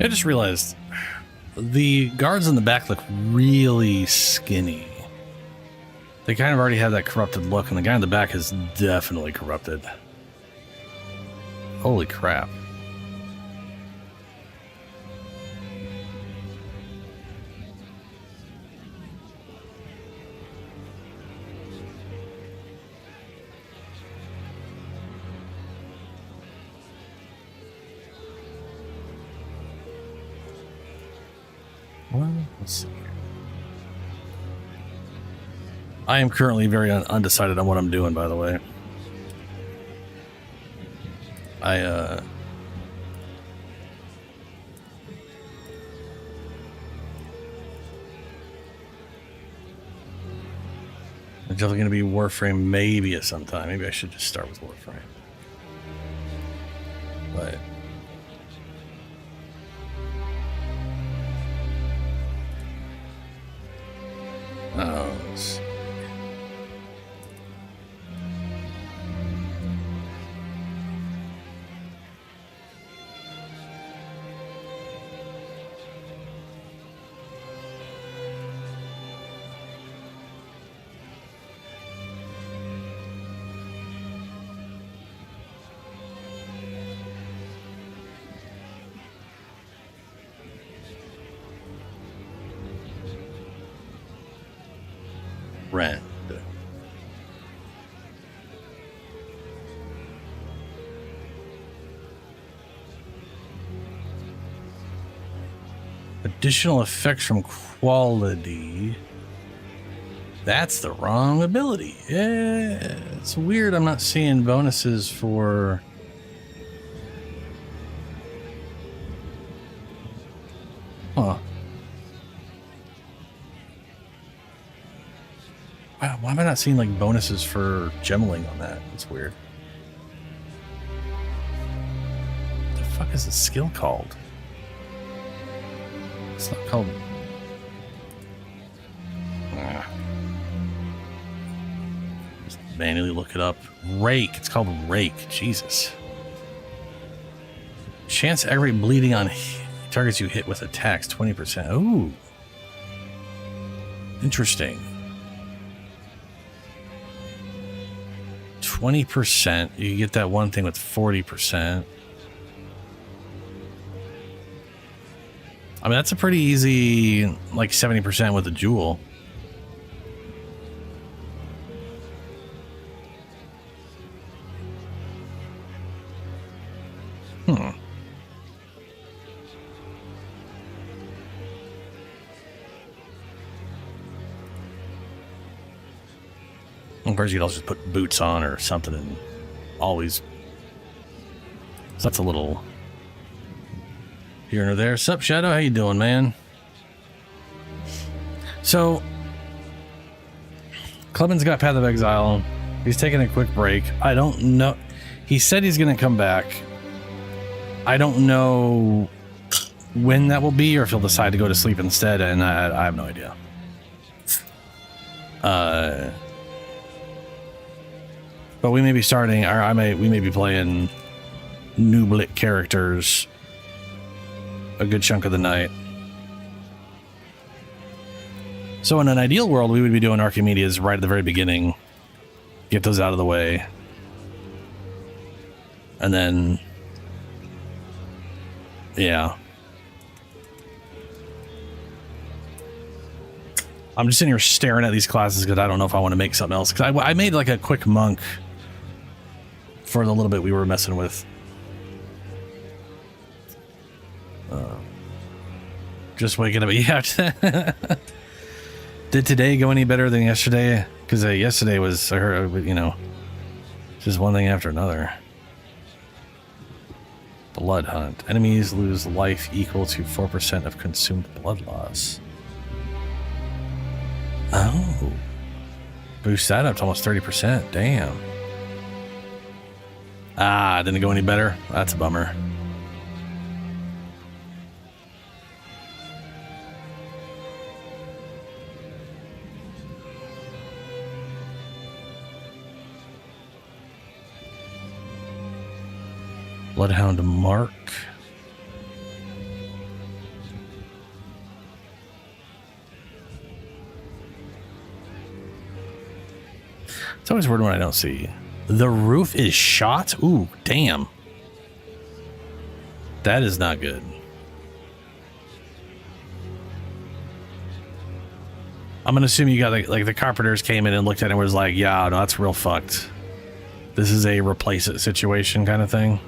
I just realized the guards in the back look really skinny. They kind of already have that corrupted look, and the guy in the back is definitely corrupted. Holy crap. Well, let's see here. I am currently very undecided on what I'm doing, by the way. I'm definitely going to be Warframe maybe at some time. Maybe I should just start with Warframe. But oh, let's see. Rend. Additional effects from quality. That's the wrong ability. Yeah, it's weird. I'm not seeing bonuses for. Huh. Why am I not seeing like bonuses for gemmeling on that? That's weird. What the fuck is this skill called? It's not called. Just manually look it up. Rake. It's called Rake. Jesus. Chance to aggravate bleeding on targets you hit with attacks 20%. Ooh. Interesting. 20%. You get that one thing with 40%. I mean, that's a pretty easy, like 70% with a jewel. Of course, you could also just put boots on or something and always. So that's a little here and there. Sup, Shadow? How you doing, man? So, Clement's got Path of Exile. He's taking a quick break. I don't know. He said he's going to come back. I don't know when that will be or if he'll decide to go to sleep instead, and I have no idea. But we may be starting, or we may be playing new Blit characters a good chunk of the night. So in an ideal world, we would be doing Archimedes right at the very beginning. Get those out of the way. And then, yeah. I'm just sitting here staring at these classes because I don't know if I want to make something else. Because I made like a quick monk for the little bit we were messing with. Just waking up. Yeah. Did today go any better than yesterday? Because yesterday was, I heard, you know, just one thing after another. Blood hunt. Enemies lose life equal to 4% of consumed blood loss. Oh. Boost that up to almost 30%. Damn. Ah, didn't it go any better? That's a bummer. Bloodhound Mark. always weird when I don't see. The roof is shot? Ooh, damn. That is not good. I'm gonna assume you got like the carpenters came in and looked at it and was like, yeah, no, that's real fucked. This is a replace it situation kind of thing.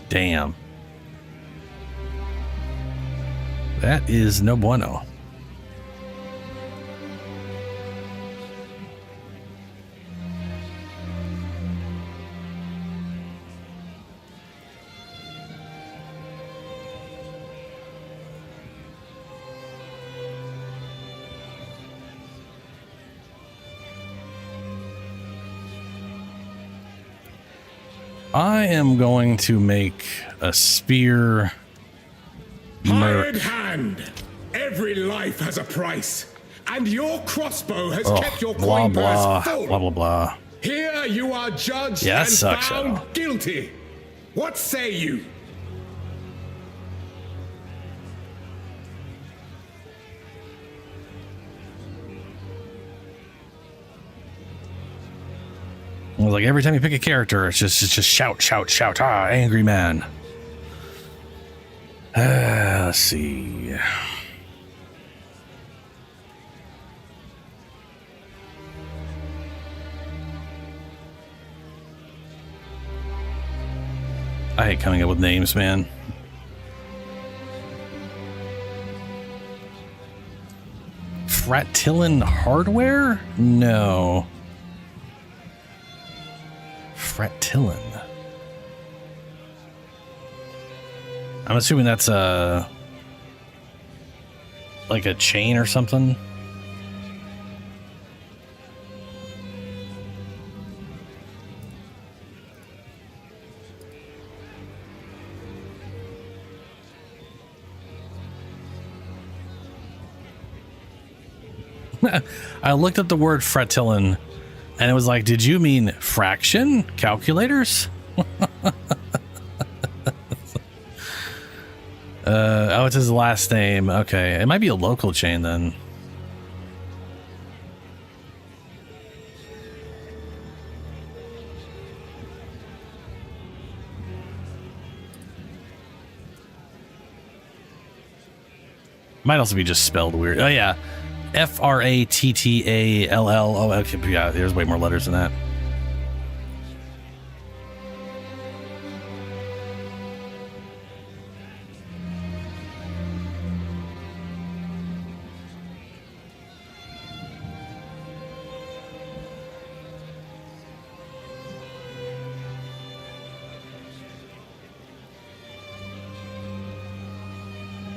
Damn. That is no bueno. I am going to make a spear. Hired hand. Every life has a price, and your crossbow has kept your coin purse full. Blah blah blah. Here you are judged Yeah, and sucks, found though. guilty. What say you? I was like, every time you pick a character, it's just shout, shout, shout. Ah, angry man. Let's see. I hate coming up with names, man. Fratillon Hardware? No. Fratillon. I'm assuming that's like a chain or something. I looked up the word fratillon and it was like, did you mean fraction calculators? Oh, it's his last name. Okay, it might be a local chain then. Might also be just spelled weird. Oh yeah, Frattall. Oh, okay, yeah. There's way more letters than that.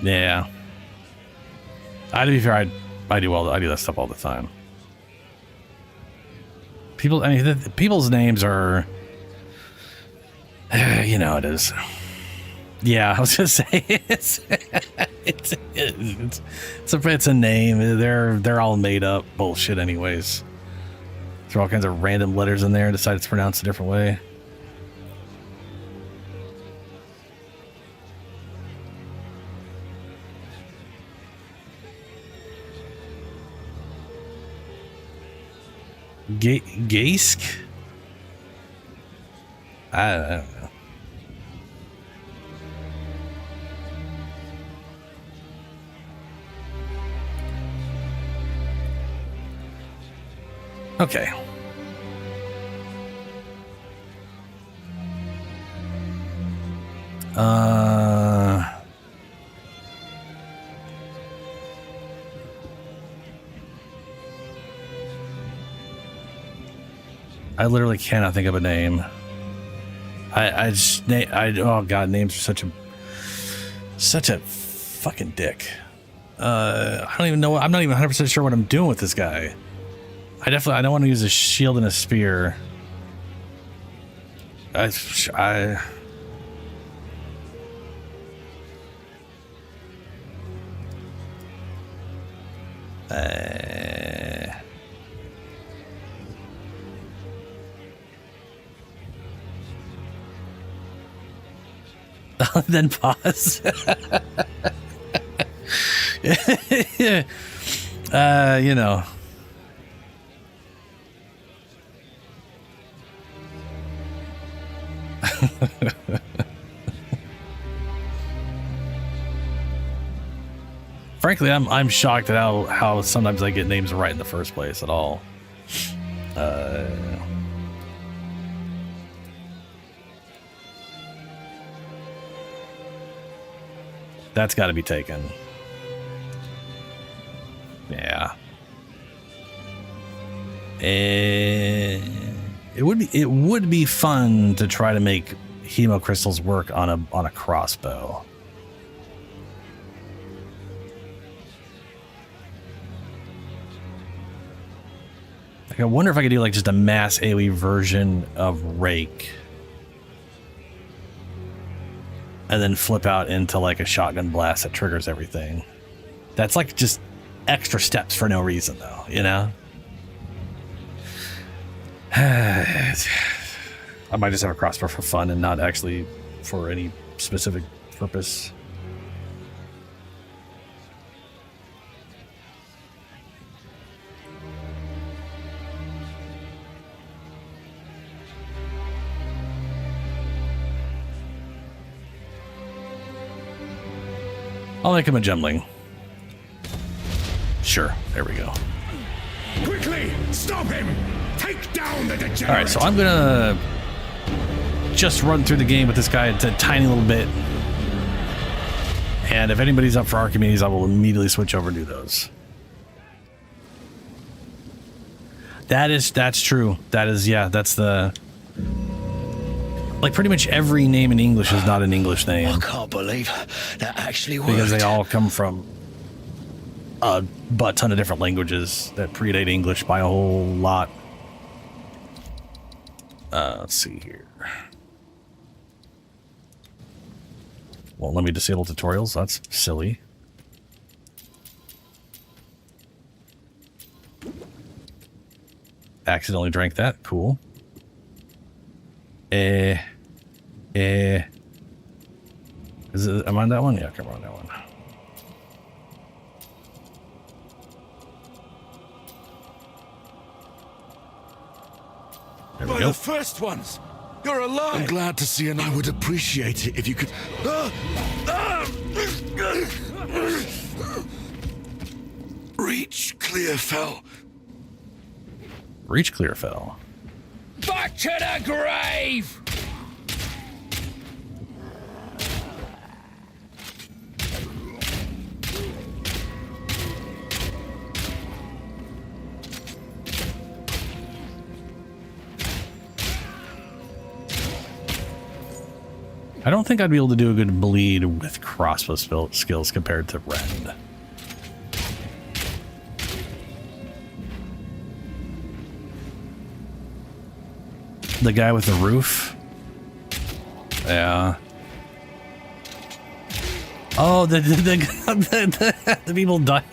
Yeah. To be fair, I do that stuff all the time. People, I mean, people's names are, you know, it is. Yeah, I was gonna say it's a name. They're all made up bullshit, anyways. Throw all kinds of random letters in there and decide it's pronounced a different way. Gaisk? I don't know. Okay. I literally cannot think of a name. Oh god, names are such a fucking dick. I don't even know. I'm not even 100% sure what I'm doing with this guy. I don't want to use a shield and a spear. Then pause. You know. Frankly, I'm shocked at how sometimes I get names right in the first place at all. That's got to be taken. Yeah. It would be fun to try to make hemocrystals work on a crossbow. Like, I wonder if I could do like just a mass AoE version of Rake. And then flip out into like a shotgun blast that triggers everything. That's like just extra steps for no reason though, you know? I might just have a crossbow for fun and not actually for any specific purpose. I'll make him a gemling. Sure, there we go. Quickly, stop him! Take down the degenerate! All right, so I'm gonna just run through the game with this guy a tiny little bit, and if anybody's up for Archimedes, I will immediately switch over and do those. That's true. That is, yeah, that's the... Like, pretty much every name in English is not an English name. I can't believe that actually worked. Because they all come from a butt ton of different languages that predate English by a whole lot. Let's see here. Won't let me disable tutorials. That's silly. Accidentally drank that. Cool. Is it, am I on that one? Yeah, come on that one. There we By go. the first ones! You're alive! I'm glad to see, and I would appreciate it if you could... Reach Clearfell. Reach Clearfell. Back to the grave! I don't think I'd be able to do a good bleed with crossbow skills compared to Rend. The guy with the roof? Yeah. Oh, the people die.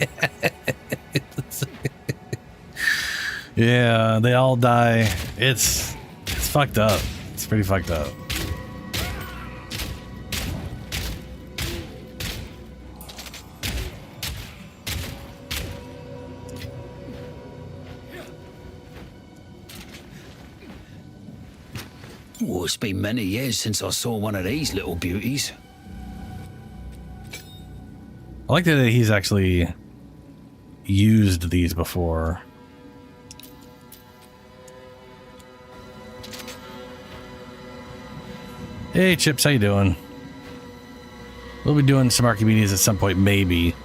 Yeah, they all die. It's fucked up. It's pretty fucked up. Oh, it's been many years since I saw one of these little beauties. I like that he's actually used these before. Hey Chips, how you doing? We'll be doing some Archimedes at some point, maybe.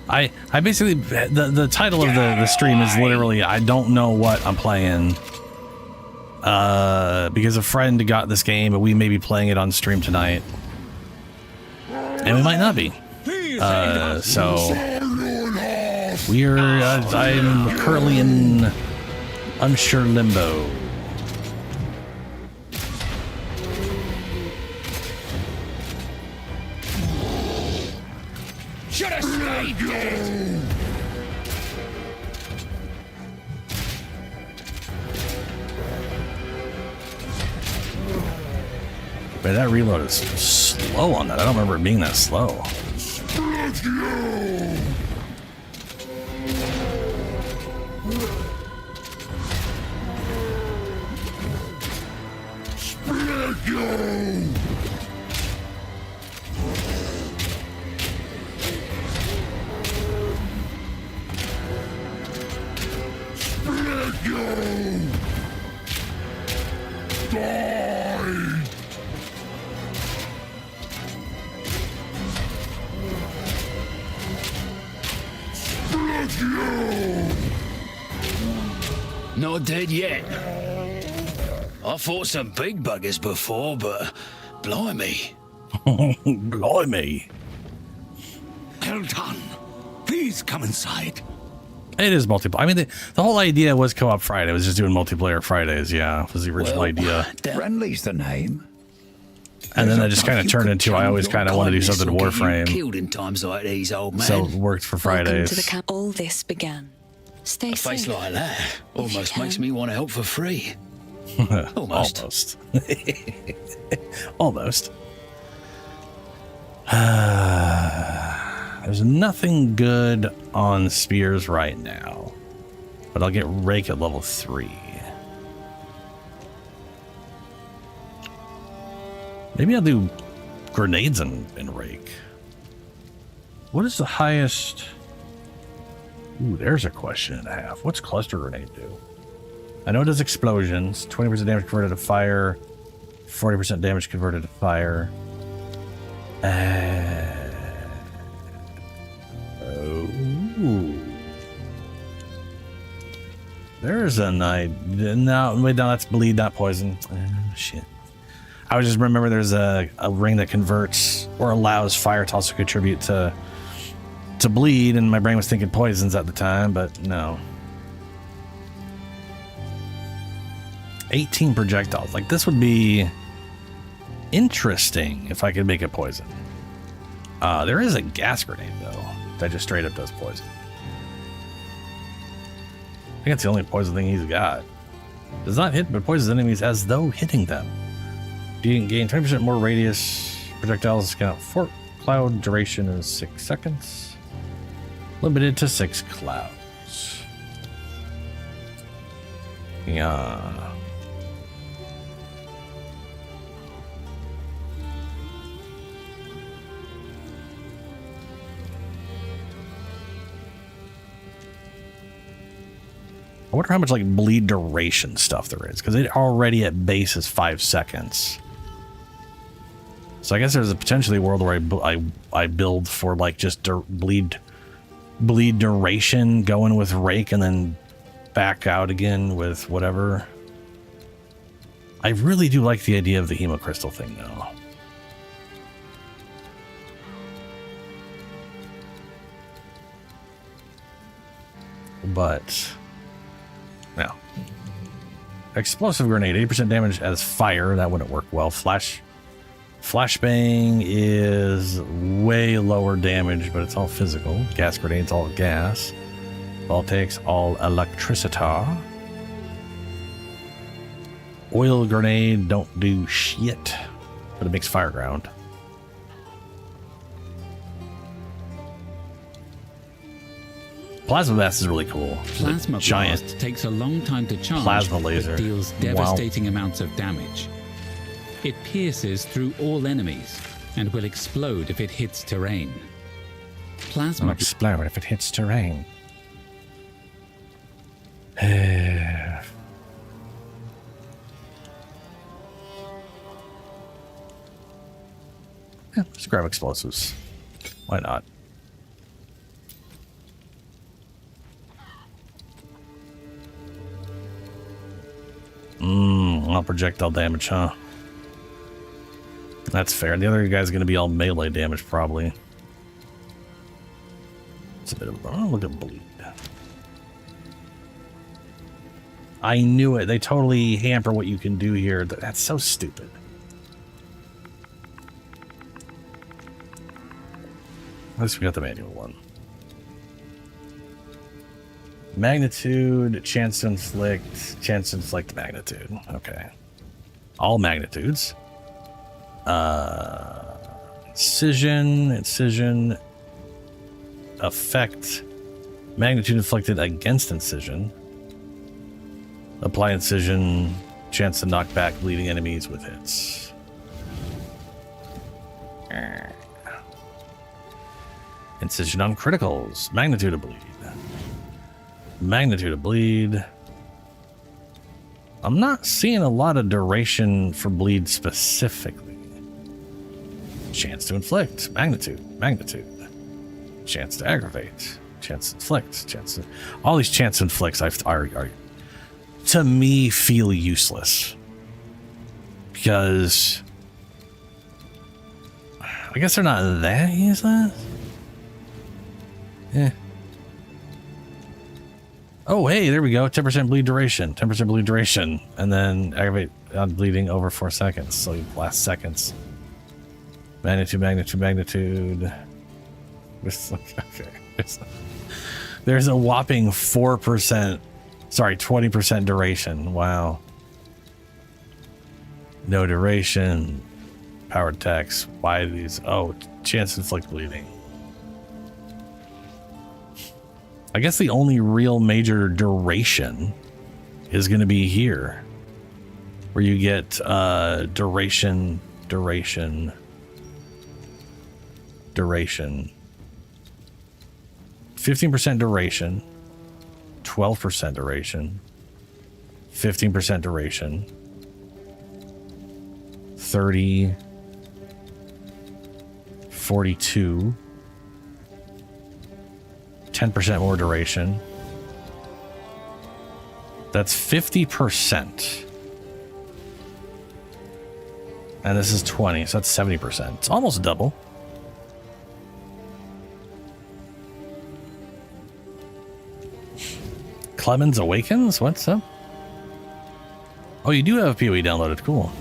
I basically, the title of the stream is literally, I don't know what I'm playing. Because a friend got this game and we may be playing it on stream tonight. And we might not be. So I'm currently in unsure limbo. Should have stayed dead! Man, that reload is slow on that. I don't remember it being that slow. Not dead yet. I fought some big buggers before, but blimey. Blimey. Well done. Please come inside. It is multiplayer. I mean, the whole idea was co-op Friday. It was just doing multiplayer Fridays. Yeah, was the original idea. Friendly's the name. And then I just kind of turned into, I always kind of want to do something to Warframe. Killed in times like these, old man. So it worked for Welcome Fridays. to the camp. All this began. Stay A face safe. like that almost can. makes me want to help for free. Almost. Almost. Almost. There's nothing good on spears right now, but I'll get rake at level 3. Maybe I'll do grenades in rake. What is the highest? Ooh, there's a question and a half. What's cluster grenade do? I know it does explosions, 20% damage converted to fire, 40% damage converted to fire. There's a night. No, wait, no, that's bleed, not poison. Shit. I was just remember there's a ring that converts or allows fire to also contribute to bleed, and my brain was thinking poisons at the time, but no. 18 projectiles. Like, this would be interesting if I could make it poison. There is a gas grenade, though, that just straight up does poison. I think that's the only poison thing he's got. Does not hit, but poisons enemies as though hitting them. You can gain 20% more radius. Projectiles count 4 cloud duration is 6 seconds. Limited to 6 clouds. Yeah. I wonder how much like bleed duration stuff there is, because it already at base is 5 seconds. So I guess there's a potentially world where I build for like just bleed duration, going with rake and then back out again with whatever. I really do like the idea of the hemocrystal thing though. But no. Explosive grenade, 80% damage as fire. That wouldn't work well. Flashbang is way lower damage, but it's all physical. Gas grenade's all gas. Voltaic's all electricity. Oil grenade don't do shit, but it makes fire ground. Plasma blast is really cool. Plasma Giant blast takes a long time to charge, plasma laser. but deals devastating amounts of damage. It pierces through all enemies and will explode if it hits terrain. Plasma Explode if it hits terrain. Yeah, let's grab explosives. Why not? All projectile damage, huh? That's fair. The other guy's going to be all melee damage, probably. It's a bit of... Oh, look at bleed. I knew it. They totally hamper what you can do here. That's so stupid. At least we got the manual one. Magnitude, chance to inflict magnitude. Okay. All magnitudes. Incision, effect, magnitude inflicted against incision. Apply incision, chance to knock back bleeding enemies with hits. Incision on criticals, magnitude of bleed. Magnitude of bleed. I'm not seeing a lot of duration for bleed specifically. Chance to inflict, magnitude. Chance to aggravate, chance to inflict, all these chance to inflicts are to me feel useless. Because I guess they're not that useless. Yeah. Oh, hey, there we go. 10% bleed duration. 10% bleed duration. And then aggravate on bleeding over 4 seconds. So you last seconds. Magnitude. Okay. There's a whopping 20% duration. Wow. No duration. Powered text. Why these? Oh, chance to inflict bleeding. I guess the only real major duration is going to be here, where you get duration. 15% duration, 12% duration, 15% duration, 30, 42, 10% more duration. That's 50%. And this is 20, so that's 70%. It's almost double. Clemens Awakens? What's up? Oh, you do have PoE downloaded. Cool.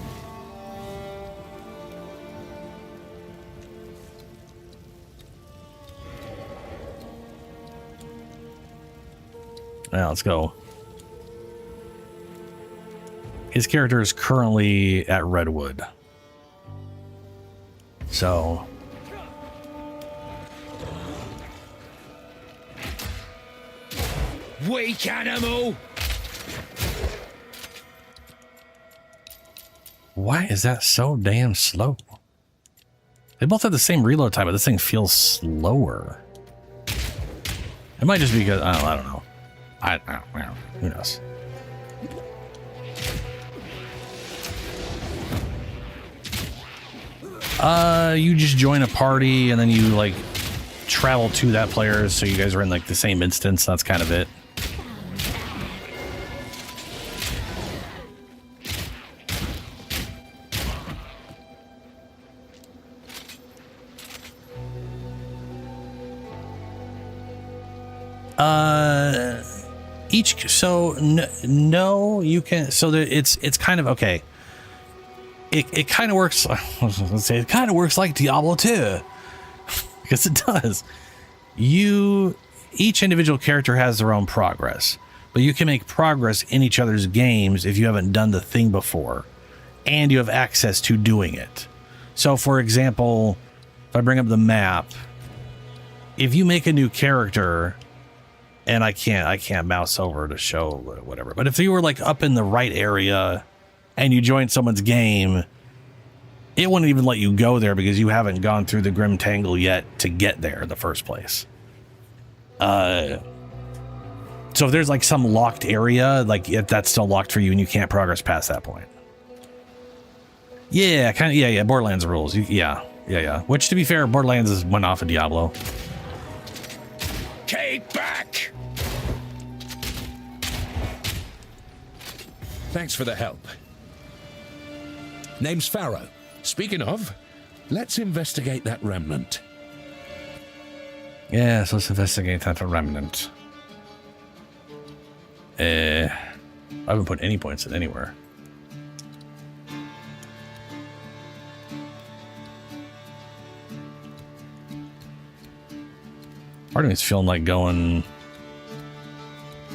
Now let's go. His character is currently at Redwood. So weak animal. why is that so damn slow? They both have the same reload time, but this thing feels slower. It might just be because I don't know. I don't know. Who knows? You just join a party and then you like travel to that player, so you guys are in like the same instance. That's kind of it. No, you can. So it's kind of okay. It kind of works. Let's say it kind of works like Diablo 2, because it does. Each individual character has their own progress, but you can make progress in each other's games if you haven't done the thing before, and you have access to doing it. So, for example, if I bring up the map, if you make a new character, and I can't mouse over to show whatever, but if you were like up in the right area and you joined someone's game, it wouldn't even let you go there because you haven't gone through the Grim Tangle yet to get there in the first place. So if there's like some locked area, like if that's still locked for you and you can't progress past that point. Yeah, kind of. Yeah. Borderlands rules. Yeah. Which, to be fair, Borderlands went off of Diablo. Take back. Thanks for the help. Name's Pharaoh. Speaking of, let's investigate that remnant. Yes, let's investigate that remnant. I haven't put any points in anywhere. Part of me is feeling like going.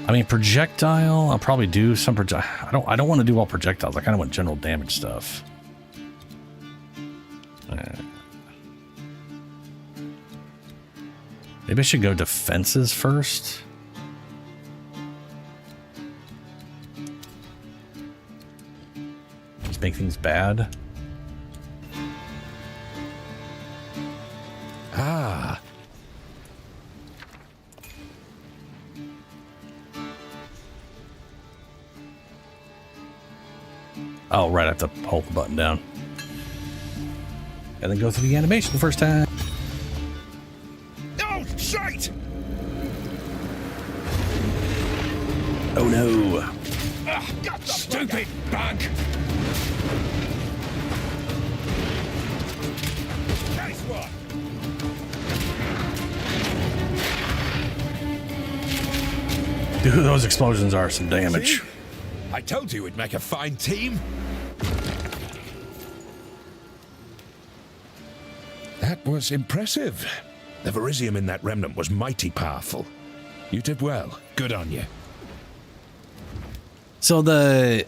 I mean, projectile. I'll probably do some projectile. I don't want to do all projectiles. I kind of want general damage stuff. Maybe I should go defenses first. Just make things bad. Ah. Oh, right, I have to hold the button down. And then go through the animation the first time. Oh, shite! Oh no. Stupid bug! Nice one! Dude, those explosions are some damage. See? I told you we'd make a fine team. That was impressive. The Verisium in that remnant was mighty powerful. You did well. Good on you. So the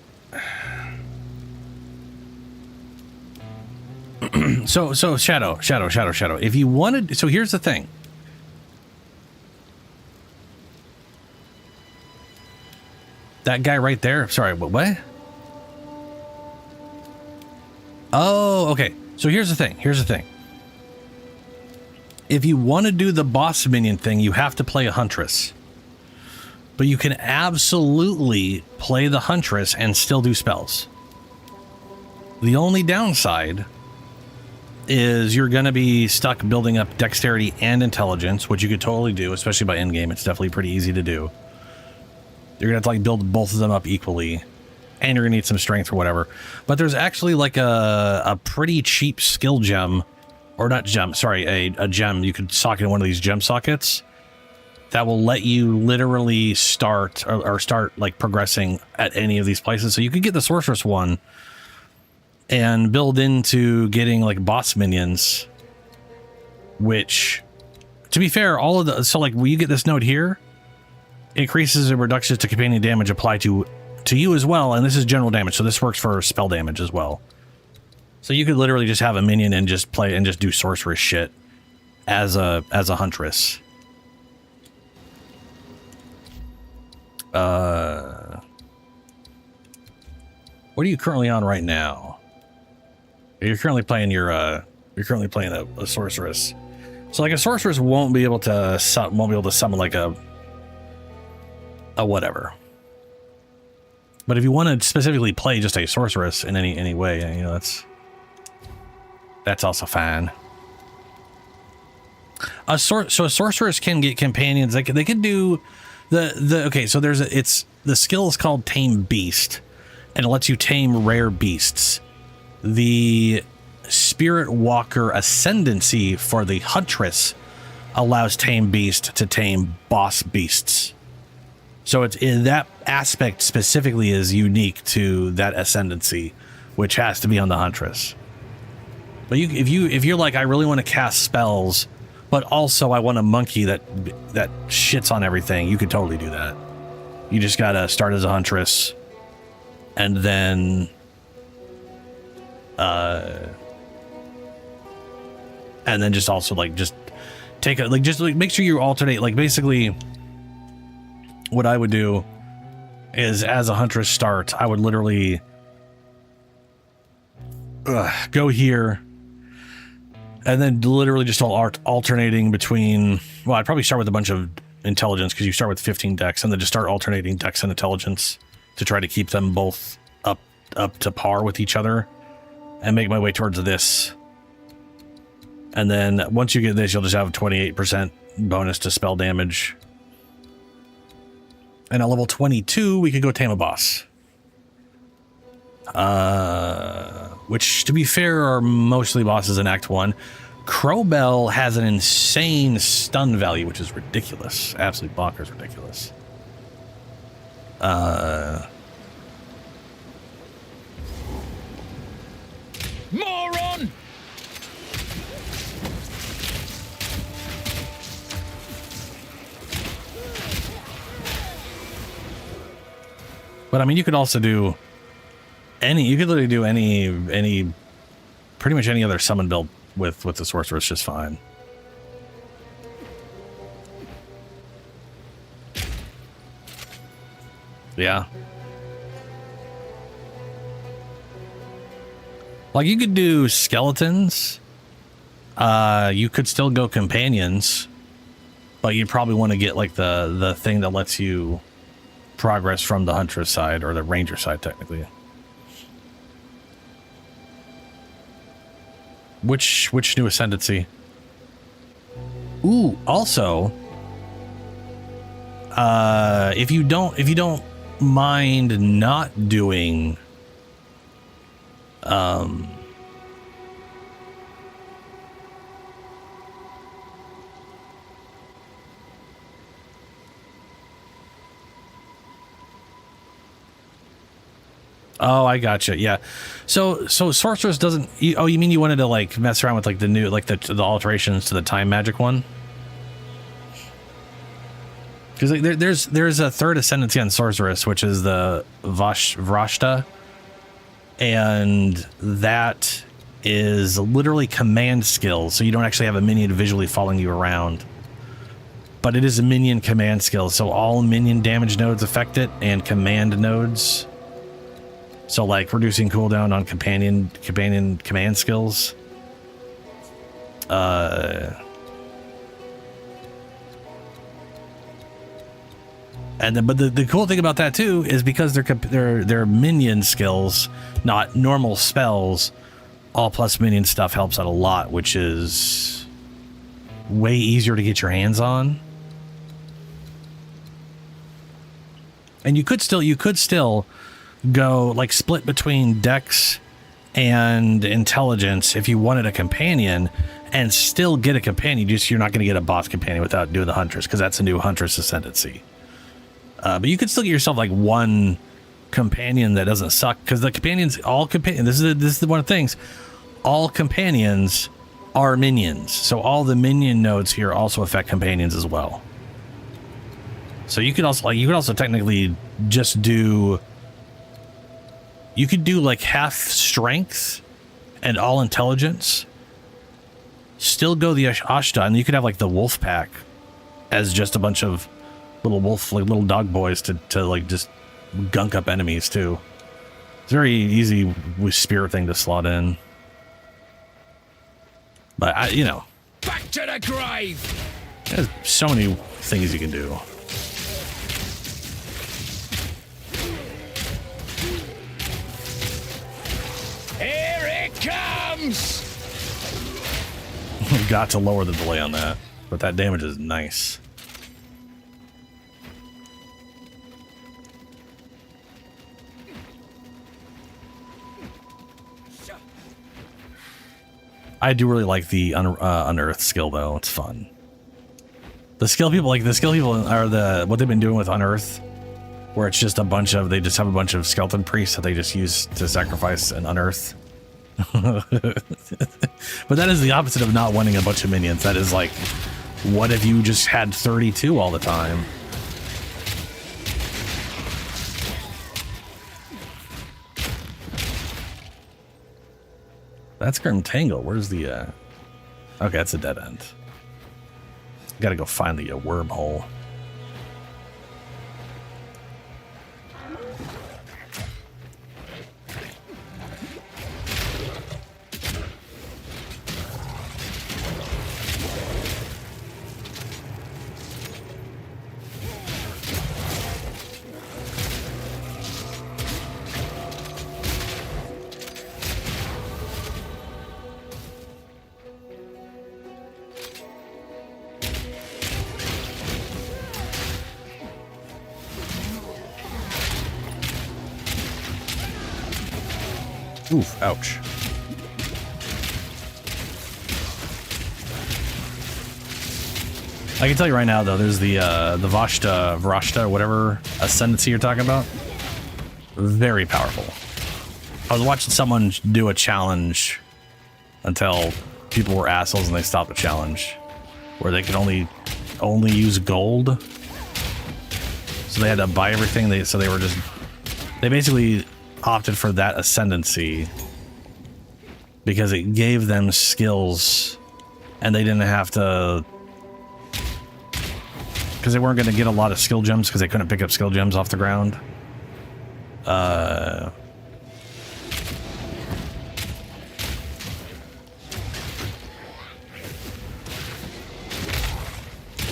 so shadow. If you wanted, so here's the thing. That guy right there. Sorry, what? Oh, okay. So here's the thing. If you want to do the boss minion thing, you have to play a Huntress. But you can absolutely play the Huntress and still do spells. The only downside is you're going to be stuck building up dexterity and intelligence, which you could totally do, especially by endgame. It's definitely pretty easy to do. You're going to have to like build both of them up equally. And you're going to need some strength or whatever. But there's actually like a pretty cheap skill gem. Or not gem, sorry, a gem. You could socket in one of these gem sockets that will let you literally start or start like progressing at any of these places. So you could get the sorceress one and build into getting like boss minions, which, to be fair, all of the, so like when you get this node here, increases and reductions to companion damage apply to you as well, and this is general damage, so this works for spell damage as well. So you could literally just have a minion and just play and just do sorceress shit as a Huntress. What are you currently on right now? You're currently playing a sorceress. So like a sorceress won't be able to summon like a whatever. But if you want to specifically play just a sorceress in any way, you know, that's also fine. So a sorceress can get companions. They can do okay. So the skill is called Tame Beast, and it lets you tame rare beasts. The Spirit Walker Ascendancy for the Huntress allows Tame Beast to tame boss beasts. So it's in that aspect specifically is unique to that Ascendancy, which has to be on the Huntress. But if you're like, I really want to cast spells, but also I want a monkey that shits on everything, you could totally do that. You just gotta start as a Huntress, and then just also like just take it, like just like make sure you alternate. Like basically, what I would do is as a Huntress start, I would literally go here. And then literally just alternating between, well, I'd probably start with a bunch of intelligence because you start with 15 dex, and then just start alternating dex and intelligence to try to keep them both up to par with each other, and make my way towards this. And then once you get this, you'll just have a 28% bonus to spell damage. And at level 22, we could go tame a boss. Which, to be fair, are mostly bosses in Act 1. Crowbell has an insane stun value, which is ridiculous. Absolutely bonkers ridiculous. Moron! But I mean, you could also do you could literally do any pretty much any other summon build with the sorceress just fine. Yeah. Like, you could do skeletons. You could still go companions, but you probably want to get like the thing that lets you progress from the huntress side, or the ranger side technically. Which new ascendancy? Ooh, also, if you don't mind not doing oh, I gotcha. Yeah. So sorceress doesn't. You mean you wanted to like mess around with like the new, like the alterations to the time magic one? Because like, there's a third ascendancy on sorceress, which is the Vrashta, and that is literally command skills. So you don't actually have a minion visually following you around, but it is a minion command skill. So all minion damage nodes affect it, and command nodes. So like reducing cooldown on companion command skills. And then, but the cool thing about that too is because they're minion skills, not normal spells. All plus minion stuff helps out a lot, which is way easier to get your hands on. And you could still go like split between dex and intelligence if you wanted a companion, and still get a companion. You're not going to get a boss companion without doing the huntress, because that's a new huntress ascendancy. But you could still get yourself like one companion that doesn't suck, because the companions, this is one of the things, all companions are minions, so all the minion nodes here also affect companions as well. So you could also technically just do, you could do like half strength and all intelligence, still go the Ashta, and you could have like the wolf pack as just a bunch of little wolf, like little dog boys to like just gunk up enemies too. It's very easy with spirit thing to slot in. But Back to the grave. There's so many things you can do. Here it comes. Got to lower the delay on that, but that damage is nice. I do really like the unearth skill though. It's fun. The skill people are what they've been doing with unearth, where it's just they just have a bunch of skeleton priests that they just use to sacrifice and unearth. But that is the opposite of not wanting a bunch of minions. That is like, what if you just had 32 all the time? That's Grim Tangle. Where's the okay, that's a dead end. Gotta go find the wormhole. Oof, ouch. I can tell you right now, though, there's the Vrashta, whatever ascendancy you're talking about. Very powerful. I was watching someone do a challenge until people were assholes and they stopped the challenge, where they could only use gold. So they had to buy everything. They basically opted for that ascendancy because it gave them skills, and they didn't have to, because they weren't going to get a lot of skill gems because they couldn't pick up skill gems off the ground.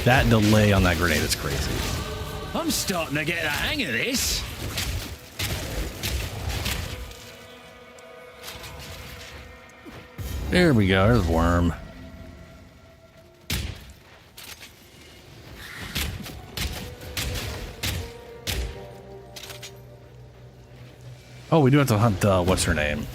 That delay on that grenade is crazy. I'm starting to get the hang of this. There we go. There's a worm. Oh, we do have to hunt, what's her name?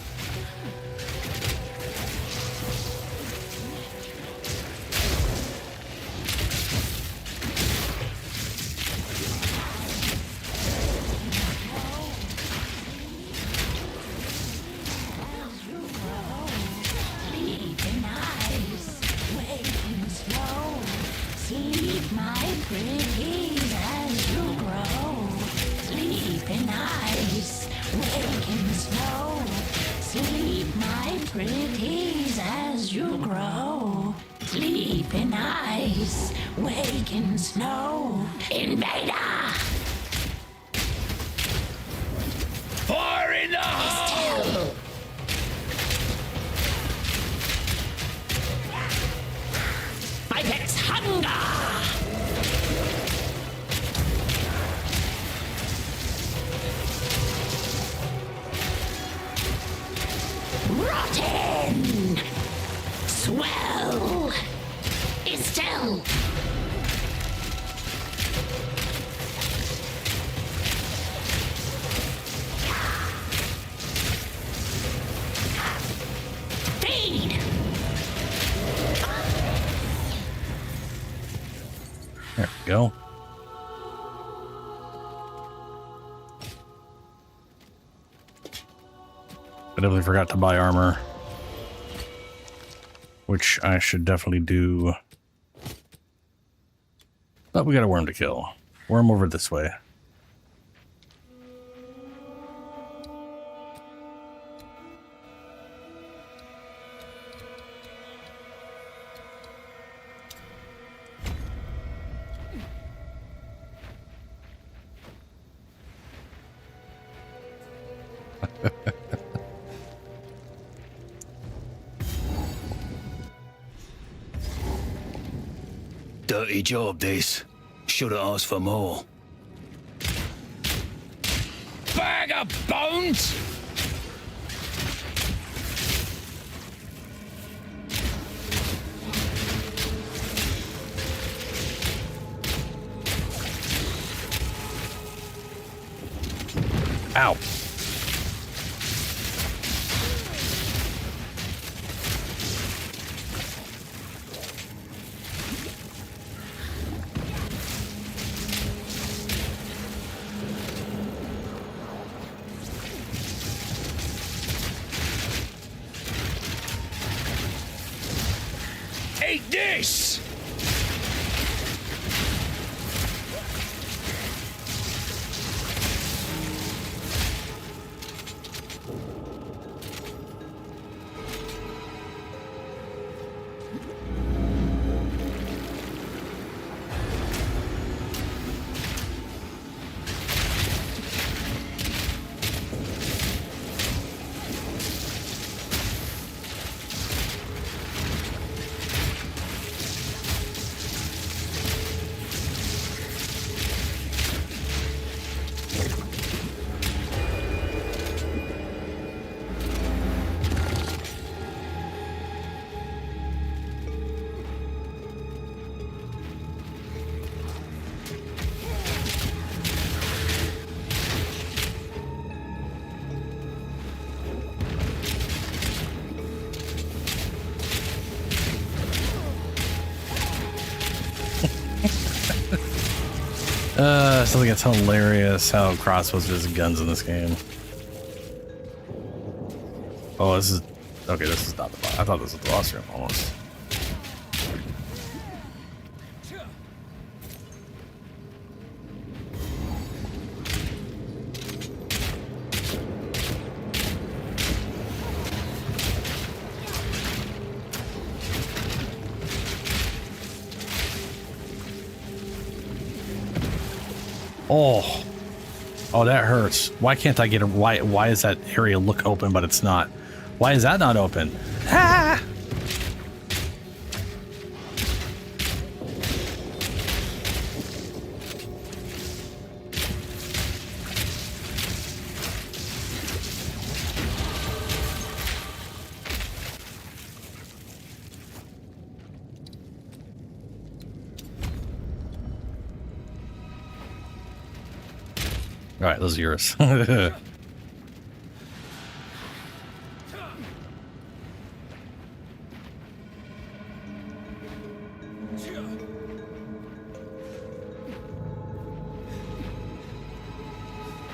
Fire in the hole! My pet's hunger! Rotten! Swell! Is still! Feed! There we go. I definitely forgot to buy armor, which I should definitely do. But we got a worm to kill. Worm over this way. Dirty job, this. Should have asked for more. Bag of bones! Ow. Take this! I still think it's hilarious how crossbows are just guns in this game. Oh, this is... Okay, this is not the boss. I thought this was the boss room, almost. Oh. Oh, that hurts. Why can't I get a... Why does that area look open, but it's not? Why is that not open? Ah! All right, those are yours. I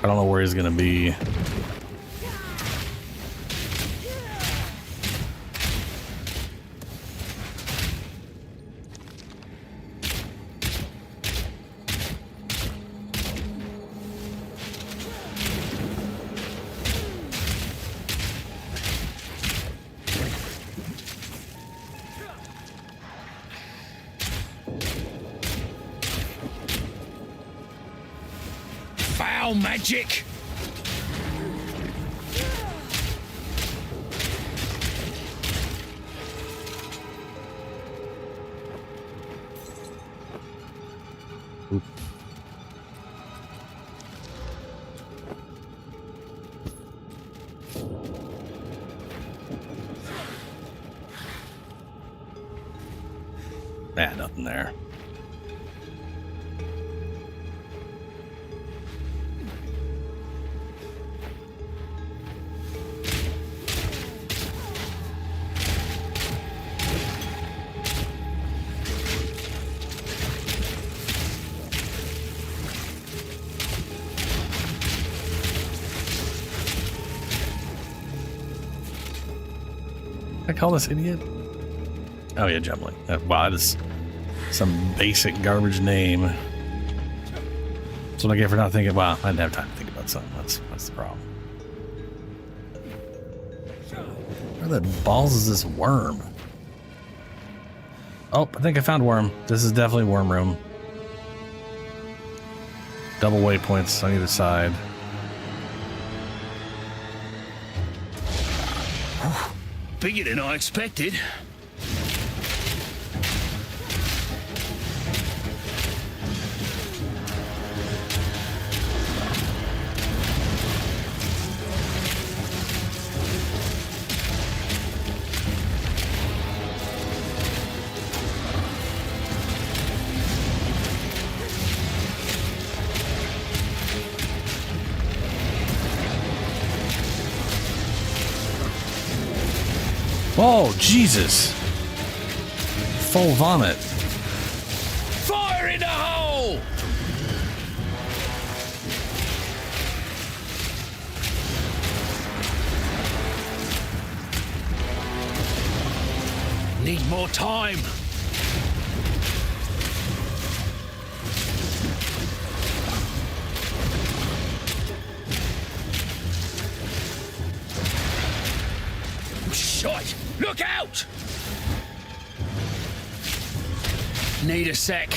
don't know where he's gonna be. Foul magic! Nah, nothing there. I call this idiot? Oh yeah, Gemlin. Wow, that is some basic garbage name. That's what I get for not thinking. Wow, I didn't have time to think about something. That's the problem. Where the balls is this worm? Oh, I think I found worm. This is definitely worm room. Double waypoints on either side. Bigger than I expected. Oh, Jesus. Full vomit. Fire in the hole! Need more time. Shite! Look out! Need a sec.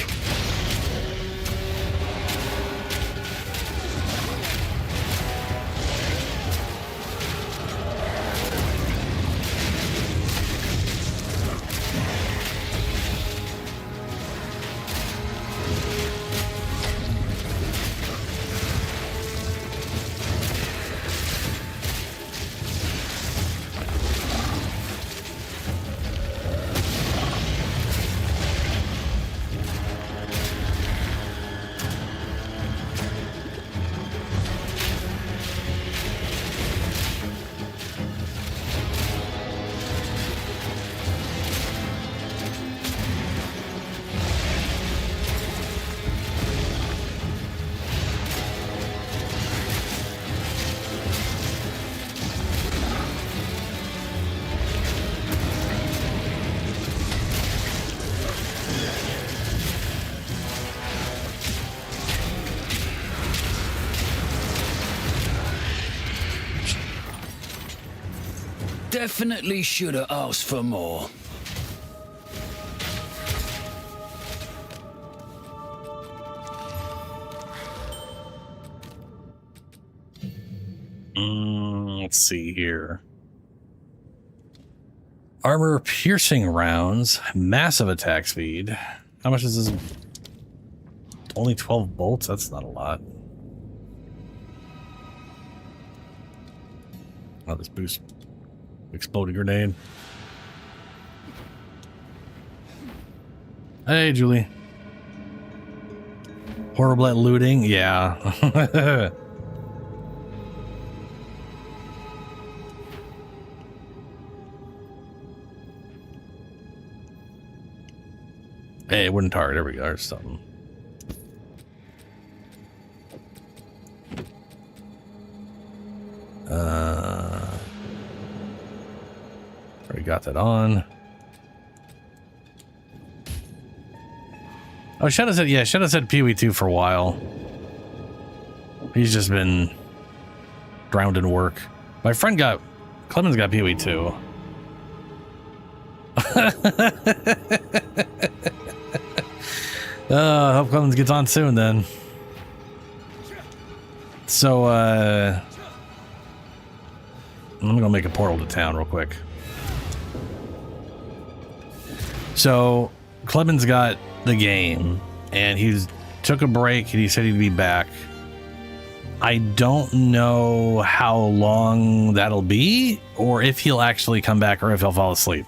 Definitely should have asked for more. Let's see here. Armor piercing rounds, massive attack speed. How much is this? Only 12 bolts? That's not a lot. Oh, this boost. Exploding grenade. Hey, Julie. Horrible at looting? Yeah. Hey, wooden target. There we go. There's something. Already got that on. Oh, Shadow said, yeah, Shadow said PoE2 for a while. He's just been drowned in work. My friend Clemens got PoE2. I hope Clemens gets on soon then. So, I'm gonna make a portal to town real quick. So, Clemens got the game, and he took a break, and he said he'd be back. I don't know how long that'll be, or if he'll actually come back, or if he'll fall asleep.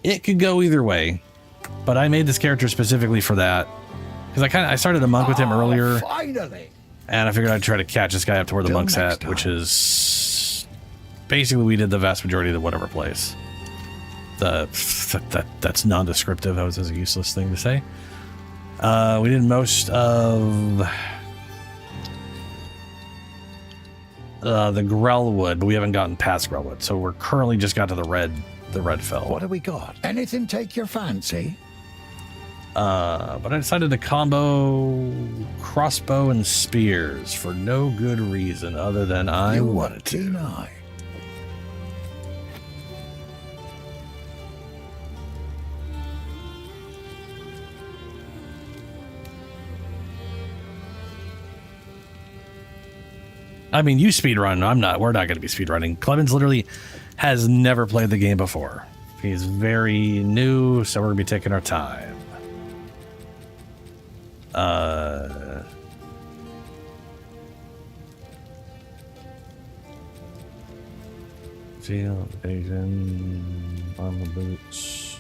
It could go either way, but I made this character specifically for that, because I started a monk with him earlier, Finally! and I figured I'd try to catch this guy up to where the monk's at, which is basically we did the vast majority of the whatever place. That's non-descriptive. That was a useless thing to say. We did most of the Grellwood, but we haven't gotten past Grellwood, so we're currently just got to the red fell. What have we got? Anything take your fancy? But I decided to combo crossbow and spears for no good reason other than I wanted to. Deny. I mean, you speedrun. I'm not. We're not going to be speedrunning. Clemens literally has never played the game before. He's very new, so we're going to be taking our time. Field evasion, armor boots.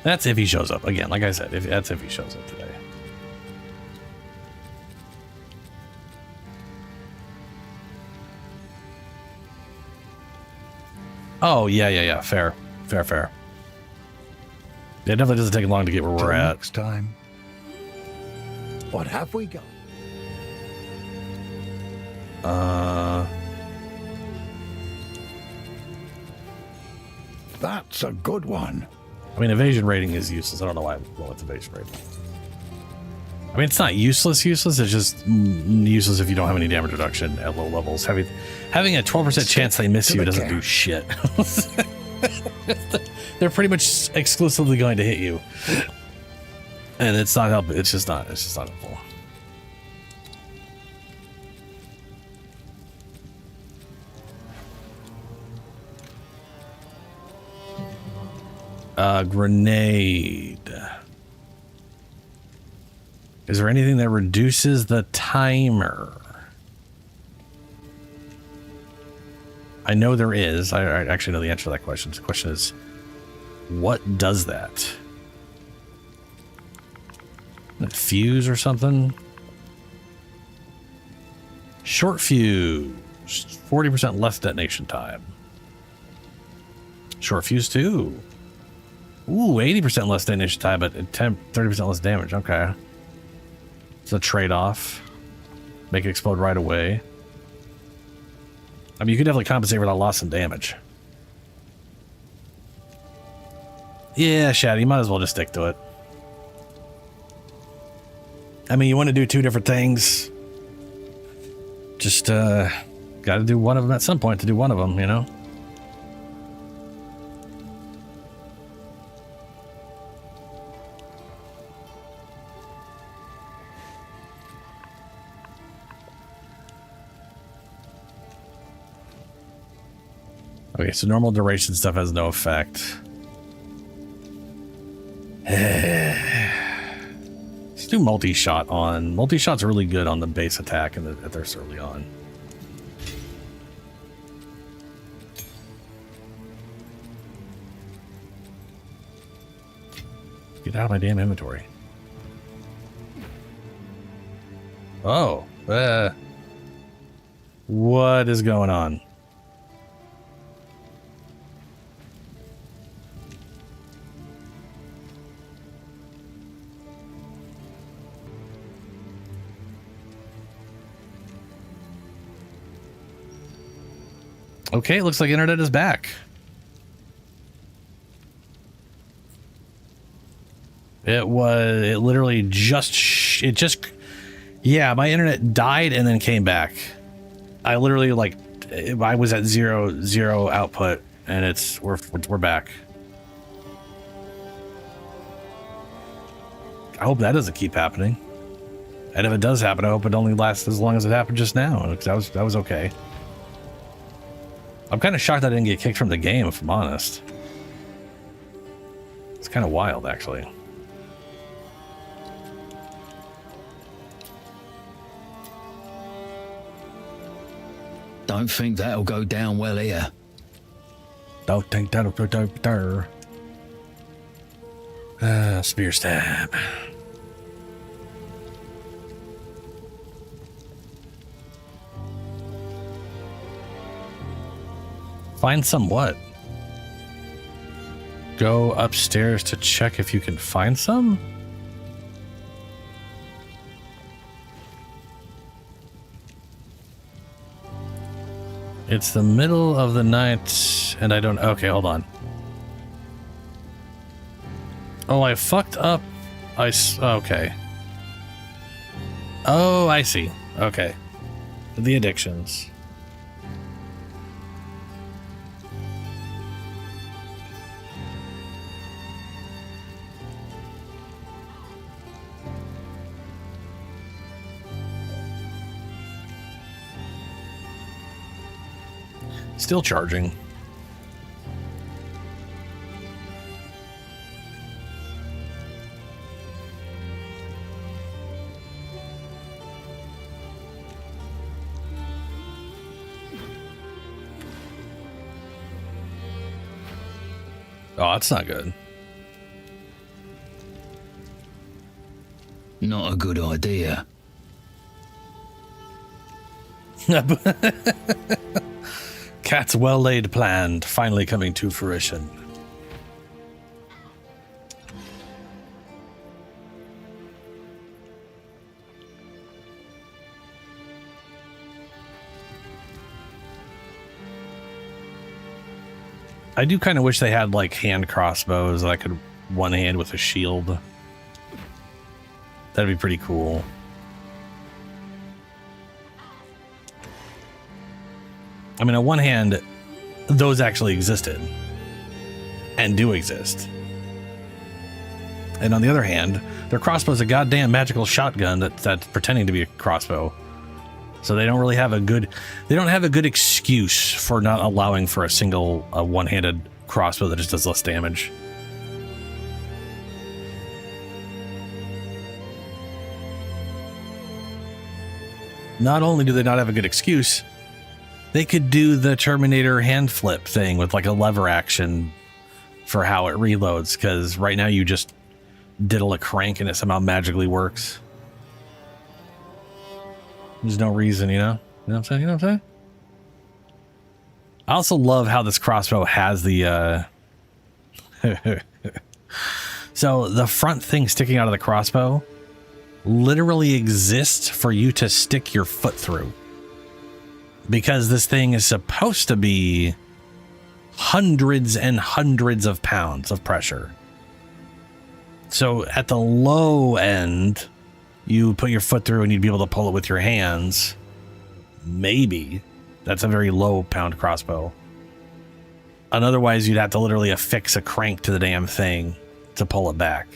That's if he shows up again. Like I said, that's if he shows up today. Oh, yeah. Fair. It definitely doesn't take long to get where we're at. Next time. What have we got? That's a good one. I mean, evasion rating is useless. I don't know why I'm going with evasion rating. I mean, it's not useless. It's just useless if you don't have any damage reduction at low levels. Having a 12% chance they miss you doesn't do shit. They're pretty much exclusively going to hit you, and it's not helpful. It's just not helpful. Grenade. Is there anything that reduces the timer? I know there is. I actually know the answer to that question. The question is, what does that? A fuse or something? Short fuse. 40% less detonation time. Short fuse too. Ooh, 80% less detonation time, but 30% less damage. Okay. It's a trade-off. Make it explode right away. I mean, you could definitely compensate for that loss in damage. Yeah, Shad, you might as well just stick to it. I mean, you want to do two different things. Just, got to do one of them at some point to do one of them, you know? Okay, so normal duration stuff has no effect. Let's do multi-shot on. Multi-shot's really good on the base attack and that they're early on. Get out of my damn inventory. Oh, what is going on? Okay, it looks like internet is back. It literally just, yeah, my internet died and then came back. I literally I was at zero output and we're back. I hope that doesn't keep happening. And if it does happen, I hope it only lasts as long as it happened just now. Because that was okay. I'm kind of shocked I didn't get kicked from the game, if I'm honest. It's kind of wild, actually. Don't think that'll go down well here. Don't think that'll go down there. Spear stab. Find some what? Go upstairs to check if you can find some? It's the middle of the night and I don't... Okay, hold on. Oh, I fucked up. Okay. Oh, I see. Okay. The addictions. Still charging. Oh, that's not good. Not a good idea. Cat's well-laid plan finally coming to fruition. I do kind of wish they had like hand crossbows that I could one hand with a shield. That'd be pretty cool. I mean, on one hand, those actually existed and do exist. And on the other hand, their crossbow's a goddamn magical shotgun that's pretending to be a crossbow. So they don't really have a good, excuse for not allowing for a single one-handed crossbow that just does less damage. Not only do they not have a good excuse, they could do the Terminator hand flip thing with like a lever action for how it reloads, because right now you just diddle a crank and it somehow magically works. There's no reason, you know? You know what I'm saying? You know what I'm saying? I also love how this crossbow has the so the front thing sticking out of the crossbow literally exists for you to stick your foot through, because this thing is supposed to be hundreds and hundreds of pounds of pressure. So at the low end, you put your foot through and you'd be able to pull it with your hands. Maybe. That's a very low pound crossbow. And otherwise, you'd have to literally affix a crank to the damn thing to pull it back.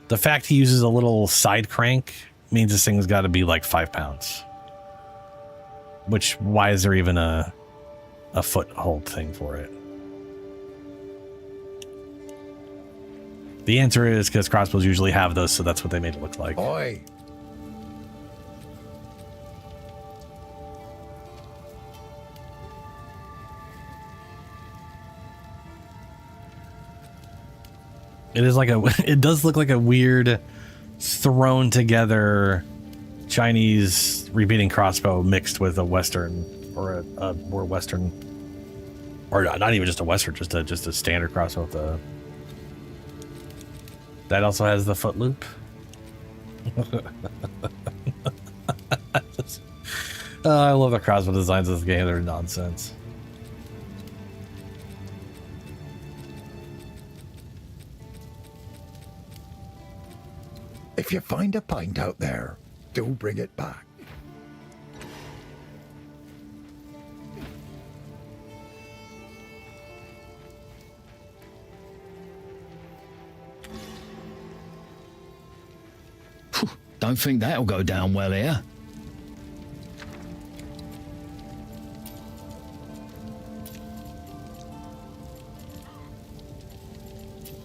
The fact he uses a little side crank means this thing's got to be like 5 pounds. Which, why is there even a a foothold thing for it. The answer is because crossbows usually have those, so that's what they made it look like. Oi. It is like it does look like a weird thrown together Chinese repeating crossbow mixed with a Western or a more Western, or not even just a Western, just a standard crossbow with a, that also has the foot loop. I love the crossbow designs of this game. They're nonsense. If you find a pint out there, do bring it back. Don't think that'll go down well here.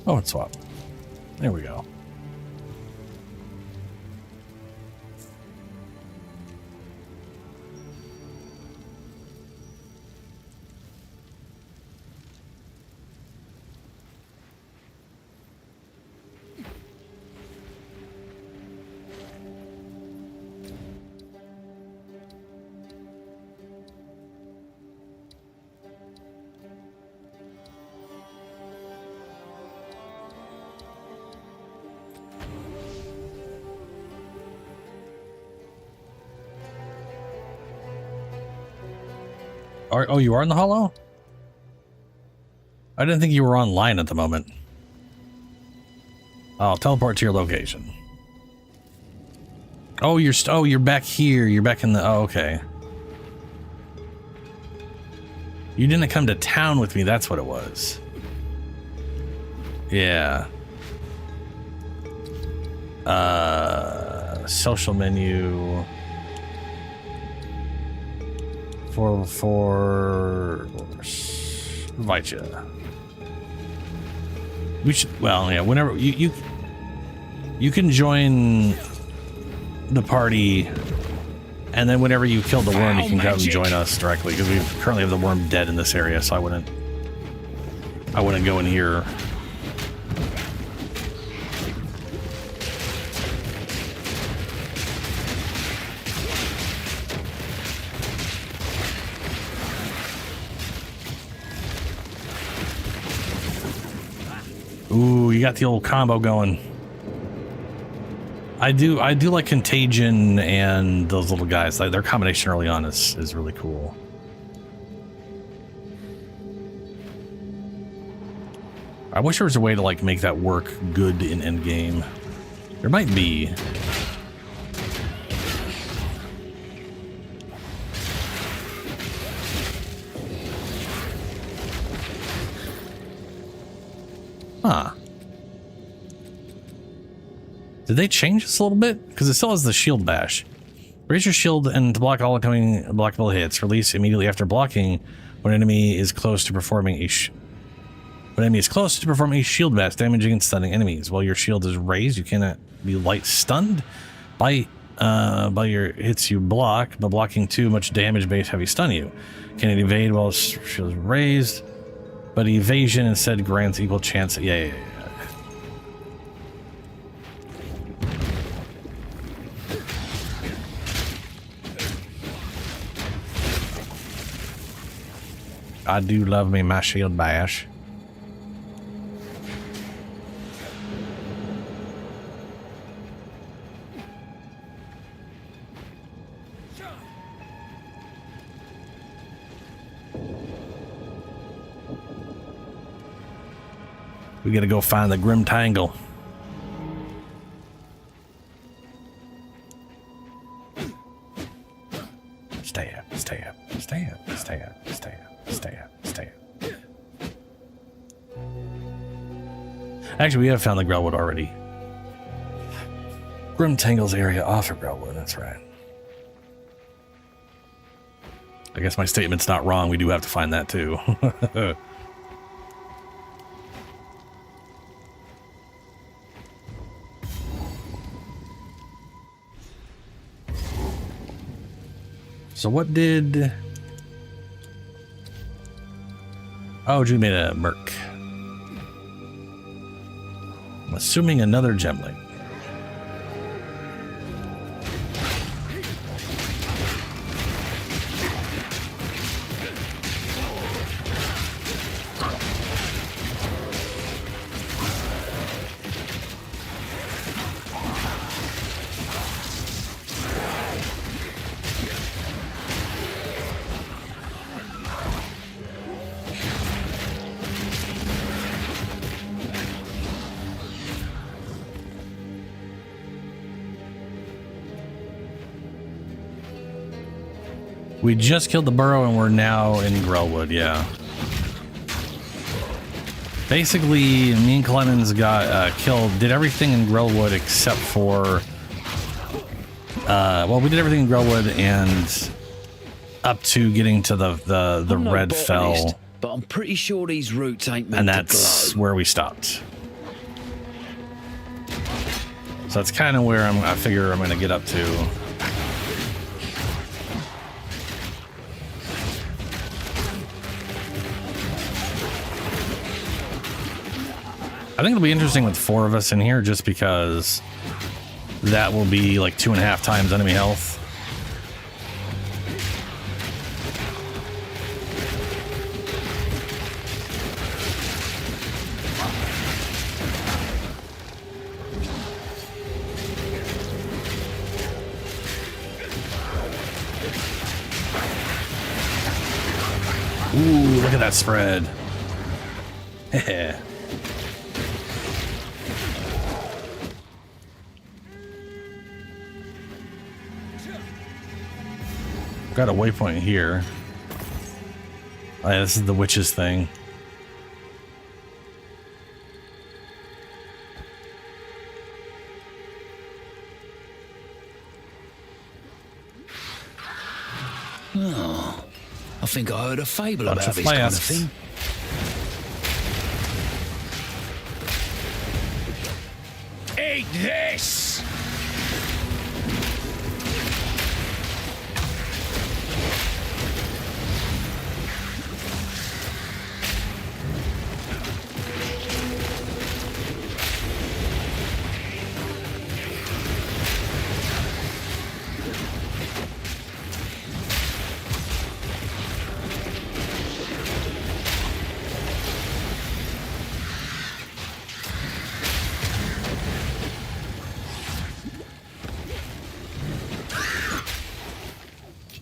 Oh, it's swap. There we go. Oh, you are in the Hollow? I didn't think you were online at the moment. I'll teleport to your location. Oh, you're back here. You're back in the... Oh, okay. You didn't come to town with me. That's what it was. Yeah. Social menu... For invite you. We should, well, yeah, whenever you can join the party, and then whenever you kill the worm, you can come and join us directly, because we currently have the worm dead in this area, so I wouldn't go in here. Ooh, you got the old combo going. I do like Contagion and those little guys. Like, their combination early on is really cool. I wish there was a way to like make that work good in endgame. There might be. Huh. Did they change this a little bit? Because it still has the shield bash. Raise your shield and to block all incoming blockable hits. Release immediately after blocking when an enemy is close to performing a shield bash, damage against stunning enemies. While your shield is raised, you cannot be light stunned by your hits you block, but blocking too much damage base heavy stun you. Can it evade while shield is raised? But evasion instead grants equal chance. Yeah. I do love me my shield bash. We gotta go find the Grim Tangle. Stay up. Actually, we have found the Grellwood already. Grim Tangle's area off of Grellwood, that's right. I guess my statement's not wrong. We do have to find that too. So what did... Oh, Jude made a merc. I'm assuming another gemling. We just killed the burrow and we're now in Grellwood, yeah. Basically, me and Clemens got killed, did everything in Grellwood except for... well, we did everything in Grellwood and up to getting to the red fell. But I'm pretty sure these roots ain't meant And to that's glow. where we stopped. So that's kind of where I figure I'm going to get up to. I think it'll be interesting with 4 of us in here just because that will be like 2.5 times enemy health. Ooh, look at that spread. Heh. Got a waypoint here. Oh, yeah, this is the witches thing. Oh, I think I heard a fable Bunch about of this kind of flasks. thing. Eat this!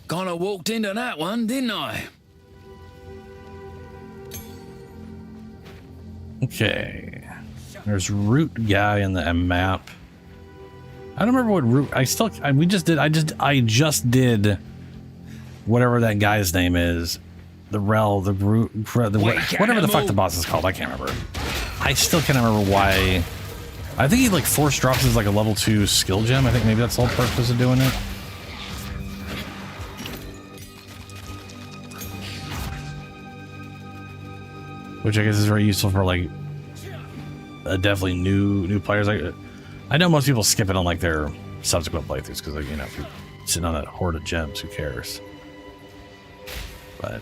Kinda walked into that one, didn't I? Okay. There's root guy in the map. I don't remember what root. I just did whatever that guy's name is. The rel, the root, whatever the fuck the boss is called. I can't remember. I still can't remember why. I think he like force drops as like a level 2 skill gem. I think maybe that's the whole purpose of doing it. Which I guess is very useful for like definitely new players. I know most people skip it on like their subsequent playthroughs because, like, you know, if you're sitting on that hoard of gems, who cares? But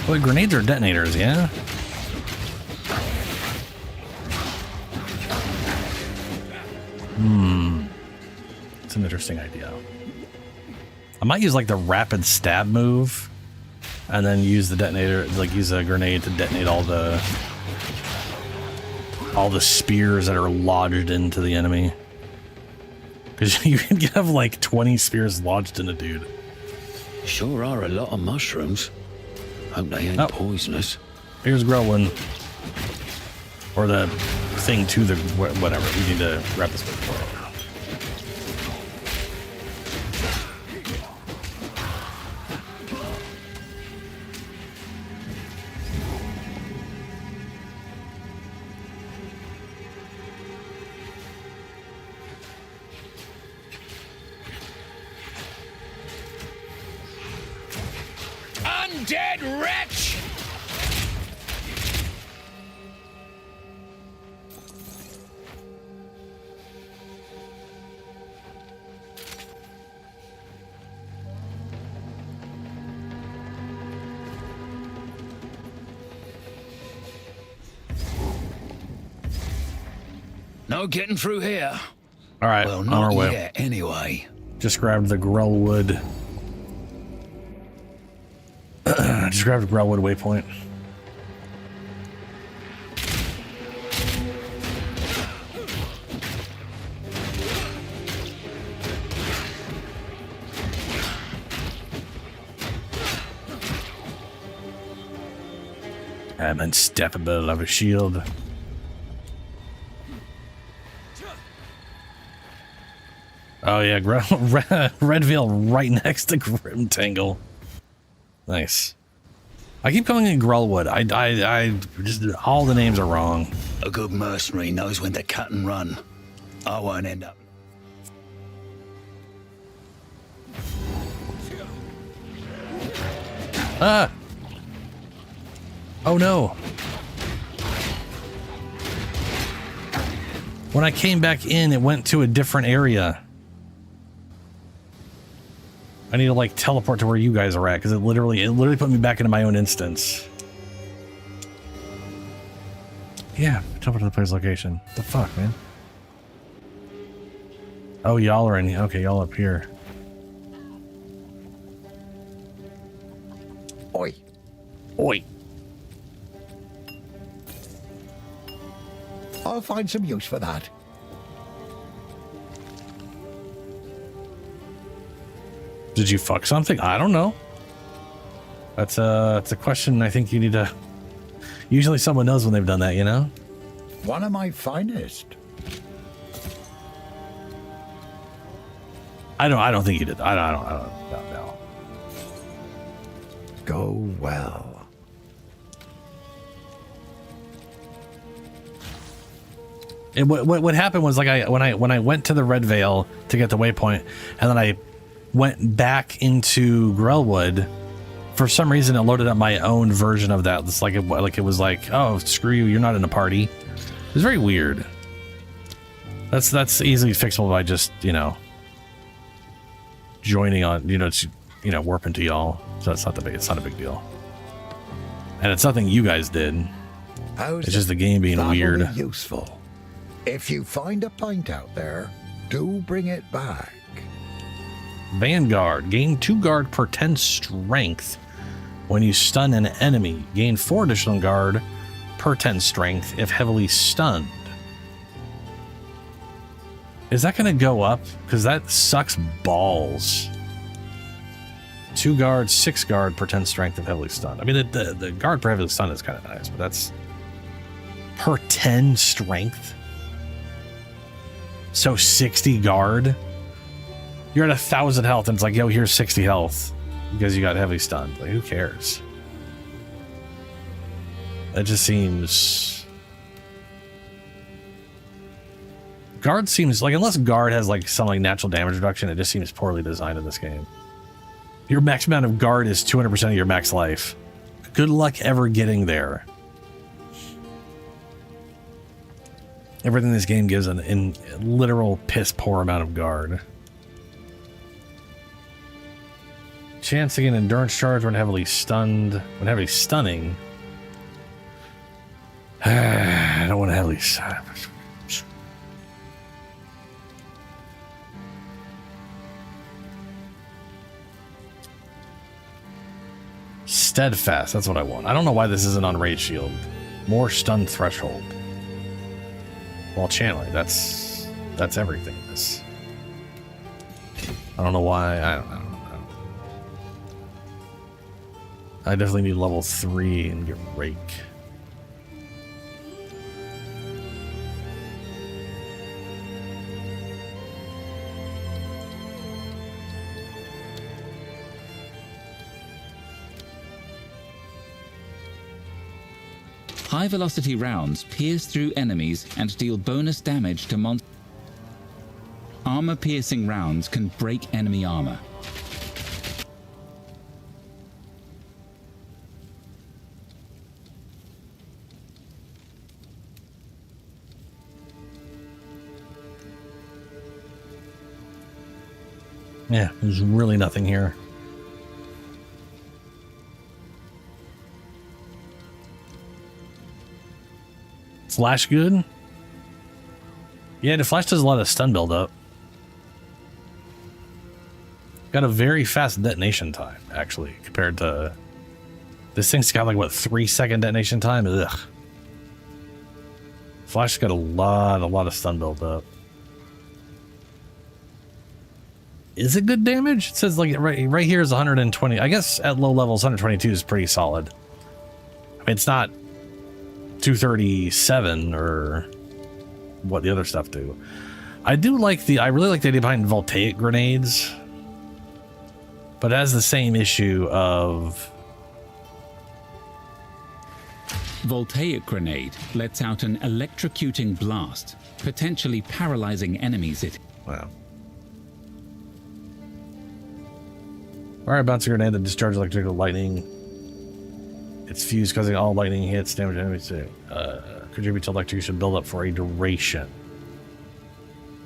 well, grenades are detonators, yeah? It's an interesting idea. I might use like the rapid stab move and then use the detonator, like use a grenade to detonate all the spears that are lodged into the enemy. Because you can have like 20 spears lodged in a dude. Sure are a lot of mushrooms. Hope they ain't poisonous. Here's Grelwyn. Or the thing to the whatever. We need to wrap this with for it. Undead wretch! No getting through here. All right, Well, on not our way. yet, anyway. Just grabbed the Grelwood. Just grabbed the Grelwood waypoint. I'm unsteppable of a shield. Oh yeah, Red Veil right next to Grim Tangle. Nice. I keep calling it Grelwood. I just, all the names are wrong. A good mercenary knows when to cut and run. I won't end up. Ah! Oh no. When I came back in, it went to a different area. I need to like teleport to where you guys are at because it literally put me back into my own instance. Yeah, teleport to the player's location. What the fuck, man? Oh, y'all are in. Okay, y'all up here. Oi. Oi. I'll find some use for that. Did you fuck something? I don't know. That's a question I think you need to... Usually someone knows when they've done that, you know? One of my finest. I don't think you did. I don't know. Go well. And what happened was like when I went to the Red Veil to get the waypoint, and then I went back into Grelwood, for some reason it loaded up my own version of that. It's like it was like, oh, screw you, you're not in a party. It was very weird. That's easily fixable by just, you know, joining on, warping to y'all. So it's not a big deal. And it's nothing you guys did. It's just the game being weird. That'll be useful. If you find a pint out there, do bring it back. Vanguard. Gain 2 guard per 10 strength when you stun an enemy. Gain 4 additional guard per 10 strength if heavily stunned. Is that going to go up? Because that sucks balls. 2 guard, 6 guard per 10 strength if heavily stunned. I mean, the guard per heavily stunned is kind of nice, but that's per 10 strength. So 60 guard. You're at 1,000 health, and it's like, yo, here's 60 health because you got heavily stunned. Like, who cares? That just seems. Guard seems like, unless guard has like some like natural damage reduction, it just seems poorly designed in this game. Your max amount of guard is 200% of your max life. Good luck ever getting there. Everything in this game gives an literal piss poor amount of guard. Chance to gain endurance charge when heavily stunned. When heavily stunning. I don't want to heavily stun. Steadfast. That's what I want. I don't know why this isn't on Rage Shield. More stun threshold. Well, channeling. That's everything. This. I don't know why. I don't know. I definitely need level 3 and get Rake. High-velocity rounds pierce through enemies and deal bonus damage to monsters. Armor-piercing rounds can break enemy armor. Yeah, there's really nothing here. Flash good? Yeah, the flash does a lot of stun buildup. Got a very fast detonation time, actually, compared to... This thing's got like, what, 3-second detonation time? Ugh. Flash's got a lot of stun buildup. Is it good damage? It says like right here is 120. I guess at low levels 122 is pretty solid. I mean, it's not 237 or what the other stuff do. I really like the idea behind voltaic grenades, but it has the same issue of Voltaic grenade lets out an electrocuting blast, potentially paralyzing enemies. Wow. Fire a bouncing grenade that discharges electrical lightning. It's fused, causing all lightning hits, damage enemies to contribute to electrocution buildup for a duration.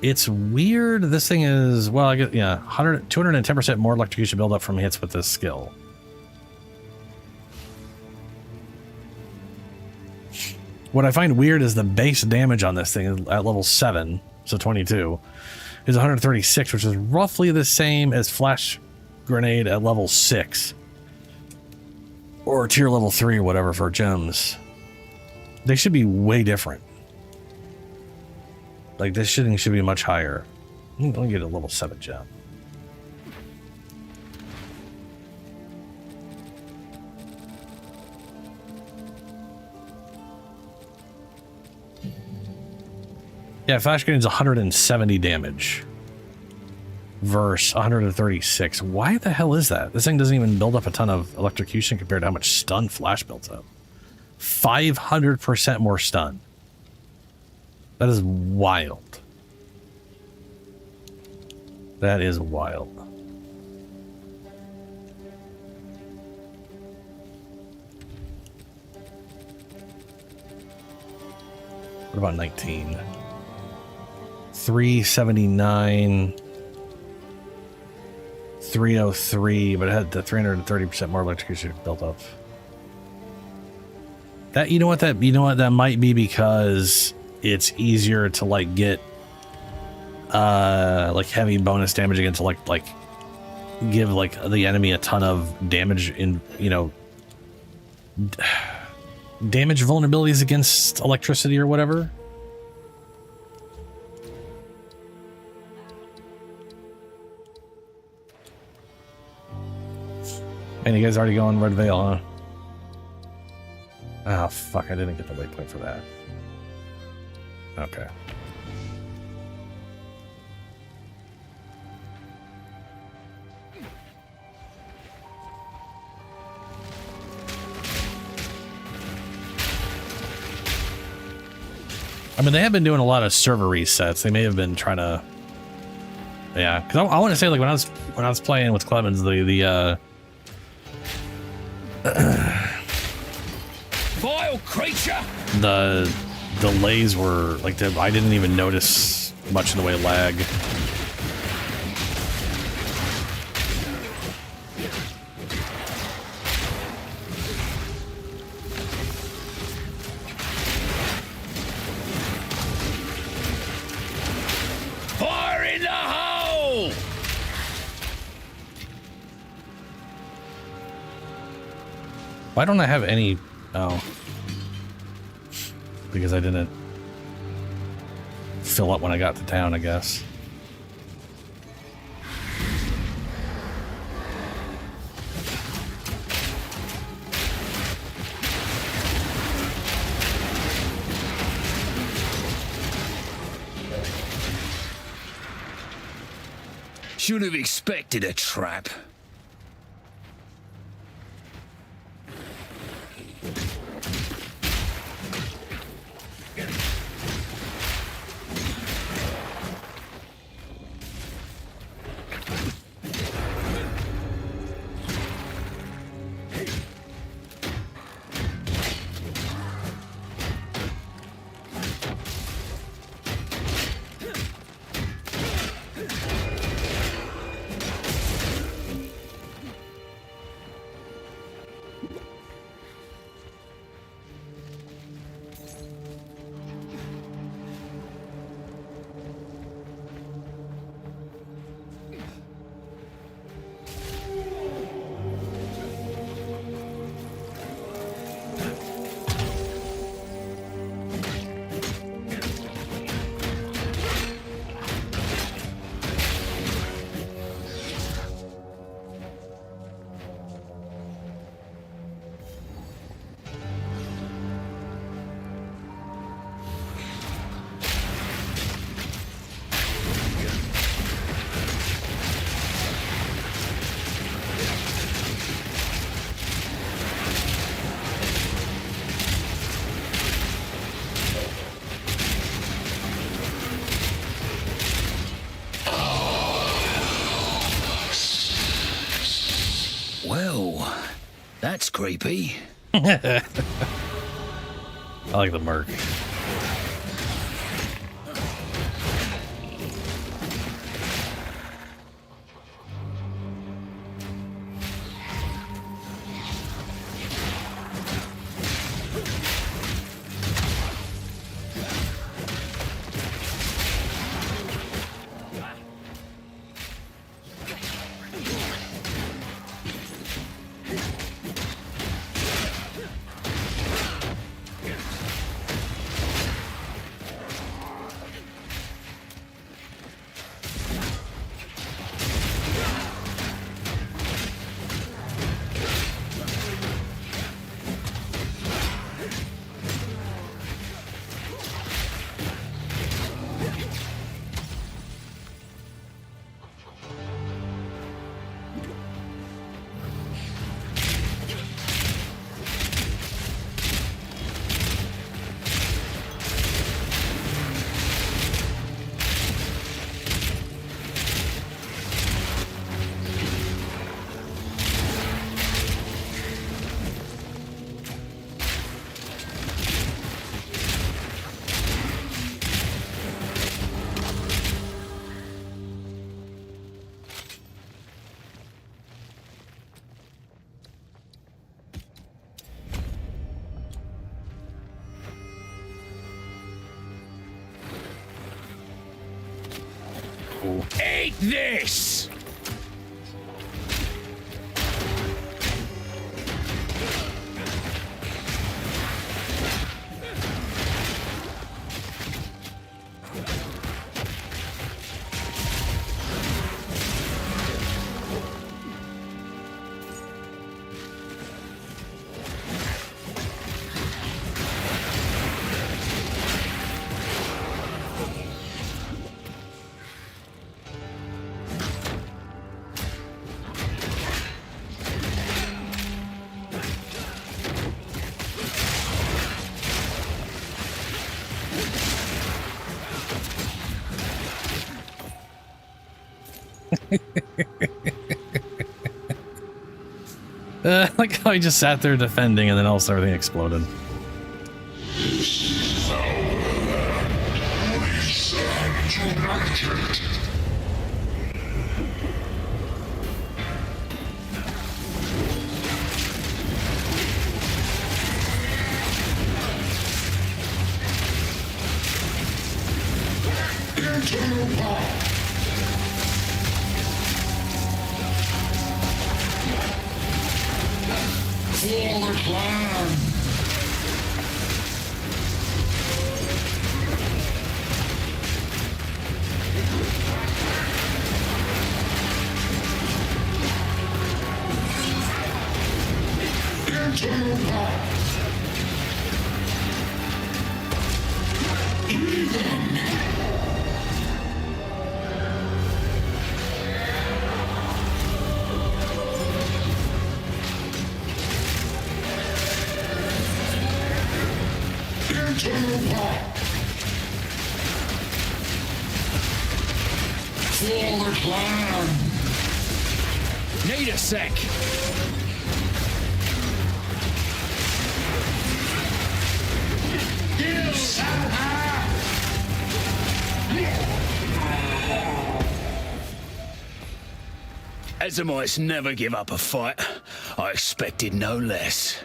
It's weird. This thing is, well, I guess, yeah, 210% more electrocution buildup from hits with this skill. What I find weird is the base damage on this thing at level 7, so 22, is 136, which is roughly the same as flash grenade at level 6 or tier level 3 or whatever for gems. They should be way different. Like this should be much higher. Let me get a level 7 gem. Yeah, flash grenade is 170 damage. Verse 136. Why the hell is that? This thing doesn't even build up a ton of electrocution compared to how much stun flash builds up. 500% more stun. That is wild. That is wild. What about 19? 379. 303, but it had the 330% more electrocution built up. That you know what that might be because it's easier to like get like heavy bonus damage against like give like the enemy a ton of damage in, you know, damage vulnerabilities against electricity or whatever. And you guys already going Red Veil, huh? Oh, fuck, I didn't get the waypoint for that. Okay. I mean, they have been doing a lot of server resets. They may have been trying to... Yeah, because I want to say, like, when I was playing with Clemens, the Vile creature! The delays were like I didn't even notice much in the way of lag. Fire in the hole! Why don't I have any? Oh. Because I didn't fill up when I got to town, I guess. Should have expected a trap. Well, that's creepy. I like the merc. Eat this! Like how he just sat there defending and then all of a sudden everything exploded. Need a sec. Ezomites never give up a fight. I expected no less.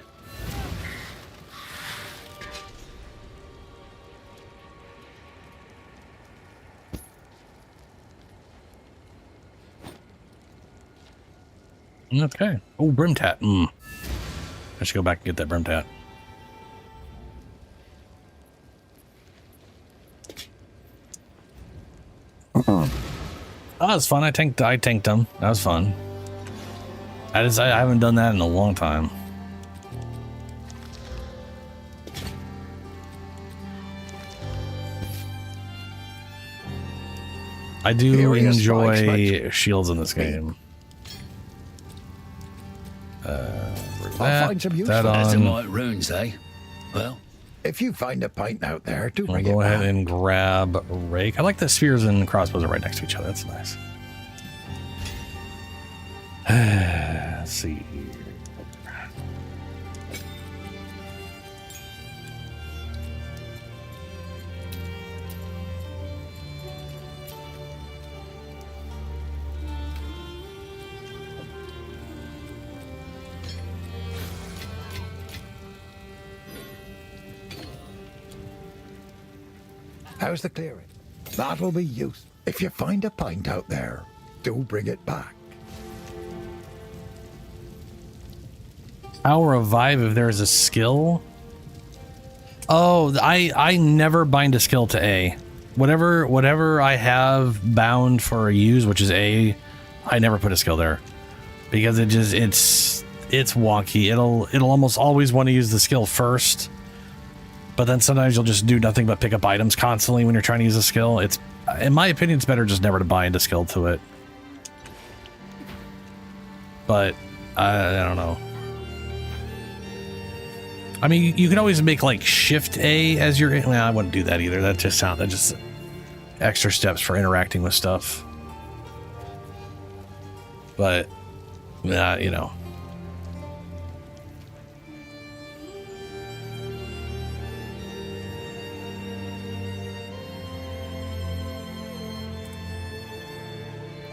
Okay. Oh, Brimtat. I should go back and get that Brimtat. Oh, that was fun. I tanked them. That was fun. I haven't done that in a long time. I do enjoy shields in this game. I'll find some use that for on. Ezomite runes, eh? Well, If you find a pint out there, do I'll bring go it ahead back. and grab rake. I like that spears and crossbows are right next to each other. That's nice. Let's see here. How's the clearing? That'll be useful. If you find a pint out there, do bring it back. I'll revive if there is a skill. Oh, I never bind a skill to A. Whatever I have bound for a use, which is A, I never put a skill there because it's wonky. It'll almost always want to use the skill first, but then sometimes you'll just do nothing but pick up items constantly when you're trying to use a skill. It's, in my opinion, it's better just never to bind a skill to it. But I don't know. I mean, you can always make like Shift A as your. Well, I wouldn't do that either. That just extra steps for interacting with stuff. But, you know.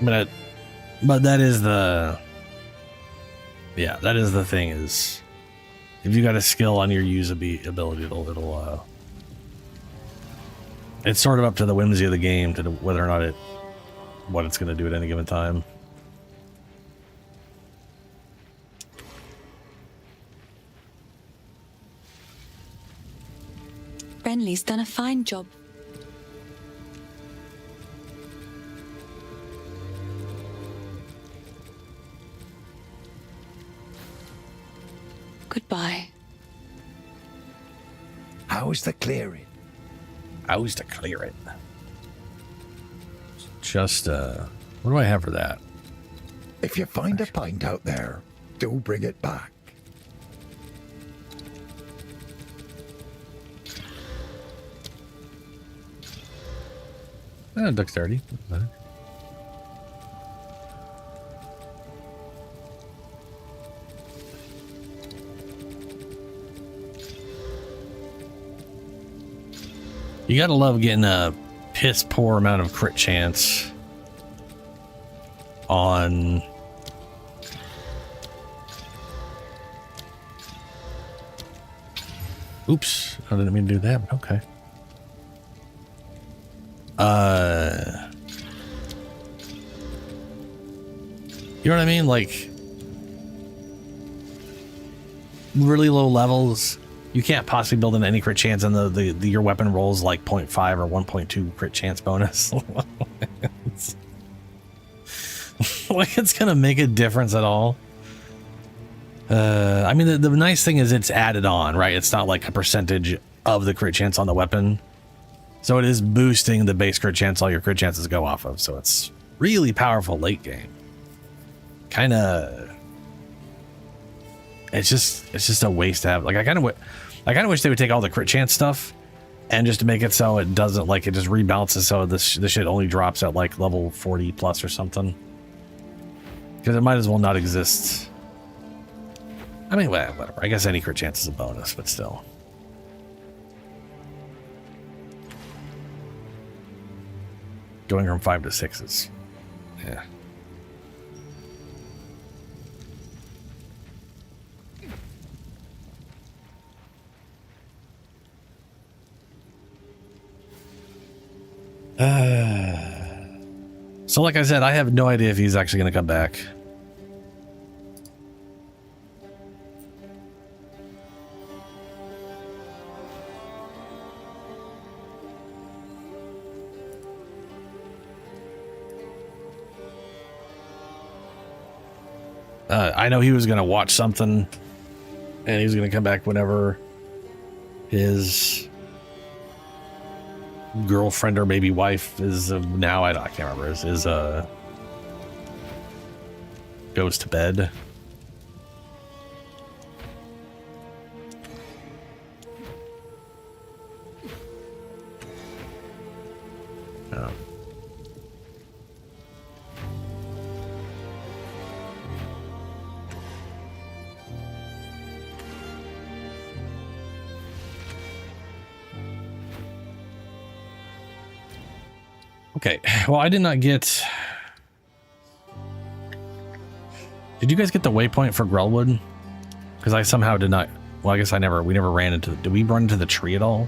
But that is the. Yeah, that is the thing is. If you got a skill on your ability, it'll it's sort of up to the whimsy of the game to whether or not what it's going to do at any given time. Renly's done a fine job. Goodbye. How's the clearing? How's to clear it? Just, what do I have for that? If you find a pint out there, do bring it back. Dexterity. You gotta love getting a piss poor amount of crit chance on oops, I didn't mean to do that, but okay. You know what I mean? Like really low levels, you can't possibly build in any crit chance, and your weapon rolls like 0.5 or 1.2 crit chance bonus. Like it's gonna make a difference at all. I mean, the nice thing is it's added on, right? It's not like a percentage of the crit chance on the weapon. So it is boosting the base crit chance all your crit chances go off of. So it's really powerful late game. Kind of, it's just a waste to have. Like I kind of wish they would take all the crit chance stuff and just to make it so it doesn't, like, it just rebalances so this shit only drops at like level 40 plus or something. Because it might as well not exist. I mean, whatever. I guess any crit chance is a bonus, but still. Going from 5 to 6 is, yeah. So like I said, I have no idea if he's actually going to come back. I know he was going to watch something and he was going to come back whenever his girlfriend or maybe wife is now, I can't remember, is goes to bed. Oh. Okay, well, I did not get... Did you guys get the waypoint for Grellwood? Because I somehow did not... Well, I guess we never ran into... Did we run into the tree at all?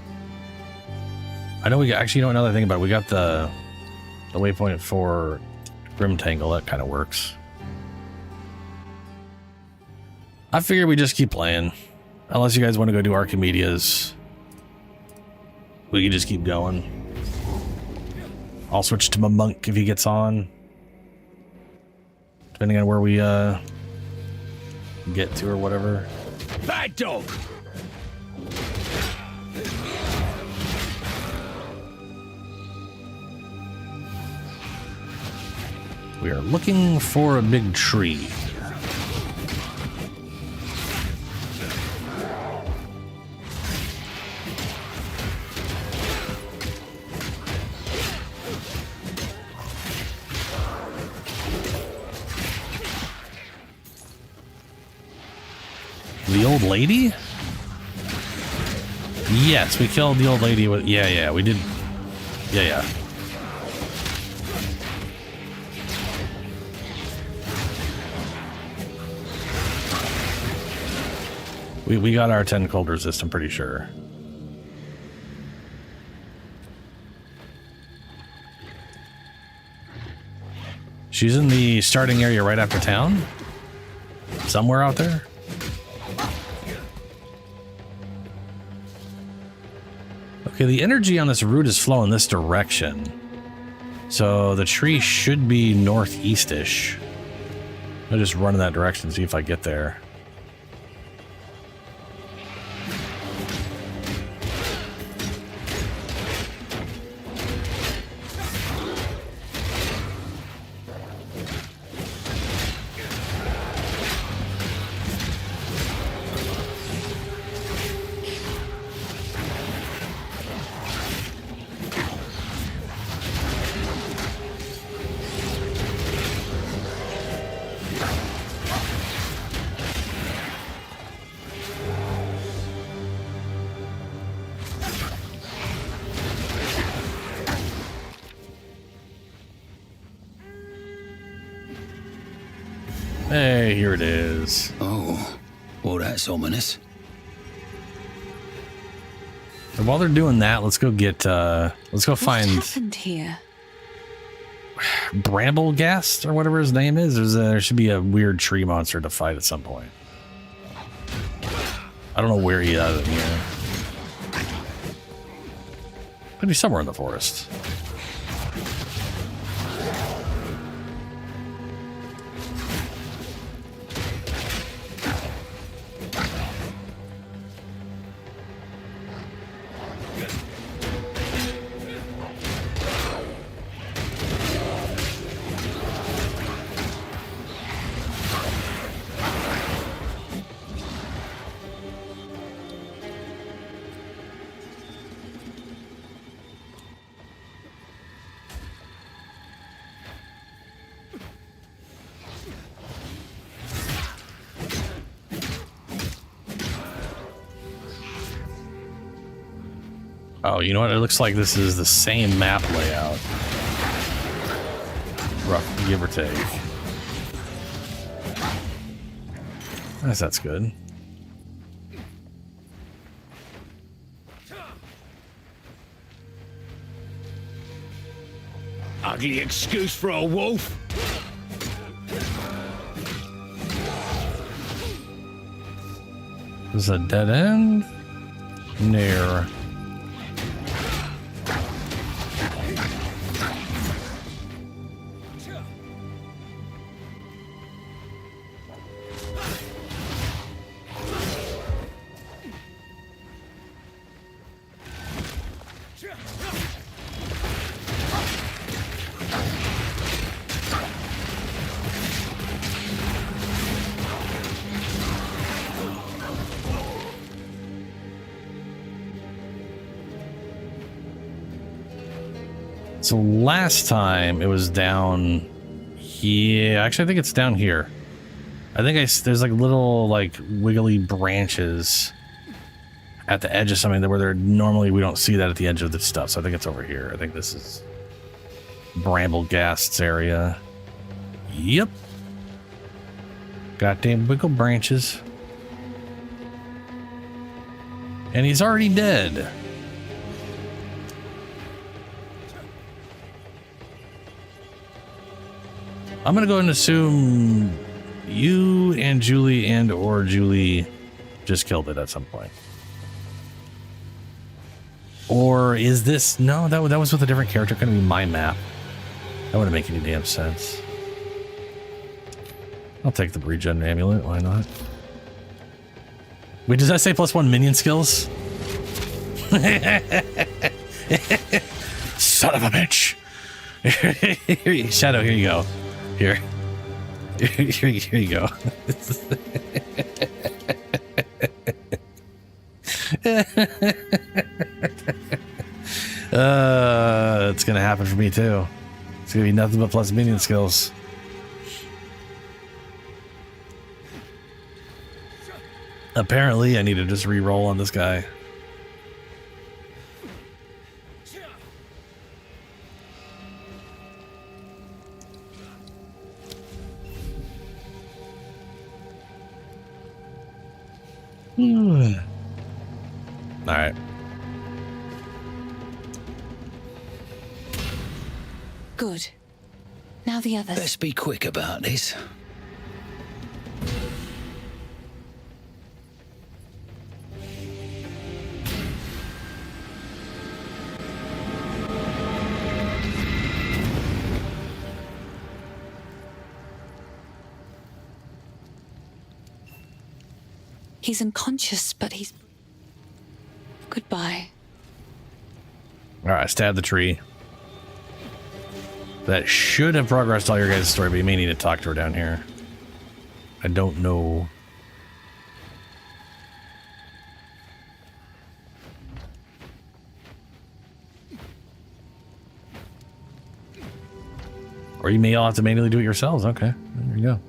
I know we got... Actually, you know another thing about it? We got the waypoint for Grimtangle. That kind of works. I figure we just keep playing. Unless you guys want to go do Archimedia's. We can just keep going. I'll switch to my monk if he gets on. Depending on where we get to or whatever. Bad dog! We are looking for a big tree. The old lady? Yes, we killed the old lady with... Yeah, we did. Yeah. We got our 10 cold resist, I'm pretty sure. She's in the starting area right after town? Somewhere out there? Okay, the energy on this route is flowing this direction. So the tree should be northeast-ish. I'll just run in that direction and see if I get there. Hey, here it is. Oh, well, that's ominous. And while they're doing that, let's go get, let's go find... What happened here? Bramblegast, or whatever his name is. There should be a weird tree monster to fight at some point. I don't know where he is in here. Could be somewhere in the forest. Oh, you know what? It looks like this is the same map layout. Rough, give or take. That's good. Ugly excuse for a wolf. This is a dead end? Near. So last time it was down here. Actually, I think it's down here. I think there's like little like wiggly branches at the edge of something where they're normally we don't see that at the edge of the stuff. So I think it's over here. I think this is Bramblegast's area. Yep. Goddamn wiggle branches. And he's already dead. I'm gonna go and assume you and Julie or Julie just killed it at some point. Or is this... No, that was with a different character. Couldn't be my map. That wouldn't make any damn sense. I'll take the regen amulet. Why not? Wait, does that say +1 minion skills? Son of a bitch. Shadow, here you go. Here you go. It's gonna happen for me too. It's gonna be nothing but plus minion skills. Apparently, I need to just re-roll on this guy. All right. Good. Now the others. Let's be quick about this. He's unconscious, but he's... Goodbye. All right, stab the tree. That should have progressed all your guys' story, but you may need to talk to her down here. I don't know. Or you may all have to manually do it yourselves. Okay, there you go.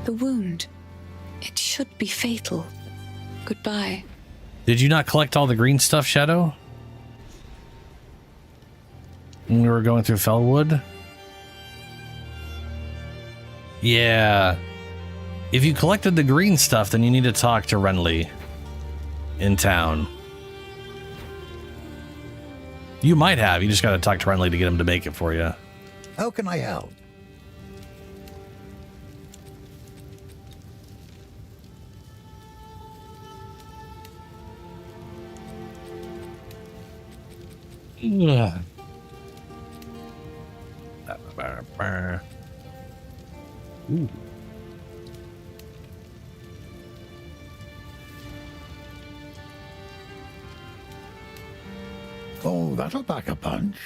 The wound. It should be fatal. Goodbye. Did you not collect all the green stuff, Shadow? When we were going through Fellwood? Yeah. If you collected the green stuff, then you need to talk to Renly in town. You might have. You just got to talk to Renly to get him to make it for you. How can I help? Ugh. Ooh. Oh, that'll pack a punch.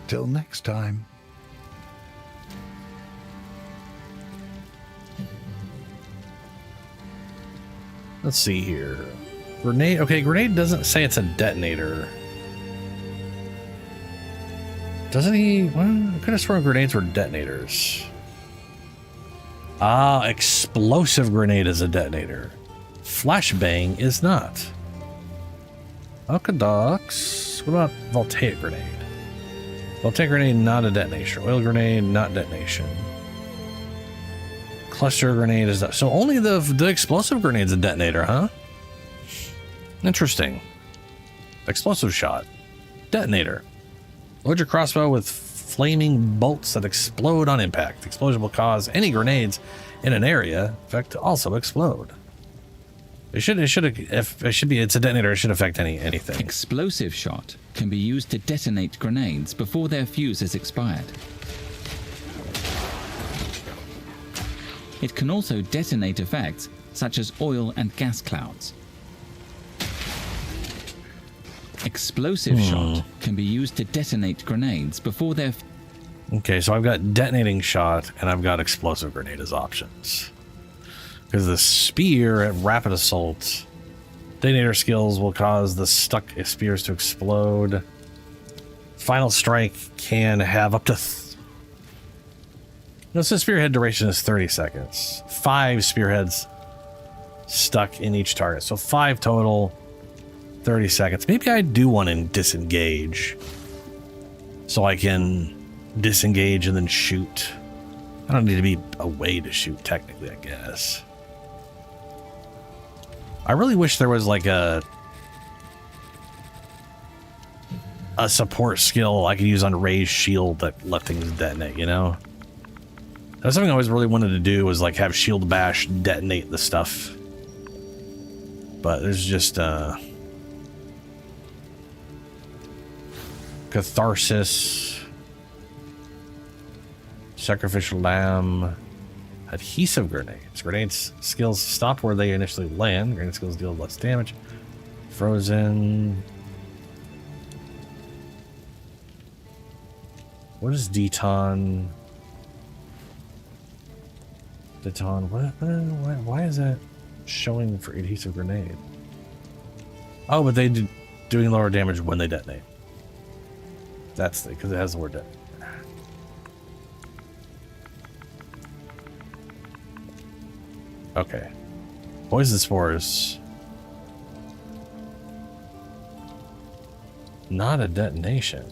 Till next time. Let's see here. Grenade. Okay, grenade doesn't say it's a detonator. Doesn't he? Well, I could have sworn grenades were detonators. Ah, explosive grenade is a detonator. Flashbang is not. Alcadox. What about voltaic grenade? Voltaic grenade, not a detonation. Oil grenade, not detonation. Cluster grenade is not. So only the explosive grenade's a detonator, huh? Interesting. Explosive shot. Detonator. Load your crossbow with flaming bolts that explode on impact. The explosion will cause any grenades in an area, in fact, to also explode. It's a detonator. It should affect anything. Explosive shot can be used to detonate grenades before their fuse is expired. It can also detonate effects such as oil and gas clouds. Explosive shot can be used to detonate grenades before their... Okay, so I've got detonating shot and I've got explosive grenade as options. Because the spear at rapid assault, detonator skills will cause the stuck spears to explode. Final strike can have up to... No, so spearhead duration is 30 seconds. 5 spearheads stuck in each target. So 5 total, 30 seconds. Maybe I do want to disengage. So I can disengage and then shoot. I don't need to be away to shoot, technically, I guess. I really wish there was like a support skill I could use on Ray's shield that let things detonate, you know? That's something I always really wanted to do, was like have shield bash detonate the stuff. But there's just catharsis, sacrificial lamb, adhesive grenades. Grenades skills stop where they initially land. Grenade skills deal less damage. Frozen. What is Deton? Deton, why is that showing for adhesive grenade? Oh, but they do doing lower damage when they detonate. That's because it has the word detonate. Okay. Poison spores. Not a detonation.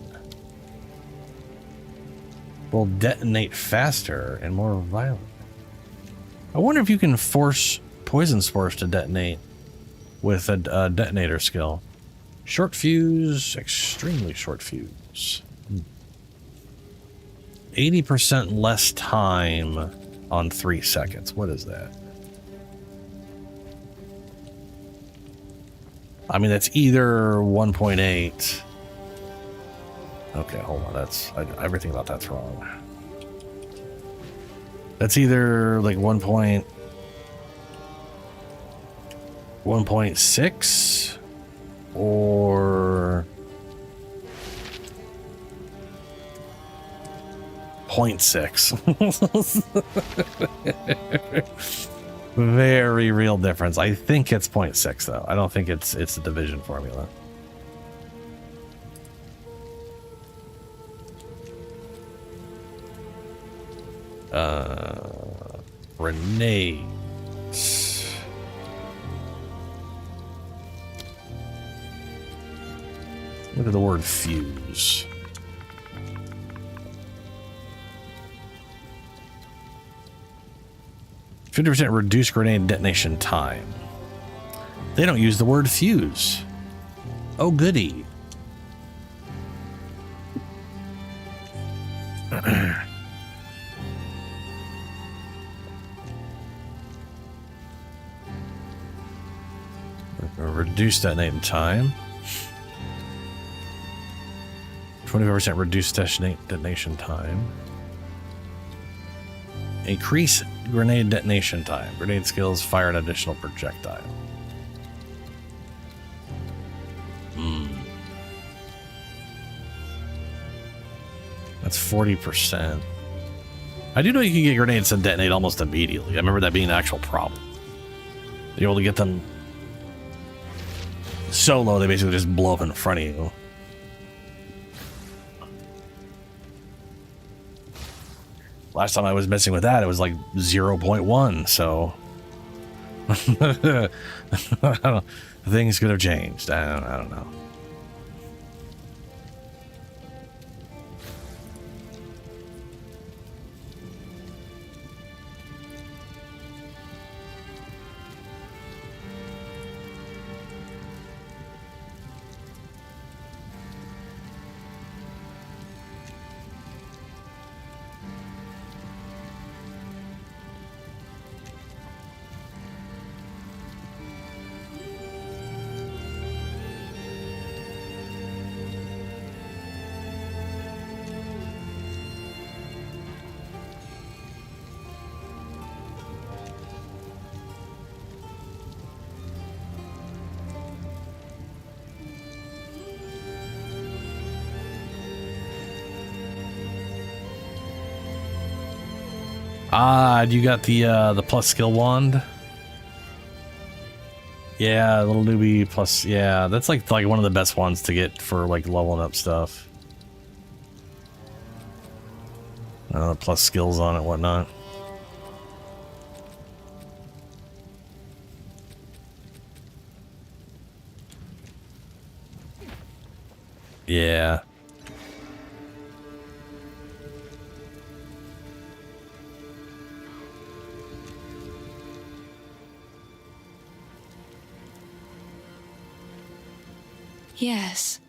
Will detonate faster and more violent. I wonder if you can force poison spores to detonate with a detonator skill. Short fuse, extremely short fuse. 80% less time on 3 seconds. What is that? I mean, that's either 1.8. Okay, hold on. Everything about that's wrong. That's either like 1.6 or 0.6. Very real difference. I think it's 0.6 though. I don't think it's a division formula. Grenades. Look at the word fuse. %50 reduced grenade detonation time. They don't use the word fuse. Oh, goody. Reduce detonating time. 25% reduced detonation time. Increase grenade detonation time. Grenade skills fire an additional projectile. That's 40%. I do know you can get grenades to detonate almost immediately. I remember that being an actual problem. You're able to get them so low they basically just blow up in front of you. Last time I was messing with that, it was like 0.1, so I don't know. Things could have changed. I don't know. You got the plus skill wand. Yeah, little newbie plus. Yeah, that's like one of the best ones to get for like leveling up stuff. Plus skills on it, whatnot. Yeah. Yes.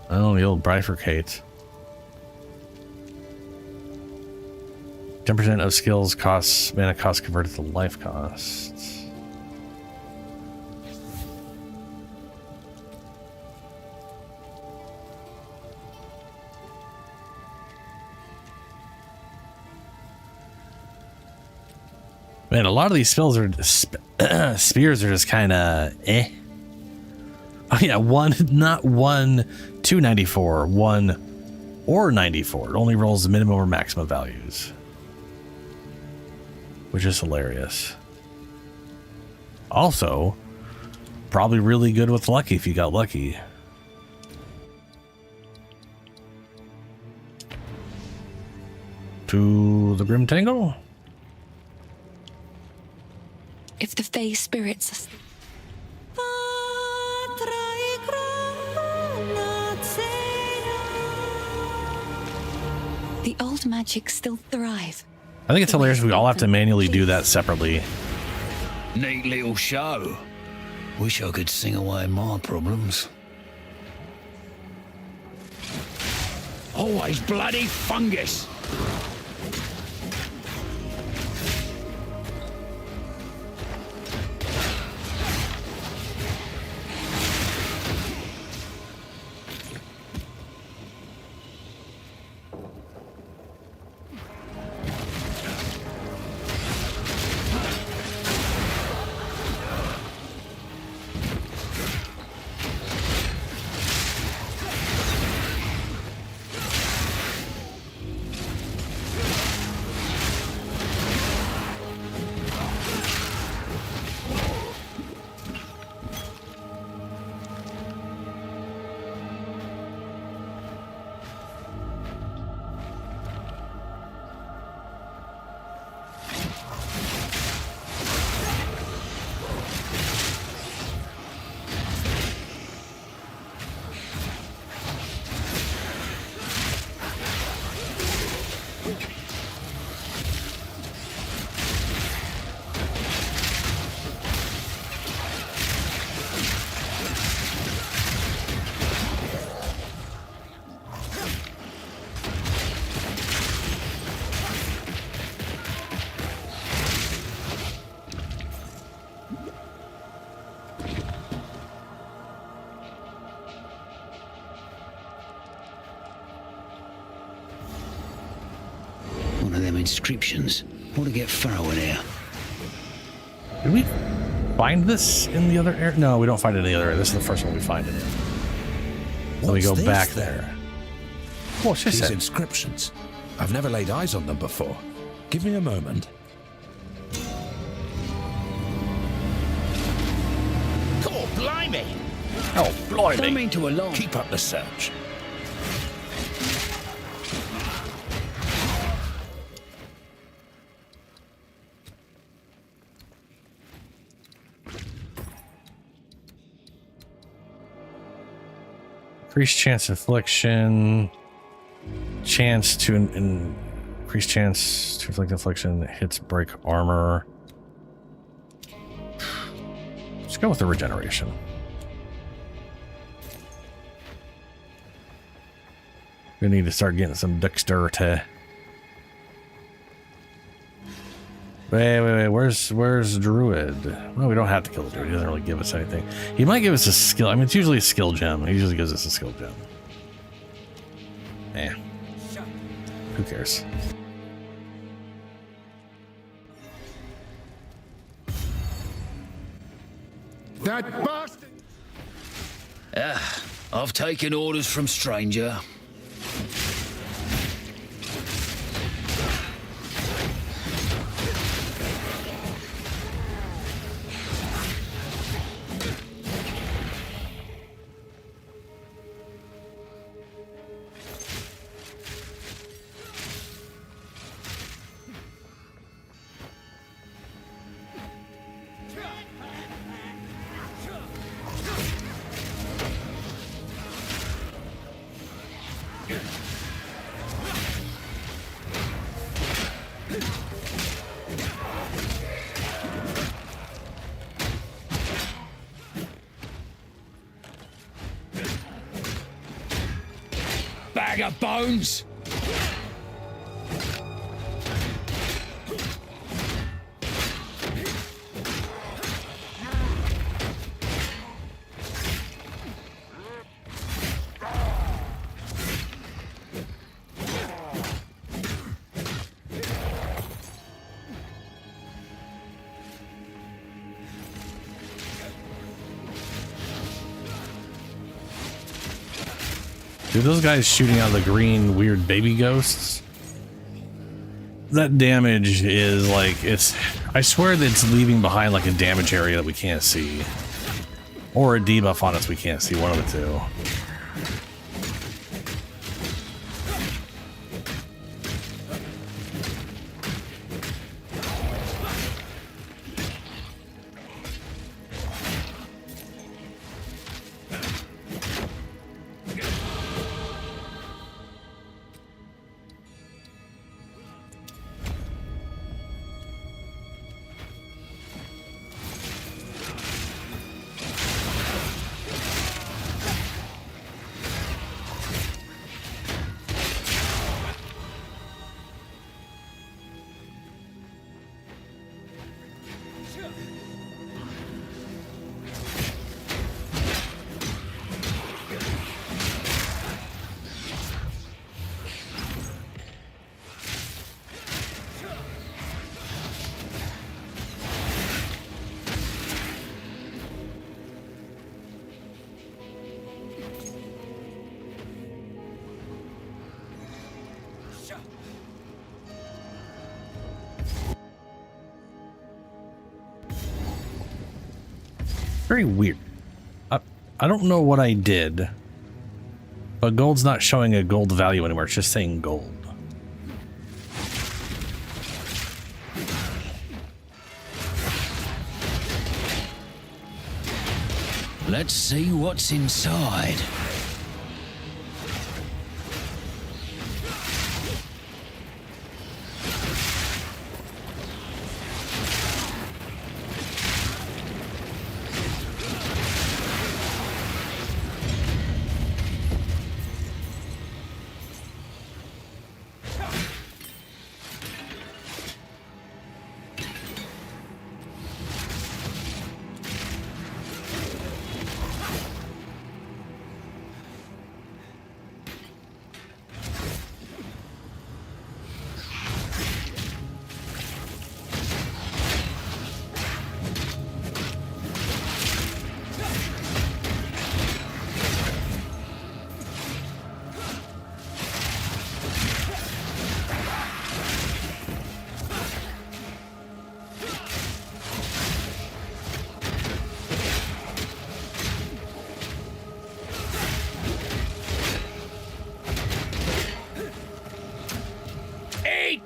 Oh, the old bifurcate. 10% of skills costs, mana costs converted to life costs. Man, a lot of these spells are spears are just kind of eh. Oh yeah, not 294, 1 or 94. It only rolls the minimum or maximum values, which is hilarious. Also, probably really good with lucky if you got lucky. To the Grim Tangle? If the Fey spirits... The old magic still thrive. I think it's hilarious we all have to manually do that separately. Neat little show. Wish I could sing away my problems. Always bloody fungus. some inscriptions. Want to get thorough in here. Did we find this in the other area? No, we don't find it in the other area. This is the first one we find it in. Let me go What's back this there. What's These this? inscriptions. I've never laid eyes on them before. Give me a moment. Oh, blimey! Oh, Don't blimey. mean to alarm. Keep up the search. Increased chance affliction. Chance to increase chance to inflict affliction. Hits break armor. Let's go with the regeneration. We need to start getting some dexterity. Wait. Where's Druid? Well, we don't have to kill the Druid. He doesn't really give us anything. He might give us a skill. I mean, it's usually a skill gem. He usually gives us a skill gem. Eh. Who cares? That bastard! I've taken orders from stranger. Bag of bones! Dude, those guys shooting out the green weird baby ghosts. That damage is like, I swear that it's leaving behind like a damage area that we can't see. Or a debuff on us we can't see, one of the two. Very weird. I don't know what I did, but gold's not showing a gold value anymore. It's just saying gold. Let's see what's inside.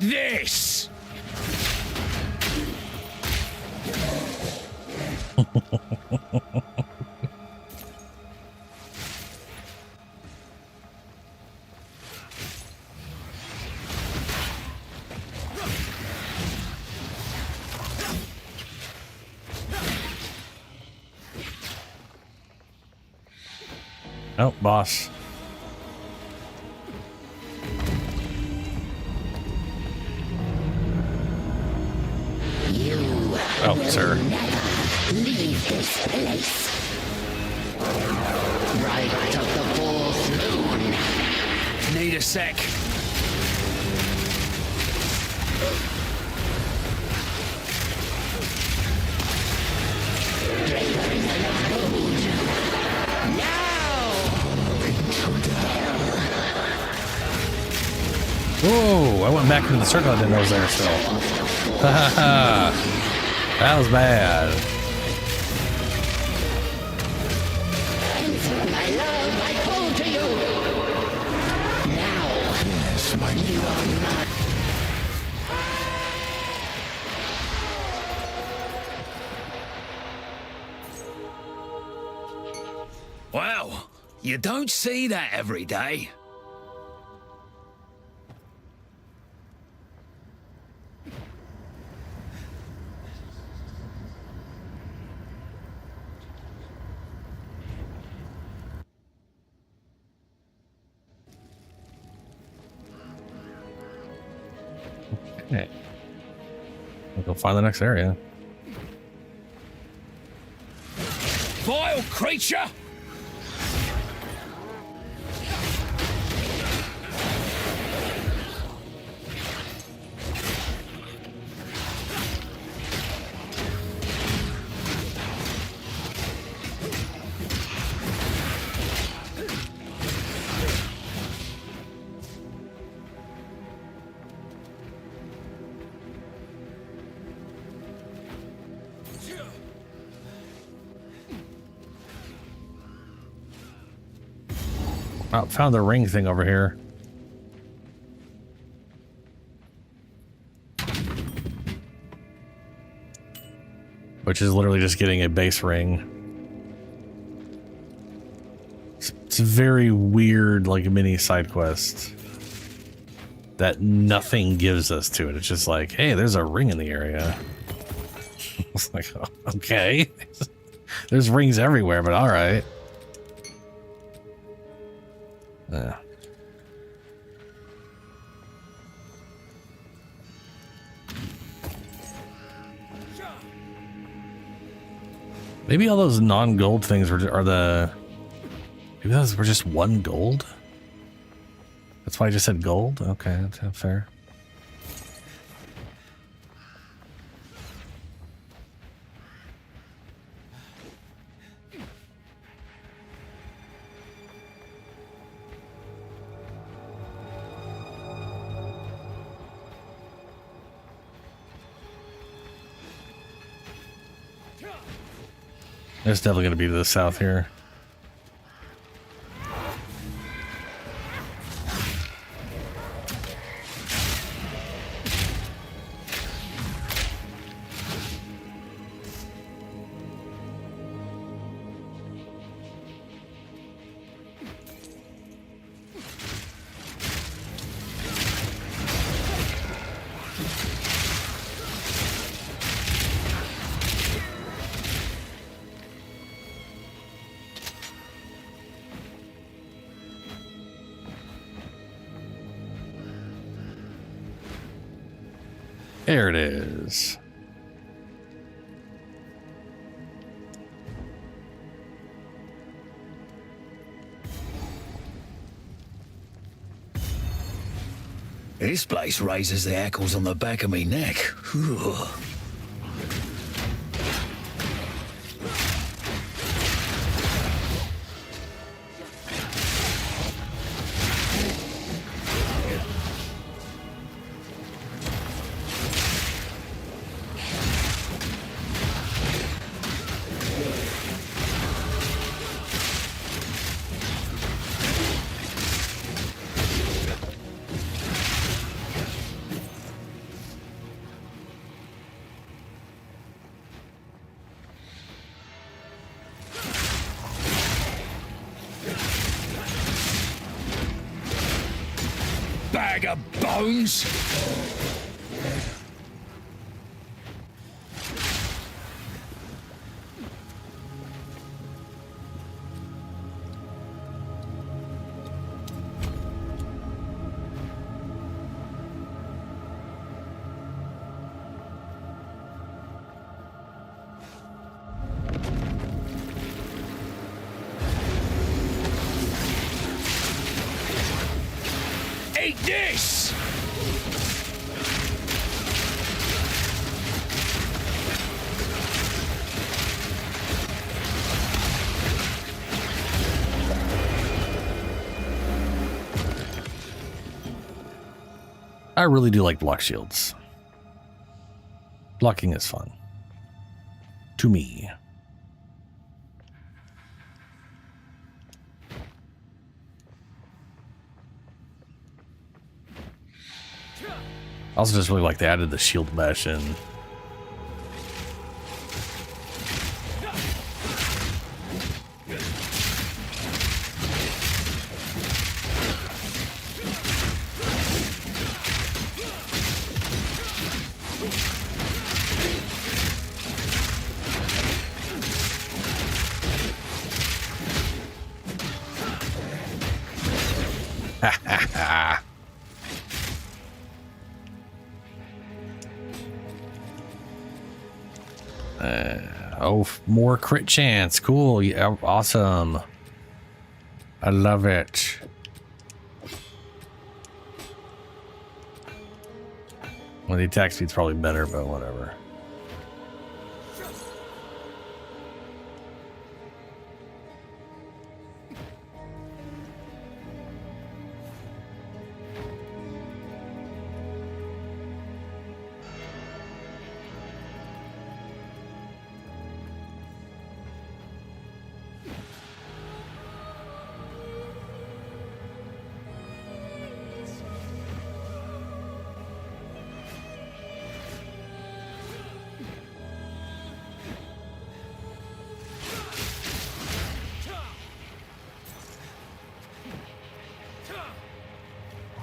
this. Oh, boss. Oh, sir. Leave this place. Right of the fourth moon. Need a sec. Whoa, I went back into the circle. I didn't know it was there still. That was bad. My love, I call to you. Now. Yes, my you are mine. Wow, you don't see that every day. Okay. We'll go find the next area. Vile creature! Oh, found the ring thing over here. Which is literally just getting a base ring. It's a very weird, like, mini side quest that nothing gives us to it. It's just like, hey, there's a ring in the area. It's like, oh, okay. There's rings everywhere, but all right. Yeah. Maybe all those non-gold things are maybe those were just one gold? That's why I just said gold? Okay, that's fair. It's definitely going to be to the south here. There it is. This place raises the hackles on the back of me neck. Whew. bag of bones. Eat this! I really do like block shields. Blocking is fun. To me. I also just really like they added the shield mesh in. More crit chance. Cool. Yeah, awesome. I love it. Well, the attack speed's probably better, but whatever.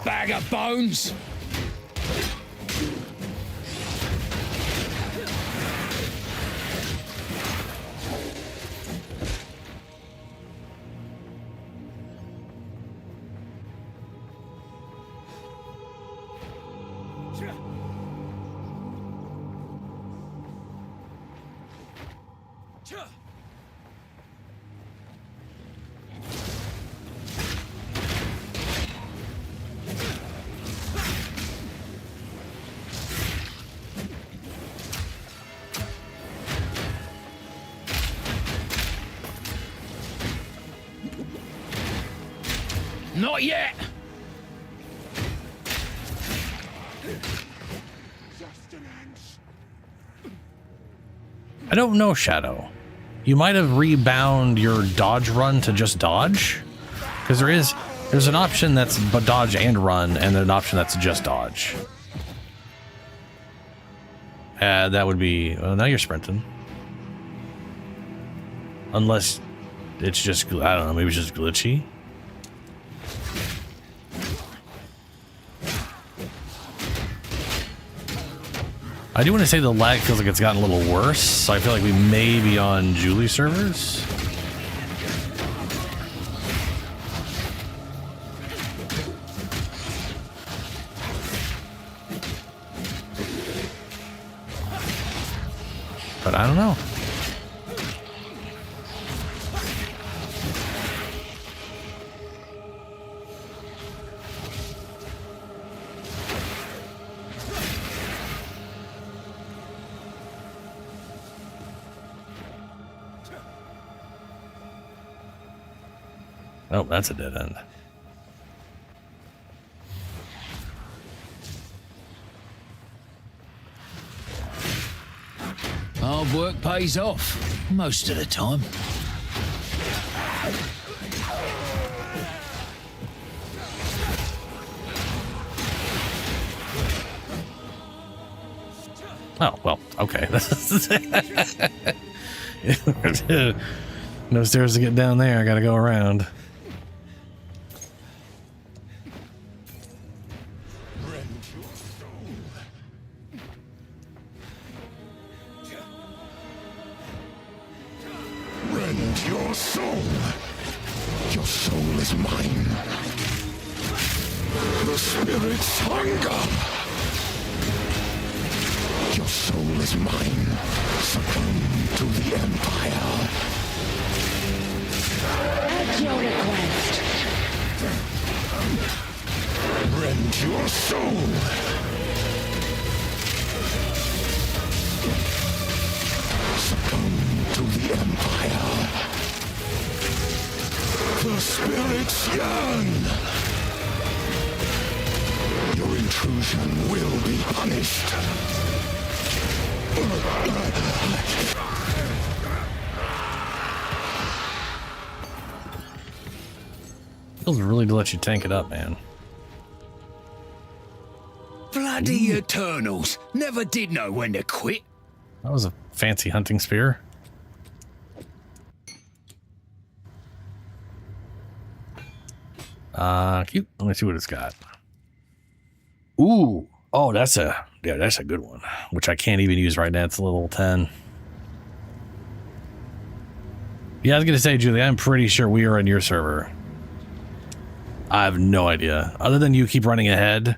Bag of bones. Not yet. I don't know, Shadow. You might have rebound your dodge run to just dodge, because there's an option that's dodge and run, and an option that's just dodge. That would be, well, now you're sprinting. Unless it's just, I don't know, maybe it's just glitchy. I do want to say the lag feels like it's gotten a little worse, so I feel like we may be on Julie servers. But I don't know. Oh, that's a dead end. Hard work pays off, most of the time. Oh, well, okay. No stairs to get down there. I gotta go around. soul. Your soul is mine. The spirit's hunger. Your soul is mine. Succumb to the Empire. At your request. Rend your soul. Succumb to the Empire. The spirits yearn. Your intrusion will be punished. Feels really to let you tank it up, man. Bloody Eternals. Never did know when to quit. That was a fancy hunting spear. Cute. Let me see what it's got. Ooh. Oh, that's a good one, which I can't even use right now. It's a little 10. Yeah, I was gonna say, Julie, I'm pretty sure we are on your server. I have no idea. Other than you keep running ahead.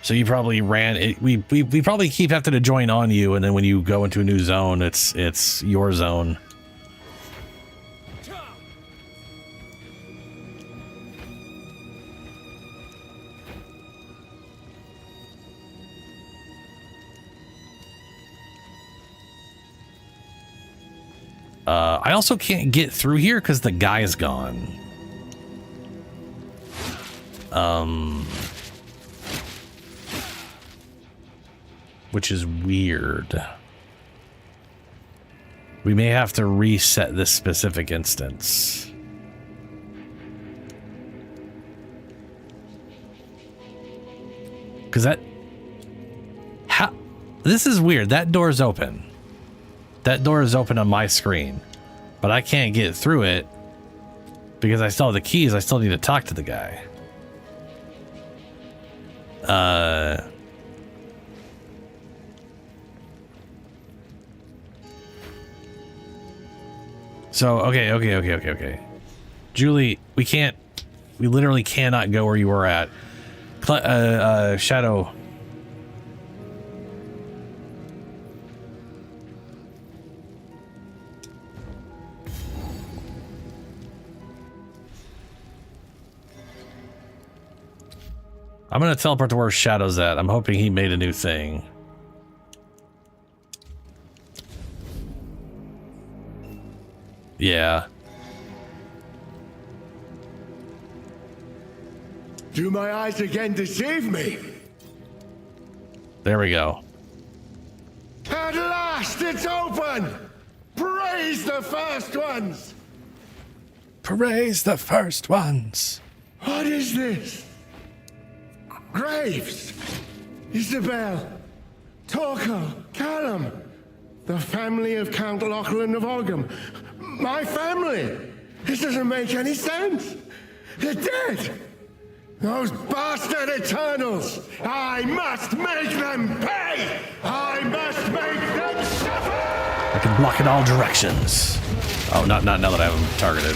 So you probably ran it. We probably keep having to join on you, and then when you go into a new zone, it's your zone. I also can't get through here because the guy is gone. Which is weird. We may have to reset this specific instance. Because this is weird. That door's open. That door is open on my screen, but I can't get through it because I still have the keys. I still need to talk to the guy. So, okay. Julie, we literally cannot go where you were at. Shadow. I'm gonna teleport to where Shadow's at. I'm hoping he made a new thing. Yeah. Do my eyes again deceive me? There we go. At last, it's open! Praise the first ones! Praise the first ones. What is this? Graves! Isabel! Torko! Callum! The family of Count Lachlan of Ogham. My family! This doesn't make any sense! They're dead! Those bastard Eternals! I must make them pay! I must make them suffer! I can block in all directions. Oh, not now that I have him targeted.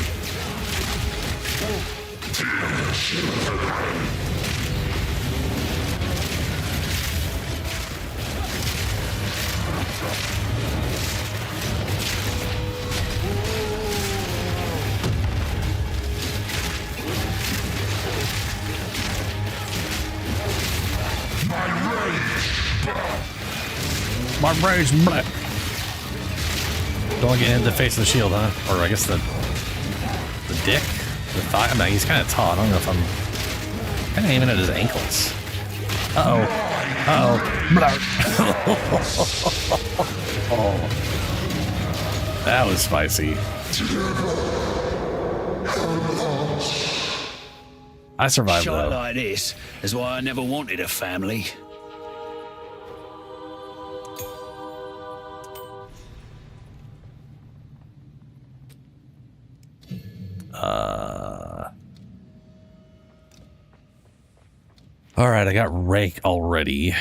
My rage black. Don't get in the face of the shield, huh? Or I guess the dick, the thigh. I mean, he's kind of tall. I don't know if I'm kind of aiming at his ankles. Uh oh. Oh, that was spicy. I survived Shot though. like this is why I never wanted a family. All right, I got Rake already.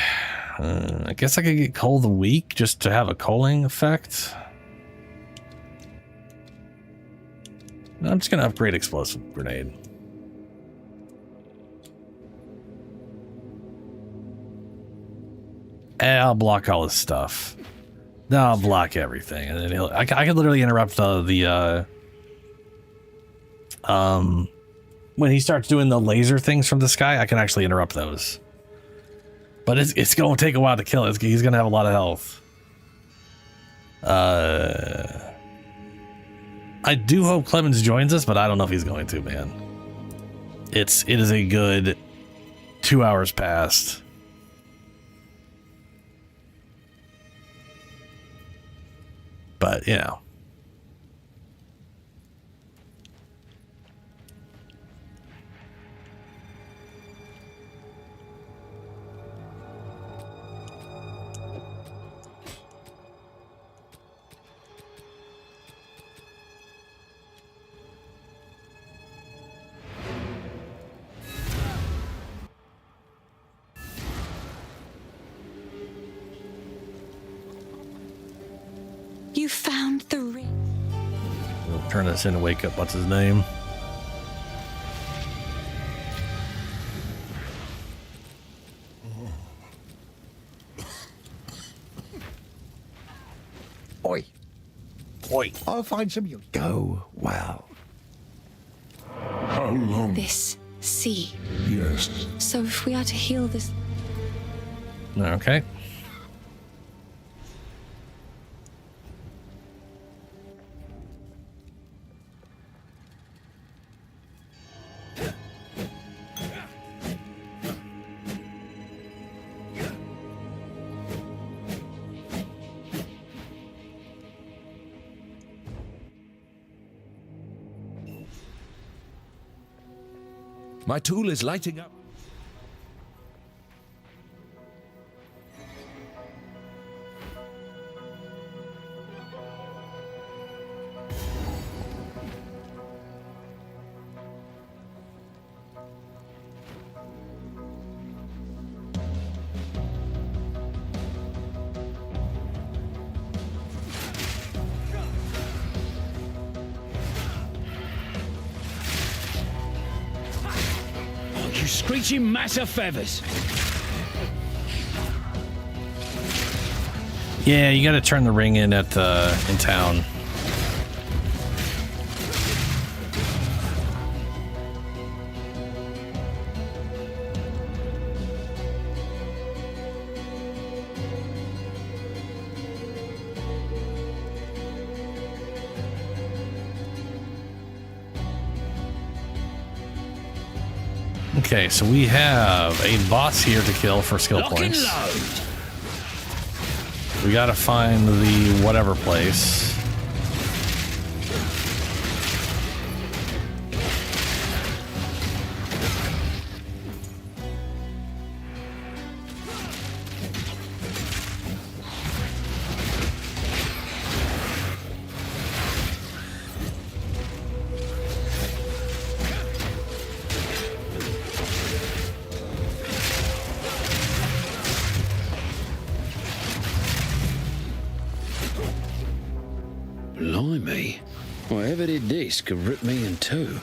I guess I could get Coal of the Week just to have a culling effect. I'm just gonna upgrade explosive grenade. And I'll block all his stuff. No, I'll block everything, and then I can literally interrupt when he starts doing the laser things from the sky. I can actually interrupt those, but it's gonna take a while to kill it. He's gonna have a lot of health. I do hope Clemens joins us, but I don't know if he's going to, man. It is a good 2 hours past. But, you know. You found the ring. We'll turn this in and wake up. What's his name? Oi. Oi. I'll find some you. Go well. How long? This sea. Yes. So if we are to heal this... Okay. My tool is lighting up. You screeching mass of feathers. Yeah, you got to turn the ring in at in town. Okay, so we have a boss here to kill for skill Lock and points. load. We gotta find the whatever place. Blimey. Whatever did this could rip me in two.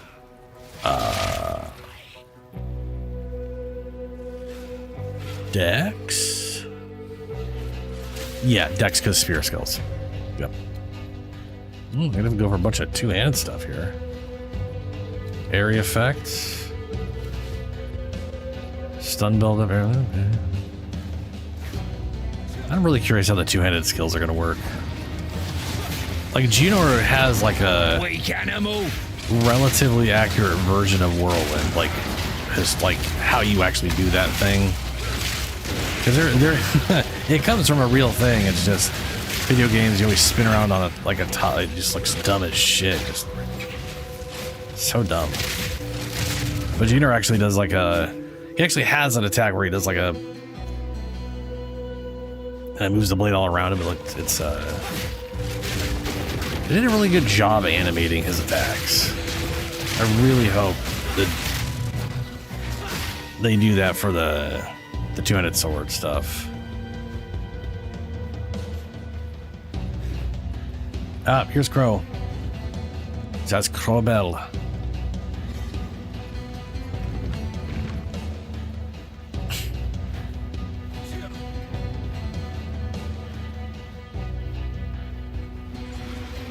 Dex? Yeah, Dex because spear skills. Yep. I'm gonna go for a bunch of two-handed stuff here. Area effects. Stun build up. I'm really curious how the two-handed skills are gonna work. Like, Junor has like a Weak animal. relatively accurate version of Whirlwind, like just like how you actually do that thing. Because they're it comes from a real thing. It's just video games. You always spin around on a top. It just looks dumb as shit. Just so dumb. But Junor actually does like a. He actually has an attack where he does like a. And it moves the blade all around him. It's They did a really good job animating his attacks. I really hope that they do that for the two-handed sword stuff. Ah, here's Crow. That's Krobel.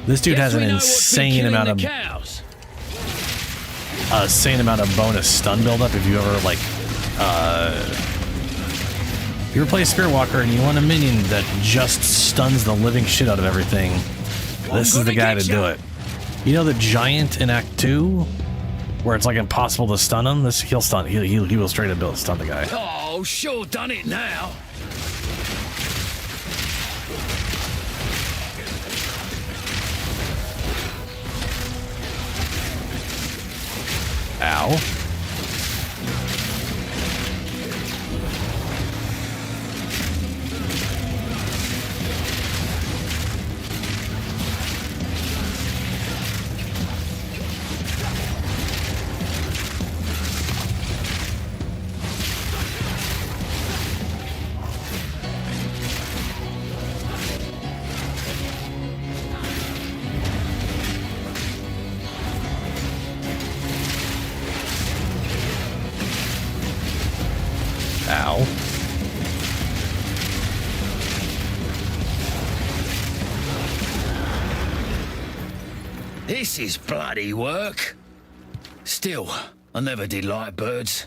This dude has an insane amount of bonus stun buildup. If you ever like, if you ever play Spirit Walker and you want a minion that just stuns the living shit out of everything, this is the guy to do it. You know the giant in Act 2, where it's like impossible to stun him. He'll stun. He will straight up stun the guy. Oh, sure done it now. Ow. Ow. This is bloody work. Still, I never did like birds.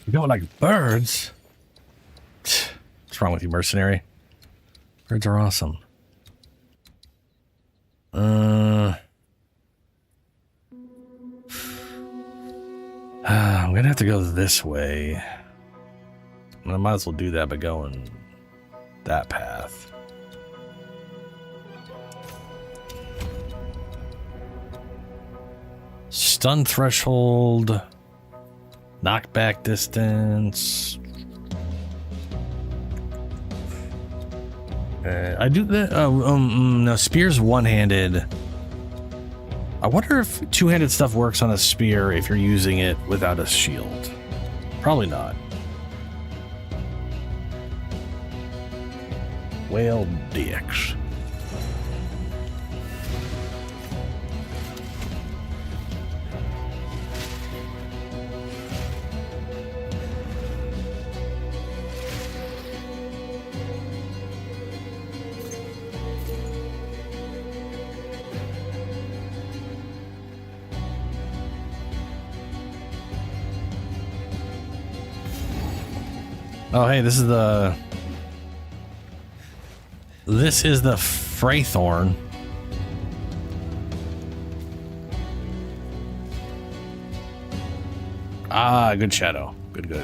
You don't like birds? What's wrong with you, mercenary? Birds are awesome. I'm gonna have to go this way. I might as well do that by going that path. Stun threshold, knockback distance. I do that. No, spear's one-handed. I wonder if two-handed stuff works on a spear if you're using it without a shield. Probably not. Whale DX. Oh, hey, this is the Fraythorn. Ah, good shadow. Good.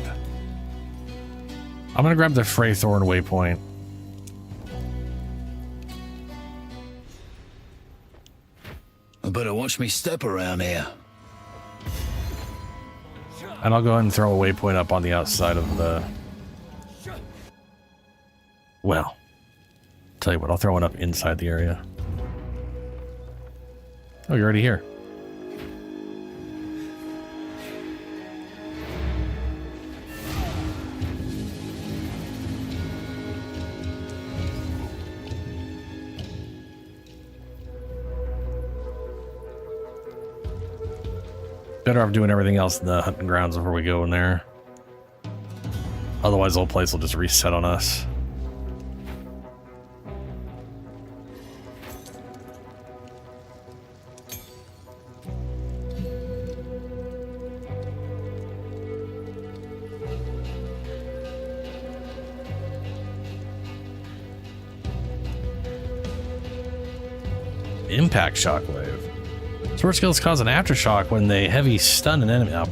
I'm gonna grab the Fraythorn waypoint. I better watch me step around here. And I'll go ahead and throw a waypoint up on the outside of the... Well, tell you what, I'll throw one up inside the area. Oh, you're already here. Better off doing everything else in the hunting grounds before we go in there. Otherwise, the whole place will just reset on us. Impact shockwave. Sword skills cause an aftershock when they heavy stun an enemy. Oh,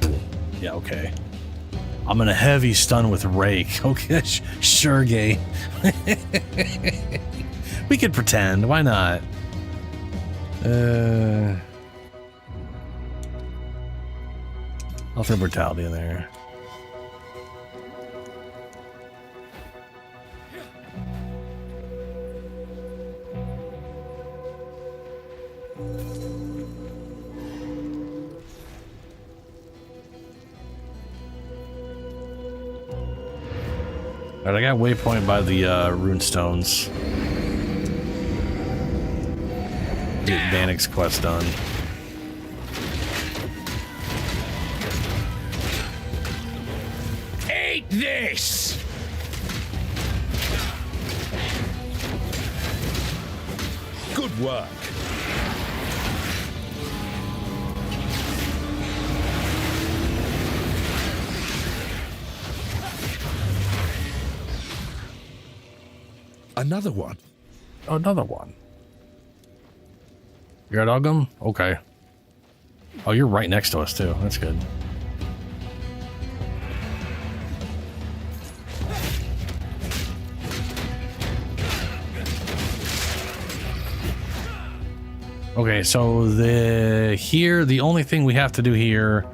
yeah, okay. I'm gonna heavy stun with Rake. Okay, sure, gay. We could pretend. Why not? I'll throw brutality in there. Alright, I got waypoint by the rune stones. get Vanek's quest done. Eat this! Good work. Another one. Another one. You're at Ogum? Okay. Oh, you're right next to us, too. That's good. Okay, so the only thing we have to do here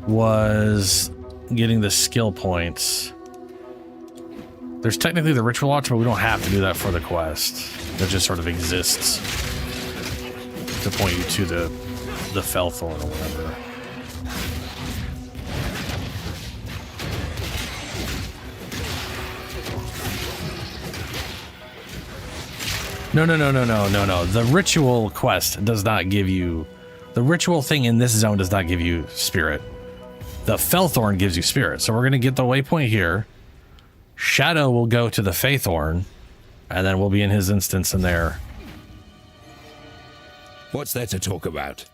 was getting the skill points. There's technically the ritual launch, but we don't have to do that for the quest. That just sort of exists to point you to the Felthorn or whatever. No. The ritual quest does not give you... The ritual thing in this zone does not give you spirit. The Felthorn gives you spirit. So we're going to get the waypoint here. Shadow will go to the Faithorn, and then we'll be in his instance in there. What's there to talk about?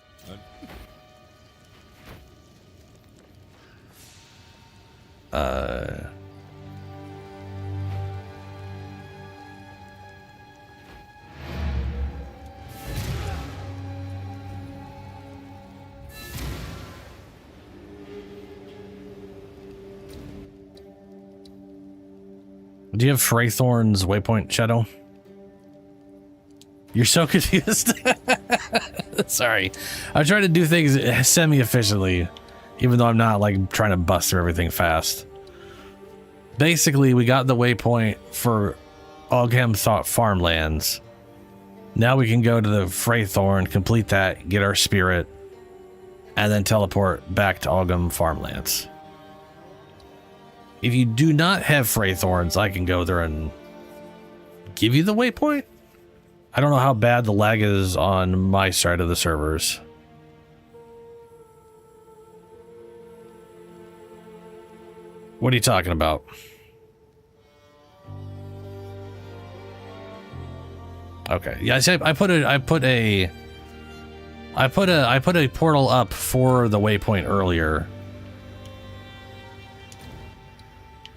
Do you have Freythorn's waypoint, Shadow? You're so confused. Sorry. I'm trying to do things semi-efficiently, even though I'm not like trying to bust through everything fast. Basically, we got the waypoint for Ogham Thought Farmlands. Now we can go to the Freythorn, complete that, get our spirit, and then teleport back to Ogham Farmlands. If you do not have Freythorns, I can go there and give you the waypoint. I don't know how bad the lag is on my side of the servers. What are you talking about? Okay. Yeah, I put a portal up for the waypoint earlier.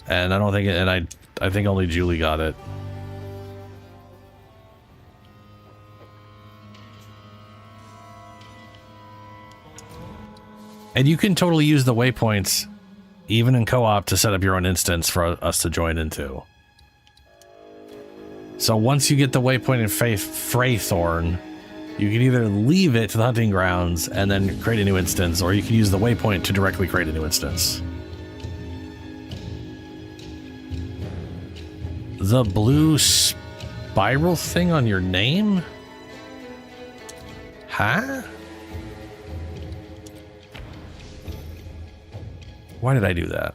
And I don't think it, and I think only Julie got it. And you can totally use the waypoints, even in co-op, to set up your own instance for us to join into. So once you get the waypoint in Freythorn, you can either leave it to the hunting grounds and then create a new instance, or you can use the waypoint to directly create a new instance. The blue spiral thing on your name? Huh? Why did I do that?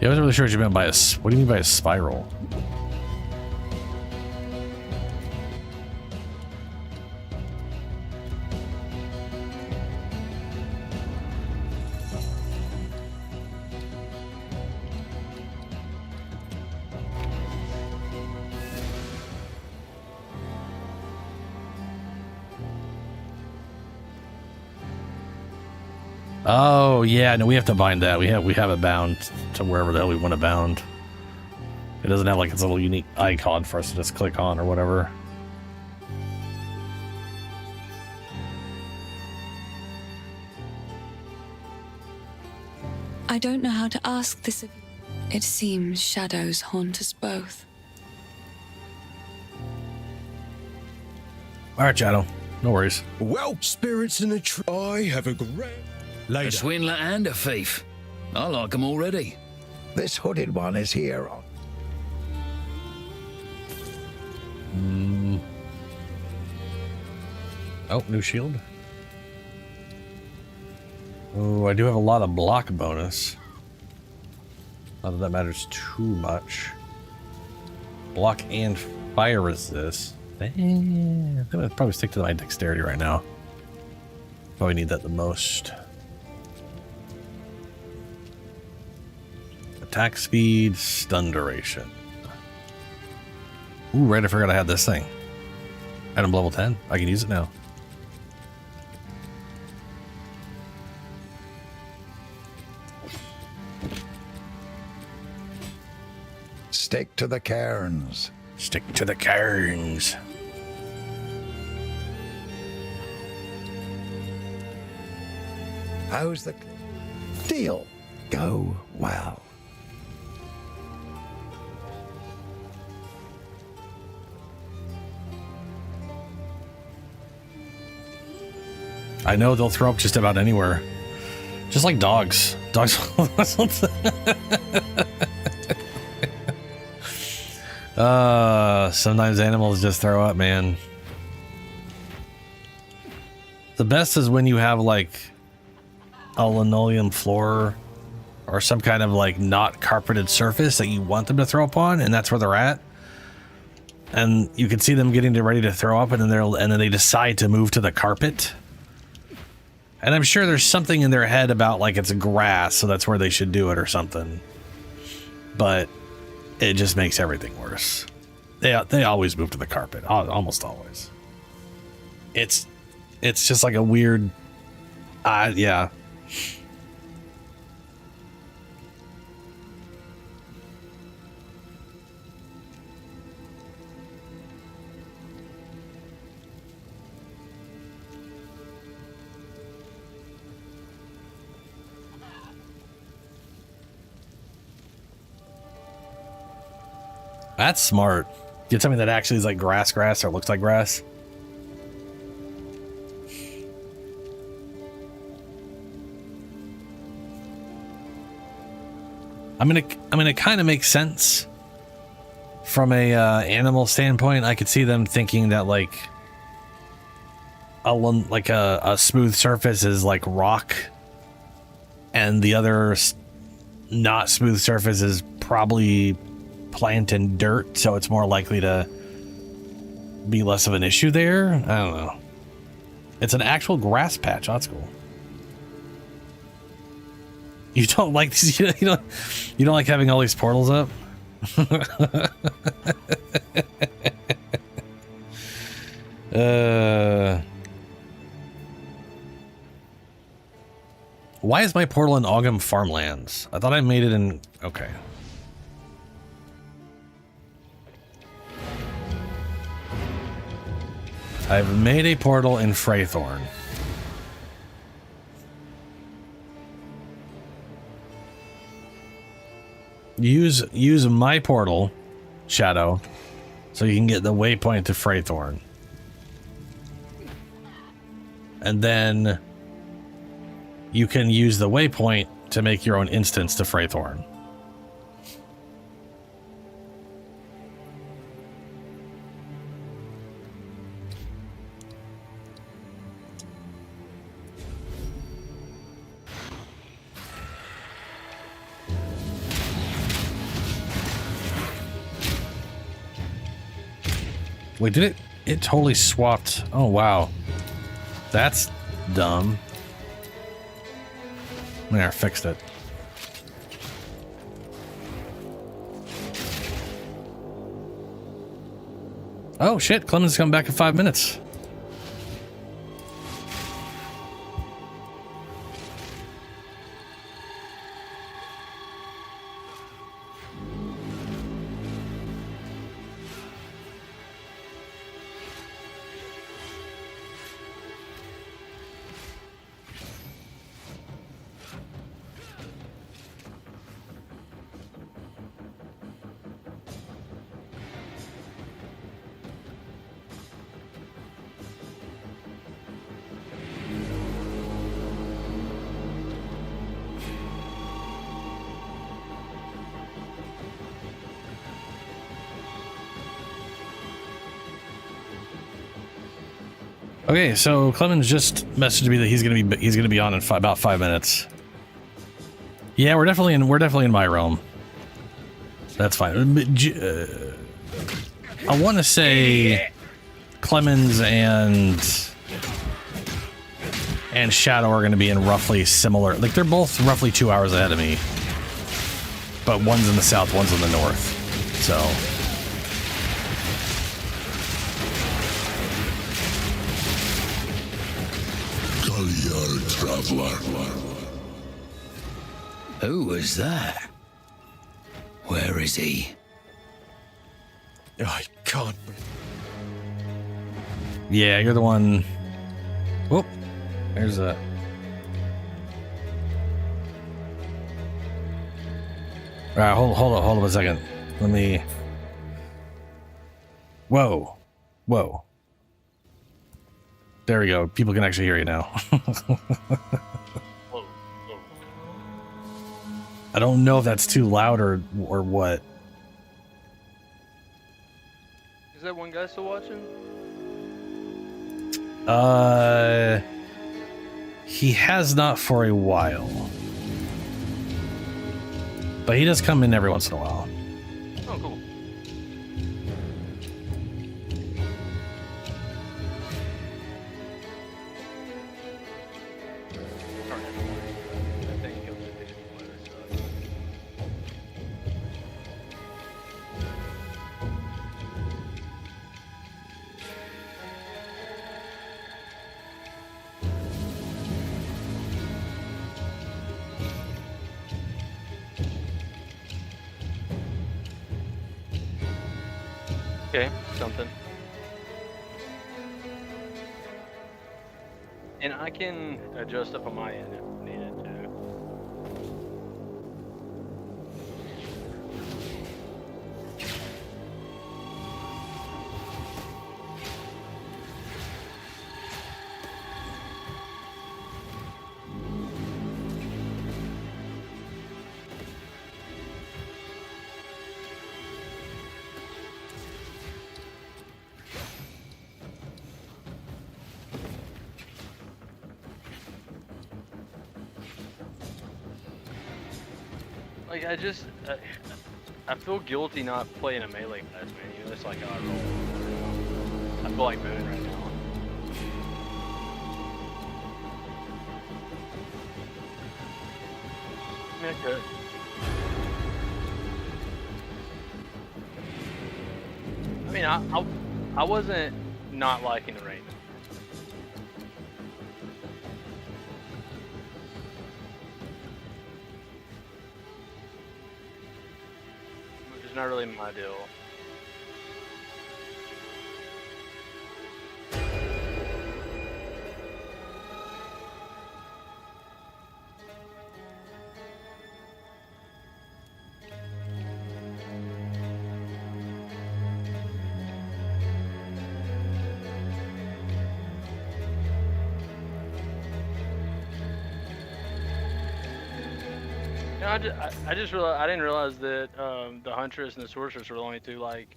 Yeah, I wasn't really sure what you meant by what do you mean by a spiral? Oh yeah, no, we have to bind that. We have it bound to wherever the hell we want it bound. It doesn't have like its little unique icon for us to just click on or whatever. I don't know how to ask this of you. It seems shadows haunt us both. All right, Shadow. No worries. Well, spirits in a tree. I have a great... A swindler and a thief. I like them already. This hooded one is here. Oh, new shield. Oh, I do have a lot of block bonus. Not that that matters too much. Block and fire resist. I'm gonna probably stick to my dexterity right now. Probably need that the most. Attack speed, stun duration. Ooh, right, I forgot I had this thing. Item level 10. I can use it now. Stick to the cairns. Stick to the cairns. How's the deal? Go well. I know they'll throw up just about anywhere. Just like dogs. Dogs. Sometimes animals just throw up, man. The best is when you have like a linoleum floor or some kind of like not carpeted surface that you want them to throw up on, and that's where they're at. And you can see them getting ready to throw up, and then they decide to move to the carpet. And I'm sure there's something in their head about like it's grass, so that's where they should do it or something. But it just makes everything worse. They always move to the carpet, almost always. It's just like a weird, yeah. That's smart. You tell me that actually is like grass or looks like grass? I mean, it kind of makes sense from a animal standpoint. I could see them thinking that like a smooth surface is like rock, and the other not smooth surface is probably plant and dirt, so it's more likely to be less of an issue there. I don't know. It's an actual grass patch. Oh, that's cool. You don't like these, you don't like having all these portals up? Why is my portal in Ogum Farmlands? I thought I made it in... Okay. I've made a portal in Freythorn. Use my portal, Shadow, so you can get the waypoint to Freythorn. And then you can use the waypoint to make your own instance to Freythorn. Wait, did it? It totally swapped. Oh, wow. That's dumb. There, fixed it. Oh, shit. Clemens coming back in 5 minutes. Okay, so Clemens just messaged me that he's gonna be on in about 5 minutes. Yeah, we're definitely in my realm. That's fine. I want to say Clemens and Shadow are going to be in roughly similar. Like they're both roughly 2 hours ahead of me, but one's in the south, one's in the north. So. Traveler. Who was that? Where is he? I can't. Yeah, you're the one. Whoop. There's a. All right, hold up a second. Let me. Whoa. There we go. People can actually hear you now. I don't know if that's too loud or what. Is that one guy still watching? He has not for a while. But he does come in every once in a while. Oh, cool. Okay, something. And I can adjust up on my end if needed to. Like, I feel guilty not playing a melee class, man. You know, it's like how I roll. I feel like Moon right now. I mean, I could. I mean, I wasn't not liking the rain. Which is not really my deal. I just realized I didn't realize that the Huntress and the Sorceress were the only two, like,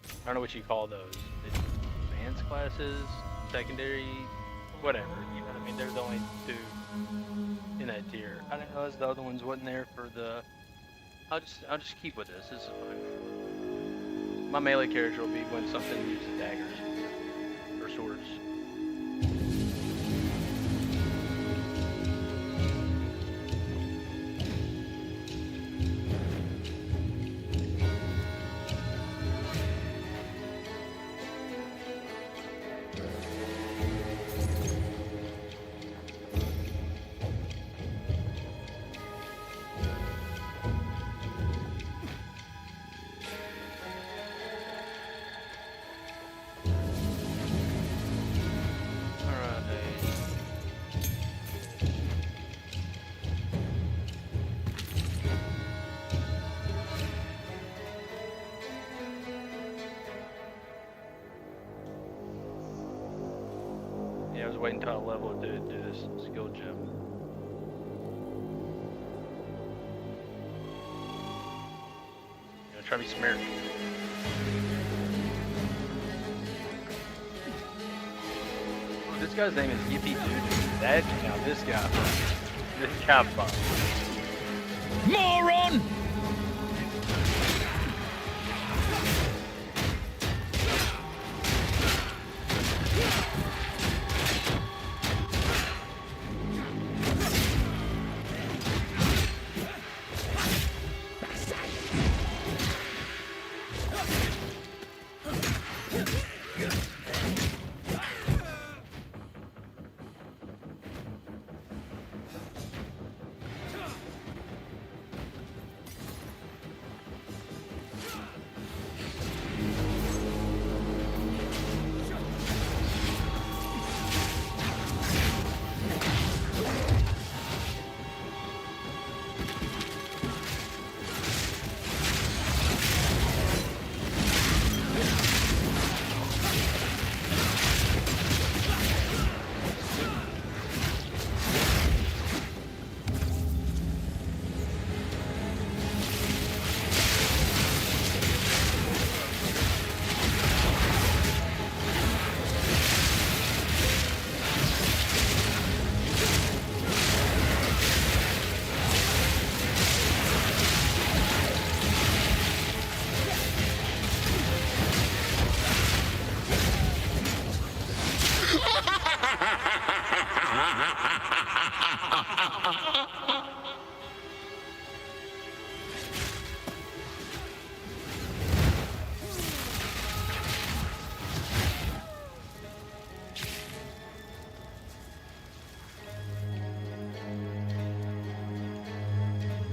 I don't know what you call those, advanced classes, secondary, whatever. You know what I mean? They're the only two in that tier. I didn't realize the other ones wasn't there for the. I'll just keep with this. This is fine. My melee character will be when something uses daggers or swords. I was waiting until I leveled to do this skill gem. Try to be smart. guy's name is Yippee Doo. That now this guy fucked. Moron!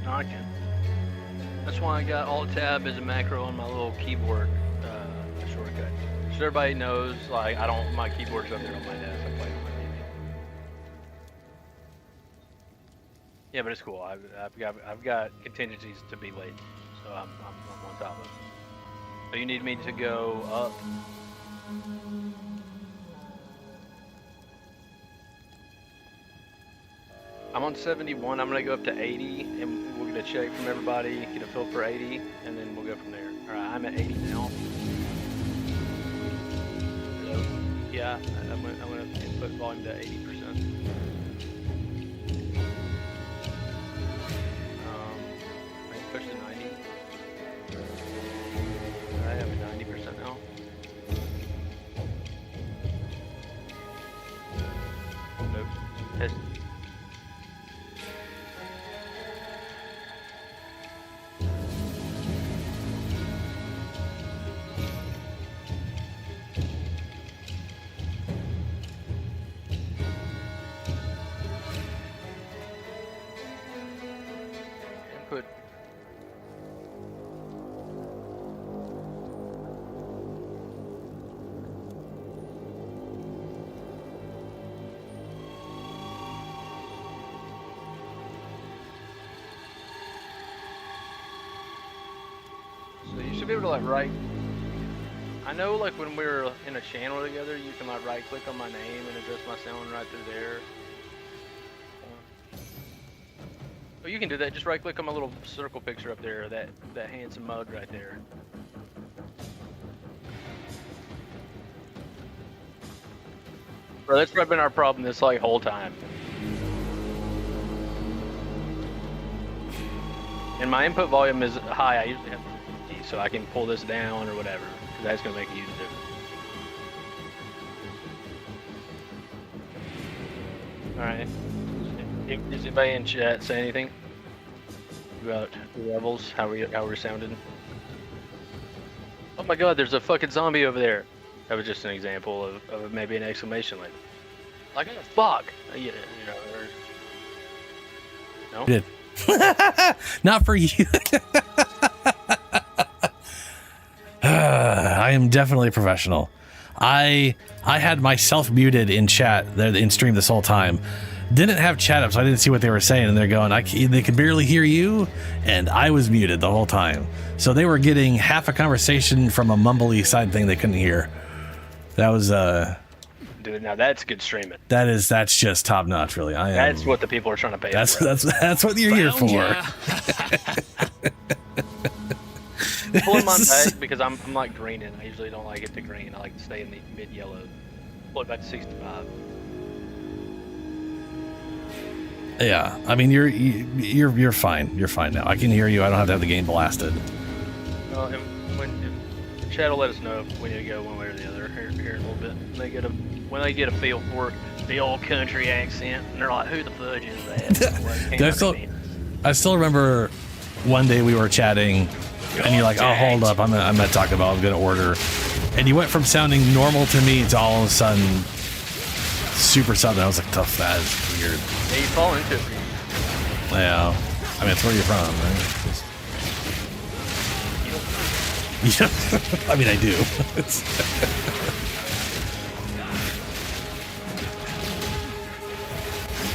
Knocking. That's why I got Alt Tab as a macro on my little keyboard shortcut. So everybody knows, like, my keyboard's up there on my desk. I play on my TV. Yeah, but it's cool. I've got contingencies to be late, so I'm on top of it. So you need me to go up. I'm on 71. I'm gonna go up to 80, and we're gonna check from everybody, get a feel for 80, and then we'll go from there. All right, I'm at 80 now. So, yeah, I'm gonna input volume to 80%. I can push to 90. I have a 90% now. Nope. Test. Input. So you should be able to like write. I know like when we were in a channel together, you can like right click on my name and adjust my sound right through there. Oh, you can do that. Just right click on my little circle picture up there, that handsome mug right there. Bro, that's been our problem this like whole time. And my input volume is high. I usually have 50, so I can pull this down or whatever, because that's gonna make a huge difference. All right. Does anybody in chat say anything about the levels? How we're sounding? Oh my God! There's a fucking zombie over there. That was just an example of maybe an exclamation like oh fuck, you know, or no. Did. Not for you. I am definitely a professional. I had myself muted in chat there in stream this whole time. Didn't have chat up, so I didn't see what they were saying. And they're going, they could barely hear you, and I was muted the whole time. So they were getting half a conversation from a mumbly side thing they couldn't hear. That was Dude, now that's good streaming. That's just top notch, really. That's what the people are trying to pay. That's what you're here for. Pull him on back because I'm like greening. I usually don't like it to green. I like to stay in the mid yellow. Pull it back to 65. Yeah, I mean you're fine. You're fine now. I can hear you. I don't have to have the game blasted. And if Chad will let us know if we need to go one way or the other here in a little bit. When they get a feel for the old country accent, and they're like, "Who the fudge is that?" Like, I still remember one day we were chatting, and you're like, "Oh, hold up, I'm gonna talk about. I'm gonna order," and you went from sounding normal to me to all of a sudden super southern. I was like, "Tough, that is weird." Yeah, you fall into it. Yeah, I mean, it's where you're from, right? Yeah, I mean, I do.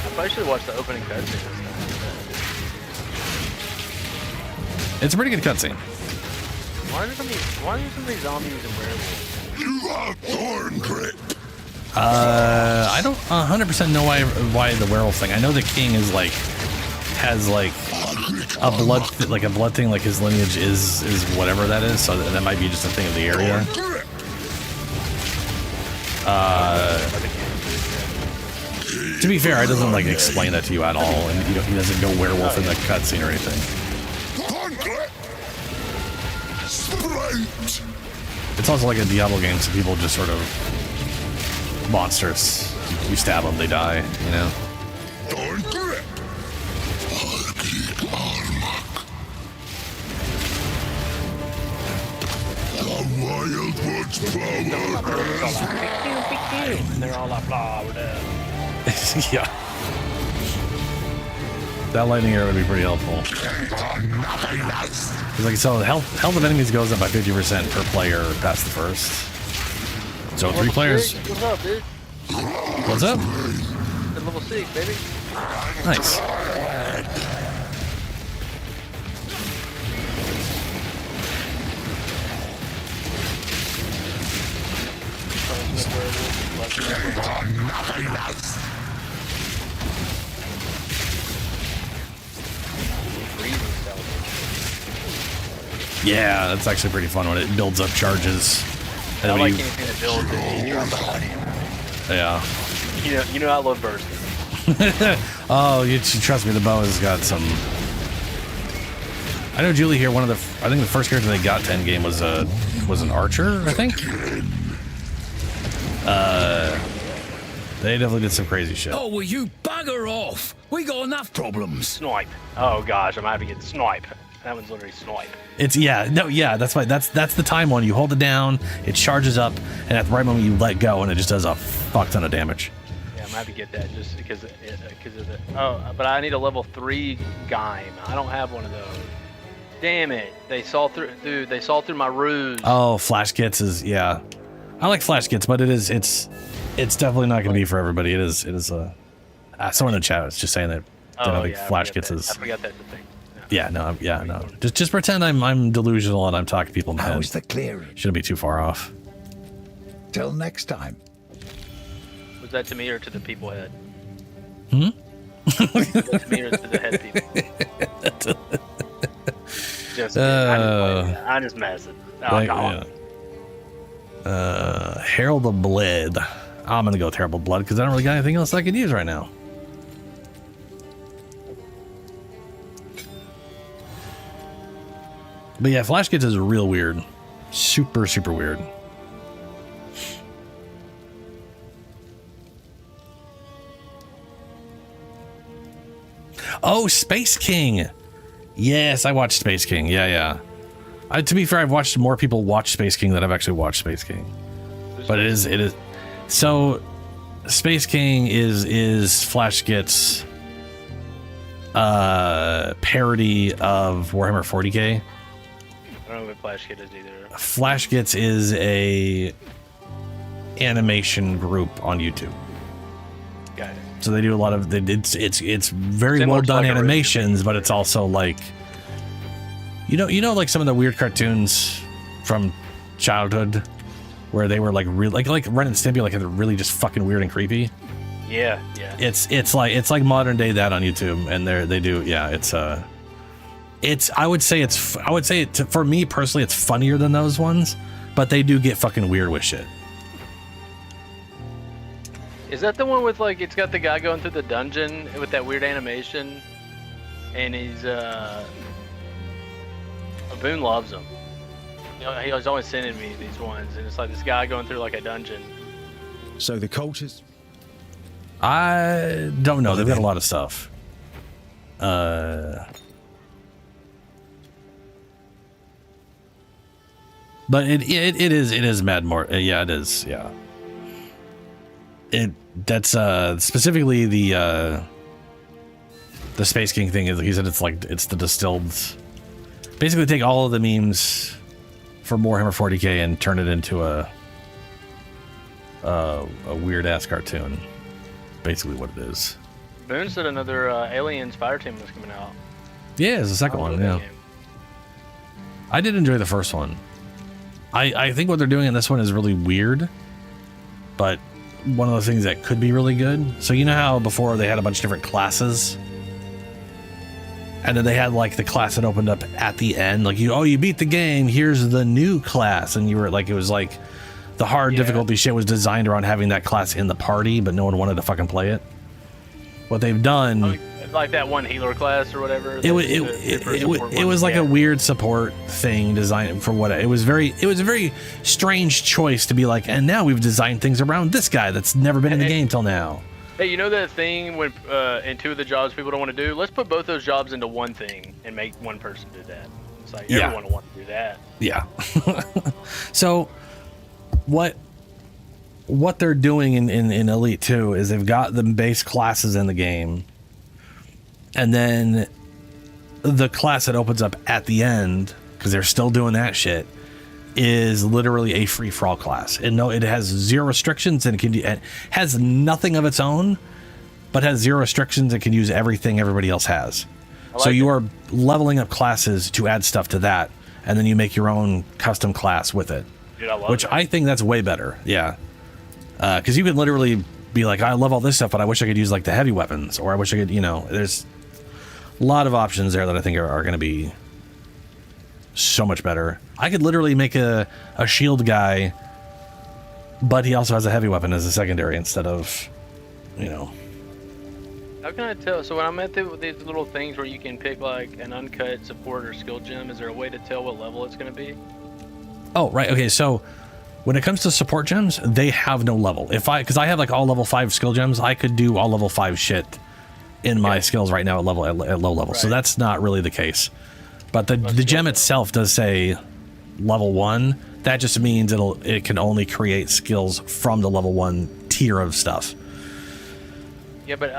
I probably should watch the opening cutscene. It's a pretty good cutscene. Why are there so many zombies and werewolves? You are thorn grip. I don't 100% know why the werewolf thing. I know the king is like has like a blood thing, like his lineage is whatever that is. So that might be just a thing of the area. To be fair, it doesn't like explain that to you at all, and he doesn't go werewolf in the cutscene or anything. It's also like a Diablo game, so people just sort of monsters. You stab them, they die, you know? The Wildwood's power. And they're all like, blah, we're dead. Yeah. That lightning arrow would be pretty helpful. It's like, so the health of enemies goes up by 50% per player past the first. So 3 players. What's up, dude? What's up? At level 6, baby. Nice. Yeah, that's actually pretty fun when it builds up charges. I like anything that builds it. Yeah. You know I love bursting. Oh, you trust me, the bow has got some. I know Julie here. I think the first character they got to end game was an archer. I think. They definitely did some crazy shit. Oh, will you bugger off? We got enough problems. Snipe. Oh gosh, I'm happy to get snipe. That one's literally snipe. It's that's why that's the time one. You hold it down, it charges up, and at the right moment you let go, and it just does a fuck ton of damage. Yeah, I'm happy to get that just because of it. Oh, but I need a level 3 Gaim. I don't have one of those. Damn it! They saw through, dude. They saw through my ruse. Oh, flash kits is I like flash kits, but it's definitely not going to be for everybody. It is someone in the chat was just saying that they don't think flash kits is. I forgot that's the thing. No. No. Just pretend I'm delusional and I'm talking people in the head. How's the clearing? Shouldn't be too far off. Till next time. Was that to me or to the people head? Hmm? Was that to me or to the head people? I'm just messing. Oh, God. Herald of Blood. I'm gonna go with Herald of Blood because I don't really got anything else I could use right now. But yeah, flash kits is real weird. Super, super weird. Oh, Space King. Yes, I watched Space King. Yeah. To be fair, I've watched more people watch Space King than I've actually watched Space King. But it is. So, Space King is Flash Git's parody of Warhammer 40k. I don't know what Flash Kit is either. Flash Gits is a animation group on YouTube. Got it. So they do a lot of it's very Similar well to done like a animations, but it's also like you know like some of the weird cartoons from childhood where they were like real like Ren and Stimpy, like they're really just fucking weird and creepy. Yeah. It's like modern day that on YouTube, and they do I would say for me personally it's funnier than those ones, but they do get fucking weird with shit. Is that the one with like it's got the guy going through the dungeon with that weird animation, and he's Boone loves him. You know, he was always sending me these ones, and it's like this guy going through like a dungeon. So the cultures? I don't know. They've got a lot of stuff. But it is Mad More. Yeah, it is. Yeah. That's specifically the Space King thing. Is he said it's the distilled. Basically, take all of the memes from Warhammer 40k and turn it into a weird ass cartoon. Basically, what it is. Boone said another Aliens Fire Team was coming out. Yeah, it's the second one. Yeah, I did enjoy the first one. I think what they're doing in this one is really weird, but one of those things that could be really good. So you know how before they had a bunch of different classes, and then they had like the class that opened up at the end, like you beat the game, here's the new class, and you were like, it was like the hard difficulty shit was designed around having that class in the party, but no one wanted to fucking play it. What they've done, like that one healer class or whatever. It was like a weird support thing designed for what it was. It was a very strange choice to be like, and now we've designed things around this guy that's never been in the game till now. Hey, you know that thing when in two of the jobs people don't want to do? Let's put both those jobs into one thing and make one person do that. It's like everyone will want to do that. Yeah. So what they're doing in Elite 2 is they've got the base classes in the game, and then the class that opens up at the end, because they're still doing that shit, is literally a free-for-all class. And no, it has zero restrictions, and it has nothing of its own, but has zero restrictions and can use everything everybody else has. So you are leveling up classes to add stuff to that, and then you make your own custom class with it. Dude, I love which that. I think that's way better. Yeah. Because you could literally be like, I love all this stuff, but I wish I could use like the heavy weapons, or I wish I could, there's a lot of options there that I think are going to be so much better. I could literally make a shield guy, but he also has a heavy weapon as a secondary instead of, How can I tell? So when I'm at these little things where you can pick like an uncut support or skill gem, is there a way to tell what level it's going to be? Oh, right. Okay. So when it comes to support gems, they have no level. Because I have like all level 5 skill gems, I could do all level 5 shit in my skills right now at low level. Right. So that's not really the case. But the gem itself does say level 1. That just means it can only create skills from the level 1 tier of stuff. Yeah, but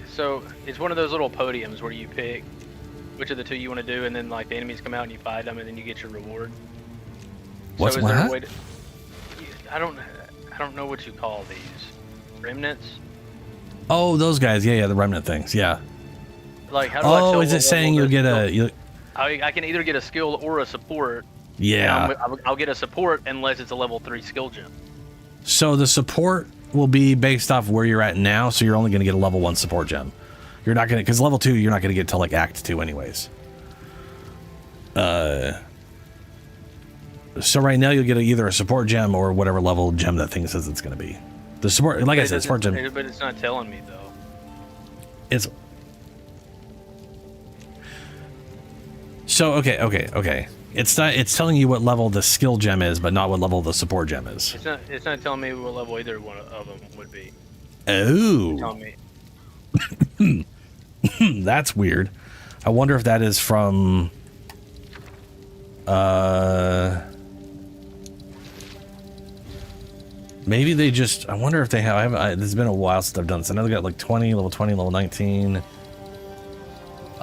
so it's one of those little podiums where you pick which of the two you want to do, and then like the enemies come out and you fight them, and then you get your reward. What's so is there that? a way to, I don't know what you call these remnants. Oh, those guys. Yeah, the remnant things. Yeah. Like how do I tell is it saying you'll get I can either get a skill or a support. Yeah. I'll get a support unless it's a level 3 skill gem. So the support will be based off where you're at now, so you're only going to get a level 1 support gem. You're not going to, because level 2 you're not going to get till like Act 2 anyways. So right now you'll get either a support gem or whatever level gem that thing says it's going to be. The support, like I said, support gem. But it's not telling me though. It's so okay. It's telling you what level the skill gem is, but not what level the support gem is. It's not telling me what level either one of them would be. Oh. Tell me. That's weird. I wonder if that is from maybe they just, I wonder if they have, it's been a while since I've done this. I know they got like 20, level 20, level 19.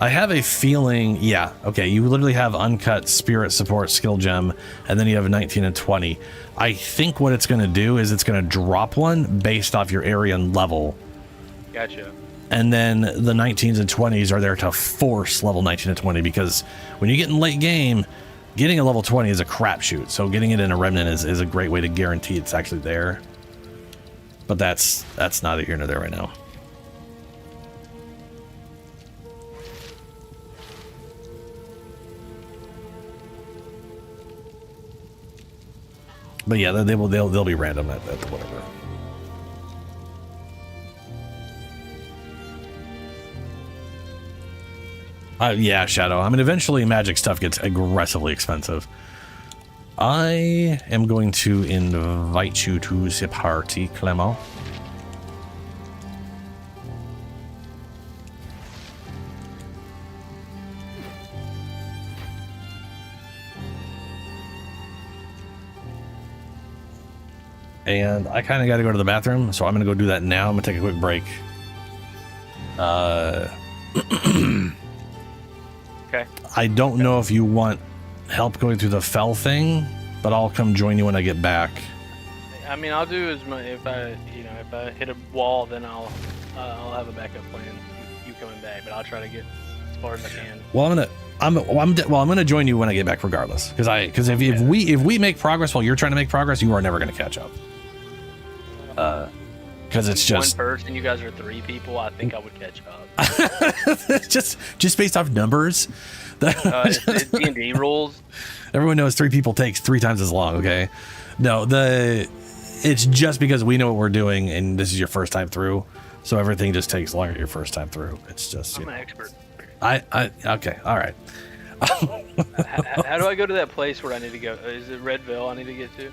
I have a feeling, yeah, okay, you literally have uncut spirit support skill gem, and then you have 19 and 20. I think what it's going to do is it's going to drop one based off your area and level. Gotcha. And then the 19s and 20s are there to force level 19 and 20, because when you get in late game, getting a level 20 is a crapshoot. So getting it in a remnant is a great way to guarantee it's actually there. But that's neither here nor there right now. But yeah, they'll be random at whatever. Yeah, Shadow. I mean, eventually magic stuff gets aggressively expensive. I am going to invite you to the party, Clement. And I kind of got to go to the bathroom, so I'm going to go do that now. I'm going to take a quick break. Okay. I don't know if you want help going through the fell thing, but I'll come join you when I get back. I mean, I'll do as much if I hit a wall, then I'll have a backup plan. You coming back, but I'll try to get as far as I can. Well, I'm gonna join you when I get back, regardless. Because if we make progress while you're trying to make progress, you are never gonna catch up. Because it's just one person. You guys are 3 people. I think I would catch up. just based off numbers. It's D&D rules. Everyone knows 3 people takes 3 times as long. Okay, no, it's just because we know what we're doing, and this is your first time through, so everything just takes longer your first time through. It's just I'm an expert. Okay, all right. How do I go to that place where I need to go? Is it Redville I need to get to?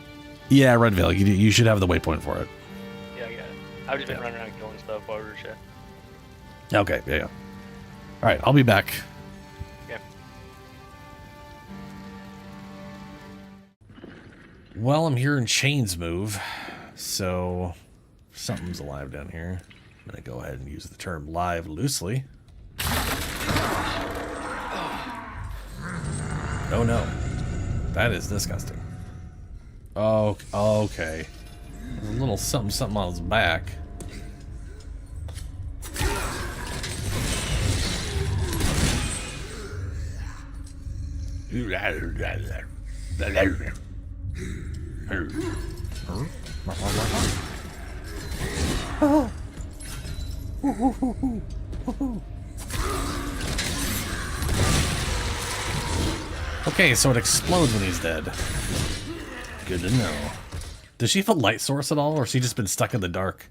Yeah, Redville. You should have the waypoint for it. Yeah, I got it. I've just been running around killing stuff while we were shit. Okay, yeah. All right, I'll be back. Okay. Well, I'm hearing chains move, so something's alive down here. I'm gonna go ahead and use the term live loosely. Oh no, that is disgusting. Oh, okay. There's a little something on his back. Okay, so it explodes when he's dead. Good to know. Does she have a light source at all, or has she just been stuck in the dark?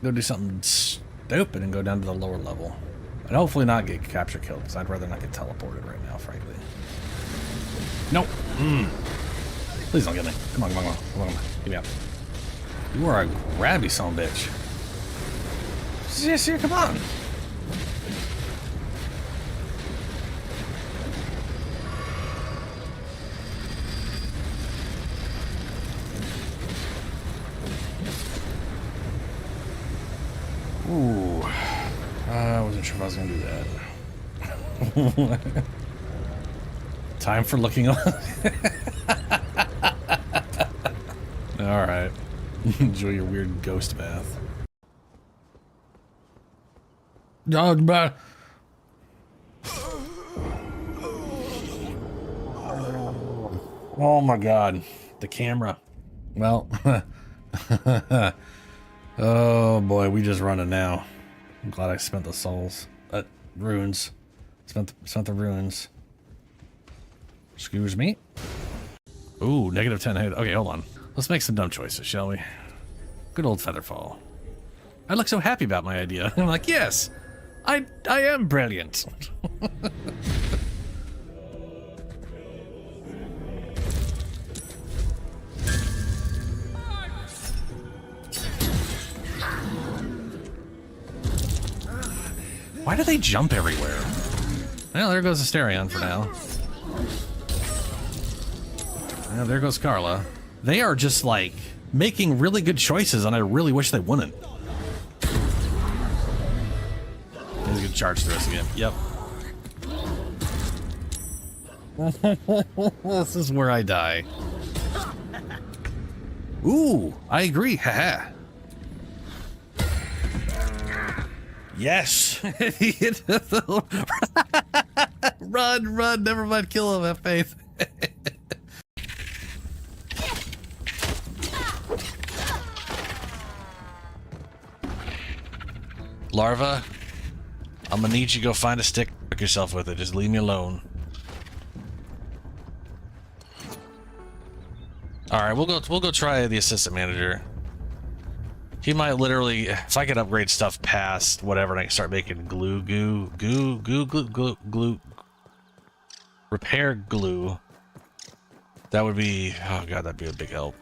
Go do something stupid and go down to the lower level. And hopefully not get capture killed, because I'd rather not get teleported right now, frankly. Nope. Please don't get me. Come on. Get me up. You are a grabby son of a bitch. Yes, here, come on. Ooh. I wasn't sure if I was going to do that. Time for looking on. Alright. Enjoy your weird ghost bath. Oh my god. The camera. Well. Oh boy, we just running now. I'm glad I spent the souls. Runes. Spent the runes. Excuse me. Ooh, -10. Okay, hold on. Let's make some dumb choices, shall we? Good old Featherfall. I look so happy about my idea. I'm like, yes, I am brilliant. Why do they jump everywhere? Well, there goes Asterion for now. Well, there goes Carla. They are just, like, making really good choices, and I really wish they wouldn't. He's gonna charge through us again. Yep. This is where I die. Ooh, I agree. Haha. Yes. Run. Never mind. Kill him. Have faith. Larva, I'm gonna need you to go find a stick. Hook yourself with it. Just leave me alone. All right, we'll go try the assistant manager. He might literally, if I could upgrade stuff past whatever and I can start making glue, repair glue, that would be, oh god, that'd be a big help.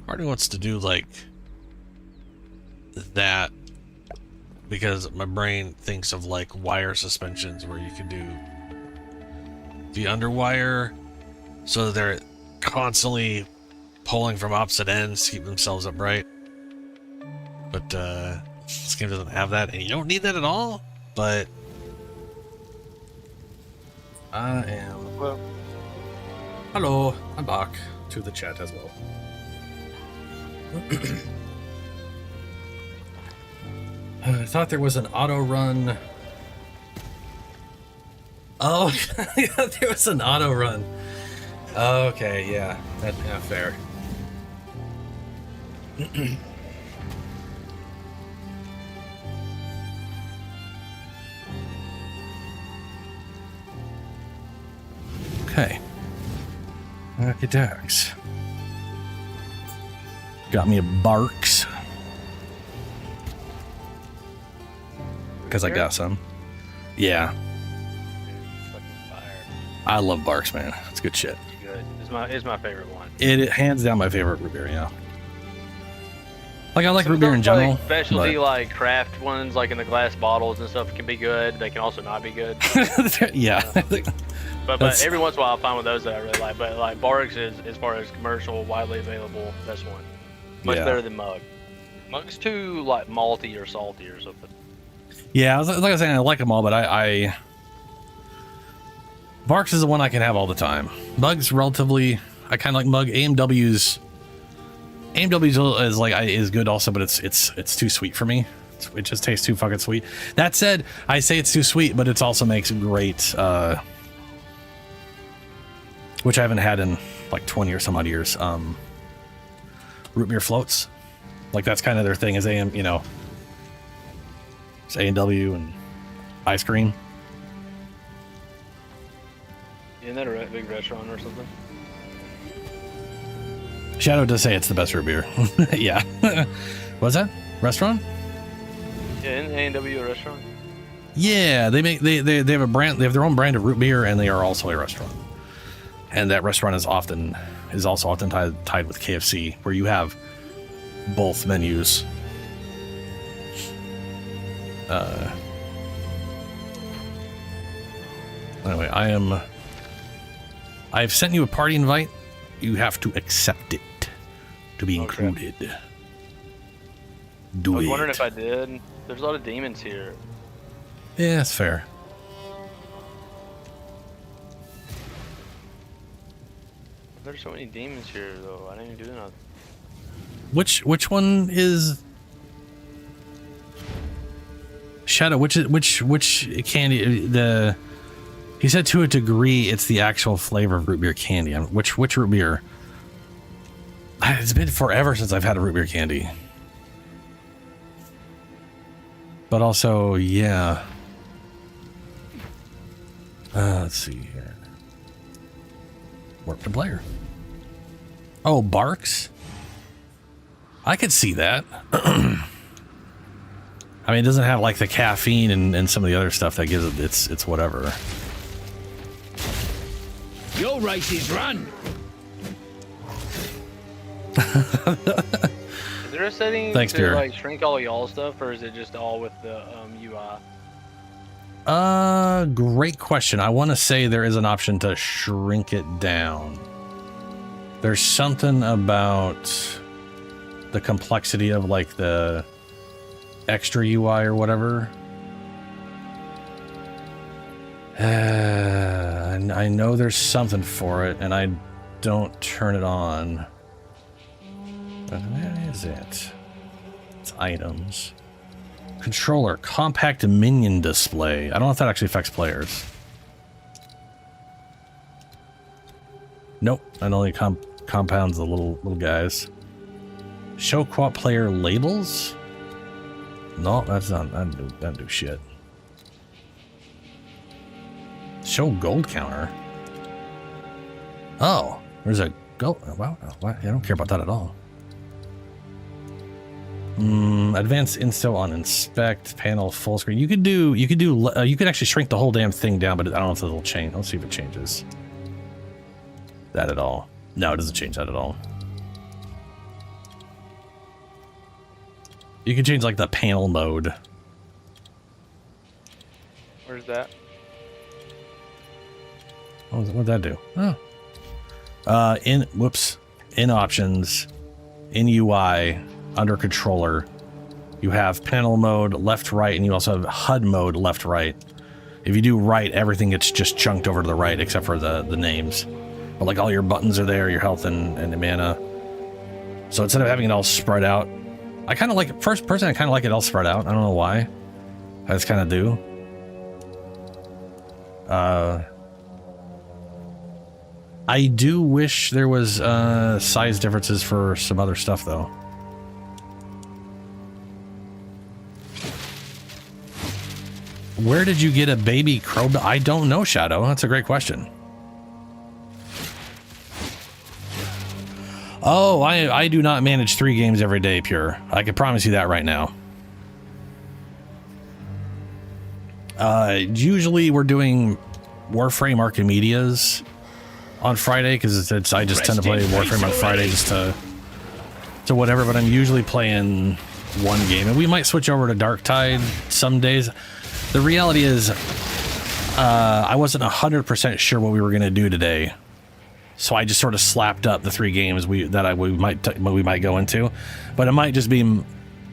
Marty wants to do like that because my brain thinks of like wire suspensions where you can do the underwire so that they're constantly pulling from opposite ends to keep themselves upright. But this game doesn't have that, and you don't need that at all. But I am. Well, hello, I'm back to the chat as well. I thought there was an auto run. Oh, yeah, there was an auto run. Okay, yeah, yeah, fair. Okay. Architects. Got me a Barks. Because I got some. Yeah. fucking fire. I love Barks, man. It's good shit. Good. It's my favorite one. It hands down my favorite root beer, yeah. Like I like root beer in general. Like specialty like craft ones, like in the glass bottles and stuff, can be good. They can also not be good. Yeah. But every once in a while, I find one of those that I really like. But like Barks is, as far as commercial, widely available, best one. Much better than Mug. Mug's too like malty or salty or something. Yeah, like I was saying, I like them all, but I Barks is the one I can have all the time. Mug's relatively, I kind of like Mug. AMW's is like is good also, but it's too sweet for me. It just tastes too fucking sweet. That said, I say it's too sweet, but it also makes great, which I haven't had in like 20 or some odd years. Root beer floats, like that's kind of their thing. Is it's A&W and ice cream. Isn't that a big restaurant or something? Shadow does say it's the best root beer. Yeah. What's that? Restaurant? Yeah, isn't A&W a restaurant? Yeah, they have a brand. They have their own brand of root beer, and they are also a restaurant. And that restaurant is also often tied with KFC, where you have both menus. Anyway, I've sent you a party invite. You have to accept it to be included. Do it. I was wondering if I did. There's a lot of demons here. Yeah, that's fair. There's so many demons here, though. I didn't even do nothing. Which one is Shadow? Which candy? He said to a degree it's the actual flavor of root beer candy. Which root beer? It's been forever since I've had a root beer candy. But also, yeah. Let's see here. Work the player. Oh, Barks? I could see that. I mean, it doesn't have like the caffeine and some of the other stuff that gives it it's whatever. Your race is run. Is there a setting Thanks, to Pierre. like shrink all y'all stuff, or is it just all with the UI? Great question. I want to say there is an option to shrink it down. There's something about the complexity of like the extra UI or whatever. I know there's something for it, and I don't turn it on. But where is it? It's items. Controller, compact minion display. I don't know if that actually affects players. Nope, that only compounds the little guys. Show co-op player labels? No, that's not. That doesn't do shit. Show gold counter. Oh, there's a gold. Wow, I don't care about that at all. Advanced insto on inspect panel full screen. You could actually shrink the whole damn thing down, but I don't know if it'll change. Let's see if it changes that at all. No, it doesn't change that at all. You can change like the panel mode. Where's that? What'd that do? Oh. In options, in UI, under controller, you have panel mode left, right, and you also have HUD mode left, right. If you do right, everything gets just chunked over to the right except for the names. But like all your buttons are there, your health and the mana. So instead of having it all spread out, I kind of like it. First person, I kind of like it all spread out. I don't know why. I just kind of do. I do wish there was size differences for some other stuff, though. Where did you get a baby crowbell? I don't know, Shadow. That's a great question. Oh, I do not manage 3 games every day, Pure. I can promise you that right now. Usually we're doing Warframe Archimedias on Friday because I just tend to play Warframe on Friday just to whatever, but I'm usually playing one game, and we might switch over to Darktide some days. The reality is I wasn't 100% sure what we were going to do today, so I just sort of slapped up the 3 games we might go into, but it might just be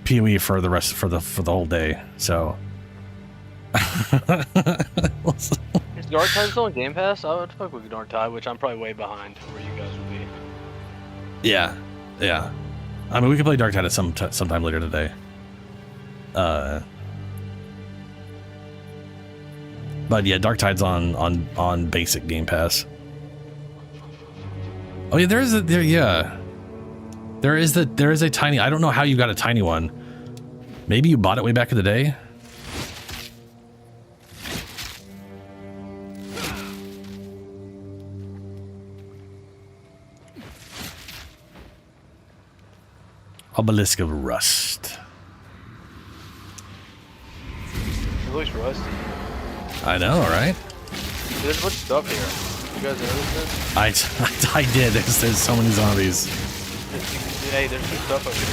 PoE for the rest for the whole day. So Is Darktide still on Game Pass? I would fuck with Darktide, which I'm probably way behind where you guys would be. yeah. I mean, we could play Darktide at sometime later today. But yeah, Darktide's on basic Game Pass. Oh yeah, there is a tiny. I don't know how you got a tiny one. Maybe you bought it way back in the day. Obelisk of Rust. It looks rusty. I know, right? There's a bunch of stuff here. You guys notice this? I did. There's so many zombies. Hey, there's some stuff over here.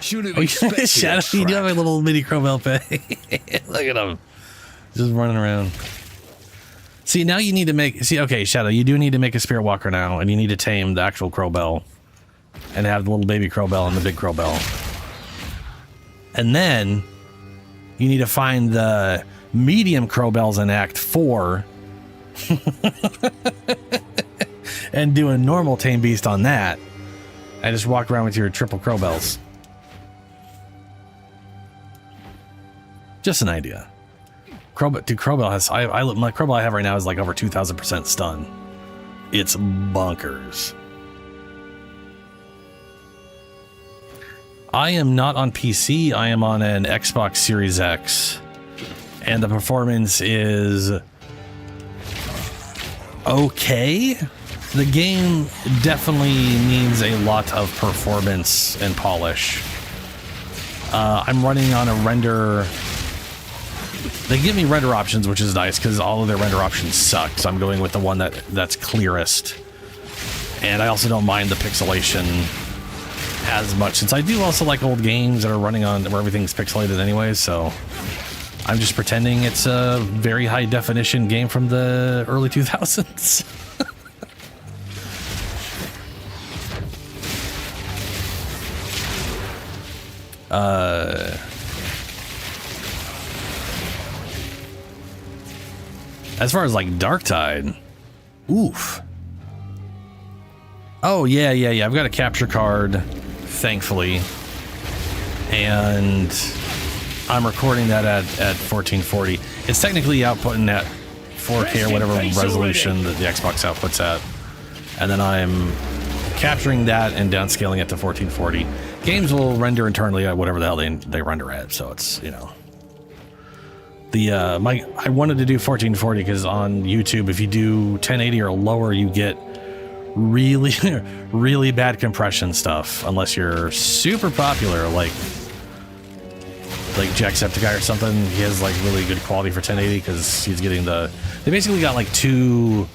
Should have expected Shadow, a you do have trap. a little mini crowbell pay. Look at him. Just running around. See, now you need to make... See, okay, Shadow, you do need to make a Spirit Walker now, and you need to tame the actual crowbell and have the little baby crowbell and the big crowbell. And then you need to find the medium crowbells in Act 4 and do a normal tame beast on that and just walk around with your triple crowbells. Just an idea. Crowbell has... my crowbell I have right now is like over 2,000% stun. It's bonkers. I am not on PC. I am on an Xbox Series X. And the performance is... okay. The game definitely needs a lot of performance and polish. I'm running on a render... They give me render options, which is nice because all of their render options suck. So I'm going with the one that's clearest. And I also don't mind the pixelation as much, since I do also like old games that are running on where everything's pixelated anyways. So I'm just pretending it's a very high definition game from the early 2000s. As far as like Darktide, oof. Oh yeah. I've got a capture card, thankfully, and I'm recording that at 1440. It's technically outputting at 4K or whatever resolution that the Xbox outputs at, and then I'm capturing that and downscaling it to 1440. Games will render internally at whatever the hell they render at, so it's, you know. I wanted to do 1440 because on YouTube, if you do 1080 or lower, you get really, really bad compression stuff, unless you're super popular, like Jacksepticeye or something. He has like really good quality for 1080 because he's getting they basically got like two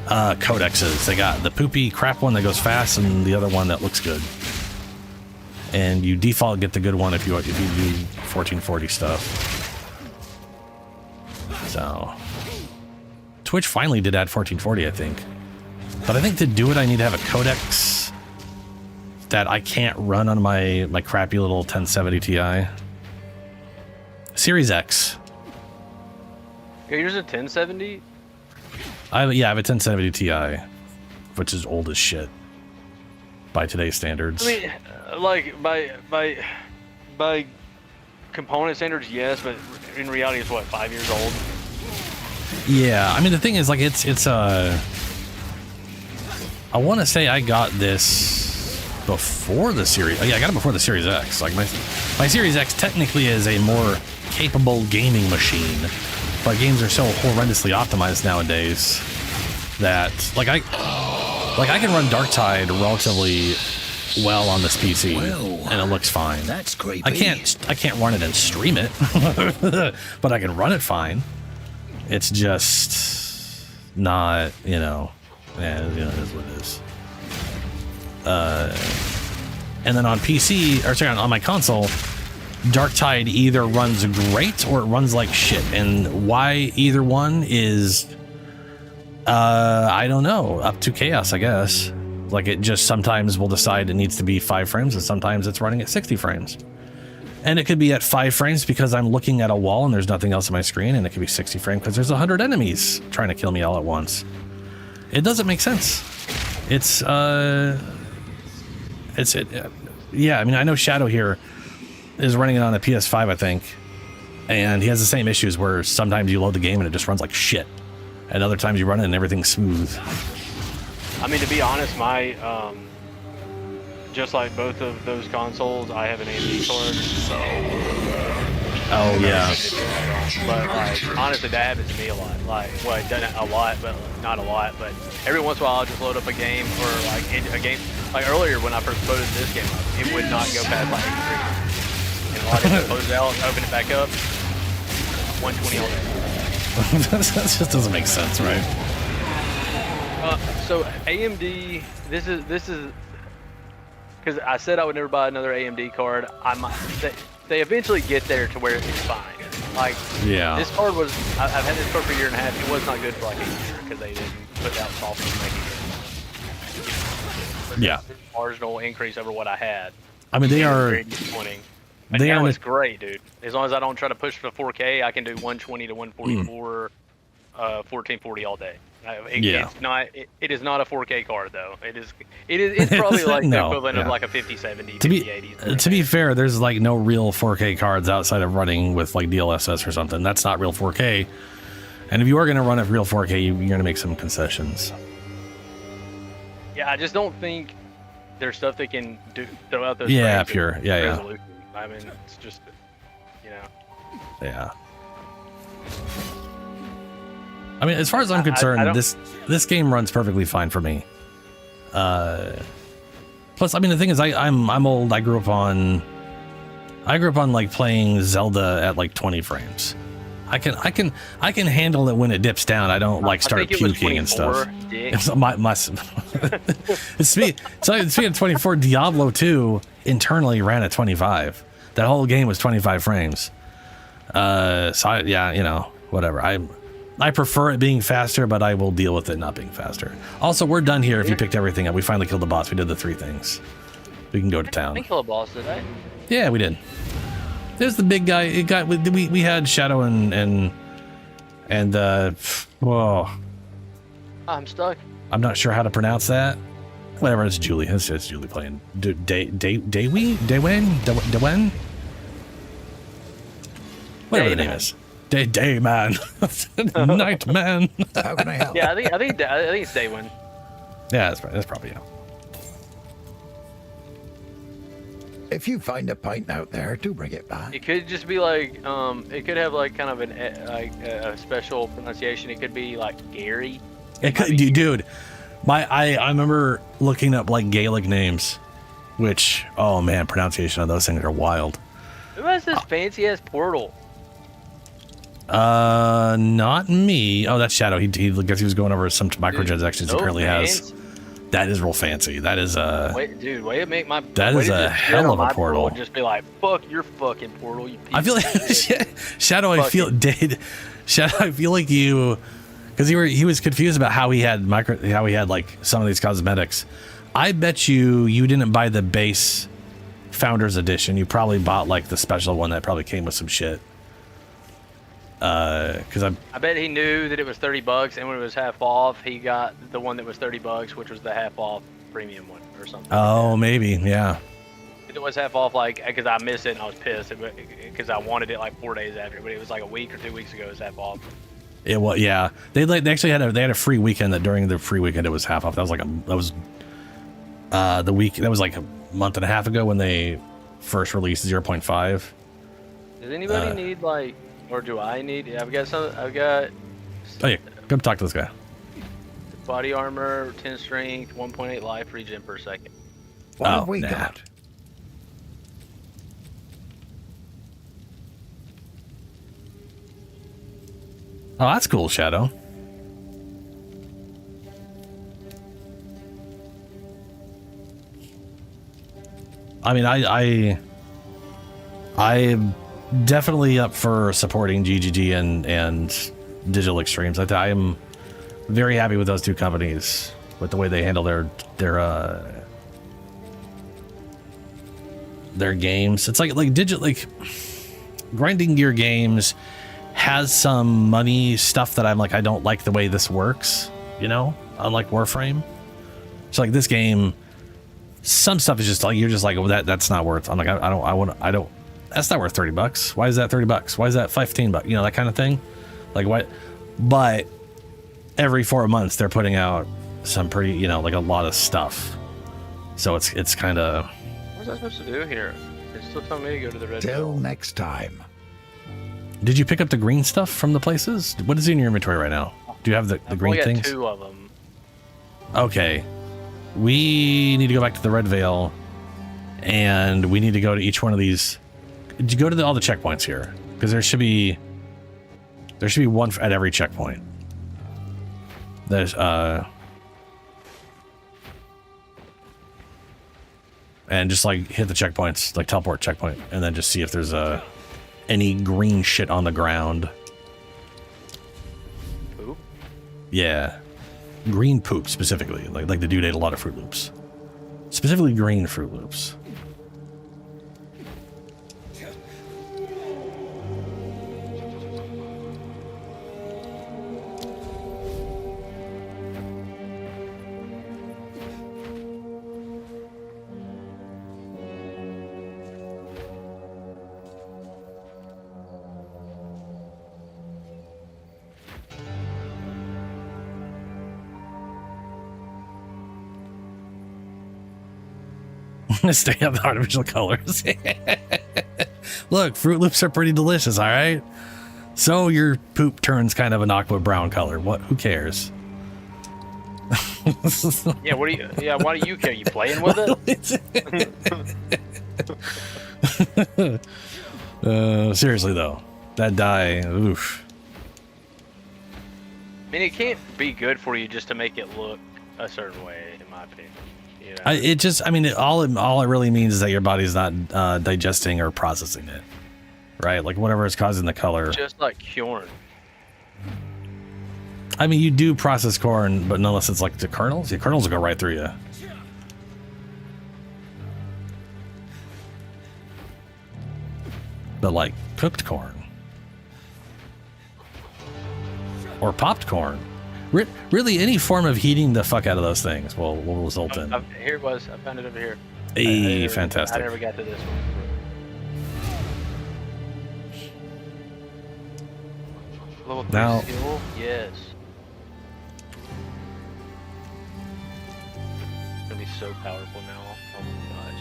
codexes. They got the poopy crap one that goes fast and the other one that looks good. And you default get the good one if you do 1440 stuff. So Twitch finally did add 1440, I think. But I think to do it, I need to have a codex that I can't run on my crappy little 1070 Ti. Series X. Okay, yours a 1070? I have a 1070 Ti, which is old as shit by today's standards. I mean, like by component standards, yes, but in reality, it's what, 5 years old? Yeah, I mean the thing is, like, it's I want to say I got this before the Series. Yeah, I got it before the Series X. Like my Series X technically is a more capable gaming machine, but games are so horrendously optimized nowadays that I can run Darktide relatively well on this PC, and it looks fine. That's creepy. I can't run it and stream it, but I can run it fine. It's just not, yeah, it is what it is. And then on PC, or sorry, on my console, Darktide either runs great or it runs like shit. And why either one is, I don't know, up to chaos, I guess. Like, it just sometimes will decide it needs to be 5 frames, and sometimes it's running at 60 frames. And it could be at 5 frames because I'm looking at a wall and there's nothing else on my screen, and it could be 60 frames because there's 100 enemies trying to kill me all at once. It doesn't make sense. Yeah, I mean, I know Shadow here is running it on a PS5, I think, and he has the same issues where sometimes you load the game and it just runs like shit, and other times you run it and everything's smooth. I mean, to be honest, my just like both of those consoles, I have an AMD card. Oh yeah. But like, honestly, that happens to me a lot. Like, well, it doesn't a lot, but not a lot. But every once in a while, I'll just load up a game, or like a game. Like earlier when I first loaded this game up, it would not go past like 83. And a lot of it closed out, open it back up, 120 all day. That just doesn't make sense, right? So AMD, this is because I said I would never buy another AMD card. They eventually get there to where it's fine. Like, yeah, this card was, I've had this card for a year and a half. It was not good for like a year because they didn't put out software to make it good. Yeah, marginal increase over what I had. I mean, they are very disappointing. But now it's great, dude. As long as I don't try to push for 4K, I can do 120 to 144, 1440 all day. Yeah. It is not a 4K card though. It's probably like the equivalent of like a 5070, 5080. To be fair, there's like no real 4K cards outside of running with like DLSS or something. That's not real 4K. And if you are going to run at real 4K, you're going to make some concessions. Yeah, I just don't think there's stuff they can do throw out those. Yeah, pure. Yeah. I mean, it's just, Yeah. I mean, as far as I'm concerned, this game runs perfectly fine for me. Plus, I mean, the thing is, I'm old. I grew up on like playing Zelda at like 20 frames. I can handle it when it dips down. I don't like start puking and stuff. It's speaking of 24, Diablo 2 internally ran at 25. That whole game was 25 frames. Whatever. I prefer it being faster, but I will deal with it not being faster. Also, we're done here if you picked everything up. We finally killed the boss. We did the 3 things. We can go to town. I didn't kill a boss, did I? Yeah, we did. There's the big guy. We had Shadow and whoa. I'm stuck. I'm not sure how to pronounce that. Whatever, it's Julie. It's Julie playing. Dawen? Whatever the name is. Day man. Night man. How can I help? Yeah, I think it's Daywin. Yeah, that's probably it. If you find a pint out there, do bring it back. It could just be like, it could have like kind of a special pronunciation. It could be like Gary. It could, dude. I remember looking up like Gaelic names, which, oh man, pronunciation of those things are wild. Who has this fancy ass portal? Not me. Oh, that's Shadow. He guess he was going over some microtransactions he currently has. That is real fancy. That is Wait, dude, way to make my. That is a hell of a portal. And just be like, fuck your fucking portal. You piece I feel of like shit. Shadow. I feel Shadow. I feel like you, because he was confused about how he had like some of these cosmetics. I bet you didn't buy the base Founders Edition. You probably bought like the special one that probably came with some shit. Because I bet he knew that it was $30, and when it was half off, he got the one that was $30, which was the half off premium one or something. Oh, maybe, yeah. It was half off, like, because I missed it and I was pissed because I wanted it like 4 days after, but it was like a week or 2 weeks ago. It was half off. It was, yeah. They actually had a free weekend that during the free weekend it was half off. That was the week that was like a month and a half ago when they first released 0.5. Does anybody need like? Or do I need? Yeah, I've got. Oh yeah, come talk to this guy. Body armor, 10 strength, 1.8 life regen per second. What have we got? Oh, that's cool, Shadow. I mean, I'm definitely up for supporting GGG and Digital Extremes. I am very happy with those two companies with the way they handle their games. It's like Grinding Gear Games has some money stuff that I'm like, I don't like the way this works, you know, unlike Warframe. So like this game, some stuff is just like, you're just like, well, that's not worth. I'm like, I don't. That's not worth $30. Why is that $30? Why is that $15? You know, that kind of thing. Like what? But every 4 months they're putting out some pretty, you know, like a lot of stuff. So it's kind of. What's I supposed to do here? It's still telling me to go to the red. Till next time. Did you pick up the green stuff from the places? What is in your inventory right now? Do you have the green things? I've only got 2 of them. Okay. We need to go back to the Red Veil, and we need to go to each one of these. Did you go to all the checkpoints here? Because there should be one at every checkpoint. There's and just like hit the checkpoints, like teleport checkpoint, and then just see if there's any green shit on the ground. Poop? Yeah, green poop specifically. Like the dude ate a lot of Fruit Loops, specifically green Fruit Loops. Stay up the artificial colors. Look, Fruit Loops are pretty delicious, all right? So your poop turns kind of an aqua brown color. What? Who cares? Yeah, why do you care? You playing with it? Seriously though, that dye, oof. I mean, it can't be good for you just to make it look a certain way, in my opinion. You know? All it really means is that your body's not digesting or processing it, right? Like whatever is causing the color. Just like corn. I mean, you do process corn, but unless it's like the kernels. The kernels will go right through you. But like cooked corn or popped corn. Really, any form of heating the fuck out of those things will result in. Here it was. I found it over here. Hey, fantastic. I never got to this one. Level 3 Now, skill? Yes. It's gonna be so powerful now. Oh my gosh.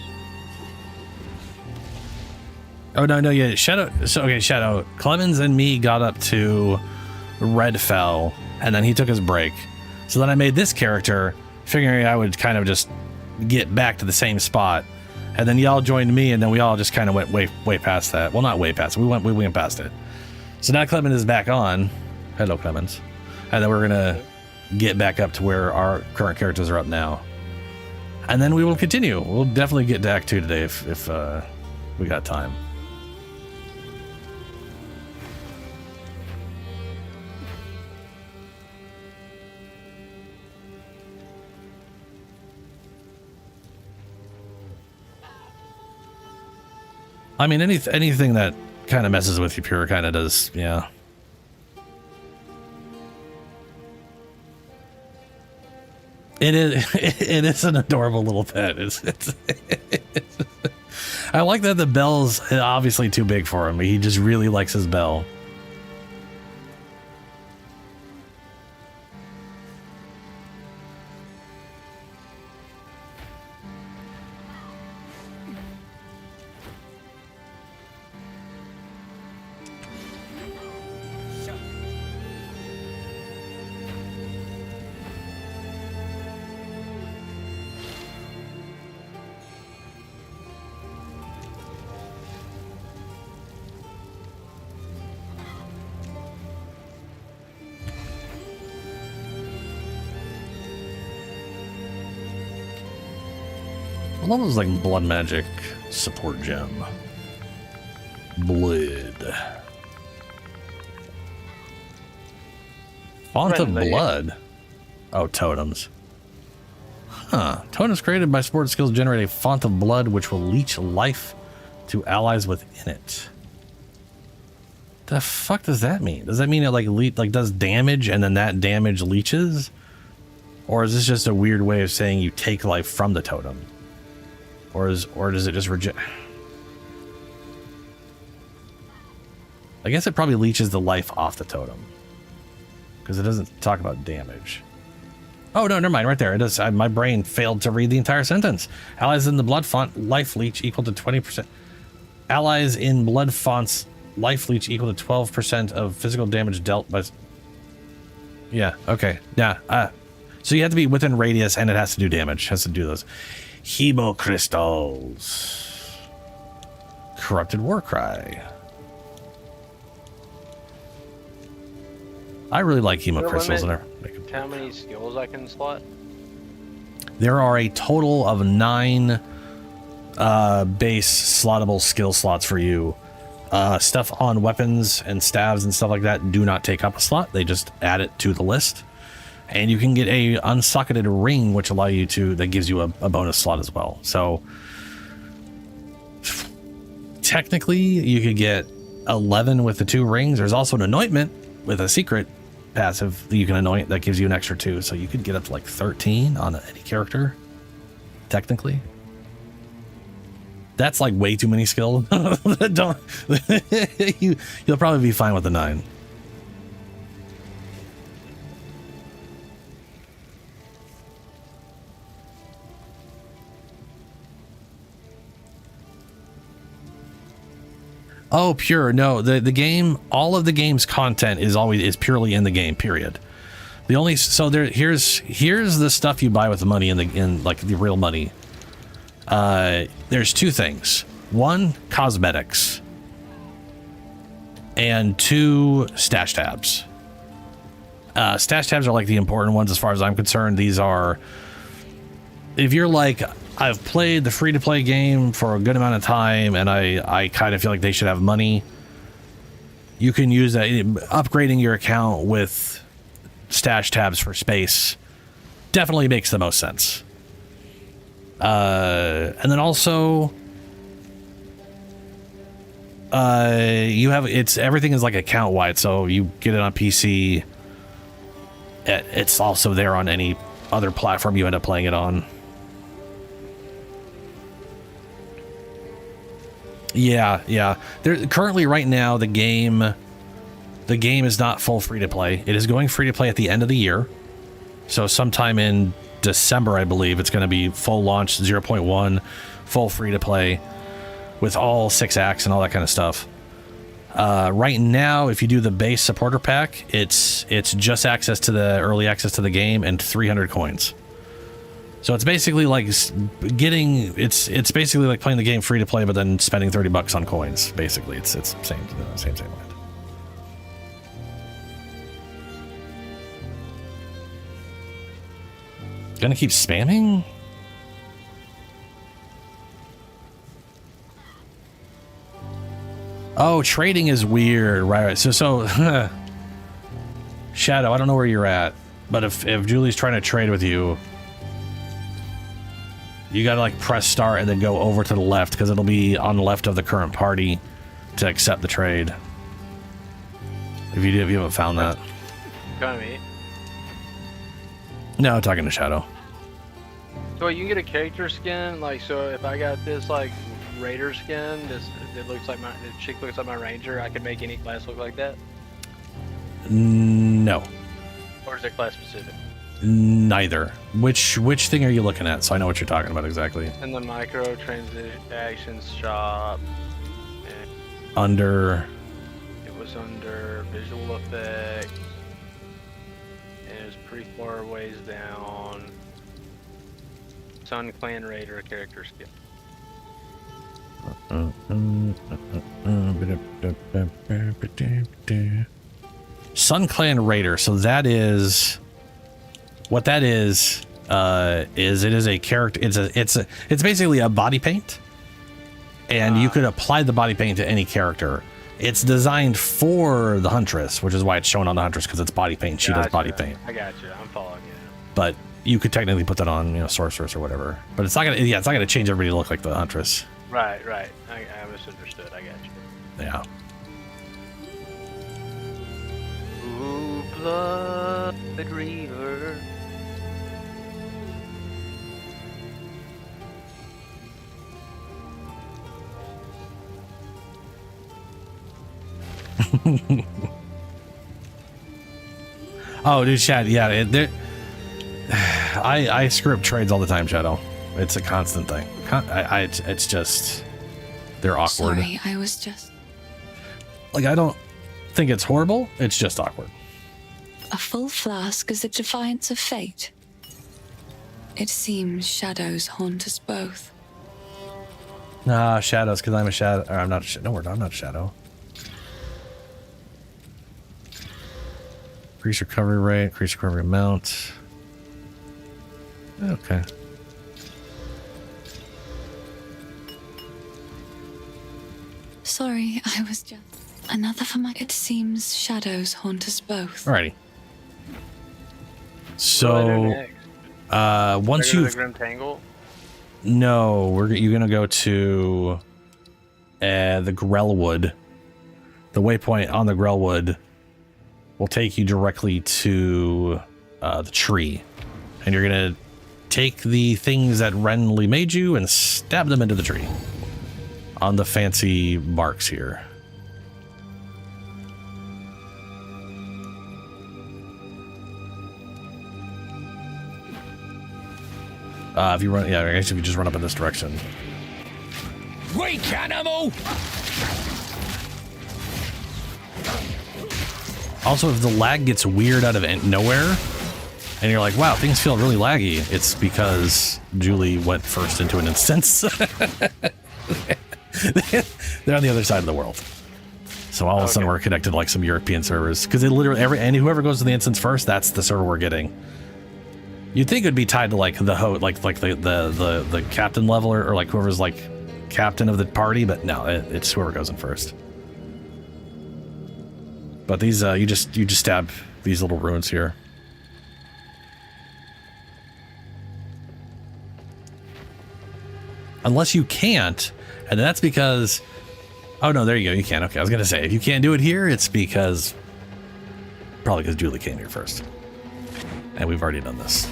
oh no, yeah, Shadow. So okay, Shadow. Clemens and me got up to Red Fell, and then he took his break. So then I made this character figuring I would kind of just get back to the same spot, and then y'all joined me, and then we all just kind of went way past that. Well, not way past it. We went past it. So now Clement is back on. Hello, Clemens. And then we're gonna get back up to where our current characters are up now, and then we will continue. We'll definitely get to Act 2 today if we got time. I mean, anything that kind of messes with you pure kind of does, yeah. It is an adorable little pet. It's I like that the bell's obviously too big for him. He just really likes his bell. I love those like blood magic support gem. Blood. Font of blood. Oh, totems. Huh. Totems created by support skills generate a font of blood which will leech life to allies within it. The fuck does that mean? Does that mean it like does damage and then that damage leeches? Or is this just a weird way of saying you take life from the totem? Or does it just reject? I guess it probably leeches the life off the totem, because it doesn't talk about damage. Oh no, never mind. Right there, it does. My brain failed to read the entire sentence. Allies in the blood font life leech equal to 20%. Allies in blood fonts life leech equal to 12% of physical damage dealt by. Yeah. Okay. Yeah. So you have to be within radius, and it has to do damage. Has to do those. Hemo crystals. Corrupted Warcry. I really like hemo crystals. How many skills I can slot? There are a total of 9 base slottable skill slots for you. Stuff on weapons and staves and stuff like that do not take up a slot. They just add it to the list. And you can get a unsocketed ring, which allow you to, that gives you a bonus slot as well. So technically you could get 11 with the 2 rings. There's also an anointment with a secret passive that you can anoint that gives you an extra 2. So you could get up to like 13 on any character, technically. That's like way too many skills. Don't you'll probably be fine with the 9. Oh, pure. No, the game, all of the game's content is purely in the game, period. The only, so there, here's the stuff you buy with the money in like the real money. There's 2 things. 1, cosmetics. And 2, stash tabs. Stash tabs are like the important ones as far as I'm concerned. These are, if you're like, I've played the free-to-play game for a good amount of time, and I kind of feel like they should have money. You can use that. Upgrading your account with stash tabs for space definitely makes the most sense. And then also, everything is like account-wide, so you get it on PC. It's also there on any other platform you end up playing it on. Yeah. Currently, right now, the game is not full free to play. It is going free to play at the end of the year. So sometime in December, I believe, it's going to be full launch 0.1, full free to play with all 6 acts and all that kind of stuff. Right now, if you do the base supporter pack, it's just access to the early access to the game and 300 coins. So it's basically like it's basically like playing the game free to play, but then spending $30 on coins. Basically, it's same land. Gonna keep spamming? Oh, trading is weird, right? So Shadow, I don't know where you're at, but if Julie's trying to trade with you, you gotta like press start and then go over to the left because it'll be on the left of the current party to accept the trade. If you haven't found that. Kind of me. No, talking to Shadow. So you can get a character skin, like, so if I got this like Raider skin, it looks like the chick looks like my Ranger, I could make any class look like that? No. Or is it class specific? Neither. Which thing are you looking at? So I know what you're talking about exactly. In the microtransactions shop. Under. It was under visual effects. And it was pretty far ways down. Sun Clan Raider character skin. Sun Clan Raider. So that is what that is it is a character. It's basically a body paint, and you could apply the body paint to any character. It's designed for the Huntress, which is why it's shown on the Huntress, because it's body paint. She does body paint. I got you. I'm following you. But you could technically put that on, Sorceress or whatever. But it's not gonna. Yeah, it's not gonna change everybody to look like the Huntress. Right. I misunderstood. I got you. Yeah. Ooh, blood river. Oh, dude, Shad. Yeah, I screw up trades all the time, Shadow. It's a constant thing. It's just they're awkward. Sorry, I was just... Like, I don't think it's horrible. It's just awkward. A full flask is a defiance of fate. It seems shadows haunt us both. Nah, shadows, because I'm a shadow. Or I'm not a shadow. No, I'm not a shadow. Increase recovery rate, increase recovery amount. Okay. Sorry, I was just... Another for my... It seems shadows haunt us both. Alrighty. So, once you... Grim Tangle? No, you're gonna go to the Grellwood. The waypoint on the Grellwood will take you directly to the tree, and you're gonna take the things that randomly made you and stab them into the tree on the fancy marks here. If you run, I guess if you just run up in this direction. Weak animal! Also, if the lag gets weird out of nowhere, and you're like, wow, things feel really laggy, it's because Julie went first into an instance. They're on the other side of the world. So all of a sudden we're connected to like some European servers. Because it literally, and whoever goes to the instance first, that's the server we're getting. You'd think it would be tied to like the host, like the captain level, or like whoever's like captain of the party, but no, it's whoever goes in first. But these you just stab these little ruins here. Unless you can't, and that's because, oh no, there you go, you can. Okay, I was gonna say, if you can't do it here, it's because, probably because Julie came here first. And we've already done this.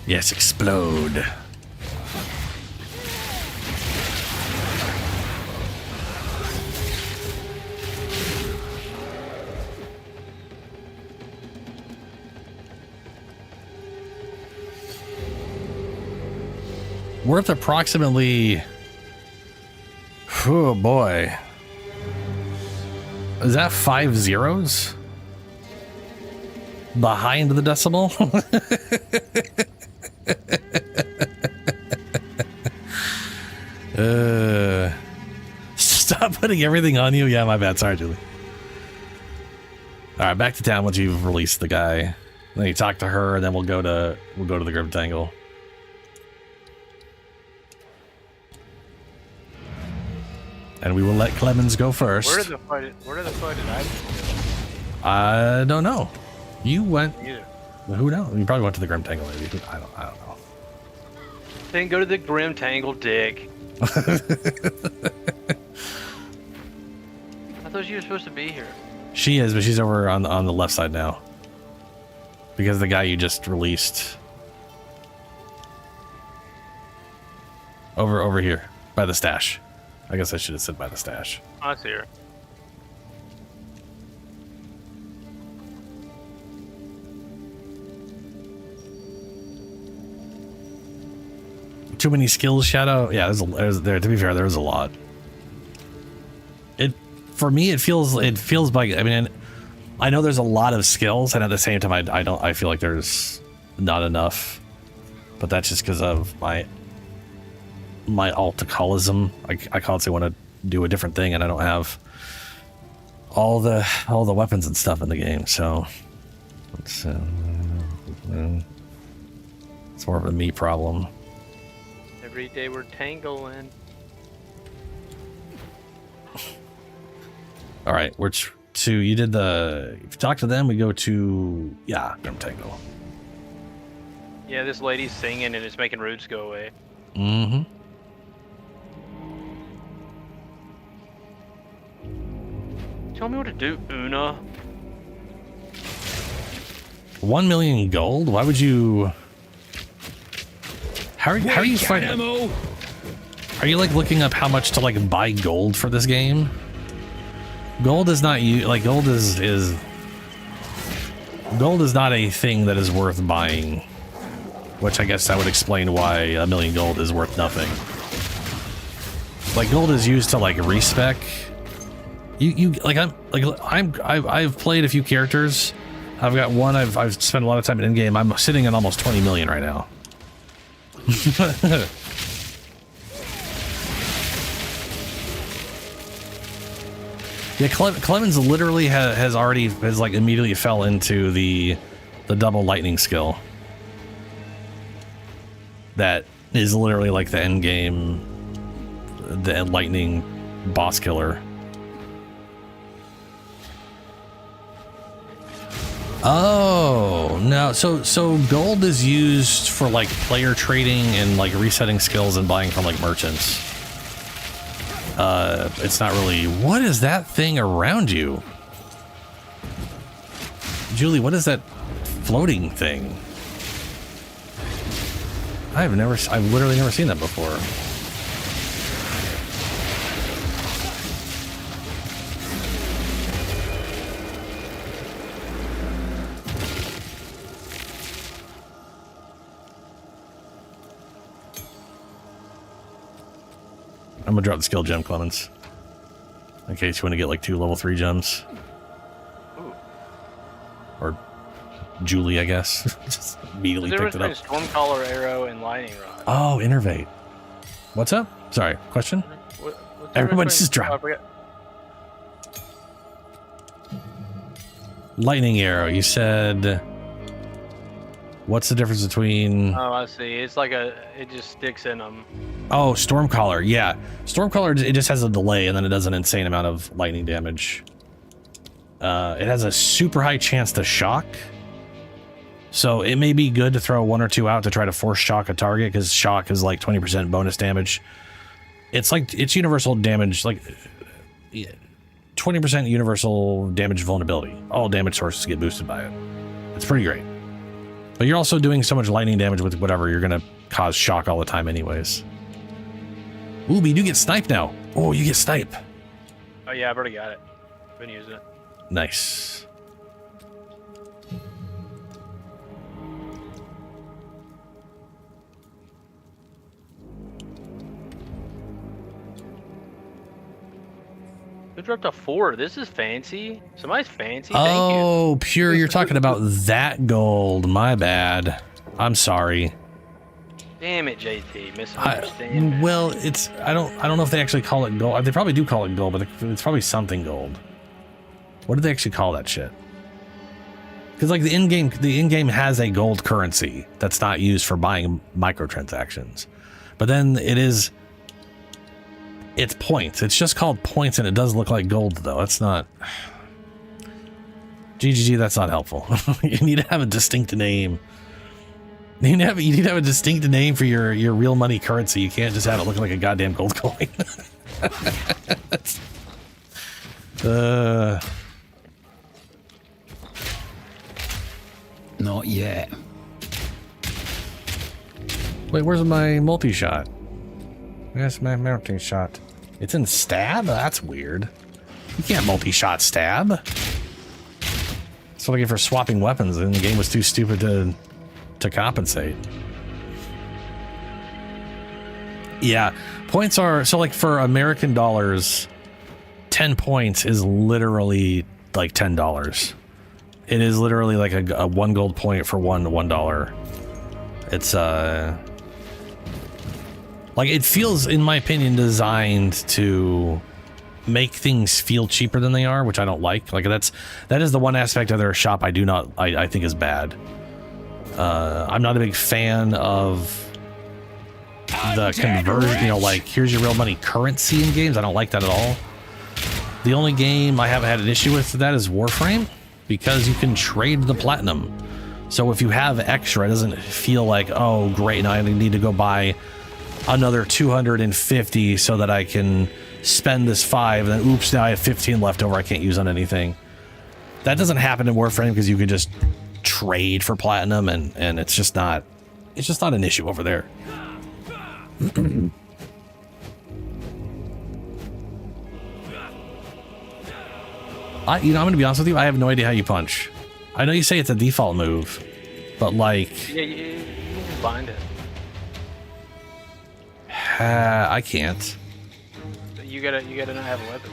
Yes, explode. worth approximately, oh boy, is that 5 zeros behind the decimal? Stop putting everything on you. Yeah, my bad. Sorry, Julie. All right, back to town once you've released the guy. Then you talk to her, and then we'll go to the Grim Tangle. And we will let Clemens go first. Where did the fight did I go? I don't know. You went. Either. Who knows? You probably went to the Grim Tangle, maybe. I don't know. Then go to the Grim Tangle, dick. I thought you were supposed to be here. She is, but she's over on the left side now. Because the guy you just released. Over here. By the stash. I guess I should have said by the stash. I see her. Too many skills, Shadow? Yeah, there's there. To be fair, there's a lot. For me, it feels like, I mean, I know there's a lot of skills, and at the same time, I feel like there's not enough. But that's just because of my alcoholism. I constantly want to do a different thing, and I don't have all the weapons and stuff in the game. So it's more of a me problem. Every day we're tangling. All right, we're to you did the. If you talk to them, we go to Grim Tangle. Yeah, this lady's singing and it's making roots go away. Mm-hmm. Tell me what to do, Una. 1 million gold? Why would you? How are you finding? Are you like looking up how much to like buy gold for this game? Gold is not gold is not a thing that is worth buying. Which I guess that would explain why 1 million gold is worth nothing. Like gold is used to like respec. I've played a few characters. I've got one. I've spent a lot of time in game. I'm sitting at almost 20 million right now. Yeah, Clemens literally has like immediately fell into the double lightning skill. That is literally like the end game, the lightning boss killer. Oh no! So gold is used for like player trading and like resetting skills and buying from like merchants. It's not really. What is that thing around you, Julie? What is that floating thing? I've literally never seen that before. I'm gonna drop the skill gem, Clemens. In case you want to get like 2 level 3 gems. Ooh. Or Julie, I guess. Just immediately picked it up. Stormcaller arrow and lightning rod. Oh, innervate. What's up? Sorry, question? What's Everybody just drop. Lightning arrow, you said. What's the difference between... Oh, I see. It's like it just sticks in them. Oh, Stormcaller. Yeah. Stormcaller, it just has a delay, and then it does an insane amount of lightning damage. It has a super high chance to shock. So it may be good to throw 1 or 2 out to try to force shock a target, because shock is like 20% bonus damage. It's universal damage, like 20% universal damage vulnerability. All damage sources get boosted by it. It's pretty great. But you're also doing so much lightning damage with whatever, you're going to cause shock all the time anyways. Ooh, but you do get snipe now. Oh, you get snipe. Oh yeah, I've already got it. Been using it. Nice. are up to 4. This is fancy. Somebody's fancy. Thank you. Oh, Pure, you're talking about that gold. My bad. I'm sorry. Damn it, JT. Misunderstanding. Well, it's I don't know if they actually call it gold. They probably do call it gold, but it's probably something gold. What do they actually call that shit? Because like the in-game has a gold currency that's not used for buying microtransactions, but then it's points. It's just called points, and it does look like gold though. It's not. GGG, that's not helpful. You need to have a distinct name. You need to have a distinct name for your real money currency. You can't just have it look like a goddamn gold coin. Not yet. Wait, where's my multi-shot? Where's my multi-shot? It's in stab? That's weird. You can't multi-shot stab. That's what I get for swapping weapons, and the game was too stupid to compensate. Yeah, points are, so like for American dollars, 10 points is literally like $10. It is literally like a 1 gold point for $1. It's like it feels, in my opinion, designed to make things feel cheaper than they are, which I don't like. Like that is the one aspect of their shop I think is bad. I'm not a big fan of the conversion, you know, like here's your real money currency in games. I don't like that at all. The only game I haven't had an issue with that is Warframe, because you can trade the platinum. So if you have extra, it doesn't feel like, oh great, now I need to go buy another 250 so that I can spend this 5, and then oops, now I have 15 left over I can't use on anything. That doesn't happen in Warframe because you can just trade for platinum, and it's just not an issue over there. I'm gonna be honest with you, I have no idea how you punch. I know you say it's a default move, but like, Yeah, you can bind it. I can't. You gotta not have a weapon.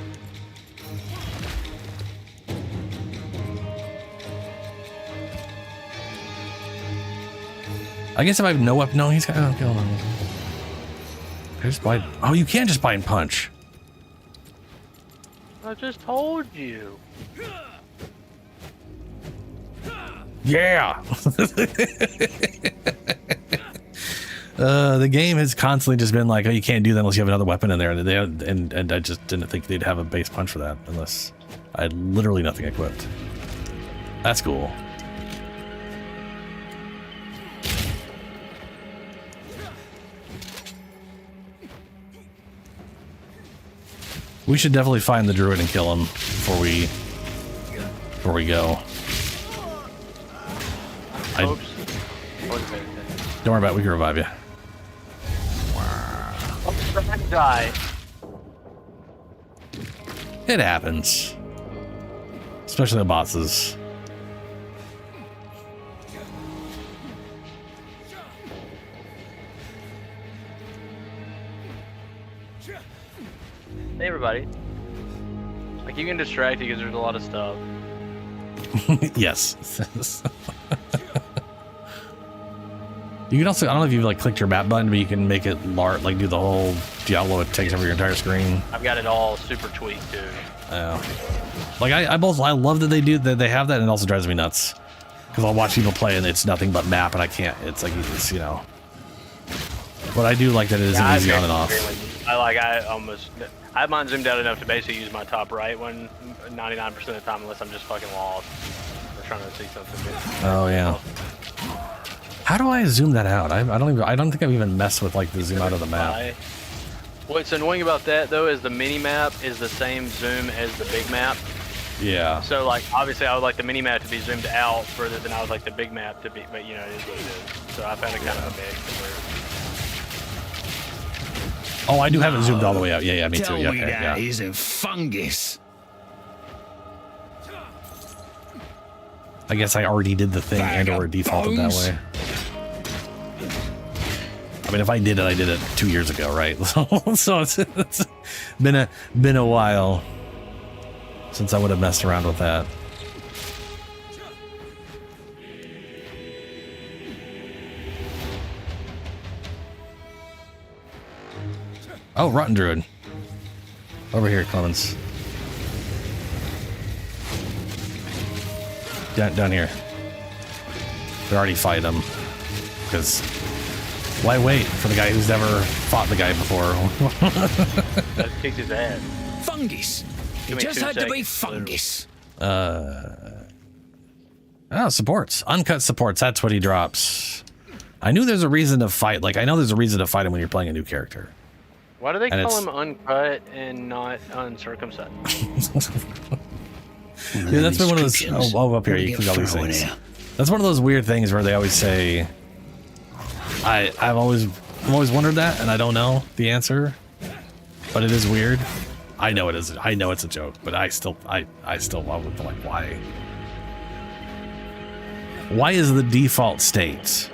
I guess if I have no weapon, no, he's got. Oh, hold on. I just buy. Oh, you can't just buy and punch. I just told you. Yeah. The game has constantly just been like, oh, you can't do that unless you have another weapon in there, and I just didn't think they'd have a base punch for that unless I had literally nothing equipped. That's cool. We should definitely find the druid and kill him before we go. Oops. Don't worry about it, we can revive you. Die. It happens. Especially the bosses. Hey everybody. Like you can distract you because there's a lot of stuff. Yes. You can also, I don't know if you've like clicked your map button, but you can make it large, like do the whole Diablo, it takes over your entire screen. I've got it all super tweaked too. Like I love that they have that, and it also drives me nuts. Because I'll watch people play and it's nothing but map and I can't, it's like, it's, you know. But I do like that it is an easy on and off. I have mine zoomed out enough to basically use my top right one 99% of the time unless I'm just fucking lost or trying to see something. Oh yeah. How do I zoom that out? I don't think I've even messed with like the zoom out of the map. What's annoying about that though is the mini map is the same zoom as the big map. Yeah. So like obviously I would like the mini map to be zoomed out further than I would like the big map to be, but you know it is what it is. So I found it kind of a mix. Oh, I do have it zoomed all the way out. Yeah, me too. Yeah, okay, that yeah. is a fungus. I guess I already did the thing and or defaulted that way. I mean, if I did it, I did it 2 years ago, right? So it's been a while. since I would have messed around with that. Oh, Rotten Druid. Over here, Clemens. Down here. They're already fighting him. Because why wait for the guy who's never fought the guy before? That kicked his ass. Fungus. It Give me just 2 had to be seconds. fungus. Oh, supports. Uncut supports. That's what he drops. I knew there's a reason to fight. Like, I know there's a reason to fight him when you're playing a new character. Why do they And call it's- him uncut and not uncircumcised? Yeah, that's been one of those. Oh, up here, you can see all these things. That's one of those weird things where they always say. I've always wondered that, and I don't know the answer, but it is weird. I know it is. I know it's a joke, but I still would like, why? Why is the default state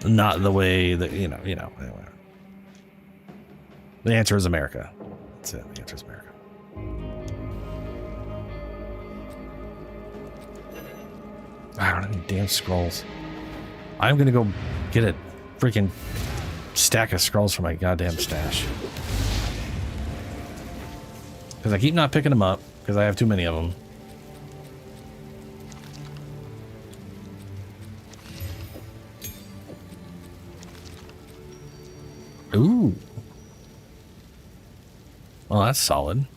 not the way that you know? Anyway. The answer is America. That's it. The answer is America. I don't have any damn scrolls. I'm gonna go get a freaking stack of scrolls for my goddamn stash. Because I keep not picking them up because I have too many of them. Ooh. Well, that's solid.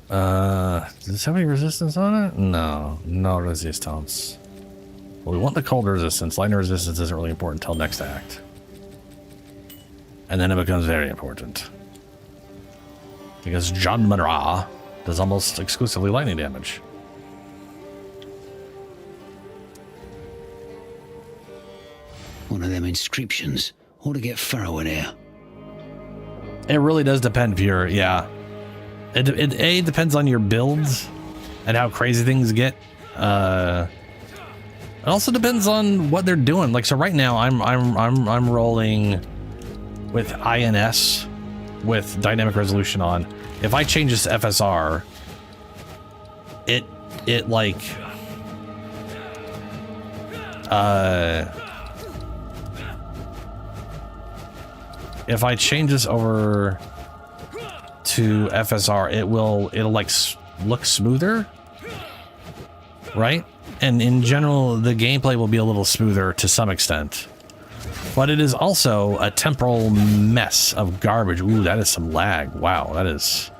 Does this have any resistance on it? No, no resistance. Well, we want the cold resistance. Lightning resistance isn't really important until next act. And then it becomes very important. Because John Munra does almost exclusively lightning damage. One of them inscriptions. Ought to get thorough in here. It really does depend, Pure. Yeah. It depends on your builds and how crazy things get. It also depends on what they're doing. Like, so right now I'm rolling with INS with dynamic resolution on. If I change this to FSR, it like if I change this over to FSR, it'll like look smoother, right? And in general, the gameplay will be a little smoother to some extent, but it is also a temporal mess of garbage. Ooh, that is some lag. Wow, that is.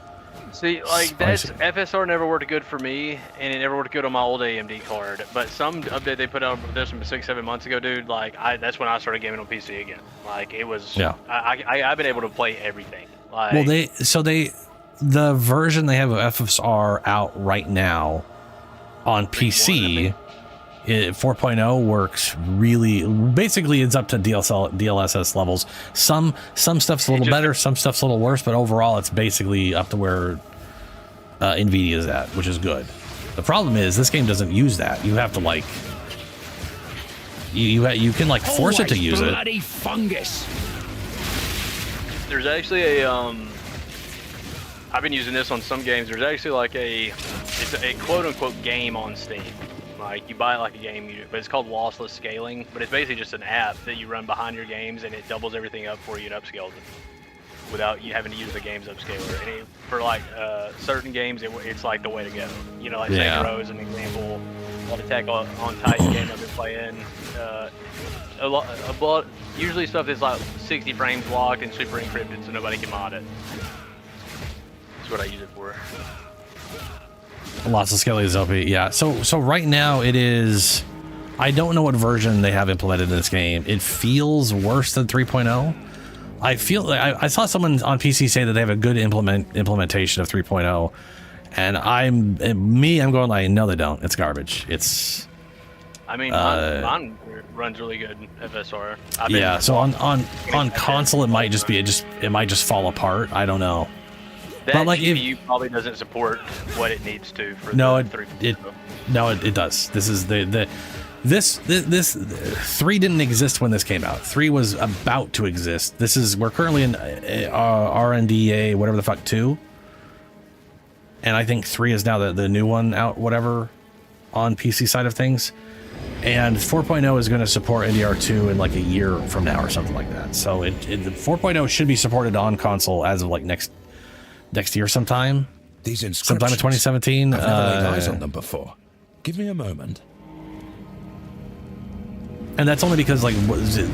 See, like spicy. that's FSR never worked good for me, and it never worked good on my old AMD card. But some update they put out this from 6-7 months ago, dude. Like that's when I started gaming on PC again. Like it was. Yeah. I've been able to play everything. Like, Well, the version they have of FSR out right now on PC, 4.0 works really. Basically, it's up to DLSS levels. Some stuff's a little better, some stuff's a little worse, but overall, it's basically up to where NVIDIA is at, which is good. The problem is this game doesn't use that. You have to like. You can like force it to use it. Bloody fungus. There's actually a I've been using this on some games. There's actually like it's a quote-unquote game on Steam. Like you buy it like a game, but it's called lossless scaling. But it's basically just an app that you run behind your games, and it doubles everything up for you and upscales it without you having to use the game's upscaler. And for like certain games, it's like the way to go. You know, like Sekiro is an example. Attack on Titan game I've been playing. A lot. Usually stuff that's like 60 frames locked and super encrypted, so nobody can mod it. That's what I use it for. Lots of scaling is OP, yeah. So right now it is. I don't know what version they have implemented in this game. It feels worse than 3.0. I feel like I saw someone on PC say that they have a good implementation of 3.0, and I'm going like, no, they don't. It's garbage. It's. I mean, mine runs really good in FSR. Yeah. So on console, it might just fall apart. I don't know. That but like GPU probably doesn't support what it needs to for no, the 3. it does. This is this 3 didn't exist when this came out. 3 was about to exist. We're currently in RNDA whatever the fuck 2, and I think 3 is now the new one out, whatever, on PC side of things. And 4.0 is going to support NDR2 in like a year from now or something like that. So the 4.0 should be supported on console as of like next year sometime. These inscriptions. Sometime in 2017. I've never laid eyes on them before. Give me a moment. And that's only because like what is it?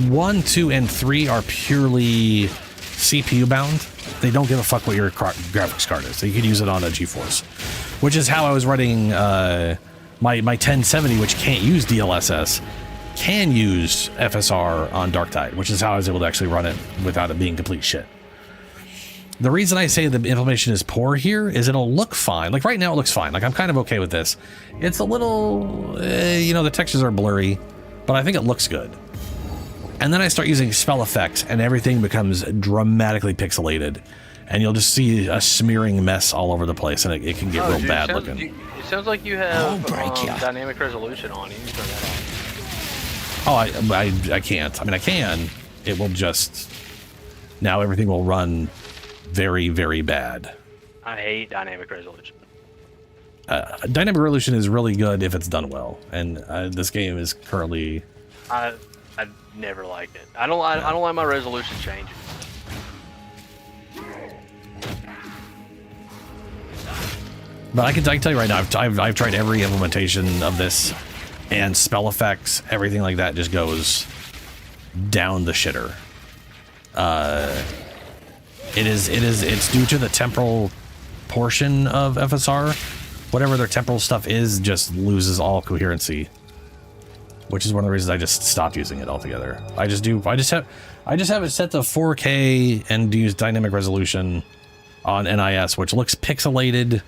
1, 2, and 3 are purely CPU bound. They don't give a fuck what your graphics card is. So you could use it on a GeForce, which is how I was running my 1070, which can't use DLSS, can use FSR on Darktide, which is how I was able to actually run it without it being complete shit. The reason I say the implementation is poor here is it'll look fine. Like right now it looks fine. Like I'm kind of okay with this. It's a little, the textures are blurry, but I think it looks good. And then I start using spell effects and everything becomes dramatically pixelated. And you'll just see a smearing mess all over the place, and it can get real bad looking. It sounds like you have dynamic resolution on. You need to turn that on. Oh, I can't. I mean, I can. It will just... Now everything will run very, very bad. I hate dynamic resolution. Dynamic resolution is really good if it's done well, and this game is currently... I never liked it. I don't like my resolution changing. But I can tell you right now, I've tried every implementation of this, and spell effects, everything like that just goes down the shitter. It's due to the temporal portion of FSR. Whatever their temporal stuff is just loses all coherency, which is one of the reasons I just stopped using it altogether. I just have it set to 4K and use dynamic resolution on NIS, which looks pixelated.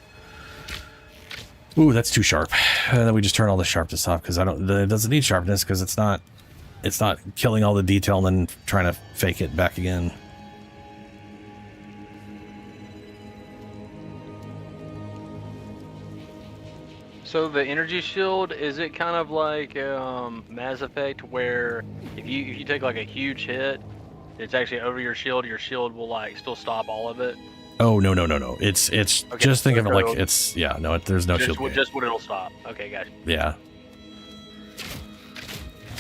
Ooh, that's too sharp. And then we just turn all the sharpness off because it doesn't need sharpness because it's not killing all the detail and then trying to fake it back again. So the energy shield, is it kind of like Mass Effect, where if you take like a huge hit, it's actually over your shield will like still stop all of it? Oh no. It's okay, just think of it like it's there's no shield. Just when it'll stop. Okay, gotcha. Yeah.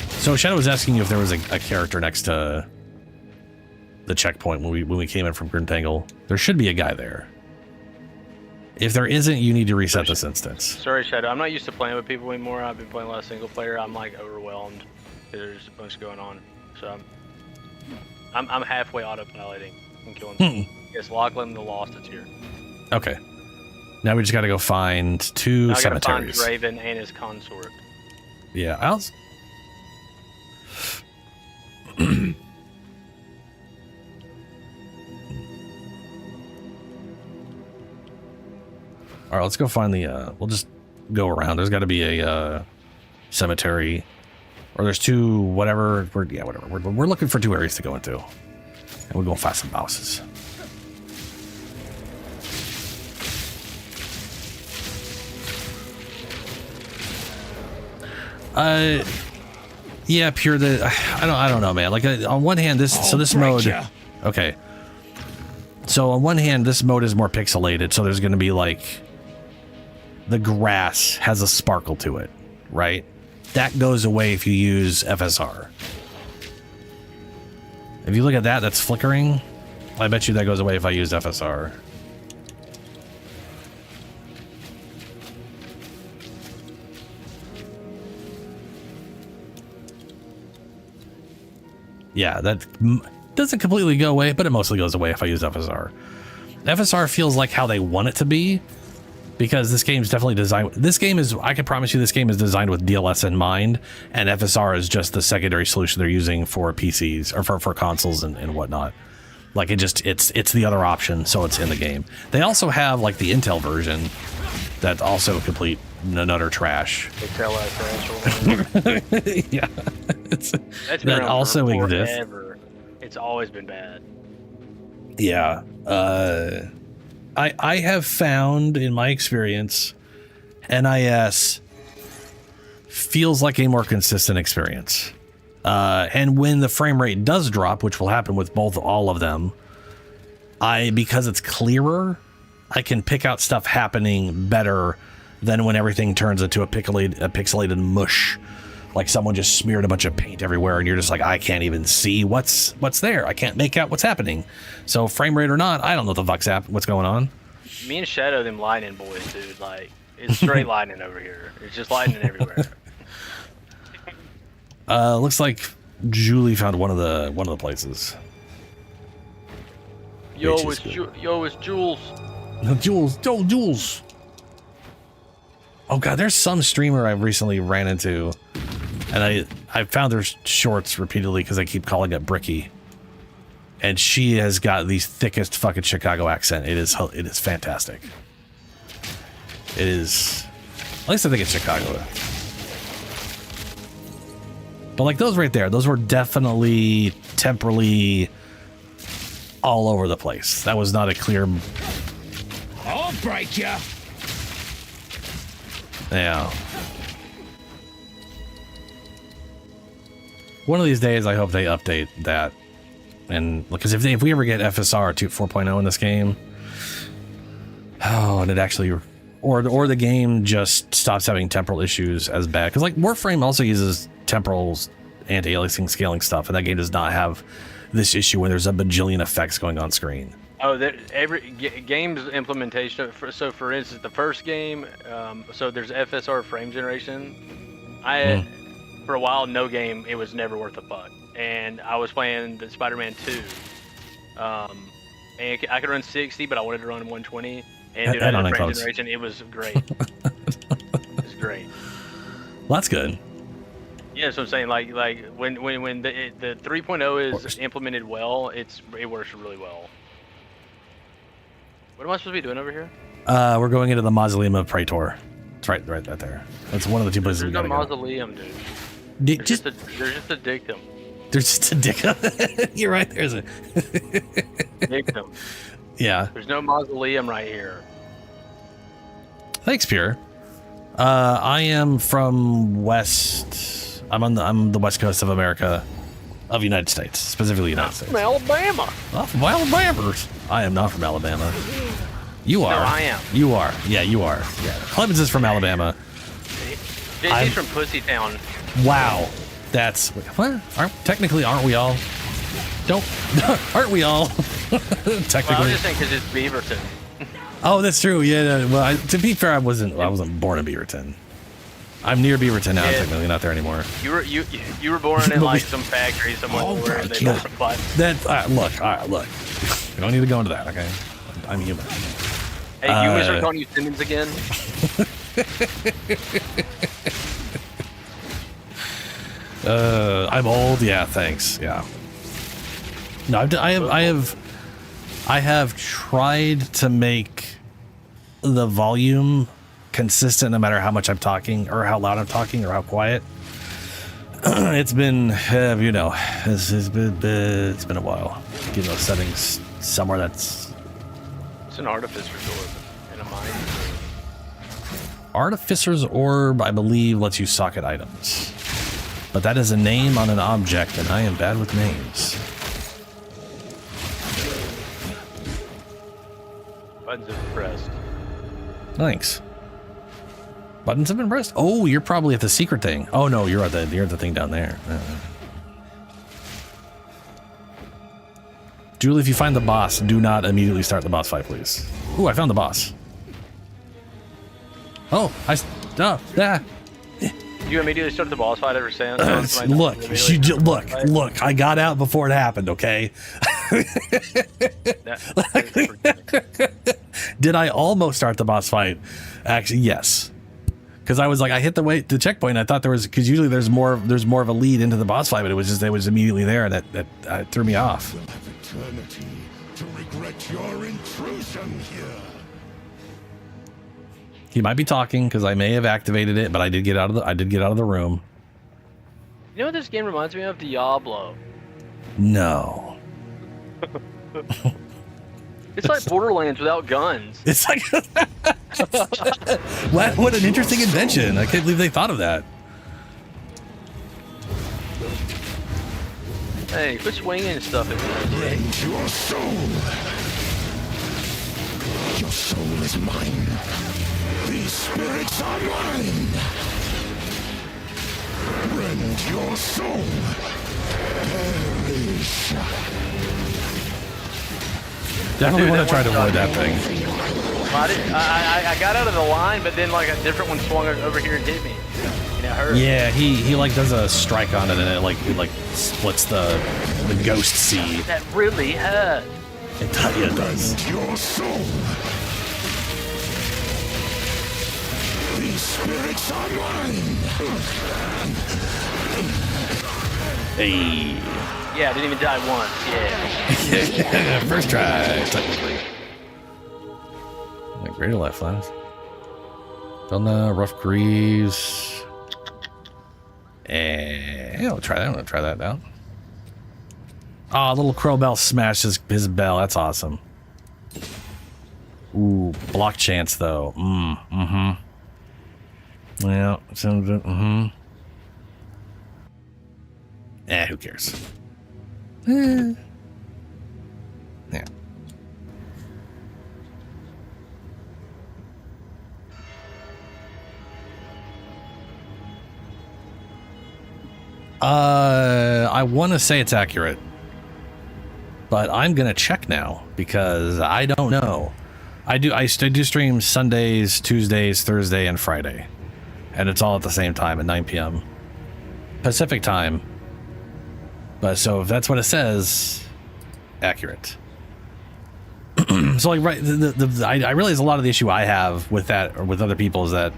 So Shadow was asking you if there was a character next to the checkpoint when we came in from Grintangle. There should be a guy there. If there isn't, you need to reset this instance. Sorry, Shadow. I'm not used to playing with people anymore. I've been playing a lot of single player. I'm like overwhelmed. There's a bunch going on. So I'm halfway autopiloting and killing people. Yes, Lachlan the Lost is here. Okay. Now we just got to go find 2 cemeteries. Find Raven and his consort. Yeah, all right, let's go find the, we'll just go around. There's got to be a cemetery, or there's 2, whatever. Whatever. We're looking for 2 areas to go into, and we're going to find some bosses. Yeah, pure I don't know, man. Like on one hand, this mode, okay. So on one hand, this mode is more pixelated, so there's going to be like the grass has a sparkle to it, right? That goes away if you use FSR. If you look at that, that's flickering. I bet you that goes away if I use FSR. Yeah, that doesn't completely go away, but it mostly goes away if I use FSR. FSR feels like how they want it to be, because this game's definitely designed... I can promise you this game is designed with DLS in mind, and FSR is just the secondary solution they're using for PCs, or for consoles and whatnot. Like, it's the other option, so it's in the game. They also have, like, the Intel version that's also complete nutter trash. Intel trash. Yeah. That's that also exists. Forever. It's always been bad. Yeah. I have found, in my experience, NIS feels like a more consistent experience. And when the frame rate does drop, which will happen with all of them, because it's clearer, I can pick out stuff happening better than when everything turns into a pixelated mush. Like someone just smeared a bunch of paint everywhere and you're just like, I can't even see what's there. I can't make out what's happening. So frame rate or not, I don't know what's going on. Me and Shadow, them lightning boys, dude. Like, it's straight lightning over here. It's just lightning everywhere. Looks like Julie found one of the places. Yo, it's Jules. No, Jules. Oh god, there's some streamer I recently ran into, and I found their shorts repeatedly because I keep calling it Bricky, and she has got the thickest fucking Chicago accent. It is fantastic. It is, at least I think it's Chicago. But like those right there, those were definitely temporally all over the place. That was not a clear. I'll break you. Yeah. One of these days, I hope they update that, and because if we ever get FSR 4.0 in this game, and it actually, or the game just stops having temporal issues as bad, because like Warframe also uses temporal anti-aliasing scaling stuff, and that game does not have this issue where there's a bajillion effects going on screen. Oh, every game's implementation. So, for instance, the first game, so there's FSR frame generation. For a while, no game, it was never worth a fuck. And I was playing the Spider-Man 2, and I could run 60, but I wanted to run 120. And dude, I did frame generation. It was great. It was great. Well, that's good. Yeah, so I'm saying like when the 3.0 is implemented well, it works really well. What am I supposed to be doing over here? We're going into the Mausoleum of Praetor. It's right there. That's one of the two places we gotta go. There's no mausoleum, dude. There's just a dictum. There's just a dictum. You're right. There's a dictum. Yeah. There's no mausoleum right here. Thanks, Pure. I am from West. I'm the West Coast of America, of United States, specifically United States. From Alabama. Not from Alabama. I am not from Alabama. You are. No, I am. You are. Yeah, you are. Yeah. Clemens is from Alabama. He's from Pussytown. Wow. That's what? Aren't we all? Aren't we all? Technically. Well, I was just saying because it's Beaverton. Oh, that's true. Yeah. Well, to be fair, I wasn't born in Beaverton. I'm near Beaverton now. Yeah. Technically, not there anymore. You were born in like some factory somewhere where they built some pipes. Look. We don't need to go into that. Okay. I'm human. Hey, humans are calling you Simmons again. I'm old. Yeah. Thanks. Yeah. No, I have tried to make the volume consistent no matter how much I'm talking or how loud I'm talking or how quiet. It's been, it's been a while. Get those settings somewhere that's. It's an Artificer's Orb and a mine. Artificer's Orb, I believe, lets you socket items. But that is a name on an object, and I am bad with names. Buttons have been pressed. Thanks. Buttons have been pressed? Oh, you're probably at the secret thing. Oh no, you're at the thing down there. Julie, if you find the boss, do not immediately start the boss fight, please. Ooh, I found the boss. Oh, You immediately started the boss fight ever since? Look, I got out before it happened, okay? Did I almost start the boss fight? Actually, yes. Because I was like, I hit the checkpoint. And I thought there was, because usually there's more of a lead into the boss fight, but it was immediately there, and that threw me off. We'll have eternity to regret your intrusion here. He might be talking because I may have activated it, but I did get out of the room. You know what this game reminds me of? Diablo. No. It's like Borderlands without guns. It's like what an interesting invention. I can't believe they thought of that. Hey, quit swinging and stuff at me. Rend your soul. Your soul is mine. These spirits are mine. Rend your soul. Perish. Definitely want to try to avoid that thing. I got out of the line, but then like a different one swung over here and hit me. And it hurt. Yeah, he like does a strike on it and it like splits the ghost seed. That really hurt. It does. Your soul. These spirits are mine. Hey. Yeah, I didn't even die once. Yeah. First try, technically. Like greater life last. Done the rough greaves. And yeah, I'll try that. I'm gonna try that now. Oh, little crow bell smashes his bell. That's awesome. Ooh, block chance though. Yeah, sounds good. Who cares? Yeah. I want to say it's accurate, but I'm gonna check now because I don't know. I do stream Sundays, Tuesdays, Thursday, and Friday, and it's all at the same time at 9 p.m. Pacific time. But so if that's what it says, accurate. So like right, I realize a lot of the issue I have with that or with other people is that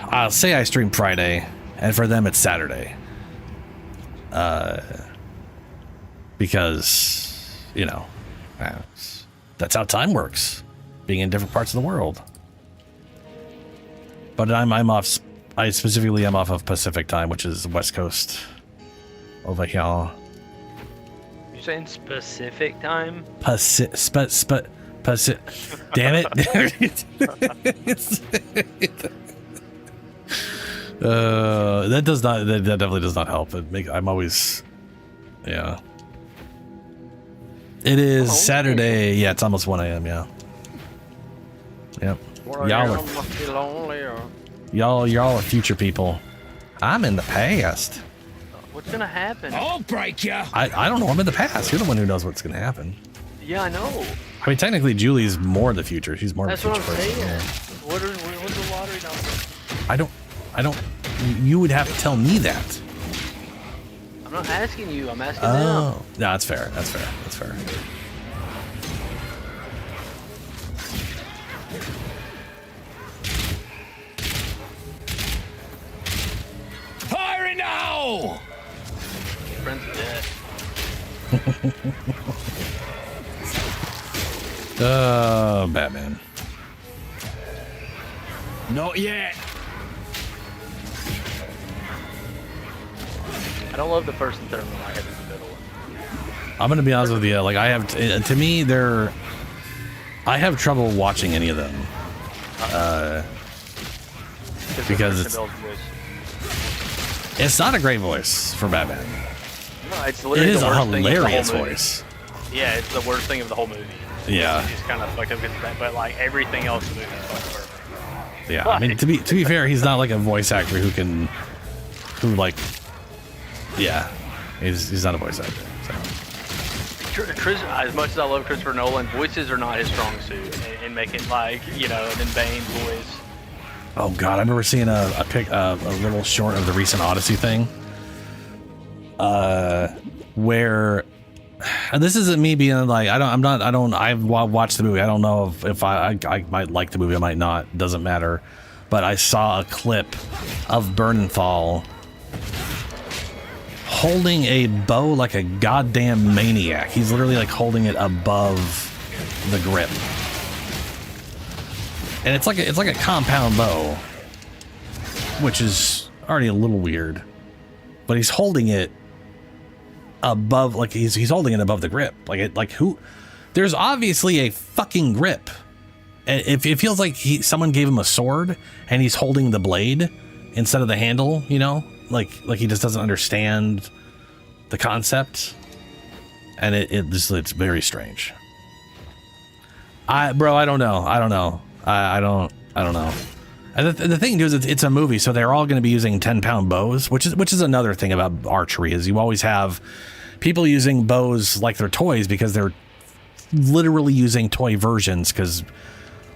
I'll say I stream Friday, and for them it's Saturday. Because you know, that's how time works, being in different parts of the world. But I'm off. I specifically am off of Pacific time, which is West Coast over here. You're saying specific time? Damn it. That definitely does not help. I'm always, yeah. It is Saturday. Yeah, it's almost 1 a.m. Yeah. Yep. Y'all are future people. I'm in the past. What's gonna happen? I'll break you. I don't know. I'm in the past. You're the one who knows what's gonna happen. Yeah, I know. I mean, technically, Julie's more the future. She's more That's the what future I'm person. saying. What's the lottery number? I don't. You would have to tell me that. I'm not asking you. I'm asking them. Oh, no, that's fair. That's fair. That's fair. Fire now! Friends are dead. Batman. Not yet. I don't love the first and third one. I have in the middle. I'm gonna be honest with you. Like I have, to me, I have trouble watching any of them. Because it's not a great voice for Batman. No, it's It literally is the a worst thing of the whole hilarious movie. voice. Yeah, it's the worst thing of the whole movie. Yeah. It's kind of fucked up because of that, but like everything else in the movie is fucking perfect. Yeah. I mean, to be fair, he's not like a voice actor who like, yeah, he's not a voice actor. So. As much as I love Christopher Nolan, voices are not his strong suit, and make it like, you know, an Bane's voice. Oh God, I remember seeing a little short of the recent Odyssey thing, where, and this isn't me being like, I've watched the movie. I don't know if I might like the movie, I might not, doesn't matter. But I saw a clip of Bernenthal holding a bow like a goddamn maniac. He's literally like holding it above the grip. And it's like a compound bow, which is already a little weird. But he's holding it above, like he's holding it above the grip. There's obviously a fucking grip. And it feels like someone gave him a sword and he's holding the blade instead of the handle, you know? Like he just doesn't understand the concept. And it's very strange. I don't know. I don't know. I don't know. And the thing is, it's a movie, so they're all going to be using 10-pound bows, which is another thing about archery is you always have people using bows like they're toys because they're literally using toy versions because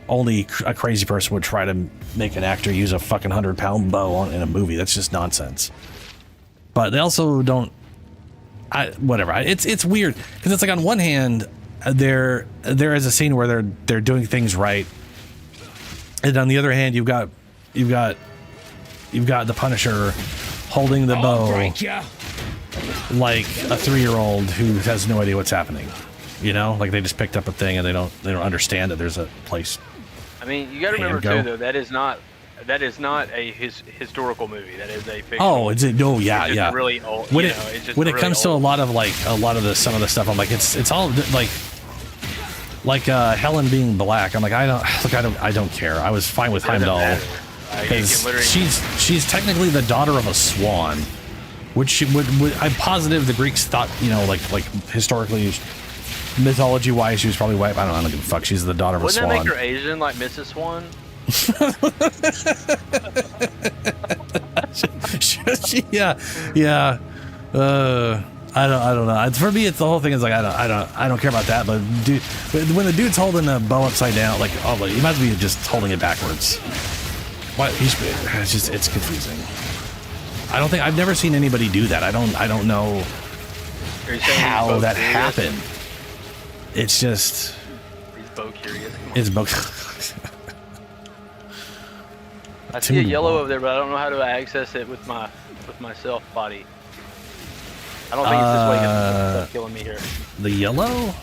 only a crazy person would try to make an actor use a fucking 100-pound bow in a movie. That's just nonsense. But they also don't. Whatever. It's weird because it's like on one hand there is a scene where they're doing things right, and on the other hand you've got the Punisher holding the bow like a 3-year-old who has no idea what's happening. You know, like they just picked up a thing and they don't understand that there's a place. I mean, you got to remember too, though, that is not a historical movie. That is a fictional. Oh, it's yeah. Really old. When it comes to a lot of some of the stuff, I'm like, it's all like Helen being black. I'm like, I don't care. I was fine with Heimdall because she's technically the daughter of a swan, which I'm positive the Greeks thought, like historically. Mythology-wise, she was probably white. I don't give a fuck. She's the daughter of a swan. Wouldn't that make her Asian, like Mrs. Swan? Yeah. I don't know. For me, it's the whole thing is like I don't care about that. But when the dude's holding a bow upside down, like he might be just holding it backwards. What? It's confusing. I've never seen anybody do that. I don't know how that happened. It's just. He's bow curious. It's bow. I see a yellow over there, but I don't know how to access it with my self body. I don't think it's this way that's killing me here. The yellow?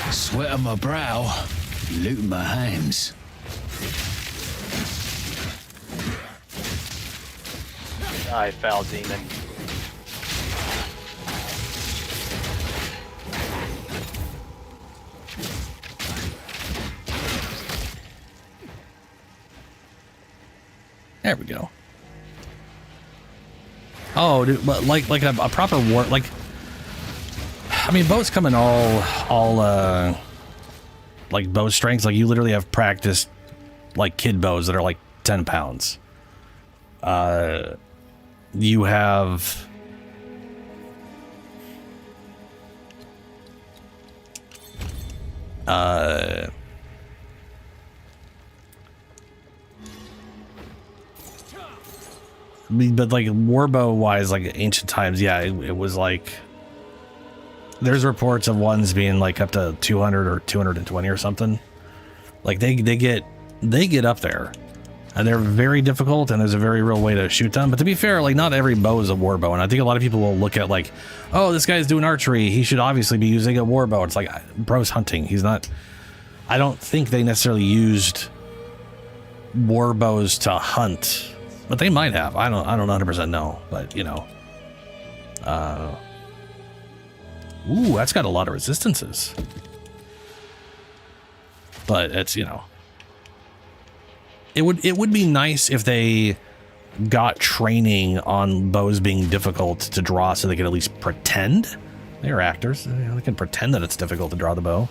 Sweat on my brow, loot in my hands. Die, foul demon. There we go. Oh, dude, but like a proper war, like, I mean, bows come in all like bow strengths. Like you literally have practiced like kid bows that are like 10 pounds. You have but like warbow wise, like ancient times, yeah, it was like there's reports of ones being like up to 200 or 220 or something. Like they get up there, and they're very difficult, and there's a very real way to shoot them. But to be fair, like not every bow is a warbow, and I think a lot of people will look at like, oh, this guy's doing archery, he should obviously be using a warbow. It's like, bro's hunting. He's not. I don't think they necessarily used warbows to hunt. But they might have. I don't 100% know. But ooh, that's got a lot of resistances. But it's it would be nice if they got training on bows being difficult to draw, so they could at least pretend. They're actors. They can pretend that it's difficult to draw the bow,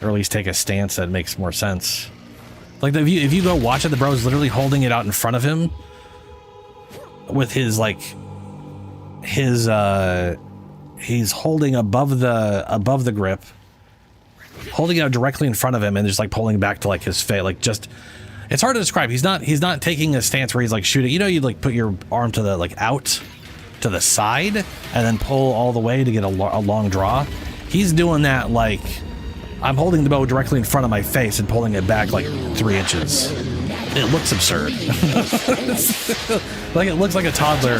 or at least take a stance that makes more sense. Like if you go watch it, the bro's literally holding it out in front of him with his he's holding above the grip, holding it out directly in front of him, and just like pulling back to like his face. Like just, it's hard to describe. He's not taking a stance where he's like shooting. You'd like put your arm to the out to the side and then pull all the way to get a long draw. He's doing that like, I'm holding the bow directly in front of my face and pulling it back like 3 inches. It looks absurd. Like it looks like a toddler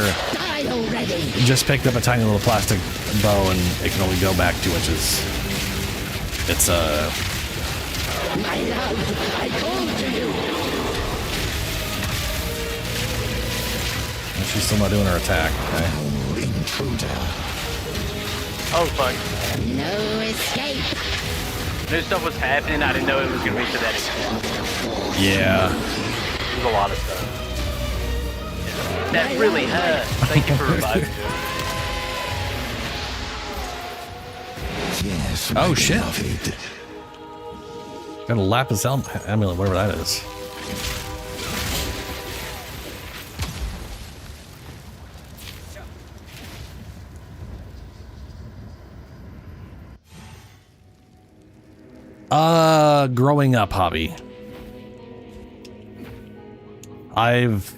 just picked up a tiny little plastic bow and it can only go back 2 inches. It's My love, I called to you. And she's still not doing her attack. Okay. Oh fuck. No escape. New stuff was happening. I didn't know it was gonna be to that extent. Yeah. There's a lot of stuff. Yeah. That really hurt. Thank you for reviving Yes, Oh, shit. beloved. Got a lapis amulet, whatever that is. Growing up hobby. I've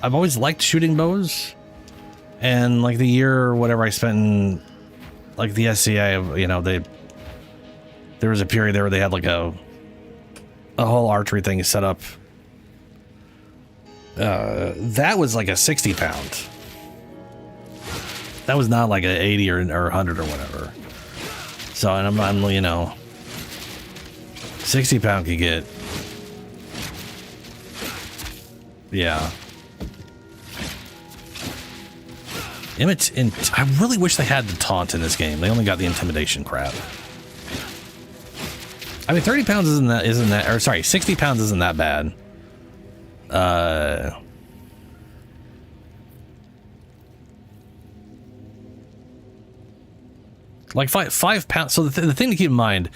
always liked shooting bows, and like the year or whatever I spent in like the SCA, you know, there was a period there where they had like a whole archery thing set up. That was like a 60 pound. That was not like an 80 or 100 or whatever. So, and I'm you know, 60 pound could get, yeah. I really wish they had the taunt in this game. They only got the intimidation crap. I mean, 30 pounds isn't that, or sorry, 60 pounds isn't that bad. Like 5 pounds. So the thing to keep in mind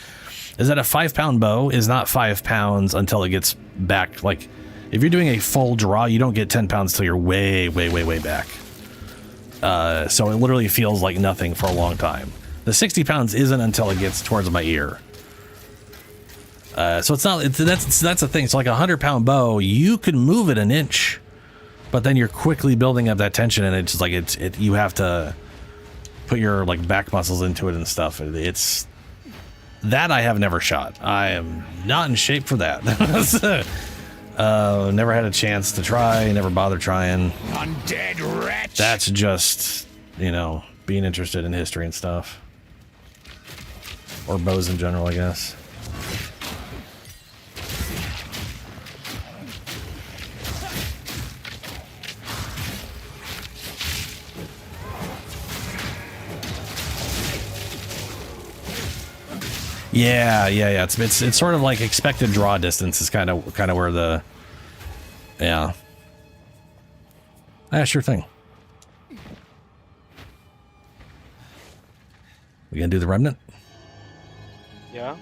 is that a 5 pound bow is not 5 pounds until it gets back. Like if you're doing a full draw, you don't get 10 pounds till you're way back. So it literally feels like nothing for a long time. The 60 pounds isn't until it gets towards my ear. So it's not, that's the thing. So like a 100 pound bow, you could move it an inch, but then you're quickly building up that tension, and it's just like, you have to put your like back muscles into it and stuff. It's that I have never shot. I am not in shape for that. Never had a chance to try, never bothered trying. Undead wretch. That's just, you know, being interested in history and stuff. Or bows in general, I guess. Yeah. It's sort of like expected draw distance is kind of where the, yeah. Yeah, sure thing. We gonna do the remnant? Yeah.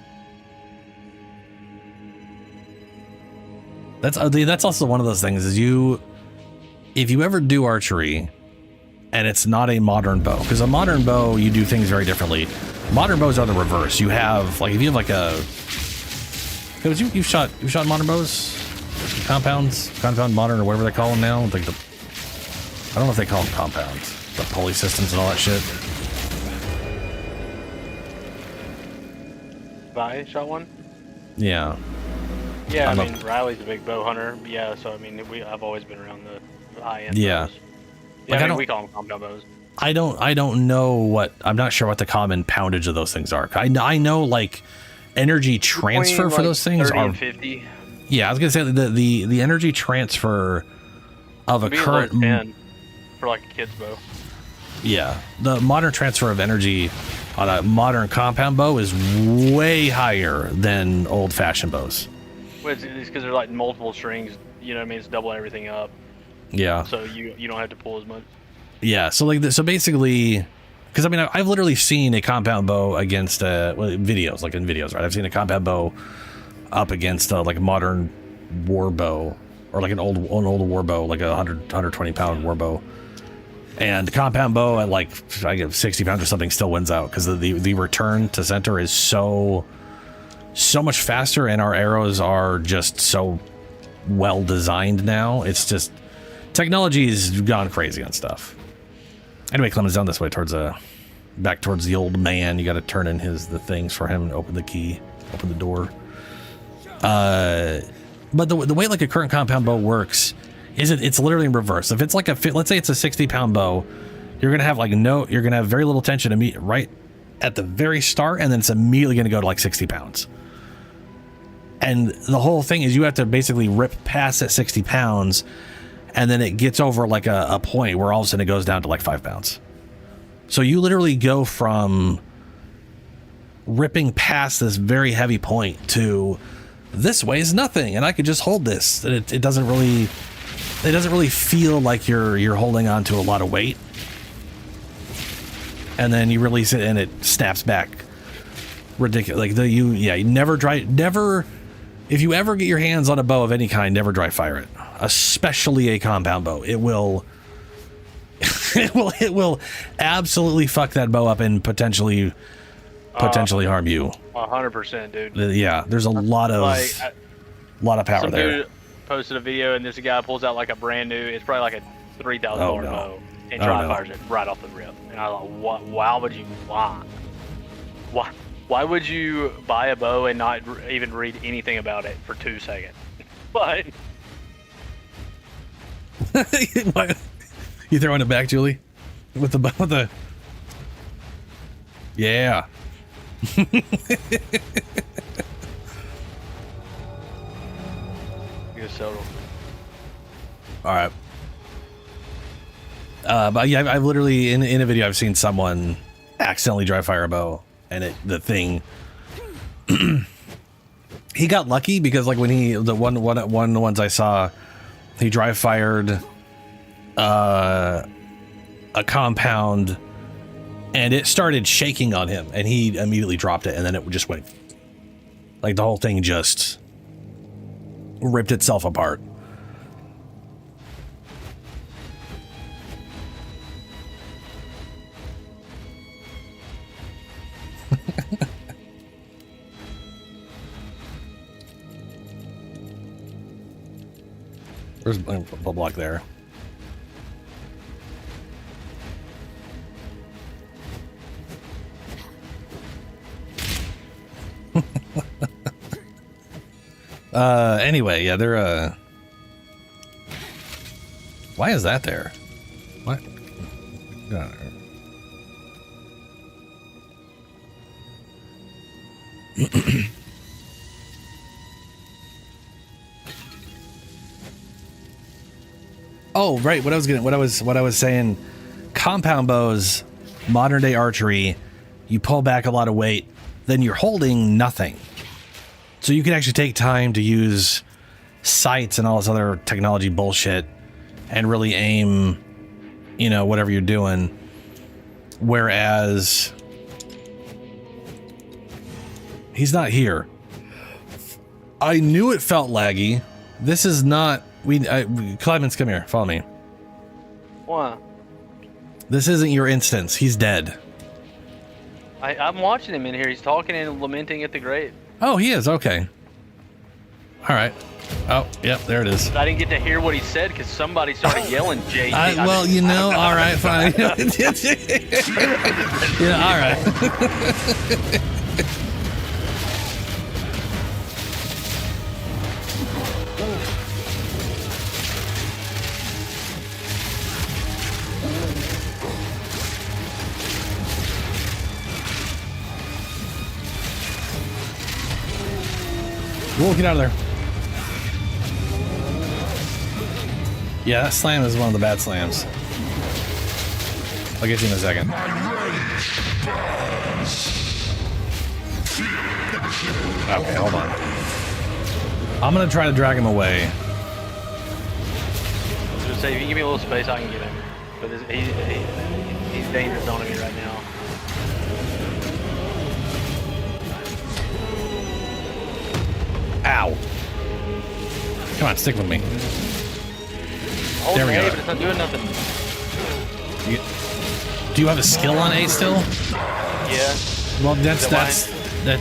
That's also one of those things is if you ever do archery and it's not a modern bow, because a modern bow, you do things very differently. Modern bows are the reverse. You have like, if you have like you've shot modern bows, compound modern or whatever they call them now. Like I don't know if they call them compounds, the pulley systems and all that shit. Vi shot one. Yeah. Yeah, I mean Riley's a big bow hunter. Yeah, so I mean I've always been around the high end. Yeah. Bows. Yeah, Like, I mean, we call them compound bows. I don't know I'm not sure what the common poundage of those things are. I know like energy transfer for those things 30 are and 50. Yeah, I was gonna say the energy transfer of a current 10 for like a kid's bow. Yeah, the modern transfer of energy on a modern compound bow is way higher than old-fashioned bows. Well, it's because they're like multiple strings. You know what I mean? It's doubling everything up. Yeah. So you don't have to pull as much. Yeah. So like so basically, because I mean I've literally seen a compound bow against videos, like in videos, right? I've seen a compound bow up against like a modern war bow or like an old war bow, like a 120 pound war bow. And the compound bow at like I get 60 pounds or something still wins out because the return to center is so much faster, and our arrows are just so well designed now. It's just technology's gone crazy on stuff. Anyway, Clemens down this way towards back towards the old man. You got to turn in the things for him and open the key, open the door. But the way like a current compound bow works is it's literally in reverse. If it's like let's say it's a 60 pound bow, you're gonna have you're gonna have very little tension right at the very start, and then it's immediately gonna go to like 60 pounds. And the whole thing is you have to basically rip past that 60 pounds, and then it gets over like a point where all of a sudden it goes down to like 5 pounds. So you literally go from ripping past this very heavy point to this weighs nothing, and I could just hold this. It doesn't really feel like you're holding on to a lot of weight. and then you release it and it snaps back. Ridiculous. Like you never. If you ever get your hands on a bow of any kind, never dry fire it, especially a compound bow. It will it will absolutely fuck that bow up and potentially harm you. 100%, dude. Yeah, there's a lot of power there. Dude posted a video and this guy pulls out like a brand new, it's probably like a $3,000 bow, and dry fires it right off the rip. And I was like, why would you? Why would you buy a bow and not even read anything about it for 2 seconds? But you throwing it back, Julie? With the yeah. All right. But yeah, I've literally in a video I've seen someone accidentally dry fire a bow, and the thing. He got lucky because like when one of the ones I saw, he dry fired a compound, and it started shaking on him, and he immediately dropped it, and then it just went like the whole thing just ripped itself apart. There's a block there. Anyway, yeah, they're why is that there? What? Oh, right. What I was saying, compound bows, modern day archery, you pull back a lot of weight, then you're holding nothing. So you can actually take time to use sights and all this other technology bullshit and really aim, whatever you're doing. Whereas he's not here. I knew it felt laggy. This is not. Clemens, come here. Follow me. What? This isn't your instance. He's dead. I'm watching him in here. He's talking and lamenting at the grave. Oh, he is. Okay. All right. Oh, yep. There it is. I didn't get to hear what he said because somebody started yelling, JD. All right, fine. Yeah, all right. We'll get out of there. Yeah, that slam is one of the bad slams. I'll get you in a second. Okay, hold on. I'm gonna try to drag him away. I was gonna say, if you give me a little space, I can get him. But he's dangerous on me right now. Ow. Come on, stick with me. There we go. But it's not doing nothing. Do you have a skill on A still? Yeah. Well,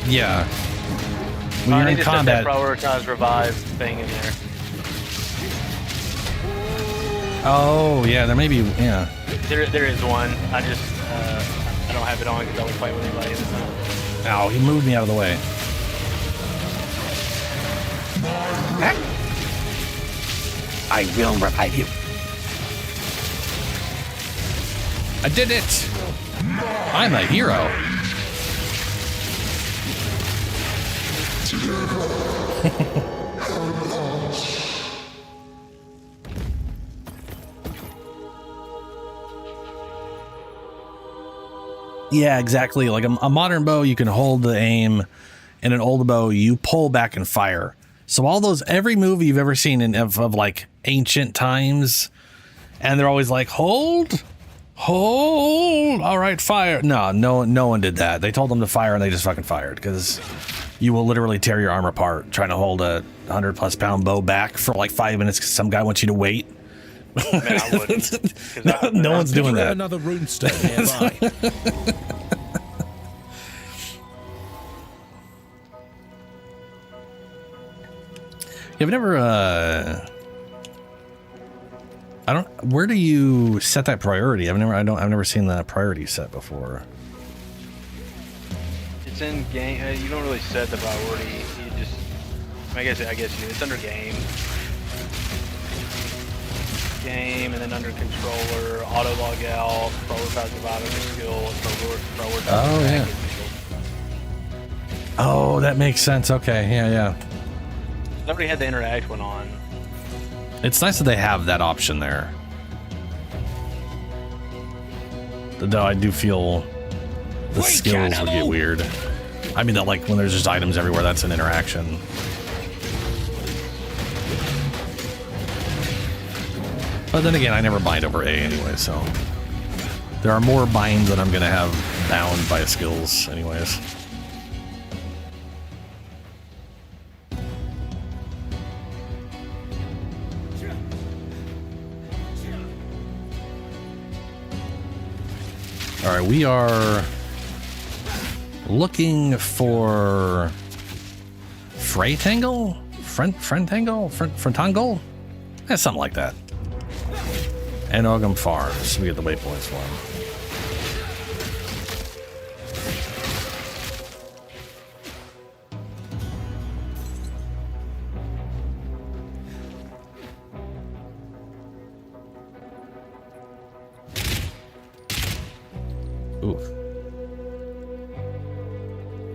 yeah. When you're in combat. That prioritize revive thing in there. Oh, yeah, there may be, yeah. There is one. I just, I don't have it on because I was playing with anybody. Ow, he moved me out of the way. I will revive you. I did it! I'm a hero. Yeah, exactly. Like a modern bow, you can hold the aim. In an old bow, you pull back and fire. So every movie you've ever seen of like ancient times, and they're always like, hold, Hold. All right, fire. No one did that. They told them to fire and they just fucking fired because you will literally tear your arm apart trying to hold a 100+ pound bow back for like 5 minutes because some guy wants you to wait. Man, I wouldn't. No one's doing that. Another runestone nearby. You've never I don't. Where do you set that priority? I've never seen that priority set before. It's in game. You don't really set the priority. You just. I guess you do. It's under game. Game, and then under controller, auto log out, prioritize survival skill, prioritize. Oh yeah. Oh, that makes sense. Okay, yeah. Nobody had the interact one on. It's nice that they have that option there. Though I do feel the skills would get weird. I mean, that like when there's just items everywhere, that's an interaction. But then again, I never bind over A anyway, so there are more binds that I'm gonna have bound by skills anyways. All right, we are looking for Freitangle? Frontangle? Yeah, something like that. And Ogum Farms. We get the waypoints for them. Oof.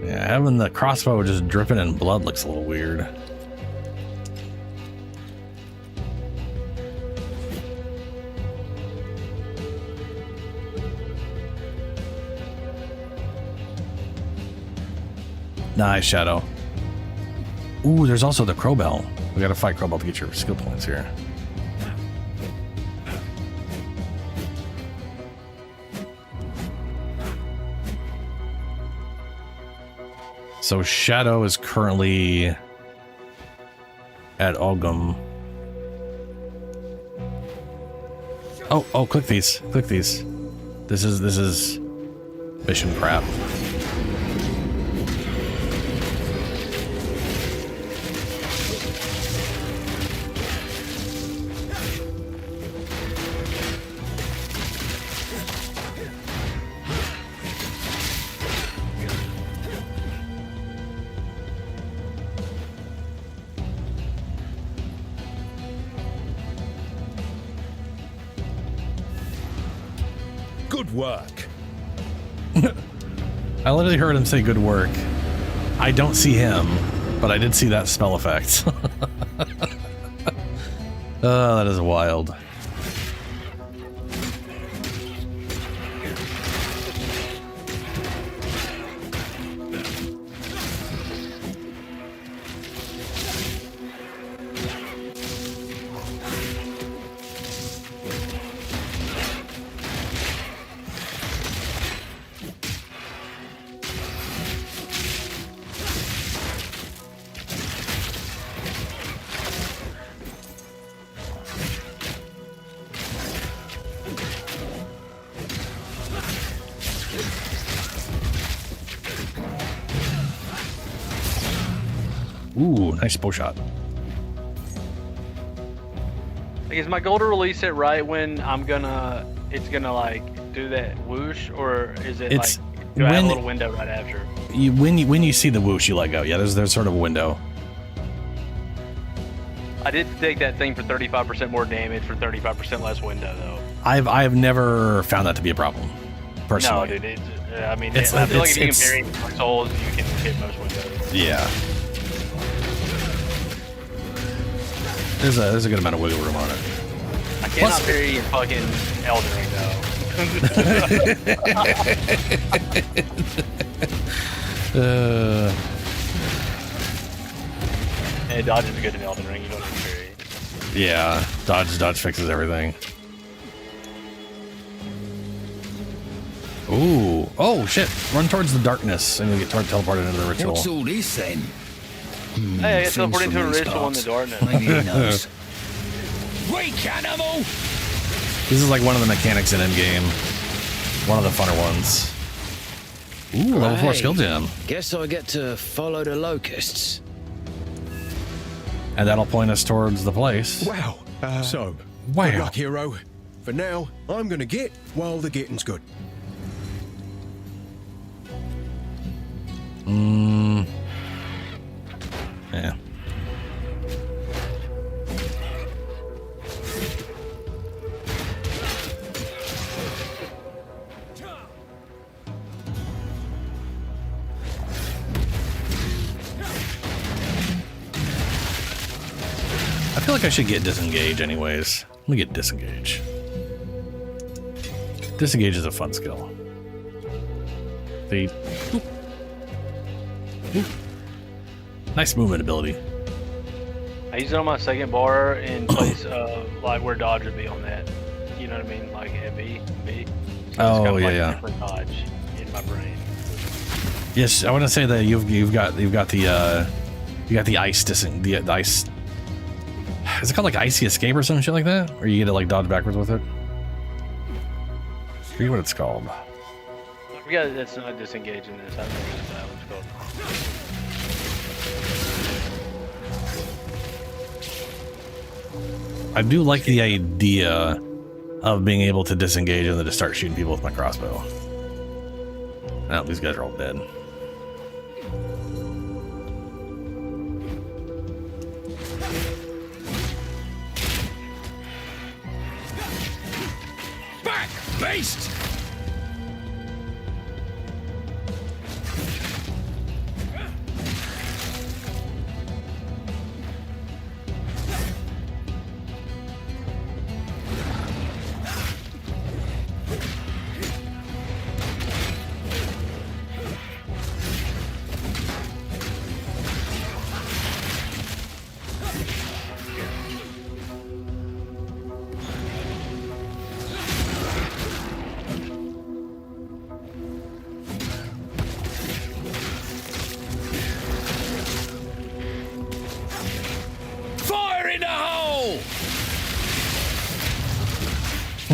Yeah, having the crossbow just dripping in blood looks a little weird. Nice, Shadow. Ooh, there's also the Crowbell. We gotta fight Crowbell to get your skill points here. So Shadow is currently at Ogum. Oh, click these. Click these. This is mission crap. Good work. I literally heard him say good work. I don't see him, but I did see that spell effect. Oh, that is wild. Ooh, nice bow shot. Like, is my goal to release it right when it's gonna like do that whoosh, or is it It's like do I have a little window right after? When you see the whoosh, you let go. Yeah, there's sort of a window. I did take that thing for 35% more damage for 35% less window though. I've never found that to be a problem, personally. No, dude. I feel like if you can parry souls, you can hit most windows. Yeah. There's a good amount of wiggle room on it. I cannot parry fucking Elden Ring though. Hey, dodge is good in Elden Ring. You don't need to parry. Yeah, dodge fixes everything. Ooh. Oh, shit. Run towards the darkness and you'll get teleported into the ritual. What's all this then? Hey, I get Seems teleported from into a these ritual in the parts. darkness. Maybe he knows. Weak animal! This is like one of the mechanics in Endgame. One of the funner ones. Ooh, level 4 skill gem. Guess I get to follow the locusts. And that'll point us towards the place. Wow. So, Wow. good luck, hero. For now, I'm gonna get while the getting's good. Yeah. I feel like I should get disengage anyways. Let me get disengage. Disengage is a fun skill. The nice movement ability. I use it on my second bar in place of like where dodge would be on that. You know what I mean? Like at B. So Oh, it's kind of yeah, like yeah. different dodge in my brain. Yes, I want to say that you've got the ice the ice. Is it called like icy escape or some shit like that? Or you get to like dodge backwards with it? I forget what it's called. I forgot that's not disengaging this. I don't know what it's called. I do like the idea of being able to disengage and then just start shooting people with my crossbow. Now these guys are all dead. Back, beast! Fire in the hole!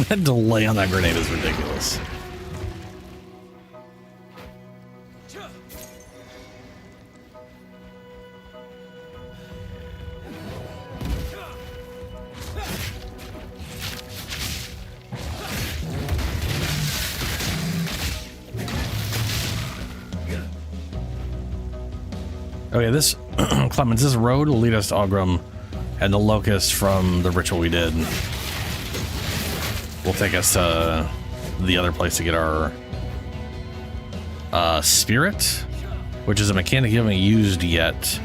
That delay on that grenade is ridiculous. Okay, this Clemens, this road will lead us to Ogrim, and the locust from the ritual we did will take us to the other place to get our spirit, which is a mechanic you haven't used yet.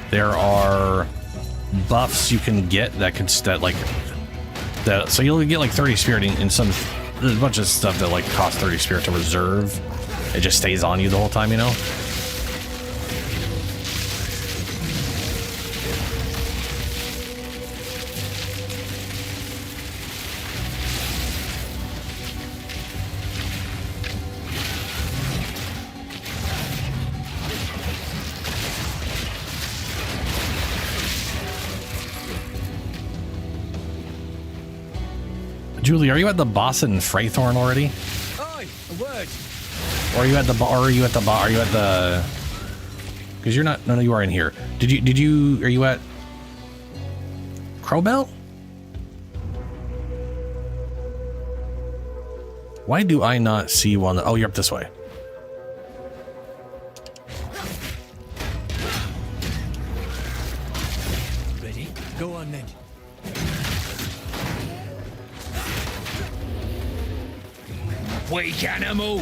There are buffs you can get that can so you'll get like 30 spirit in some. There's a bunch of stuff that like costs 30 spirit to reserve. It just stays on you the whole time, you know. Julie, are you at the boss in Freythorn already? Aye, a word. Or are you at the because you're not, no, you are in here. Are you at Crowbell? Why do I not see one? Oh, you're up this way. Ready? Go on then. Weak animal!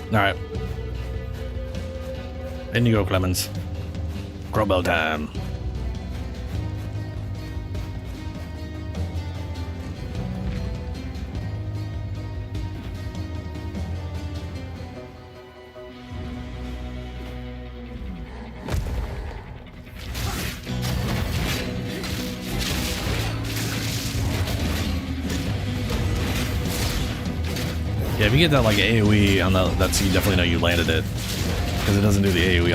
All right. In you go, Clemens. Crowbell time. Yeah, if you get that like AoE on the, that's you definitely know you landed it, because it doesn't do the AoE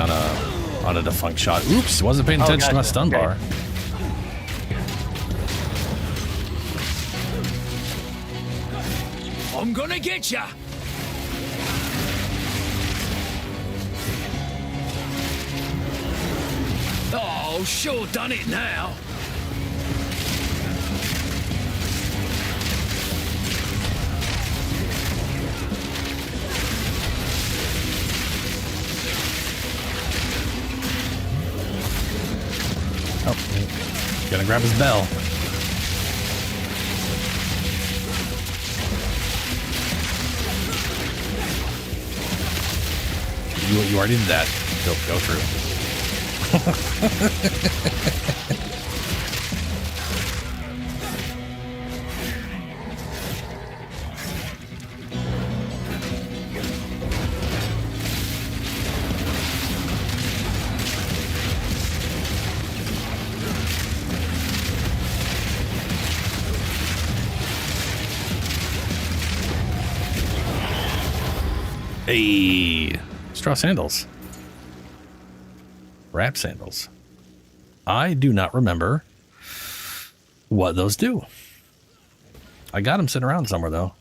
on a defunct shot. Oops, wasn't paying attention to my stun bar. I'm gonna get ya. Oh, sure done it now. Oh, gotta grab his bell. You already did that. Go through. Hey, straw sandals. Wrap sandals. I do not remember what those do. I got them sitting around somewhere though.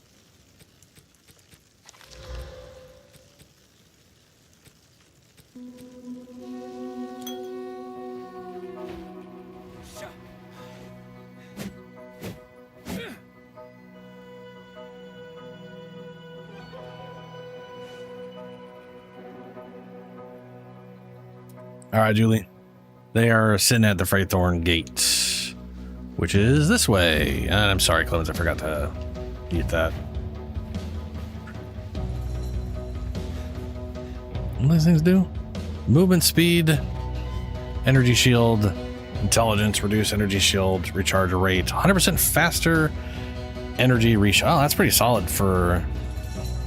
All right, Julie. They are sitting at the Freythorn Gate, which is this way. And I'm sorry, Clemens, I forgot to eat that. What do these things do? Movement speed, energy shield, intelligence, reduce energy shield, recharge rate, 100% faster energy reach. Oh, that's pretty solid for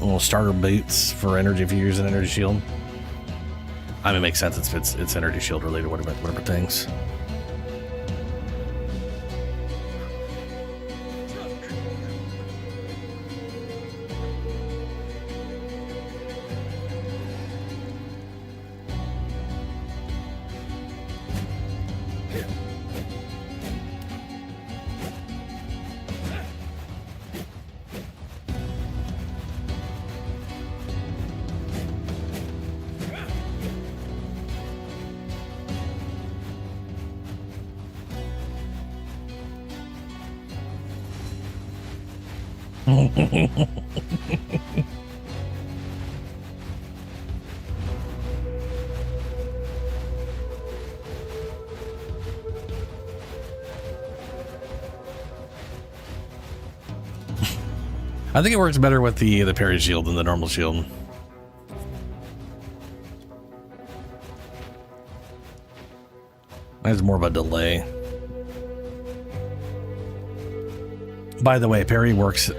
little starter boots for energy if you use an energy shield. I mean, it makes sense. It's energy shield related, whatever things. I think it works better with the parry shield than the normal shield. There's more of a delay. By the way, parry works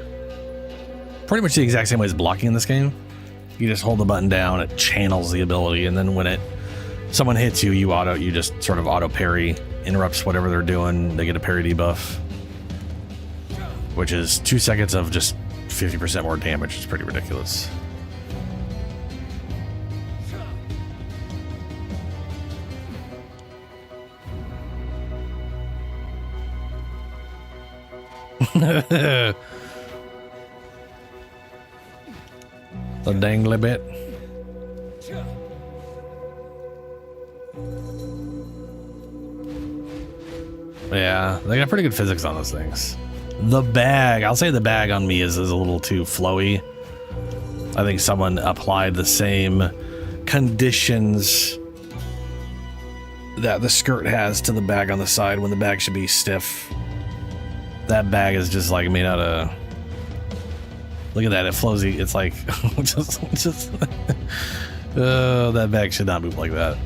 pretty much the exact same way as blocking in this game. You just hold the button down, it channels the ability, and then when someone hits you, you just sort of auto parry, interrupts whatever they're doing. They get a parry debuff, which is 2 seconds of just 50% more damage. It's pretty ridiculous. The dangly bit. Yeah, they got pretty good physics on those things. The bag, I'll say the bag on me is a little too flowy. I think someone applied the same conditions that the skirt has to the bag on the side when the bag should be stiff. That bag is just like made out of, look at that, it flows, it's like just that bag should not move like that.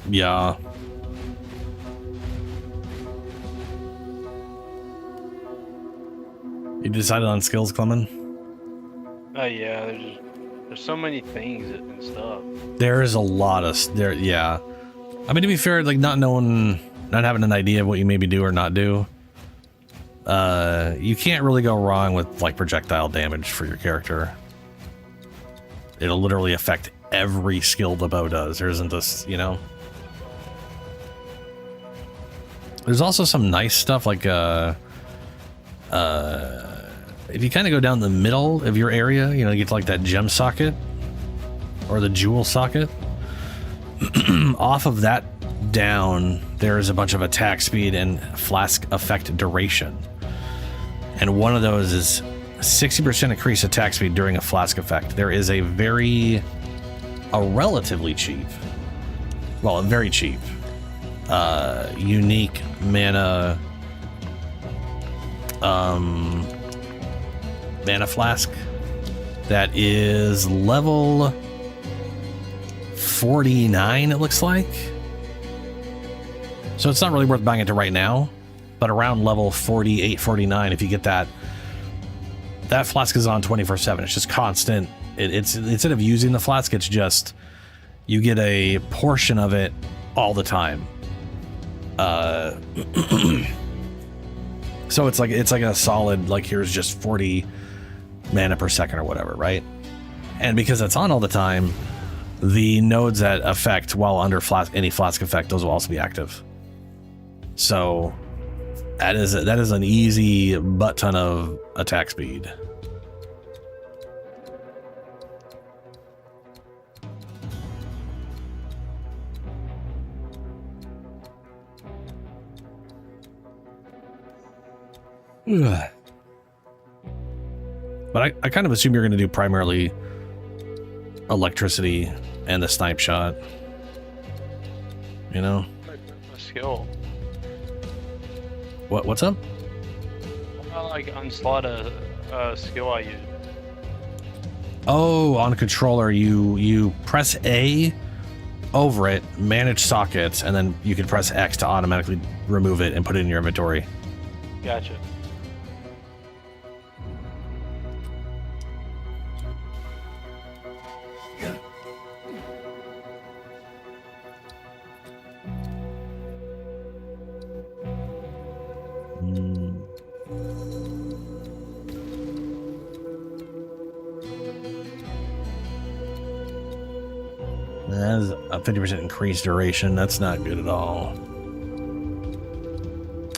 Yeah. You decided on skills, Clement? Yeah, they're just There's so many things and stuff. There is a lot of there. Yeah, I mean, to be fair, like not having an idea of what you maybe do or not do. You can't really go wrong with like projectile damage for your character. It'll literally affect every skill the bow does. There isn't this, you know. There's also some nice stuff like if you kind of go down the middle of your area, you know, you get to like that gem socket or the jewel socket. Off of that down, there is a bunch of attack speed and flask effect duration. And one of those is 60% increase attack speed during a flask effect. There is a relatively cheap, well, very cheap, unique mana flask that is level 49, it looks like. So it's not really worth buying it to right now, but around level 48, 49, if you get that flask is on 24/7. It's just constant. It's instead of using the flask, it's just you get a portion of it all the time. So it's like a solid, like, here's just 40 mana per second or whatever, right? And because it's on all the time, the nodes that affect while under any flask effect, those will also be active. So that is an easy butt ton of attack speed. But I kind of assume you're going to do primarily electricity and the snipe shot. You know? A skill. What's up? I like unslot a skill I use. Oh, on a controller, you press A over it, manage sockets, and then you can press X to automatically remove it and put it in your inventory. Gotcha. That is a 50% increased duration. That's not good at all.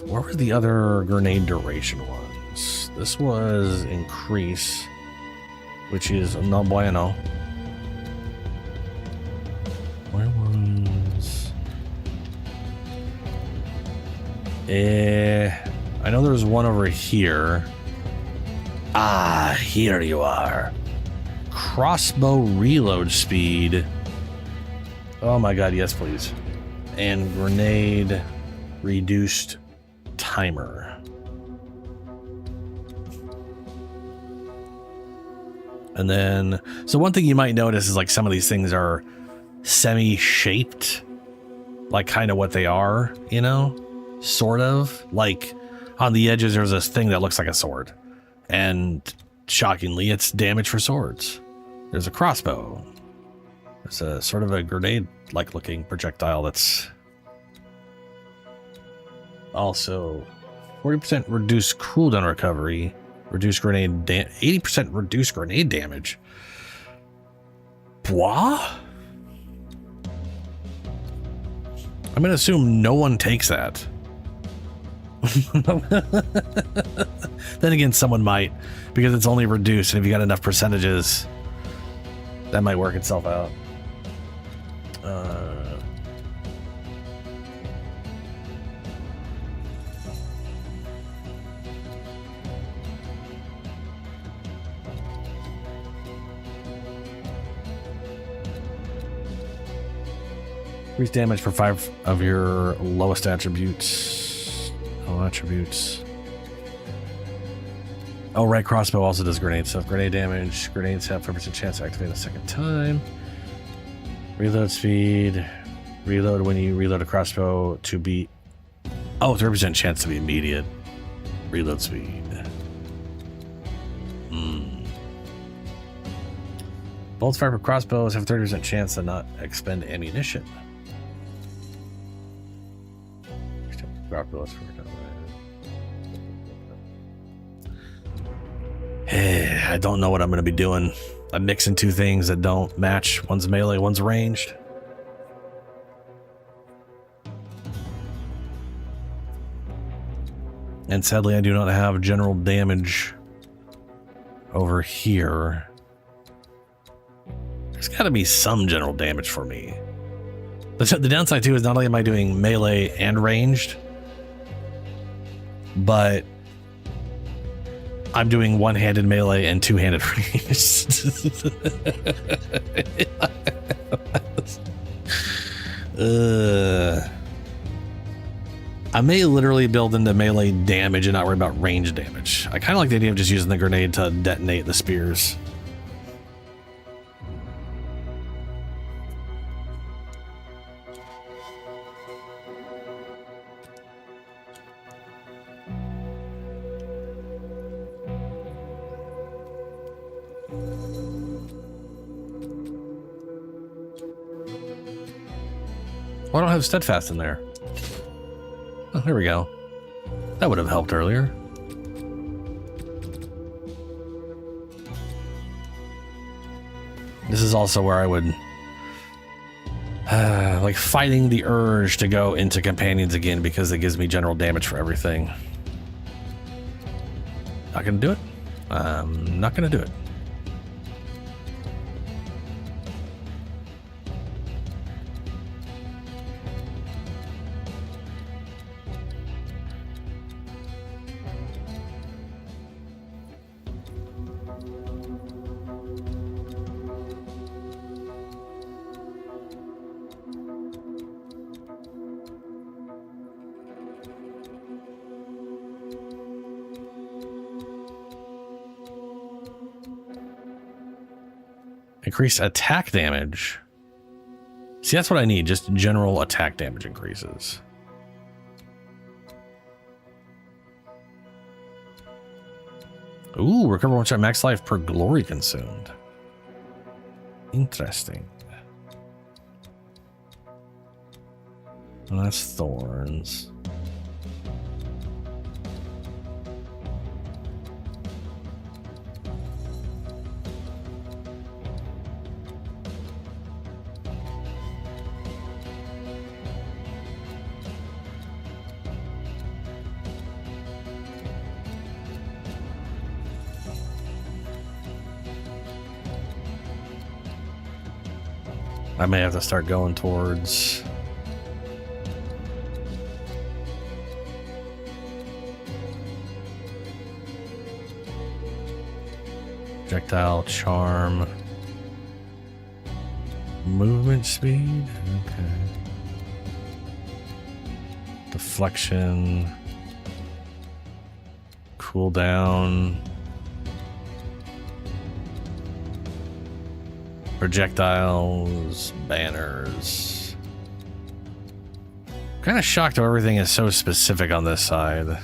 Where were the other grenade duration ones? This was increase, which is no bueno. Where was... I know there's one over here. Ah, here you are. Crossbow reload speed. Oh my god, yes please. And grenade reduced timer. And then, so one thing you might notice is like some of these things are semi-shaped, like kind of what they are, you know, sort of. Like on the edges, there's this thing that looks like a sword, and shockingly, it's damage for swords. There's a crossbow. There's a sort of a grenade-like looking projectile that's also 40% reduced cooldown recovery, reduced grenade 80% reduced grenade damage. What? I'm gonna assume no one takes that. Then again, someone might, because it's only reduced, and if you got enough percentages, that might work itself out. Increase damage for 5 of your lowest attributes. Oh, attributes. Oh, right, crossbow also does grenade stuff. Grenade damage. Grenades have 5% chance to activate a second time. Reload speed. Reload when you reload a crossbow to be... Oh, 3% chance to be immediate. Reload speed. Bolts fired from crossbows have a 30% chance to not expend ammunition. I don't know what I'm going to be doing. I'm mixing two things that don't match. One's melee, one's ranged. And sadly, I do not have general damage over here. There's got to be some general damage for me. The downside, too, is not only am I doing melee and ranged, but I'm doing one-handed melee and two-handed ranged. I may literally build into melee damage and not worry about range damage. I kind of like the idea of just using the grenade to detonate the spears. Why don't I have steadfast in there? Oh, there we go. That would have helped earlier. This is also where I would like fighting the urge to go into companions again because it gives me general damage for everything. Not gonna do it. I'm not gonna do it. Increase attack damage. See, that's what I need. Just general attack damage increases. Ooh, recover 1 shot max life per glory consumed. Interesting. Well, that's thorns. I may have to start going towards projectile charm, movement speed, okay, deflection, cooldown, projectiles, banners. Kind of shocked how everything is so specific on this side.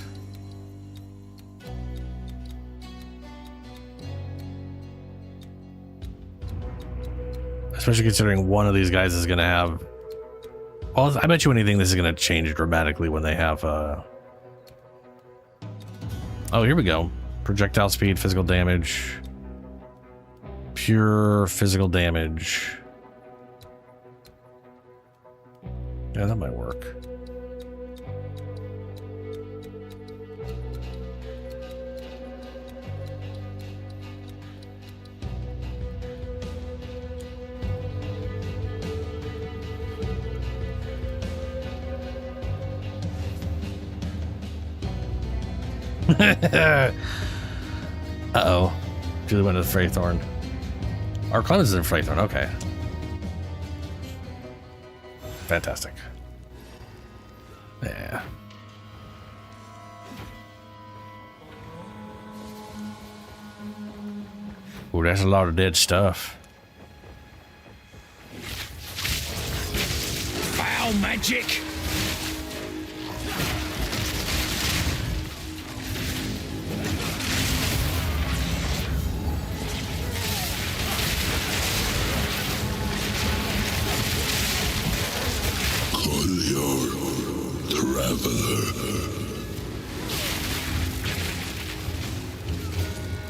Especially considering one of these guys is going to have... Well, I bet you anything this is going to change dramatically when they have... Oh, here we go. Projectile speed, physical damage... Pure physical damage. Yeah, that might work. Uh-oh. Julie went to the Freythorn. Our Clemens is in Freythorn, okay. Fantastic. Yeah. Ooh, that's a lot of dead stuff. Foul magic!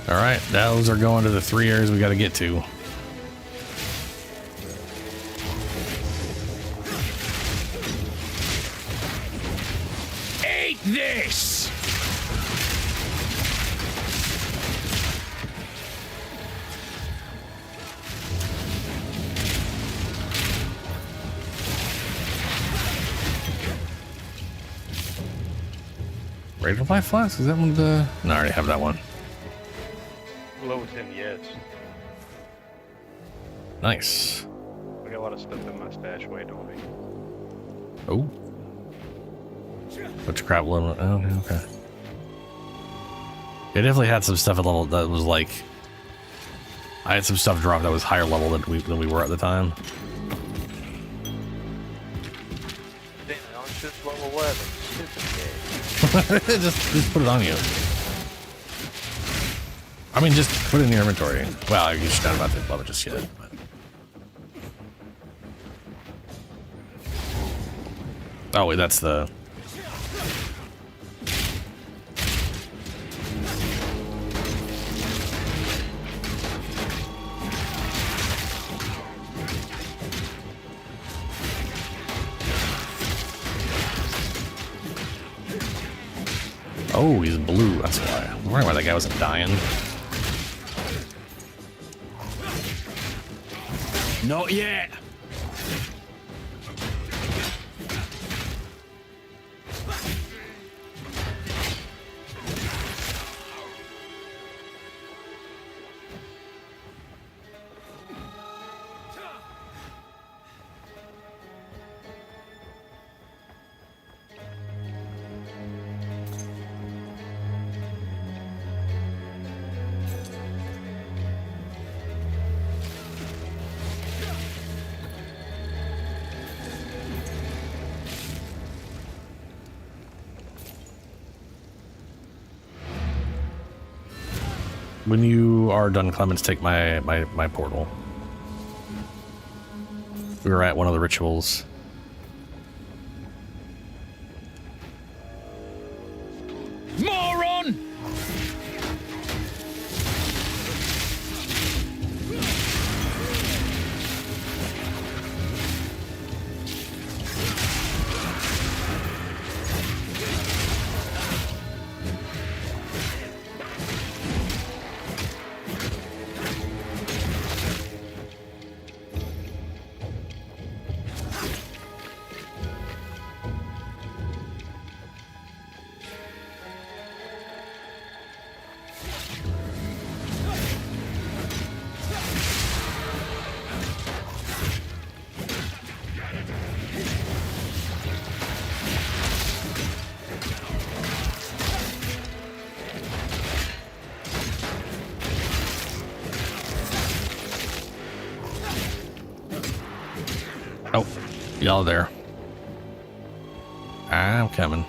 All right, those are going to the 3 areas we got to get to. Eat this! Razorfly flask? Is that one the... No, I already have that one. Below 10, yes. Nice. I got a lot of stuff in my stash waiting on me. Oh. Bunch of crap level. Oh, okay. It definitely had some stuff at level that was like... I had some stuff drop that was higher level than we were at the time. Damn, I'm just level 11. just put it on you. I mean, just put it in your inventory. Well, you're just not about to love it just yet. But. Oh wait, that's the. Oh, he's blue. That's why. I'm wondering why that guy wasn't dying. Not yet. When you are done, Clemens, take my portal. We were at one of the rituals. Moron! Oh, y'all there. I'm coming.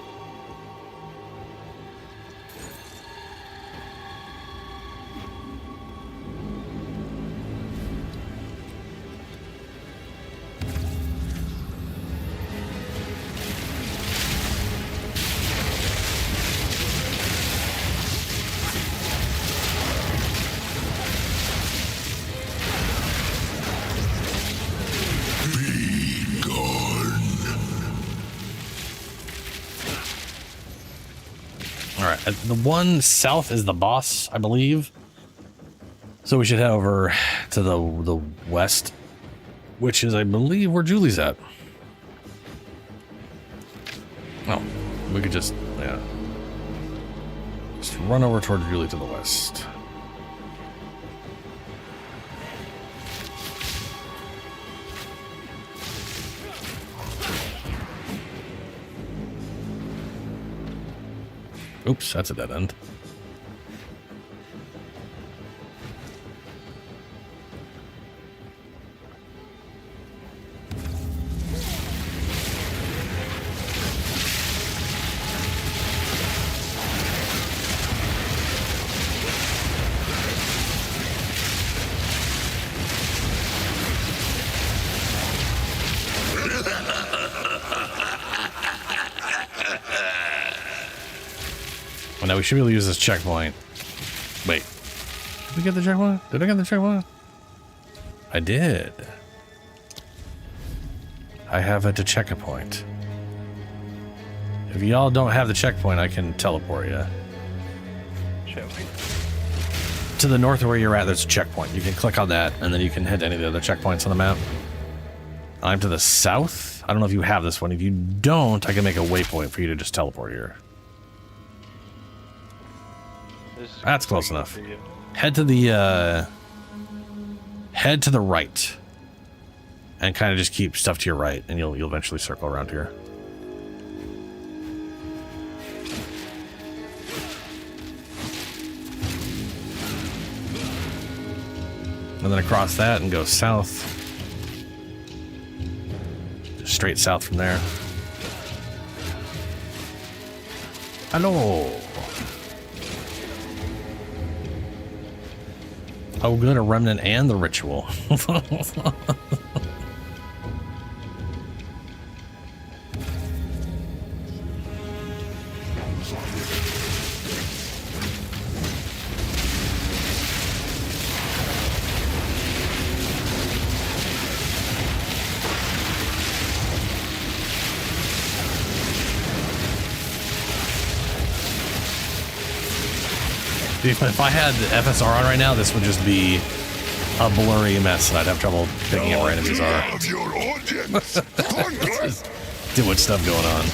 All right, the one south is the boss, I believe. So we should head over to the west, which is, I believe, where Julie's at. Oh, we could just, yeah. Just run over toward Julie to the west. Oops, that's a dead end. Well, now we should be able to use this checkpoint. Wait. Did we get the checkpoint? Did I get the checkpoint? I did. I have a checkpoint. If y'all don't have the checkpoint, I can teleport you. To the north of where you're at, there's a checkpoint. You can click on that, and then you can hit any of the other checkpoints on the map. I'm to the south. I don't know if you have this one. If you don't, I can make a waypoint for you to just teleport here. That's close enough. Head to the right, and kind of just keep stuff to your right, and you'll eventually circle around here. And then across that and go south. Just straight south from there. Hello. Oh, good, a remnant and the ritual. If I had FSR on right now, this would just be a blurry mess, and I'd have trouble picking up where enemies are. Just too much stuff going on.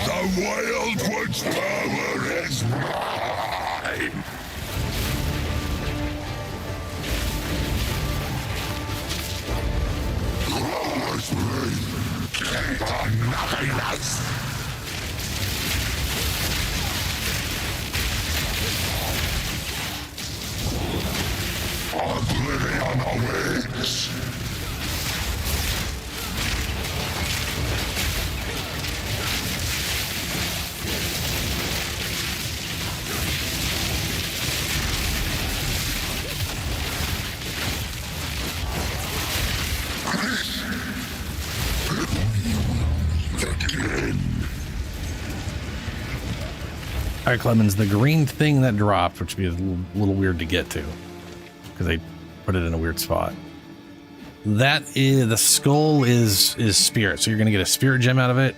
The Wild One's power is mine! Warframe, keep on knocking us! Oblivion awaits! All right, Clemens, the green thing that dropped, which would be a little weird to get to, because they put it in a weird spot. That is, the skull is spirit, so you're going to get a spirit gem out of it,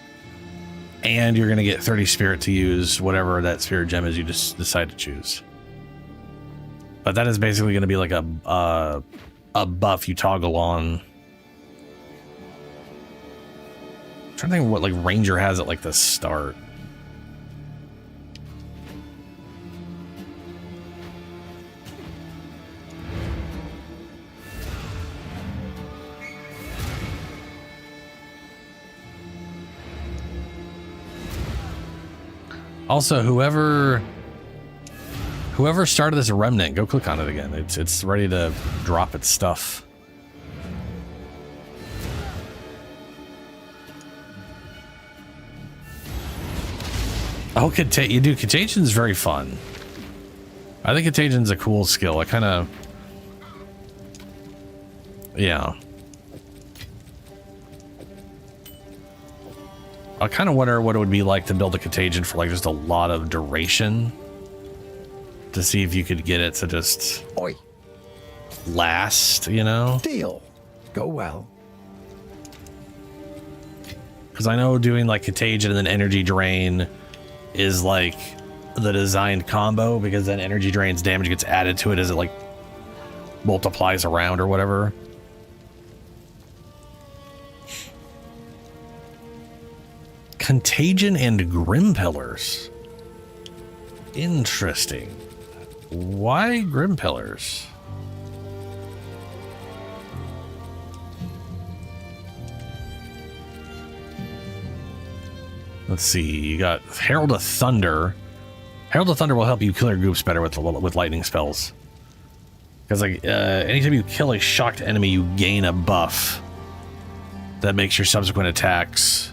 and you're going to get 30 spirit to use whatever that spirit gem is you just decide to choose. But that is basically going to be like a buff you toggle on. I'm trying to think of what like Ranger has at like the start. Also, whoever started this remnant, go click on it again. It's ready to drop its stuff. Oh, Contagion's very fun. I think Contagion's a cool skill. I kind of, yeah. I kind of wonder what it would be like to build a Contagion for like just a lot of duration, to see if you could get it to just last, you know? Deal. Go well. Because I know doing like Contagion and then Energy Drain is like the designed combo, because then Energy Drain's damage gets added to it as it like multiplies around or whatever. Contagion and Grim Pillars. Interesting. Why Grim Pillars? Let's see. You got Herald of Thunder. Herald of Thunder will help you kill your groups better with lightning spells. Because like anytime you kill a shocked enemy, you gain a buff. that makes your subsequent attacks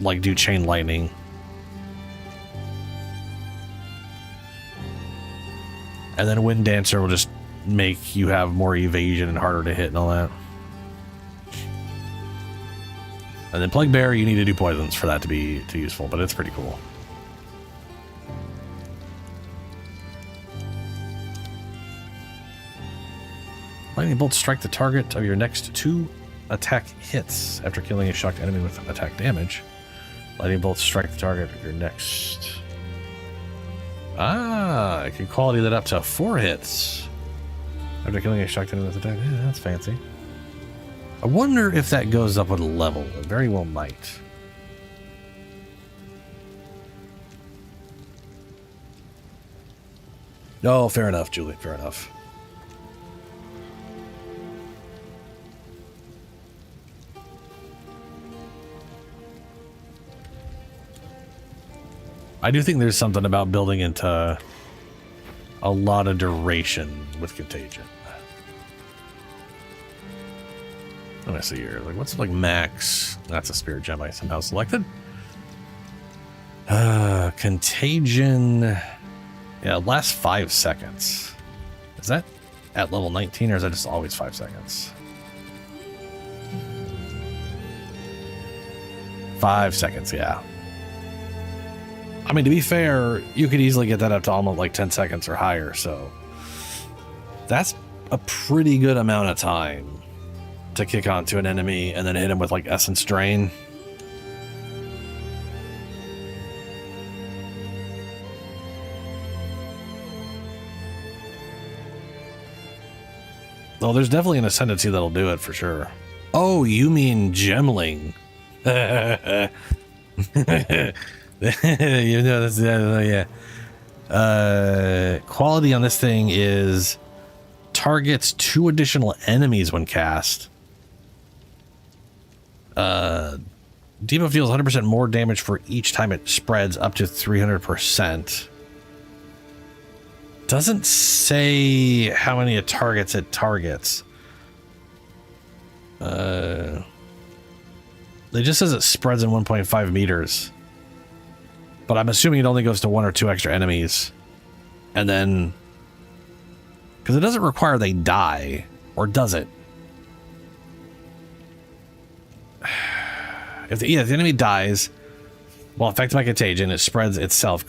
like do chain lightning. And then Wind Dancer will just make you have more evasion and harder to hit and all that. And then Plague Bear, you need to do poisons for that to be useful, but it's pretty cool. Lightning bolts strike the target of your next 2 attack hits after killing a shocked enemy with attack damage. Lightning bolts strike the target of your next... Ah, I can quality that up to 4 hits after killing a shocked enemy with attack. Yeah, that's fancy. I wonder if that goes up with level. It very well might. Oh, fair enough, Julie. Fair enough. I do think there's something about building into a lot of duration with Contagion. Let me see here. Like, what's like max? That's a spirit gem I somehow selected. Contagion. Yeah, it lasts 5 seconds. Is that at level 19 or is that just always 5 seconds? 5 seconds, yeah. I mean, to be fair, you could easily get that up to almost like 10 seconds or higher, so that's a pretty good amount of time to kick onto an enemy and then hit him with like Essence Drain. Well, there's definitely an ascendancy that'll do it for sure. Oh, you mean Gemling? You know, that's yeah. Quality on this thing is targets 2 additional enemies when cast. Debuff deals 100% more damage for each time it spreads, up to 300%. Doesn't say how many targets it targets. It just says it spreads in 1.5 meters. But I'm assuming it only goes to 1 or 2 extra enemies. And then... because it doesn't require they die. Or does it? If the enemy dies while affected by contagion, it spreads itself,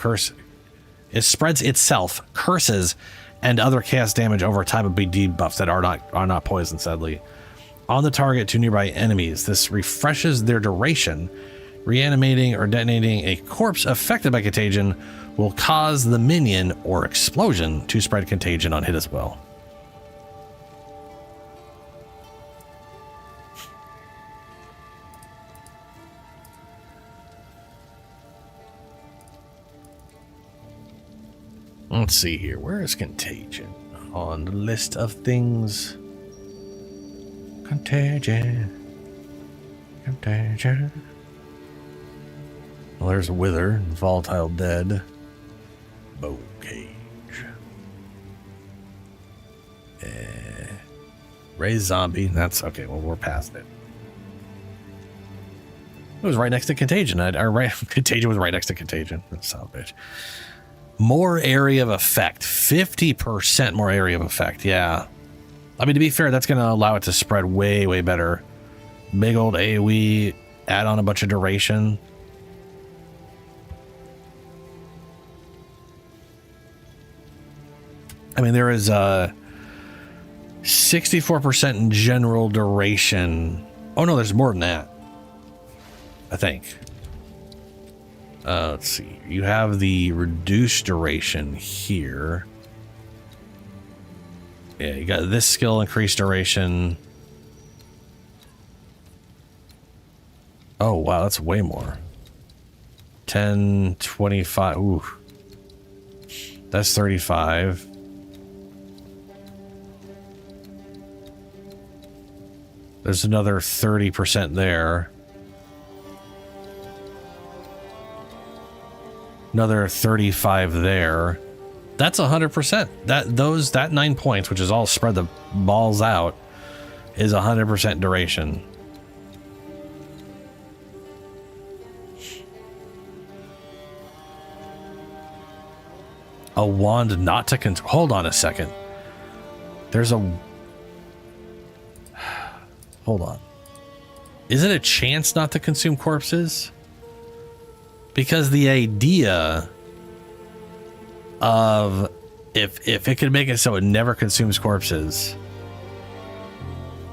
curses, and other cast damage over time will be debuffs that are not poisoned, sadly, on the target to nearby enemies. This refreshes their duration. Reanimating or detonating a corpse affected by contagion will cause the minion or explosion to spread contagion on hit as well. Let's see here. Where is contagion on the list of things? Contagion. Contagion. Well, there's Wither, Volatile Dead, Bow Cage. Raise Zombie. That's okay. Well, we're past it. It was right next to Contagion. Contagion was right next to Contagion. Son of a bitch. More area of effect. 50% more area of effect. Yeah. I mean, to be fair, that's going to allow it to spread way, way better. Big old AoE, add on a bunch of duration. I mean, there is 64% in general duration. Oh, no, there's more than that, I think. Let's see. You have the reduced duration here. Yeah, you got this skill, increased duration. Oh, wow, that's way more. 10, 25. Ooh. That's 35. There's another 30% there. Another 35 there. That's 100%. That 9 points, which is all spread the balls out, is 100% duration. A wand not to hold on a second. There's a... Hold on. Is it a chance not to consume corpses? Because the idea of if it could make it so it never consumes corpses,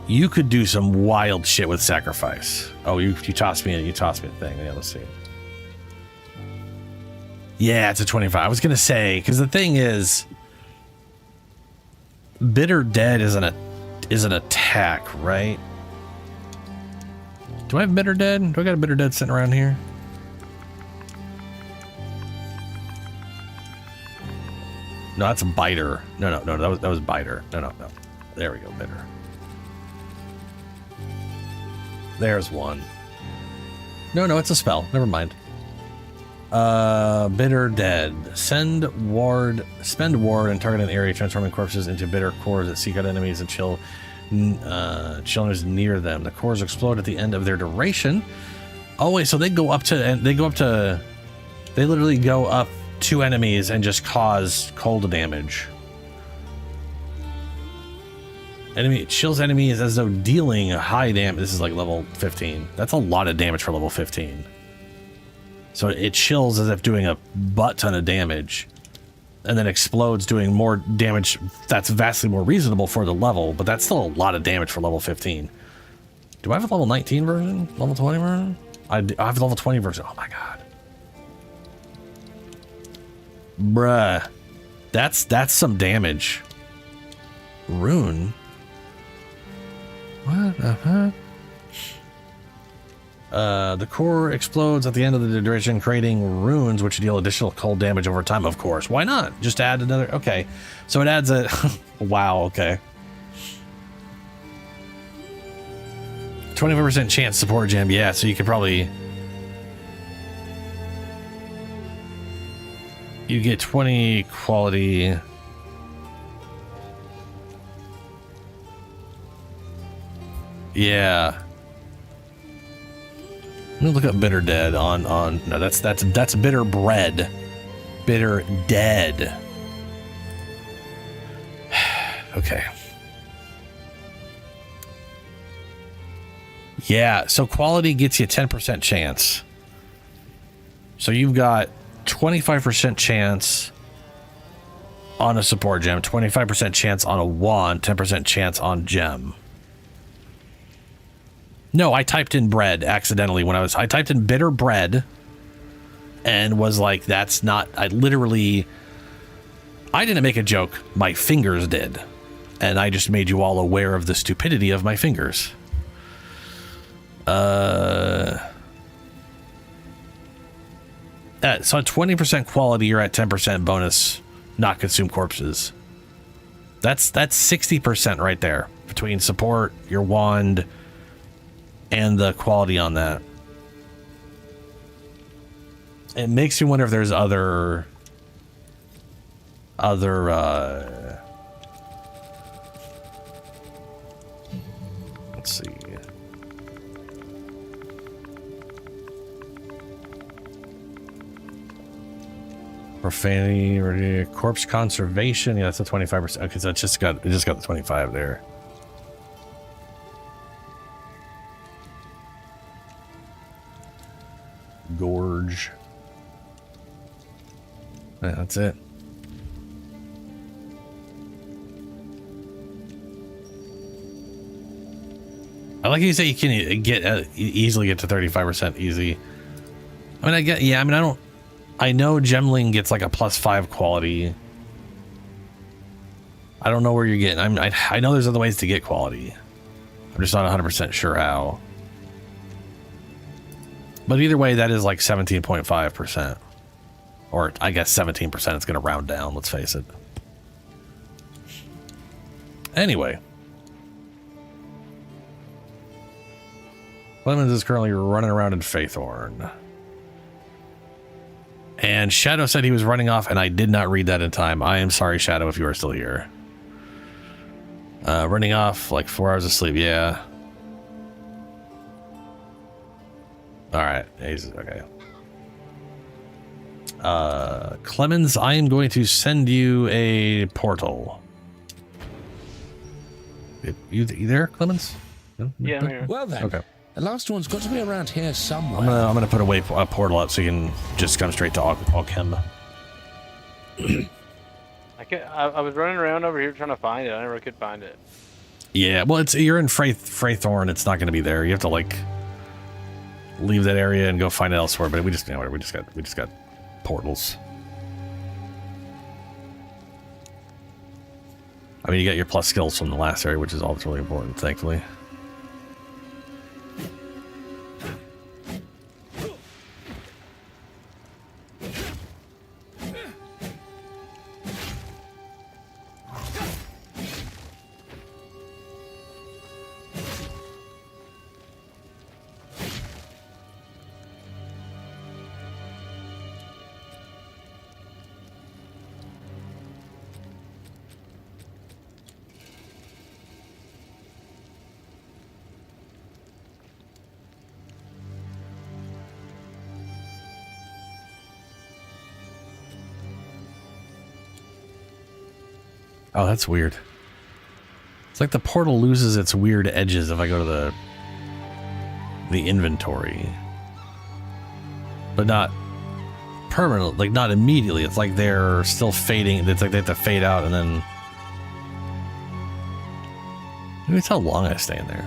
you could do some wild shit with sacrifice. Oh, you tossed me a thing. Yeah, let's see. Yeah, it's a 25. I was gonna say, because the thing is, Bitter Dead is an attack, right? Do I have Bitter Dead? Do I got a Bitter Dead sitting around here? No, that's a Biter. No, that was Biter. No. There we go, Bitter. There's one. No, it's a spell. Never mind. Bitter Dead. Spend ward and target an area, transforming corpses into bitter cores that seek out enemies and chill chillers near them. The cores explode at the end of their duration. Oh wait, so they literally go up to enemies and just cause cold damage. It chills enemies as though dealing high damage. This is like level 15. That's a lot of damage for level 15. So it chills as if doing a butt ton of damage, and then explodes doing more damage. That's vastly more reasonable for the level, but that's still a lot of damage for level 15. Do I have a level 19 version? Level 20 version? I have a level 20 version. Oh my god. Bruh. That's some damage. Rune? What the heck? The core explodes at the end of the duration, creating runes which deal additional cold damage over time. Of course, why not? Just add another. Okay, so it adds a. Wow. Okay. 25% chance support gem. Yeah, so you could probably. You get 20 quality. Yeah. Let me look up Bitter Dead on no, that's Bitter Bread. Bitter Dead. Okay. Yeah, so quality gets you 10% chance. So you've got 25% chance on a support gem, 25% chance on a wand, 10% chance on gem. No, I typed in bread accidentally I typed in Bitter Bread and was like, that's not, I didn't make a joke. My fingers did. And I just made you all aware of the stupidity of my fingers. So at 20% quality, you're at 10% bonus, not consume corpses. That's 60% right there between support, your wand, and the quality on that. It makes you wonder if there's other let's see. Profanity, corpse conservation. Yeah, that's a 25%. Okay, so it just got the 25 there. Gorge. Yeah, that's it. I like you say you can easily get to 35% easy. I mean, I know Gemling gets like a +5 quality. I don't know where you're getting. I know there's other ways to get quality. I'm just not 100% sure how. But either way, that is like 17.5%. Or I guess 17%. It's going to round down, let's face it. Anyway. Lemons is currently running around in Faithorn. And Shadow said he was running off, and I did not read that in time. I am sorry, Shadow, if you are still here. Running off, like 4 hours of sleep, yeah. Alright, okay. Clemens, I am going to send you a portal. You there, Clemens? No? Yeah, I'm here. Well then, Okay. the last one's got to be around here somewhere. I'm gonna put a portal up so you can just come straight to Alchem. I was running around over here trying to find it. I never could find it. Yeah, well, you're in Freythorn. It's not going to be there. You have to like leave that area and go find it elsewhere. But we just got portals. I mean, you got your plus skills from the last area, which is all that's really important, thankfully. Oh, that's weird. It's like the portal loses its weird edges if I go to the inventory. But not permanent, like not immediately. It's like they're still fading. It's like they have to fade out and then... Maybe it's how long I stay in there.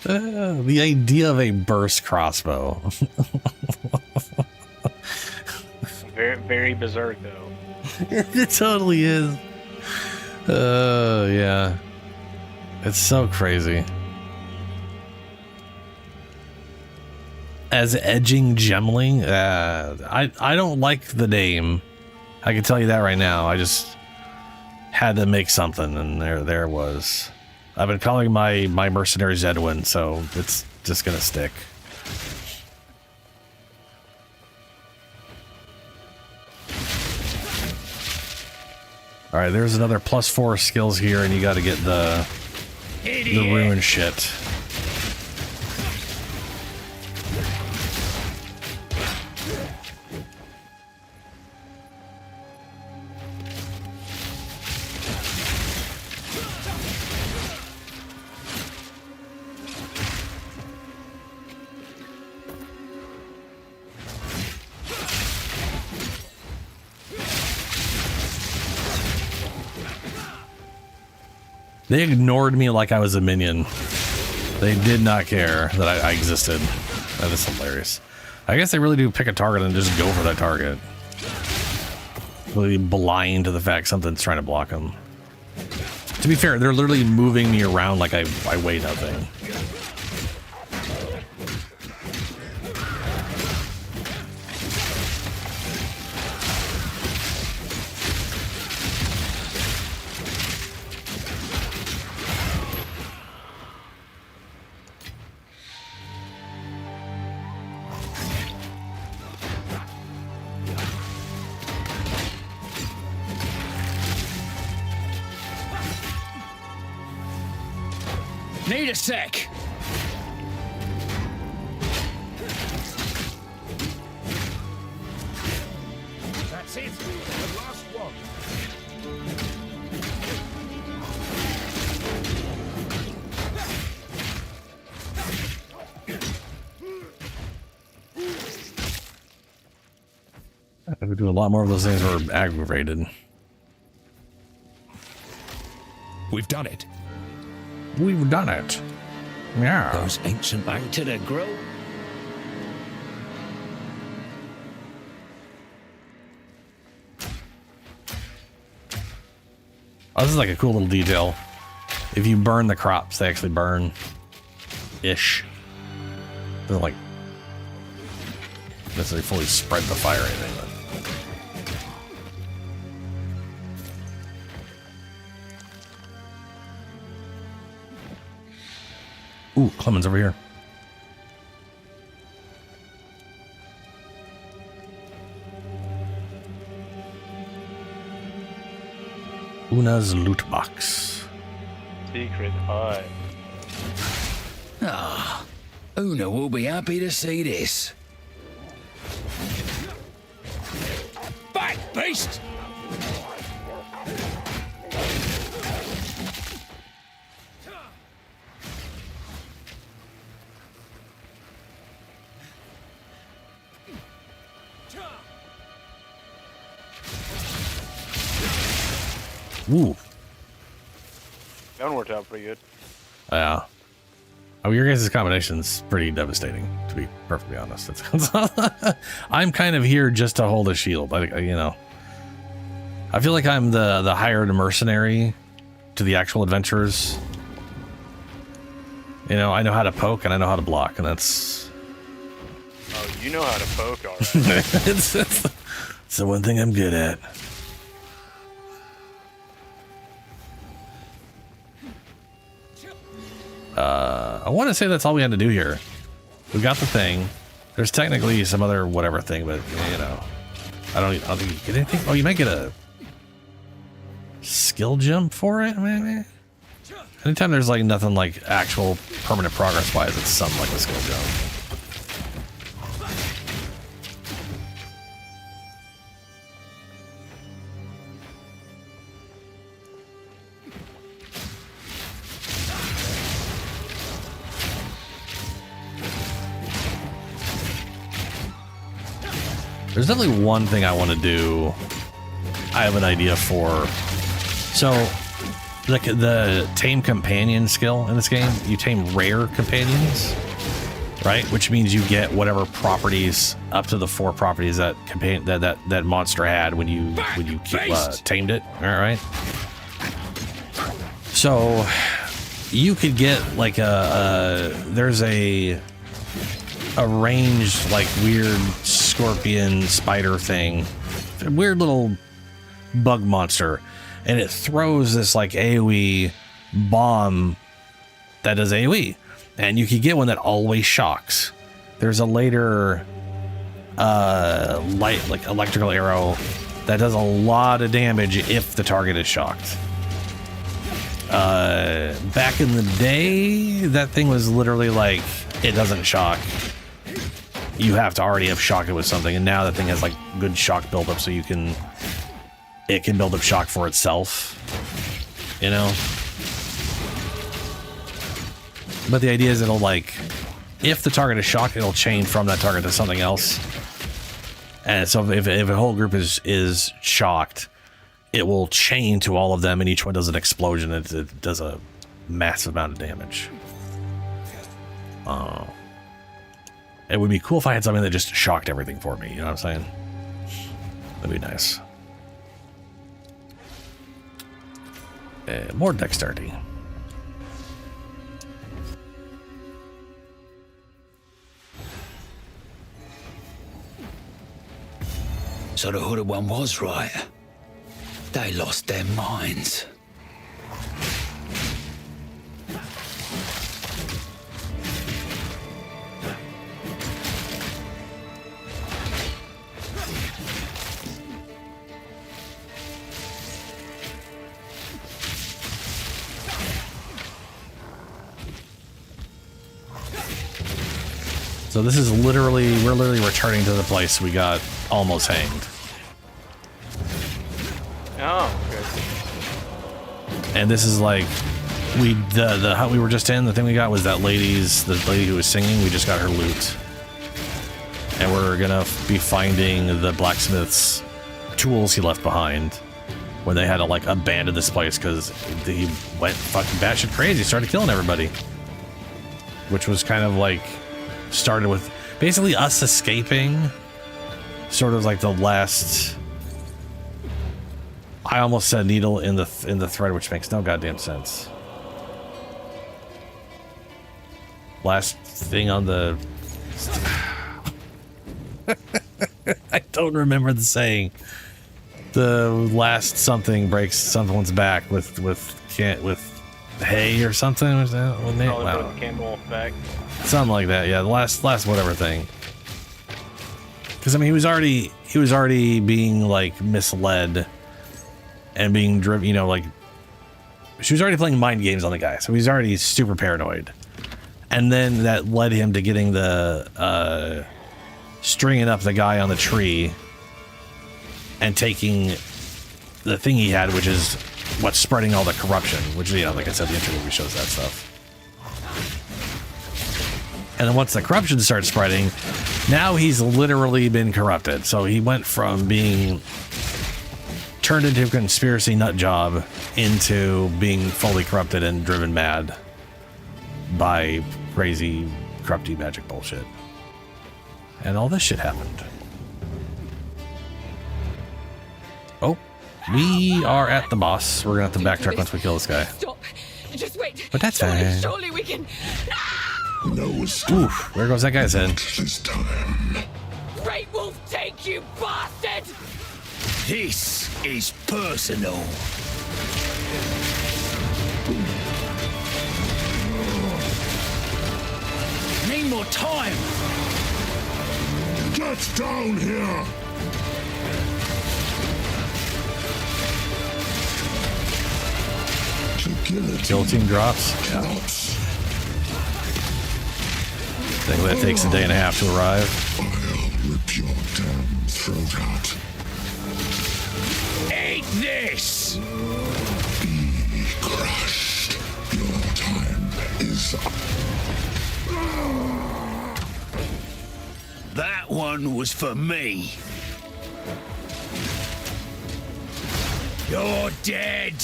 The idea of a burst crossbow. Very, very berserk though. It totally is. Yeah. It's so crazy. As edging gemling, I don't like the name. I can tell you that right now. I just had to make something, and there it was. I've been calling my mercenary Zedwin, so it's just gonna stick. All right, there's another +4 skills here, and you got to get the ruin shit. They ignored me like I was a minion. They did not care that I existed. That is hilarious. I guess they really do pick a target and just go for that target. Really blind to the fact something's trying to block them. To be fair, they're literally moving me around like I weigh nothing. Need a sec. That's it. The last one. I would do a lot more of those things where we're aggravated. We've done it. We've done it. Yeah. Those ancient... Back to the grove. Oh, this is like a cool little detail. If you burn the crops, they actually burn. Ish. They're like necessarily fully spread the fire or anything. But. Ooh, Clement's over here. Una's loot box. Secret hut. Ah, Una will be happy to see this. Back, beast! Ooh. That one worked out pretty good. Yeah. Oh, your guys' combination's pretty devastating, to be perfectly honest. I'm kind of here just to hold a shield. You know, I feel like I'm the hired mercenary to the actual adventurers. You know, I know how to poke and I know how to block, and that's... Oh, you know how to poke, all right. it's the one thing I'm good at. I want to say that's all we had to do here. We got the thing. There's technically some other whatever thing, but you know, I don't think you get anything. Oh, you might get a skill gem for it, maybe. Anytime there's like nothing like actual permanent progress wise, it's something like a skill gem. There's definitely one thing I want to do. I have an idea for. So, the tame companion skill in this game, you tame rare companions, right? Which means you get whatever properties up to the 4 properties that that monster had when you tamed it. All right. So, you could get like there's a ranged like weird scorpion spider thing, weird little bug monster, and it throws this like AoE bomb that does AoE, and you can get one that always shocks. There's a later light like electrical arrow that does a lot of damage if the target is shocked. Back in the day, that thing was literally like, it doesn't shock. You have to already have shocked it with something, and now that thing has like good shock buildup, so it can build up shock for itself, you know. But the idea is it'll like, if the target is shocked, it'll chain from that target to something else. And so if a whole group is shocked, it will chain to all of them, and each one does an explosion. It does a massive amount of damage. It would be cool if I had something that just shocked everything for me. You know what I'm saying? That'd be nice. More dexterity. So the hooded one was right. They lost their minds. So this is we're literally returning to the place we got almost hanged. Oh, okay. And this is like, the hut we were just in, the thing we got was the lady who was singing. We just got her loot. And we're gonna be finding the blacksmith's tools he left behind when they had to like abandon this place because he went fucking batshit crazy, started killing everybody. Which was kind of like, started with basically us escaping, sort of like the last, I almost said needle in the thread, which makes no goddamn sense. Last thing on the I don't remember the saying. The last something breaks someone's back with hay or something. Was that what name? Probably Wow. put the camel back. Something like that. Yeah, the last whatever thing. Because I mean, he was already being like misled and being driven. You know, like she was already playing mind games on the guy, so he's already super paranoid. And then that led him to getting the stringing up the guy on the tree and taking the thing he had, which is what's spreading all the corruption. Which, you know, like I said, the intro movie shows that stuff. And then once the corruption starts spreading, now he's literally been corrupted. So he went from being turned into a conspiracy nut job into being fully corrupted and driven mad by crazy, corrupty magic bullshit. And all this shit happened. Oh, we are at the boss. We're gonna have to backtrack once we kill this guy. Stop. Just wait. But that's fine. Surely we can. No stop Oof, there goes that guy's head. this time. Great Wolf, take you, bastard! This is personal. Need more time. Get down here! Guillotine drops. Yeah. I think that takes a day and a half to arrive. I'll rip your damn throat out. Eat this! Be crushed. Your time is up. That one was for me. You're dead.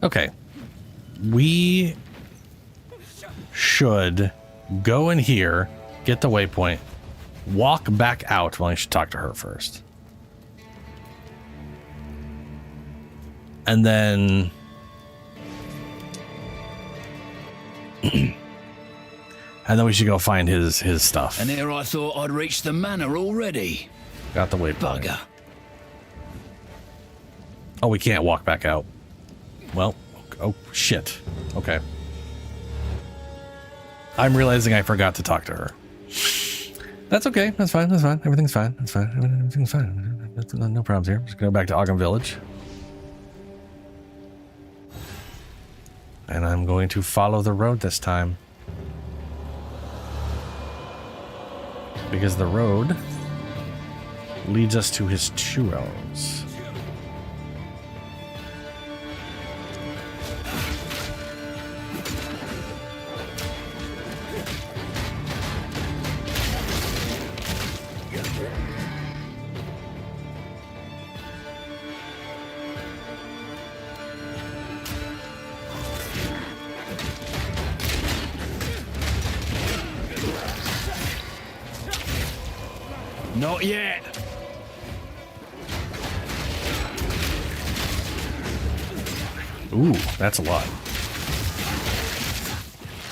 Okay. We should go in here, get the waypoint, walk back out. Well, I should talk to her first. And then... and then we should go find his stuff. And here I thought I'd reached the manor already. Got the waypoint. Bugger. Oh, we can't walk back out. Well, oh, shit. Okay. I'm realizing I forgot to talk to her. That's okay. That's fine. That's fine. Everything's fine. That's fine. Everything's fine. That's no problems here. Just go back to Ogden Village. And I'm going to follow the road this time. Because the road leads us to his churros. Not yet. Ooh, that's a lot.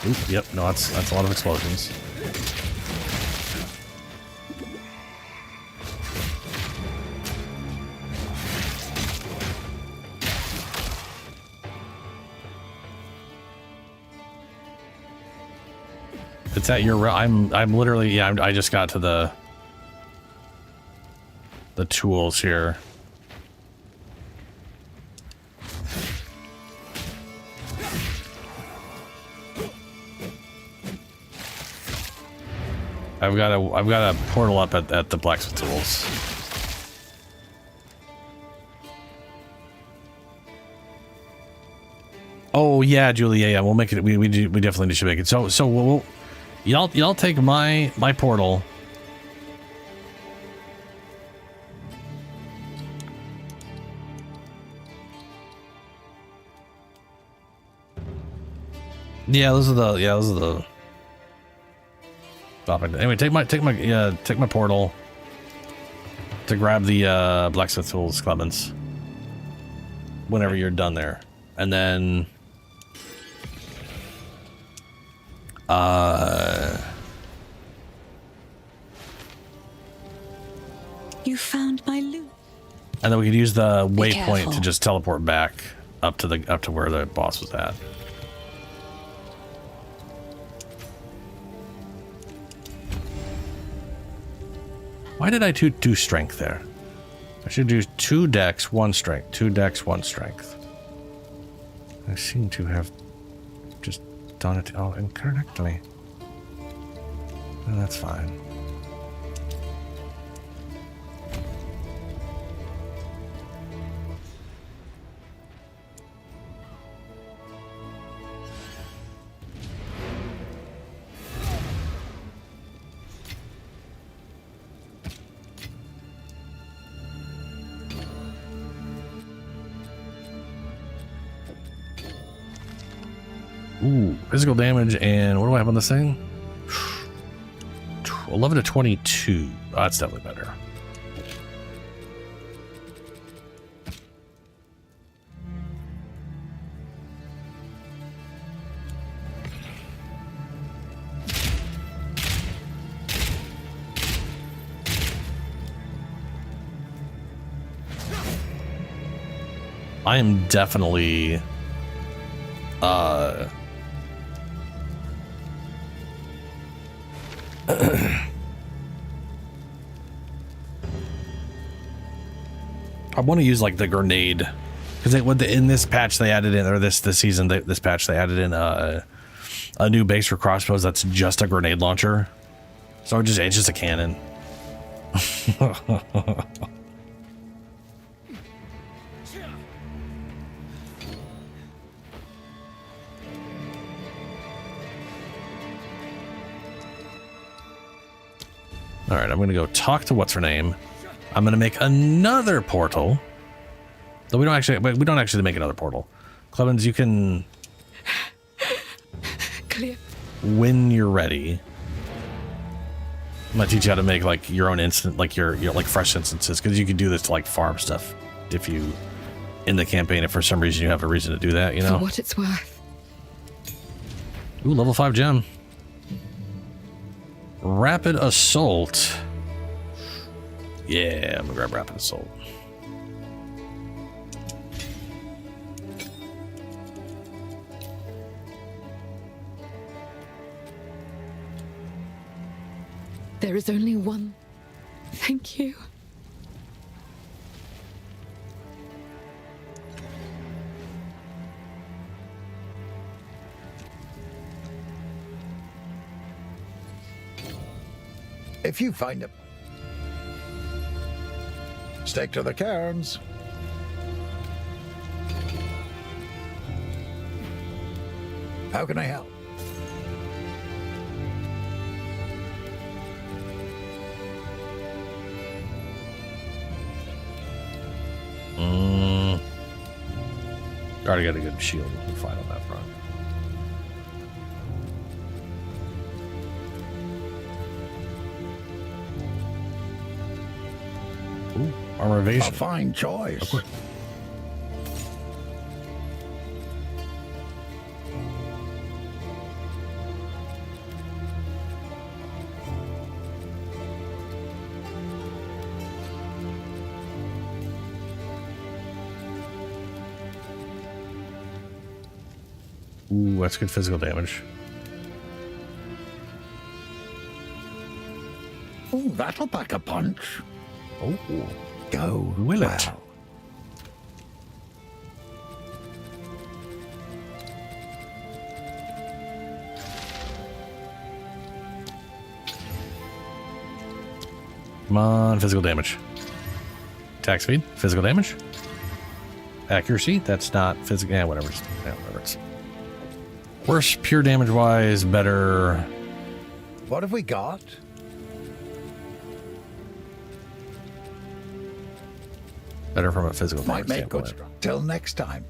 Ooh, yep, no, that's a lot of explosions. It's at your. I'm literally. Yeah, I just got to the tools here. I've got a portal up at the blacksmith tools. Oh yeah, Julie. Yeah, we'll make it. We definitely should make it. So we'll y'all take my portal. Yeah, those are the Anyway, take my portal to grab the blacksmith tools, Clemens. Whenever you're done there, and then You found my loot. and then we could use the Be waypoint to careful. just teleport back up to where the boss was at. Why did I do strength there? I should do 2 dex, 1 strength. 2 dex, 1 strength. I seem to have just done it all incorrectly. Well, that's fine. Ooh, physical damage, and what do I have on this thing? 11 to 22. Oh, that's definitely better. I am definitely I want to use like the grenade because in this patch they added in, or this season this patch they added in a new base for crossbows that's just a grenade launcher. So it's just a cannon. All right, I'm going to go talk to what's her name. I'm going to make another portal. Though we don't actually make another portal. Clemens, you can Clear. when you're ready. I'm going to teach you how to make like your own instant, like your like fresh instances, because you can do this to like farm stuff if you in the campaign. If for some reason you have a reason to do that, you know. For what it's worth. Ooh, level 5 gem. Rapid Assault. Yeah, I'm gonna grab Rapid Assault. There is only one. Thank you. If you find it, stick to the cairns. How can I help? Already got a good shield. We'll fight on that front. Ooh, armor evasion. A fine choice. Oh, ooh, that's good physical damage. Oh, that'll pack a punch. Oh, Go. will it? Well. Come on, physical damage. Attack speed, physical damage. Accuracy, that's not physical. Yeah, whatever. Yeah, whatever. It's worse, pure damage wise, better. What have we got? Better from a physical Might damage make good. standpoint. Till next time.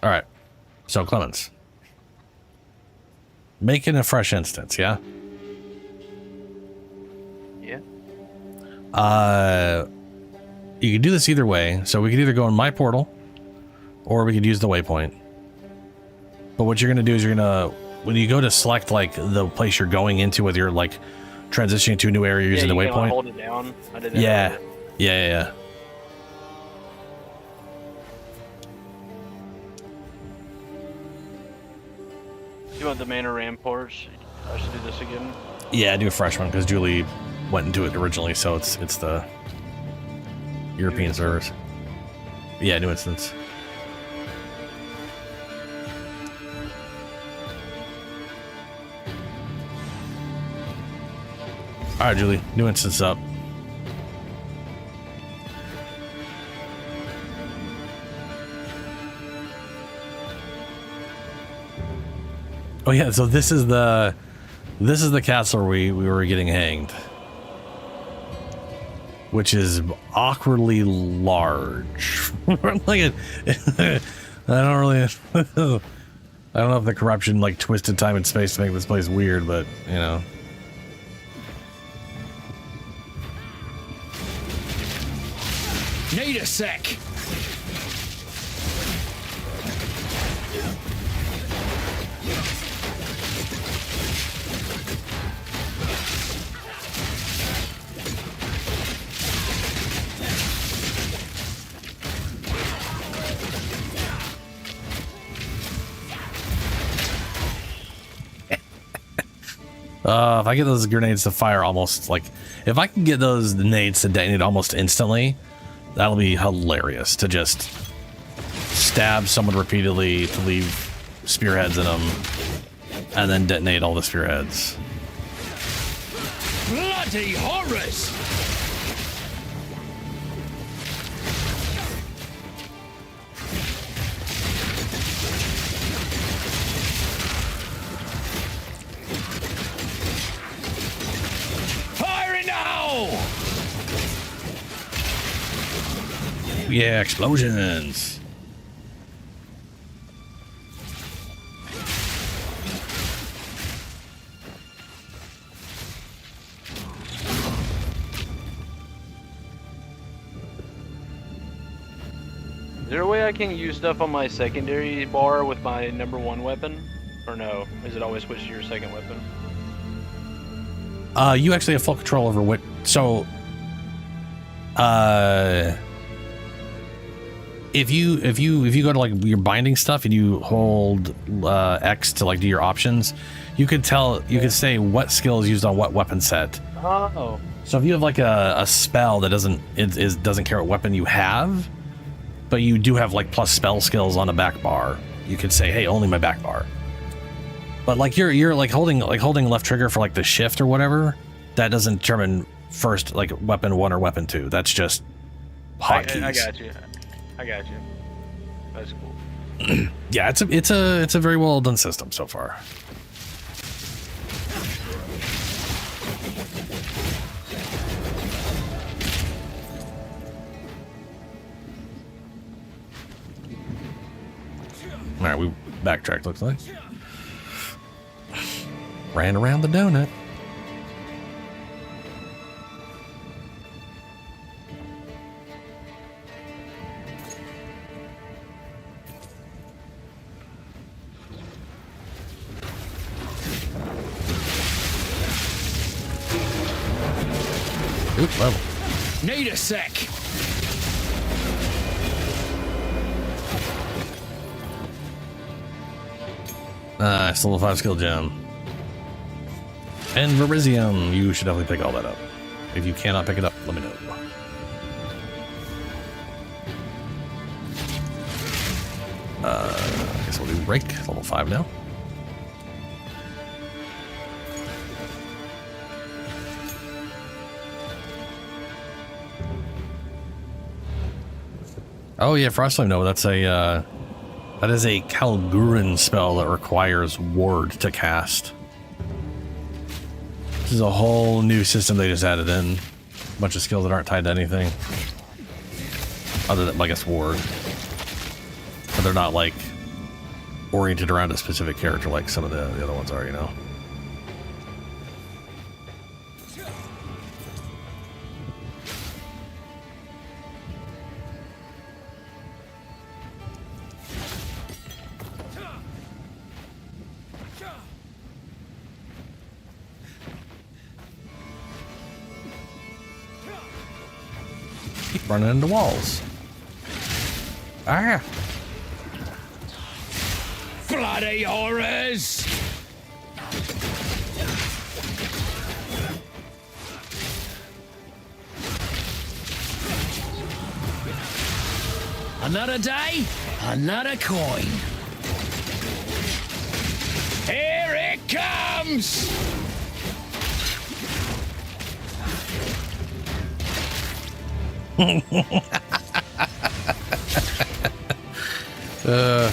All right. So Clemens, making a fresh instance, yeah. Yeah. You could do this either way. So we could either go in my portal, or we could use the waypoint. But what you're gonna do is you're gonna, when you go to select like the place you're going into, whether you're like transitioning to a new area using the you can, like, waypoint. hold it down. I did that Yeah. earlier. Yeah. You want the mana ramparts? I should do this again. Yeah, do a fresh one because Julie went into it originally, so it's the European servers. Yeah, new instance. All right, Julie, new instance up. Oh yeah, so this is the castle where we were getting hanged, which is awkwardly large. Like I don't really, I don't know if the corruption like twisted time and space to make this place weird, but you know. Need a sec. If I get those grenades to fire almost like, if I can get those nades to detonate almost instantly, that'll be hilarious to just stab someone repeatedly to leave spearheads in them and then detonate all the spearheads. Bloody horrors! Fire now! Yeah, explosions. Is there a way I can use stuff on my secondary bar with my #1 weapon? Or no? Is it always switch to your second weapon? You actually have full control over what, so if you go to like your binding stuff and you hold X to like do your options, you could say what skill is used on what weapon set. Oh. So if you have like a spell that doesn't care what weapon you have, but you do have like plus spell skills on a back bar, you could say, hey, only my back bar. But like you're like holding left trigger for like the shift or whatever, that doesn't determine first like weapon 1 or weapon 2. That's just hotkeys. I got you. That's cool. Yeah, it's a very well done system so far. All right, we backtracked, looks like. Ran around the donut. Oop, level. Need a sec. Nice, level 5 skill gem. And Verisium, you should definitely pick all that up. If you cannot pick it up, let me know. I guess we'll do break, level 5 now. Oh yeah, Frostflame Nova, that is a Kalgurin spell that requires Ward to cast. This is a whole new system they just added in. A bunch of skills that aren't tied to anything. Other than, I guess, Ward. But they're not like oriented around a specific character like some of the other ones are, you know. Keep running into walls. Ah! Bloody horrors! Another day, another coin. Here it comes!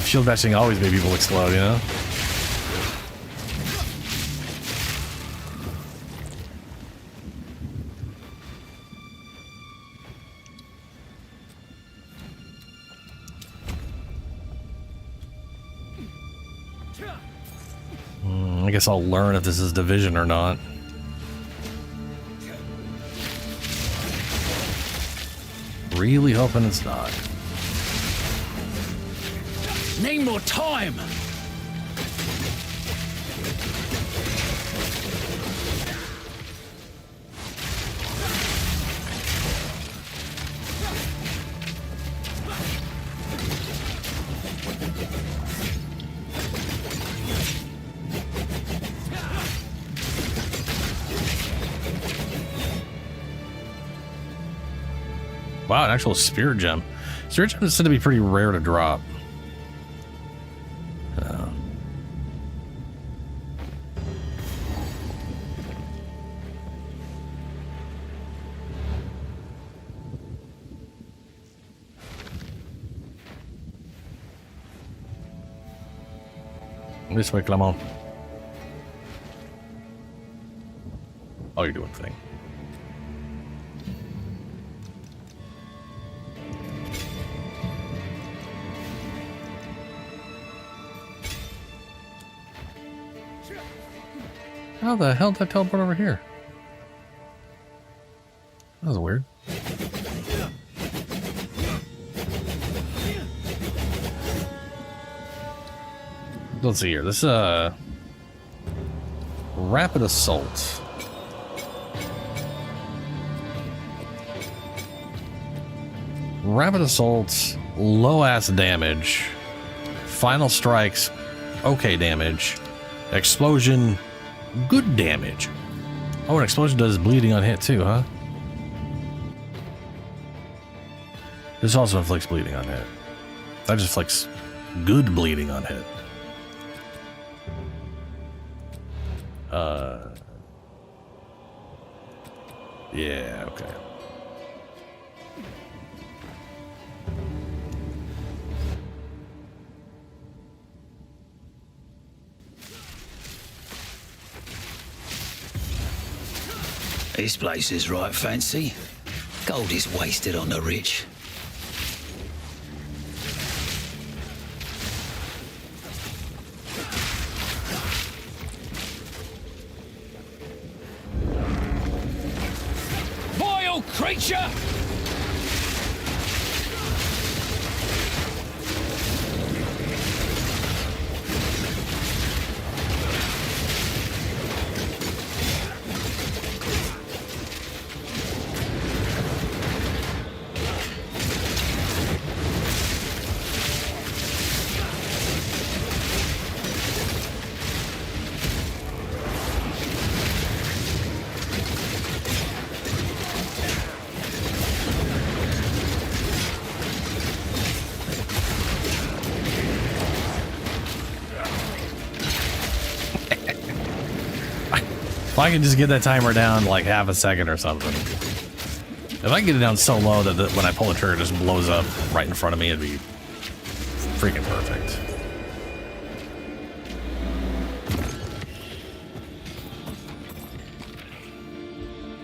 Shield bashing always made people explode, you know? I guess I'll learn if this is Division or not. Really hoping it's not. Need more time! Wow, an actual spirit gem. Spirit gems tend to be pretty rare to drop. This way, Clement. Oh, you're doing thing. How the hell did I teleport over here? That was weird. Let's see here. This rapid assault. Rapid assault, low ass damage. Final strikes, okay damage. Explosion, good damage. Oh, an explosion does bleeding on hit too, huh? This also inflicts bleeding on hit. That just inflicts good bleeding on hit. Yeah, okay. This place is right fancy. Gold is wasted on the rich. Vile creature! If I can just get that timer down like half a second or something. If I can get it down so low that when I pull the trigger it just blows up right in front of me, it'd be freaking perfect.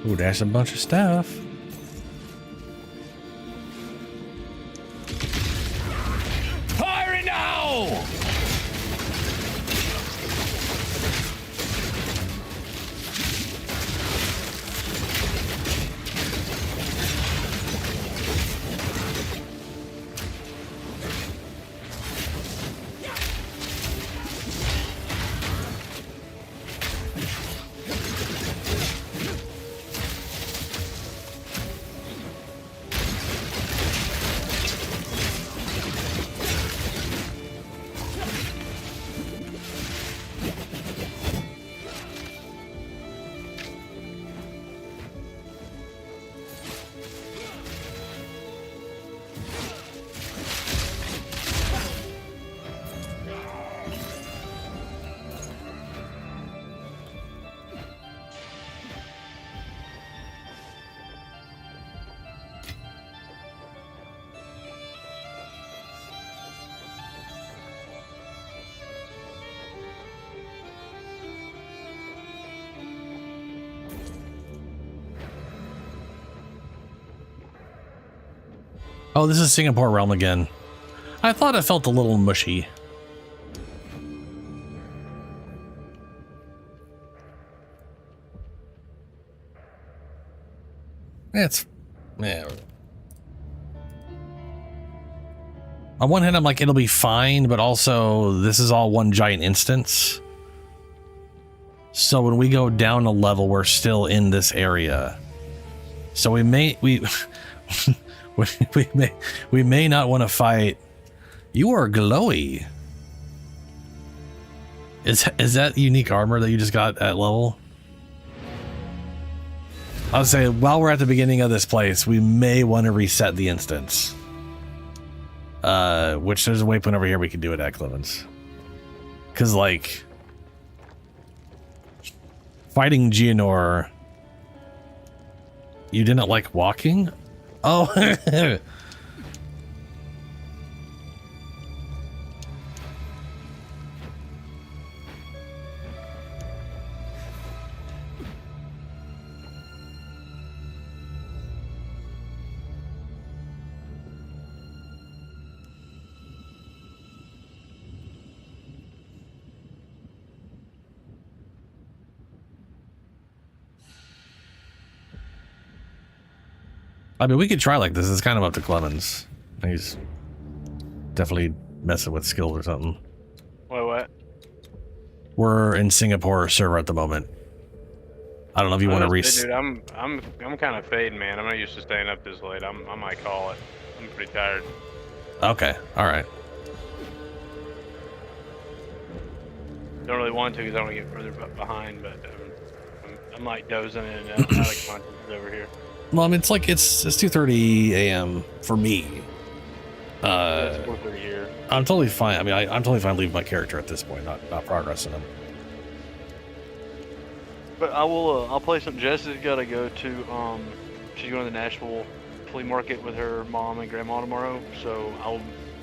Ooh, that's a bunch of stuff. Fire in the hole! Oh, this is Singapore Realm again. I thought it felt a little mushy. It's... yeah. On one hand, I'm like, it'll be fine, but also, this is all one giant instance. So when we go down a level, we're still in this area. So we may... we may not want to fight. You are glowy. Is that unique armor that you just got at level? I would say while we're at the beginning of this place, we may want to reset the instance. Which there's a waypoint over here we can do it at Clemens. Cause like fighting Geonor, you didn't like walking? Oh. I mean, we could try like this. It's kind of up to Clemens. He's definitely messing with skills or something. What? We're in Singapore server at the moment. I don't know if you want to Dude, I'm kind of fading, man. I'm not used to staying up this late. I might call it. I'm pretty tired. Okay, all right. Don't really want to because I don't want to get further behind, but I'm like dozing in and out of consciousness over here. Well, I mean, it's 2:30 a.m. for me. It's 4:30 here. I'm totally fine. I mean, I'm totally fine leaving my character at this point, not progressing him. But I will. I'll play some. Jessica's got to go to. She's going to the Nashville flea market with her mom and grandma tomorrow. So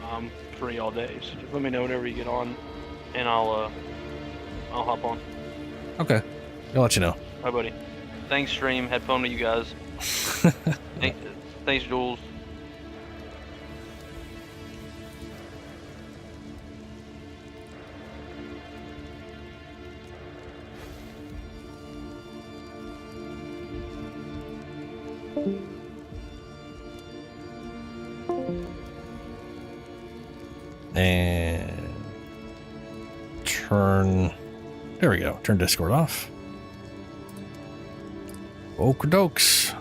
I'm free all day. So just let me know whenever you get on, and I'll hop on. Okay, I'll let you know. Bye, buddy. Thanks, stream. Had fun with you guys. Thanks, Jules. And turn. There we go. Turn Discord off. Okadokes.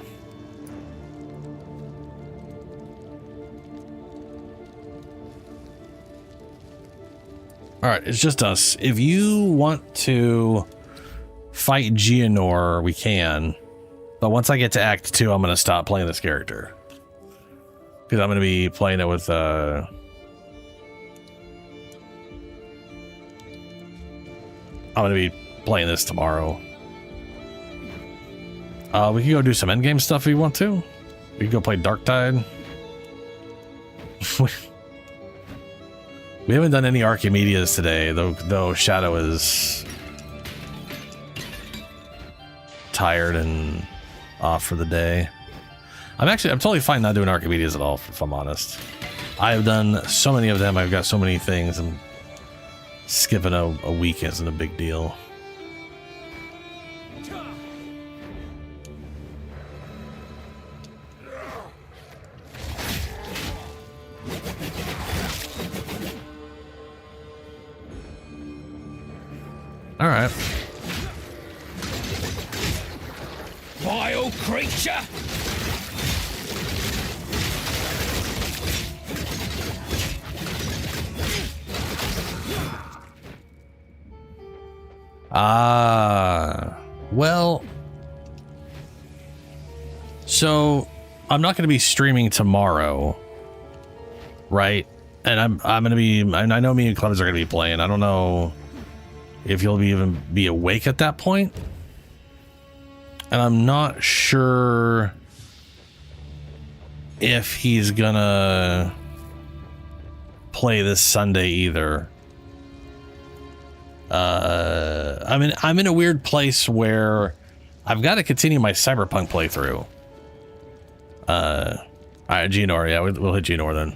All right, it's just us. If you want to fight Geonor, we can. But once I get to Act 2, I'm going to stop playing this character. Because I'm going to be playing it with... I'm going to be playing this tomorrow. We can go do some endgame stuff if you want to. We can go play Darktide. We haven't done any Archimedias today, though Shadow is tired and off for the day. I'm totally fine not doing Archimedias at all, if I'm honest. I have done so many of them, I've got so many things, and skipping a week isn't a big deal. All right. Vile creature! Well, so I'm not going to be streaming tomorrow, right? And I'm going to be, and I know me and Clemens are going to be playing. I don't know if you'll even be awake at that point. And I'm not sure if he's gonna play this Sunday either. I'm in a weird place where I've got to continue my Cyberpunk playthrough. I All right, Genor. Yeah, we'll hit Genor then.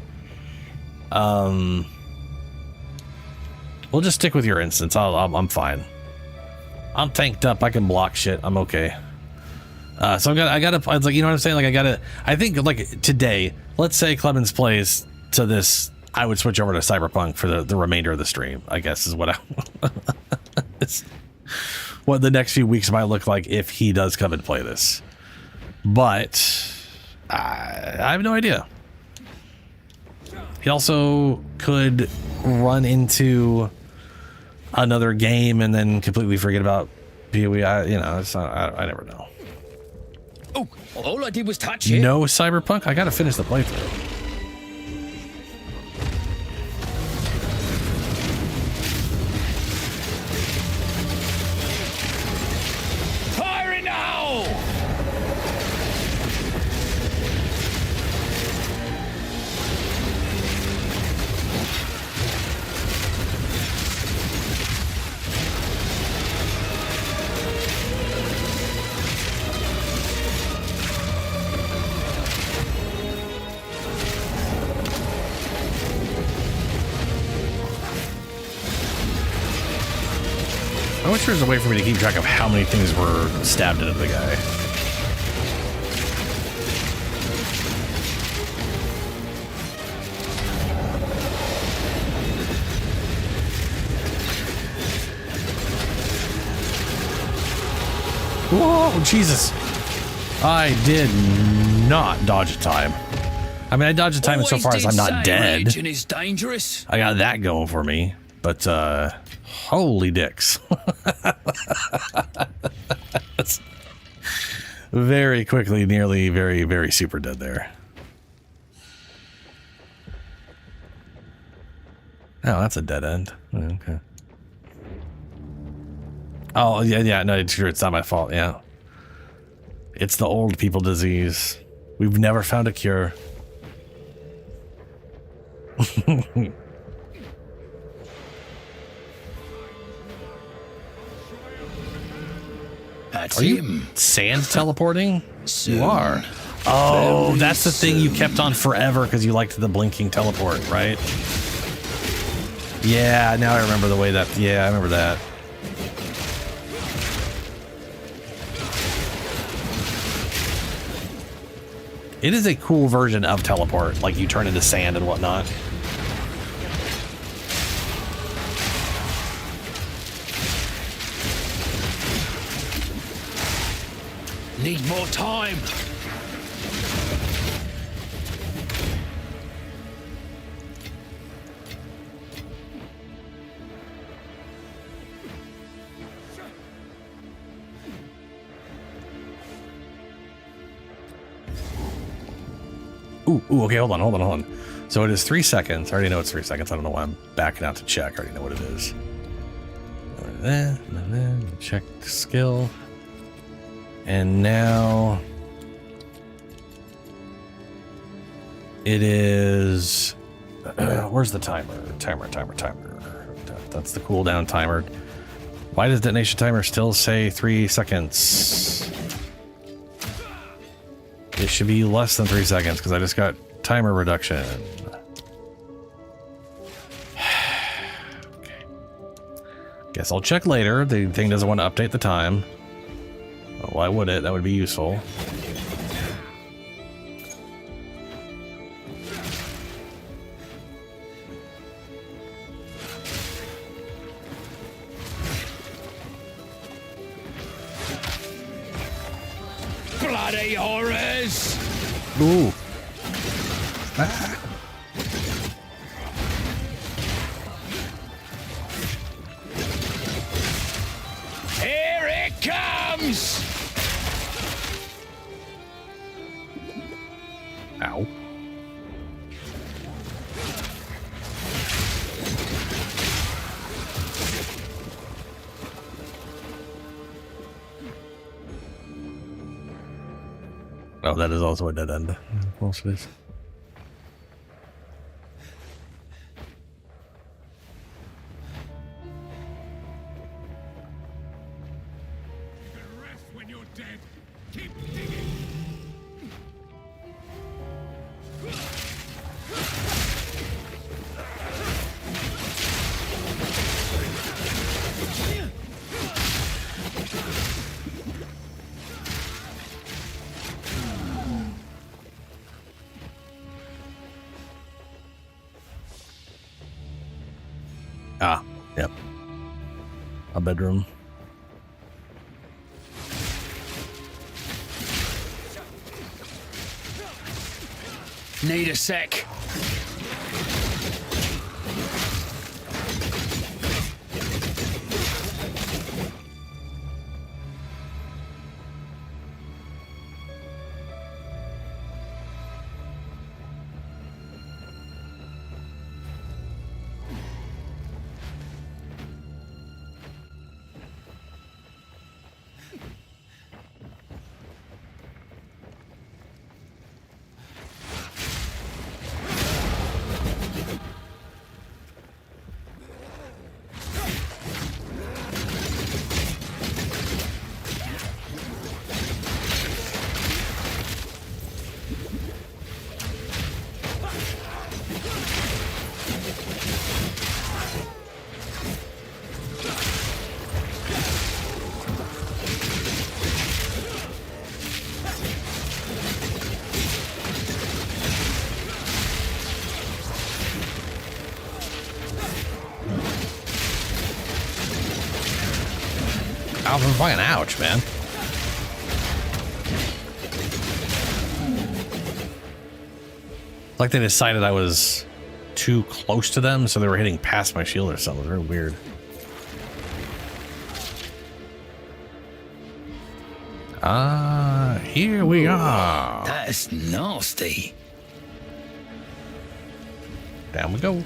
We'll just stick with your instance. I'm fine. I'm tanked up. I can block shit. I'm okay. So I gotta, like, you know what I'm saying? Like, I think, like, today, let's say Clemens plays to this, I would switch over to Cyberpunk for the remainder of the stream, I guess, is what what the next few weeks might look like if he does come and play this. But I have no idea. He also could run into another game and then completely forget about PoE. I never know. Oh, all I did was touch it. No Cyberpunk? I gotta finish the playthrough. Fire it now! I wish there was a way for me to keep track of how many things were stabbed into the guy. Whoa, Jesus. I did not dodge a time. I mean, I dodged a time insofar as I'm not dead. Region is dangerous. I got that going for me. But, holy dicks. That's very quickly, nearly very, very super dead there. Oh, that's a dead end. Okay. Oh, yeah, no, it's not my fault, yeah. It's the old people disease. We've never found a cure. That's Are you him. sand teleporting? Soon. You are. Oh, Very that's the thing you soon. kept on forever because you liked the blinking teleport, right? Yeah, now I remember the way that... Yeah, I remember that. It is a cool version of teleport, like you turn into sand and whatnot. Need more time. Ooh, okay, hold on. So it is 3 seconds. I already know it's 3 seconds. I don't know why I'm backing out to check. I already know what it is. Check the skill. And now it is, where's the timer? Timer. That's the cooldown timer. Why does detonation timer still say 3 seconds? It should be less than 3 seconds because I just got timer reduction. Okay. Guess I'll check later. The thing doesn't want to update the time. Why would it? That would be useful. Bloody horrors! Ooh. Here it comes! Ow. Oh, that is also a dead end. Of course it is. Ah, yep. A bedroom. Need a sec. Alvin, fucking ouch, man. Like they decided I was too close to them, so they were hitting past my shield or something. Very weird. Ah, here we are. That's nasty. Down we go.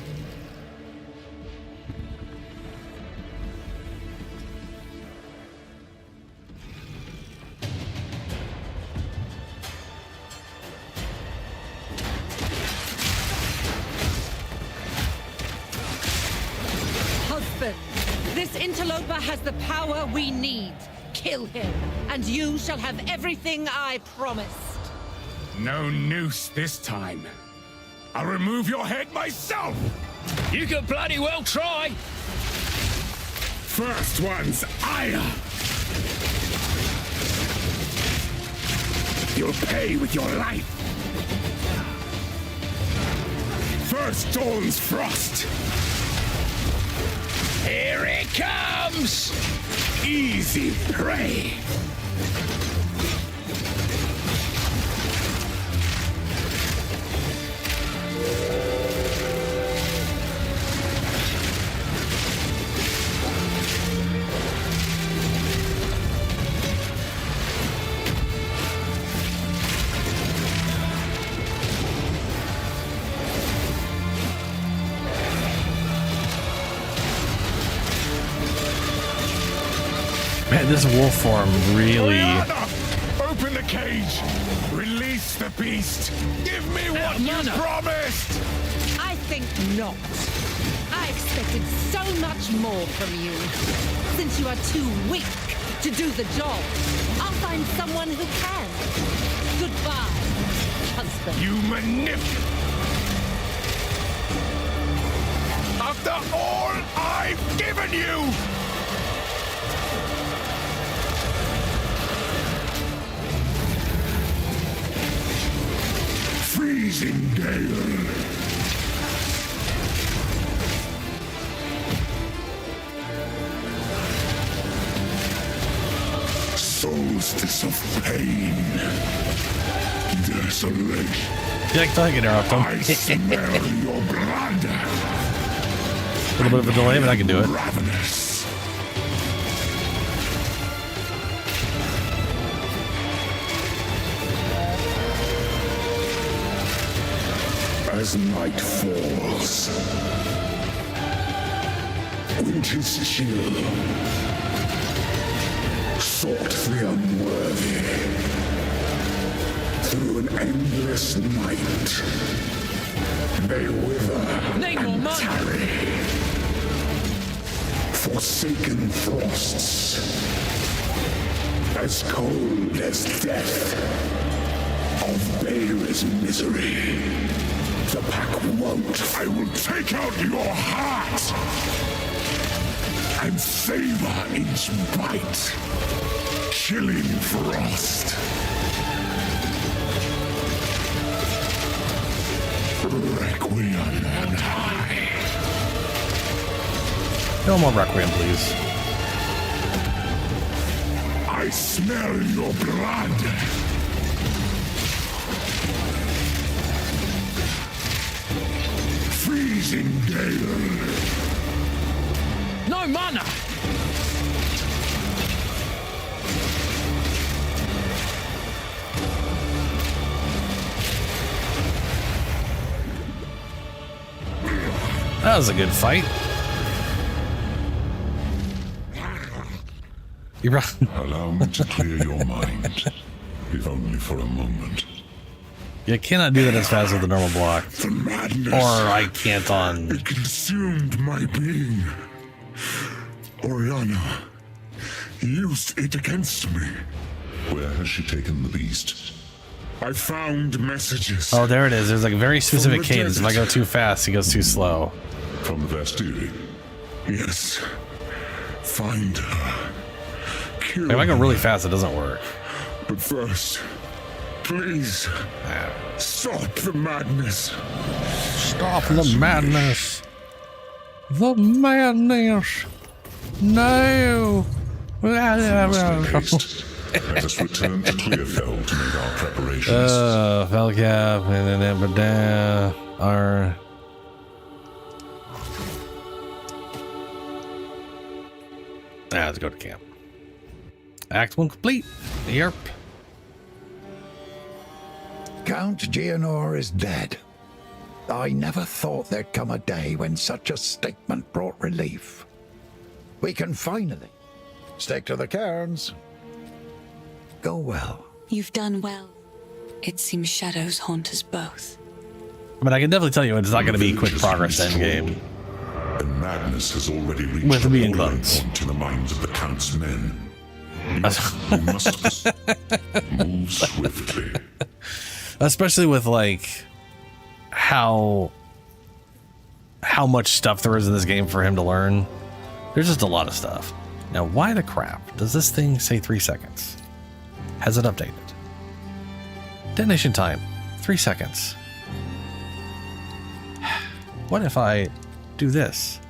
This interloper has the power we need. Kill him, and you shall have everything I promised. No noose this time. I'll remove your head myself! You could bloody well try! First one's ire! You'll pay with your life! First dawn's frost! Here it comes! Easy prey! Man, this wolf form really... Open the cage! Release the beast! Give me what you promised! I think not. I expected so much more from you. Since you are too weak to do the job, I'll find someone who can. Goodbye, husband. You manipulate! After all I've given you! Freezing gale. Solstice of pain. Desolation. You like to interrupt him. I smell your blood. A little bit of a delay, but I can do it. Ravenous. As night falls, winter's chill sought the unworthy through an endless night. They wither and tarry, forsaken frosts, as cold as death of Baer's misery. The pack won't. I will take out your heart and savor each bite. Chilling frost. Requiem on high. No more Requiem, please. I smell your blood. Freezing gale. No mana! That was a good fight. You're right. Allow me to clear your mind, if only for a moment. You cannot do that as fast as the normal block. The madness. Or I can't on. It consumed my being. Oriana used it against me. Where has she taken the beast? I found messages. Oh, there it is. There's like a very specific the cadence. If I go too fast, he goes too slow. From the Vastiri? Yes. Find her. Kill If I go her. really fast, it doesn't work. But first, please, stop the madness. Stop the madness. The madness. No. Let us return to Clearfell to make our preparations. Felcap, and then our. Let's go to camp. Act 1 complete. Yep. Count Geonor is dead. I never thought there'd come a day when such a statement brought relief. We can finally stick to the cairns. Go well. You've done well. It seems shadows haunt us both. But I can definitely tell you it's not going to be quick progress end game. And madness has already reached With a being boiling close. point in the minds of the Count's men. We must move swiftly. Especially with like how much stuff there is in this game for him to learn. There's just a lot of stuff. Now, why the crap does this thing say 3 seconds? Has it updated? Detonation time, 3 seconds. What if I do this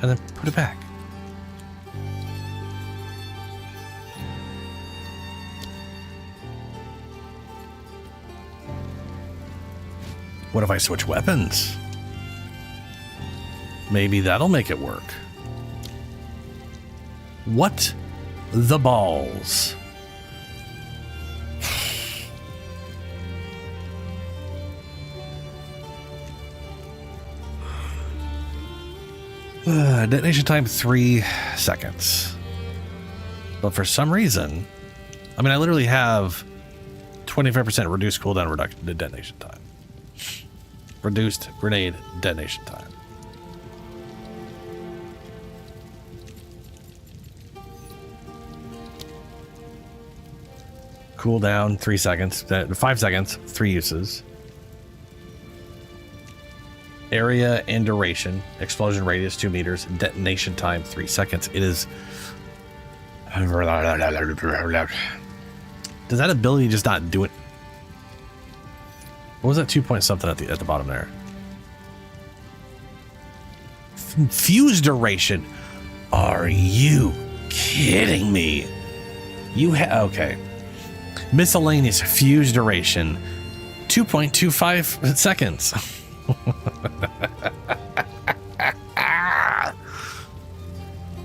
and then put it back? What if I switch weapons? Maybe that'll make it work. What the balls? Detonation time 3 seconds. But for some reason, I mean, I literally have 25% reduced cooldown reduction to detonation time. Reduced grenade detonation time. Cooldown 3 seconds, 5 seconds, 3 uses. Area and duration, explosion radius 2 meters, detonation time 3 seconds. It is. Does that ability just not do it? What was that 2 point something at the bottom there? Fuse duration. Are you kidding me? You have okay. Miscellaneous fuse duration 2.25 seconds.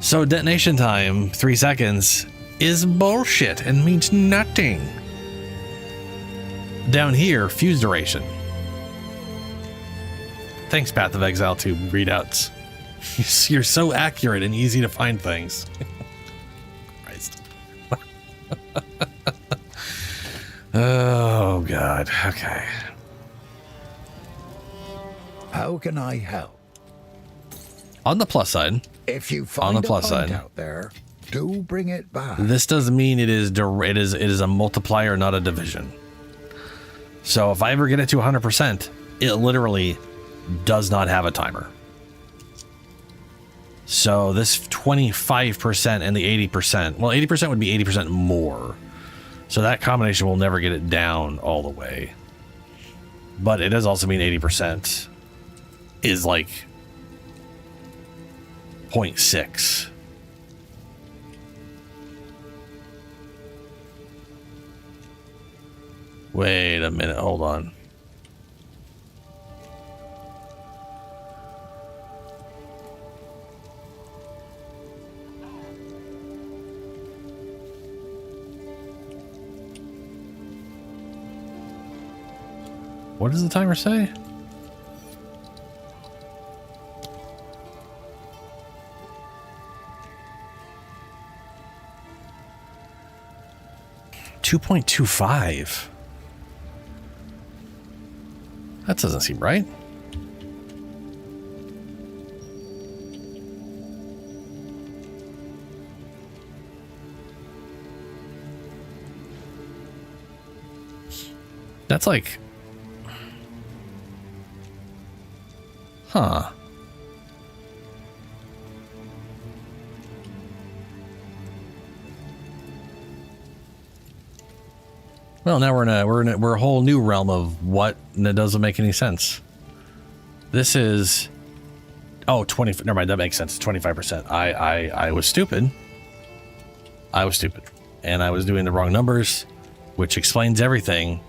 So detonation time 3 seconds is bullshit and means nothing. Down here, fuse duration. Thanks, Path of Exile 2 readouts. You're so accurate and easy to find things. Christ. Oh, God. Okay. How can I help? On the plus side, If you find on the plus a point side, out there, do bring it back. this doesn't mean it is a multiplier, not a division. So if I ever get it to 100%, it literally does not have a timer. So this 25% and the 80%, well, 80% would be 80% more. So that combination will never get it down all the way. But it does also mean 80% is like 0.6. Wait a minute, hold on. What does the timer say? $2.25. That doesn't seem right. That's like... Huh. Well, now we're a whole new realm of what, and it doesn't make any sense. This is 20. Never mind, that makes sense. 25%. I was stupid. I was stupid, and I was doing the wrong numbers, which explains everything.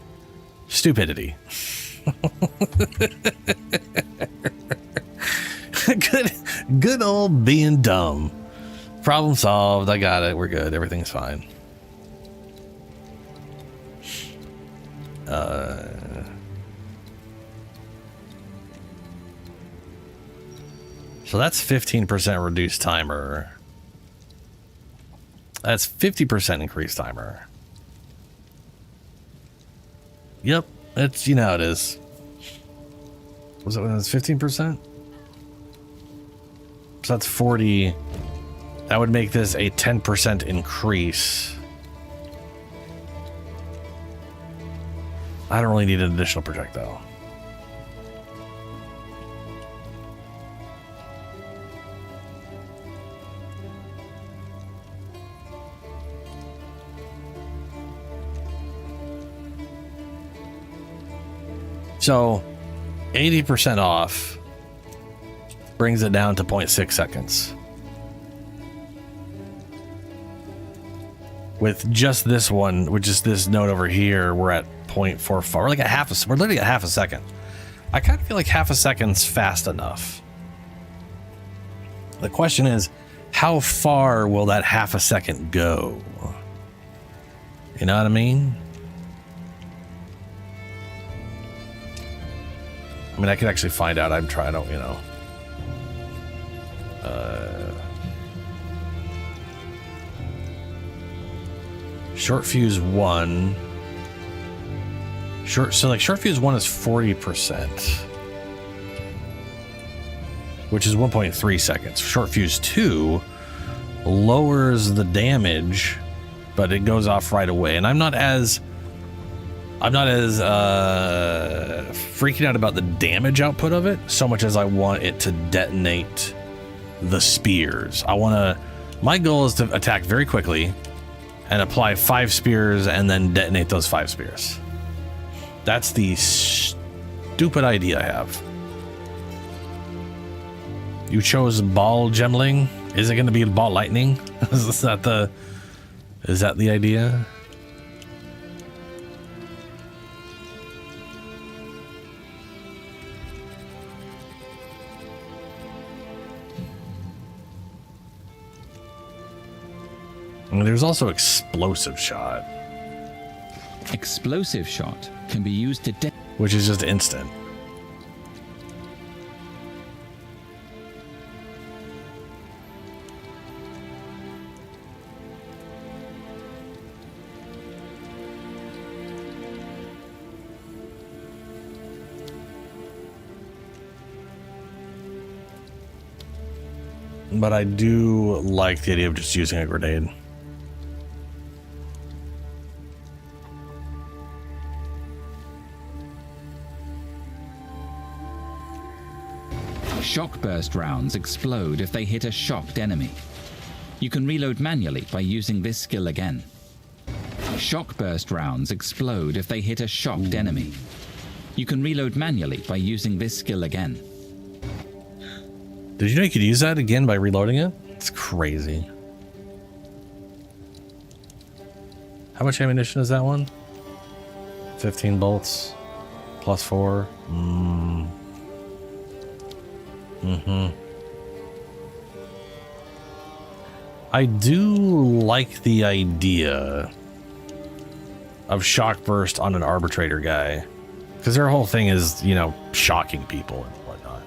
Stupidity. Good old being dumb. Problem solved. I got it. We're good. Everything's fine. So that's 15% reduced timer. That's 50% increased timer. Yep, it's, you know how it is. Was it when it was 15%? So that's 40. That would make this a 10% increase. I don't really need an additional projectile. So 80% off brings it down to 0.6 seconds. With just this one, which is this node over here, we're at 0.44. We're like we're literally at half a second. I kind of feel like half a second's fast enough. The question is, how far will that half a second go? You know what I mean? I mean, I could actually find out. I'm trying to, you know. Short fuse 1. Short fuse 1 is 40%, which is 1.3 seconds. Short fuse 2 lowers the damage, but it goes off right away. And I'm not as freaking out about the damage output of it so much as I want it to detonate the spears. My goal is to attack very quickly and apply 5 spears and then detonate those 5 spears. That's the stupid idea I have. You chose ball gemling. Is it going to be ball lightning? Is that the idea? And there's also explosive shot. Explosive shot can be used to which is just instant. But I do like the idea of just using a grenade. Shock burst rounds explode if they hit a shocked enemy. You can reload manually by using this skill again. Shock burst rounds explode if they hit a shocked enemy. You can reload manually by using this skill again. Did you know you could use that again by reloading it? It's crazy. How much ammunition is that one? 15 bolts. Plus 4. I do like the idea of shock burst on an arbitrator guy, because their whole thing is, you know, shocking people and whatnot.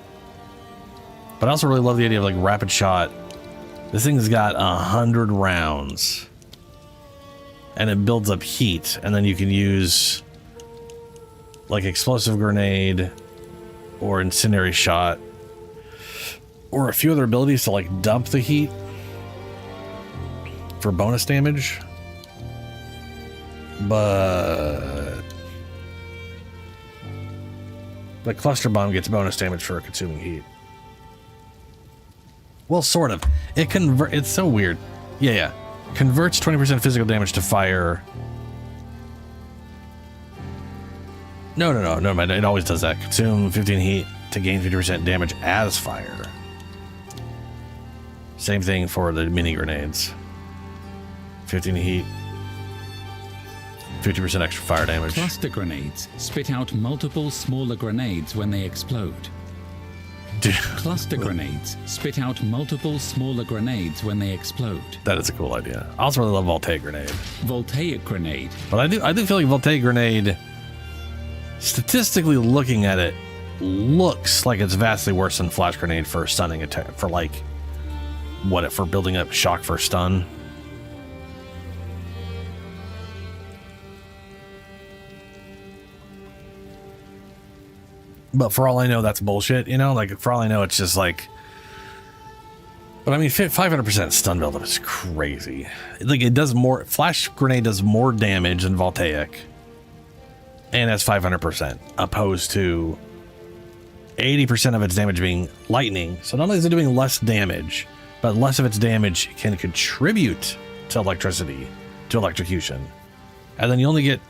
But I also really love the idea of like rapid shot. This thing's got 100 rounds and it builds up heat, and then you can use like explosive grenade or incendiary shot or a few other abilities to like dump the heat for bonus damage. But the cluster bomb gets bonus damage for consuming heat. Well, sort of. It's so weird. Yeah. Converts 20% physical damage to fire. No, it always does that. Consume 15 heat to gain 50% damage as fire. Same thing for the mini grenades. 15 heat, 50% extra fire damage. Cluster grenades spit out multiple smaller grenades when they explode. Cluster grenades spit out multiple smaller grenades when they explode. That is a cool idea. I also really love Voltaic Grenade. Voltaic Grenade. But I do feel like Voltaic Grenade, statistically looking at it, looks like it's vastly worse than Flash Grenade for stunning attack, for like, for building up shock for stun. But for all I know, that's bullshit, you know? Like, for all I know, it's just like... But I mean, 500% stun buildup is crazy. Like, it does more... Flash Grenade does more damage than Voltaic. And that's 500%. Opposed to 80% of its damage being lightning. So not only is it doing less damage, but less of its damage can contribute to electricity, to electrocution. And then you only get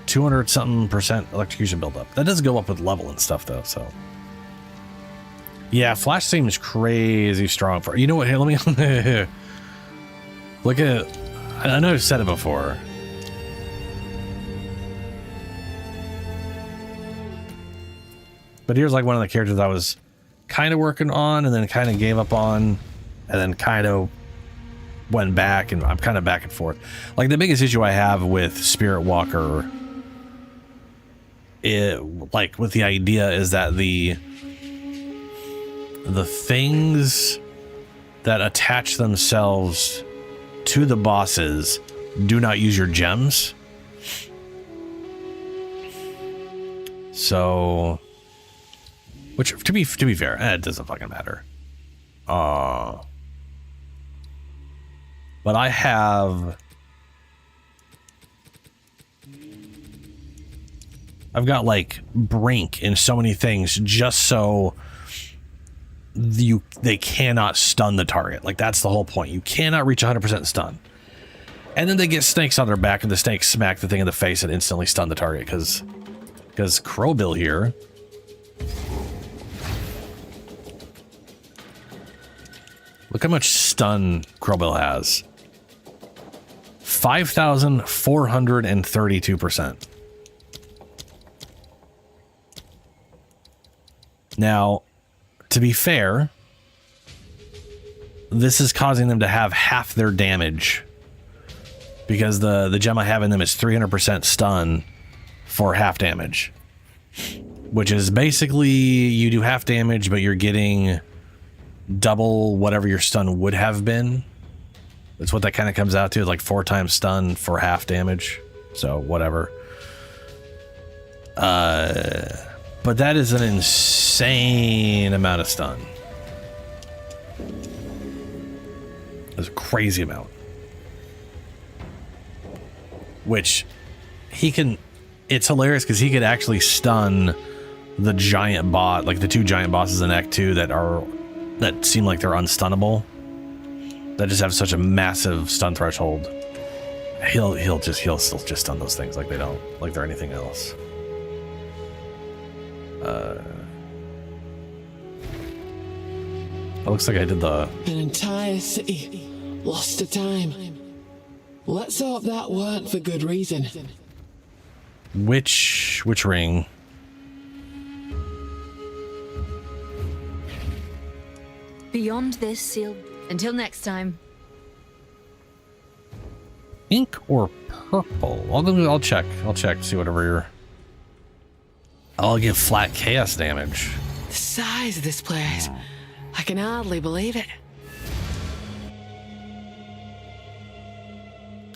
200-something% electrocution buildup. That does go up with level and stuff, though, so... Yeah, Flash seems crazy strong for... You know what? Here, let me... Look at... I know I've said it before. But here's like one of the characters I was kind of working on and then kind of gave up on and then kind of went back, and I'm kind of back and forth. Like, the biggest issue I have with Spirit Walker... like with the idea is that the things that attach themselves to the bosses do not use your gems. So, which to be fair, it doesn't fucking matter. But I've got like Brink in so many things just so they cannot stun the target. Like, that's the whole point. You cannot reach 100% stun. And then they get snakes on their back, and the snakes smack the thing in the face and instantly stun the target because Crowbill here. Look how much stun Crowbill has. 5,432%. Now, to be fair, this is causing them to have half their damage because the gem I have in them is 300% stun for half damage, which is basically you do half damage, but you're getting double whatever your stun would have been. That's what that kind of comes out to, like 4 times stun for half damage. So whatever. But that is an insane amount of stun. That's a crazy amount. Which he can... It's hilarious because he could actually stun the giant bot, like the 2 giant bosses in Act 2 that seem like they're unstunnable. That just have such a massive stun threshold. He'll still just stun those things like they're anything else. It looks like I did the... An entire city lost to time. Let's hope that weren't for good reason. Which ring? Beyond this sealed. Until next time. Pink or purple? I'll check. I'll check. See whatever you're... I'll give flat chaos damage. The size of this place. I can hardly believe it.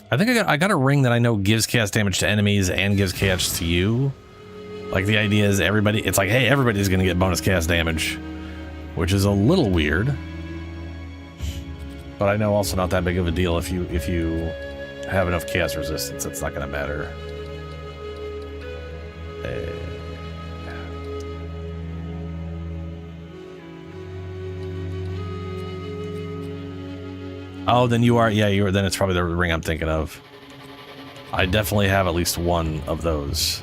I think I got a ring that I know gives chaos damage to enemies and gives chaos to you. Like the idea is everybody, it's like, hey, everybody's gonna get bonus chaos damage, which is a little weird. But I know also not that big of a deal if you have enough chaos resistance, it's not gonna matter. Oh, then you are, yeah, then it's probably the ring I'm thinking of. I definitely have at least one of those.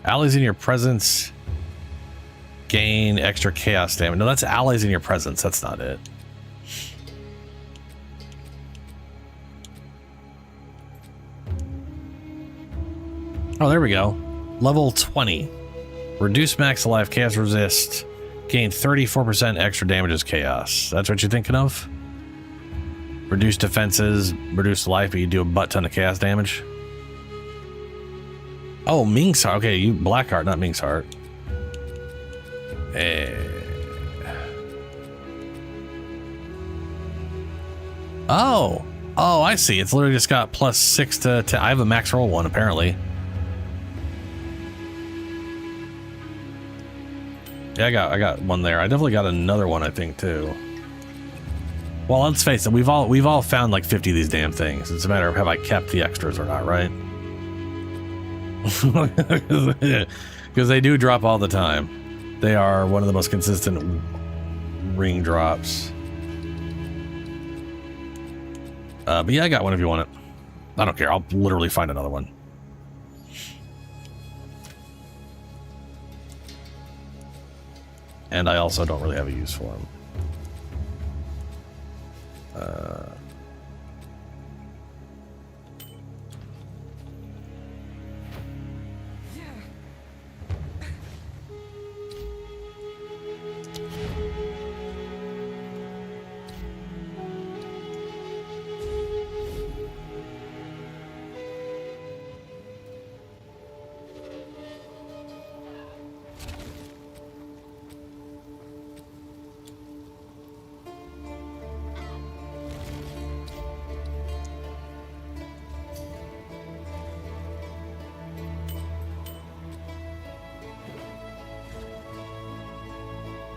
Allies in your presence gain extra chaos damage. No, that's allies in your presence. That's not it. Oh, there we go. Level 20. Reduce max alive chaos resist. Gain 34% extra damage as chaos. That's what you're thinking of? Reduce defenses, reduce life, but you do a butt ton of chaos damage. Oh, Ming's Heart. Okay, you Blackheart, not Ming's Heart. Oh, I see. It's literally just got +6 to 10. I have a max roll one apparently. Yeah, I got one there. I definitely got another one, I think, too. Well, let's face it, we've all found like 50 of these damn things. It's a matter of have I kept the extras or not, right? Because they do drop all the time. They are one of the most consistent ring drops. But yeah, I got one if you want it. I don't care. I'll literally find another one. And I also don't really have a use for them.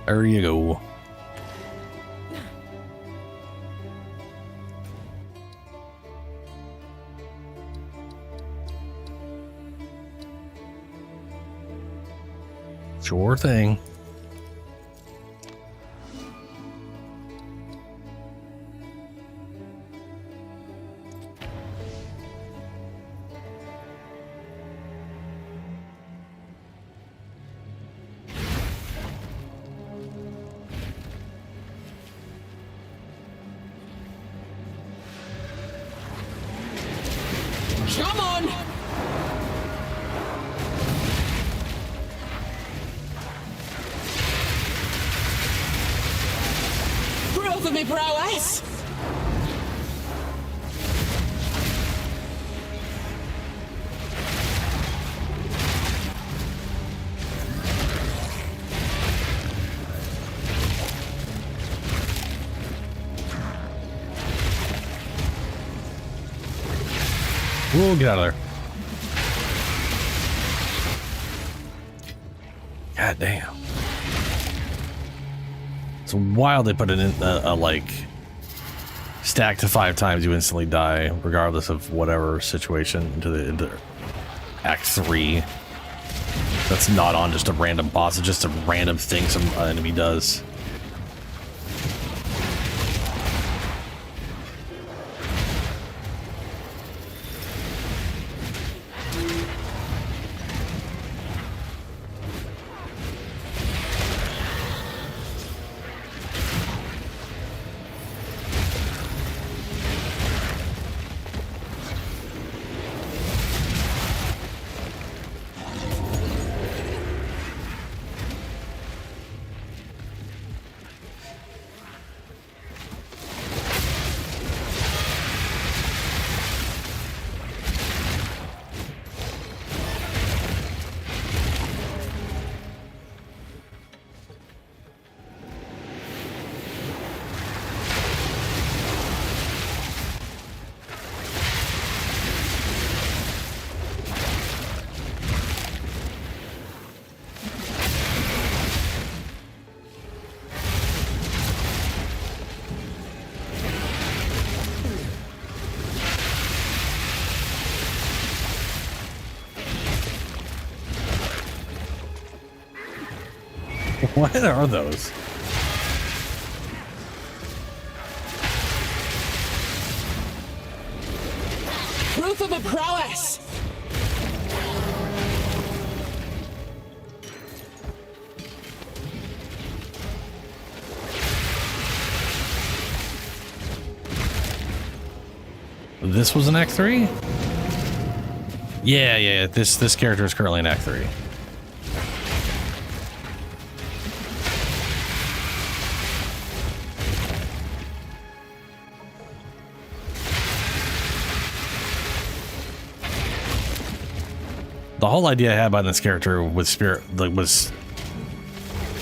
There you go. Sure thing. Come on! Proof of me prowess! We'll get out of there. God damn. It's wild they put it in a like stack to 5 times you instantly die regardless of whatever situation into Act 3. That's not on just a random boss, it's just a random thing some enemy does. What are those? Proof of a prowess! This was an Act 3? Yeah, this character is currently an Act 3. The whole idea I had by this character with Spirit was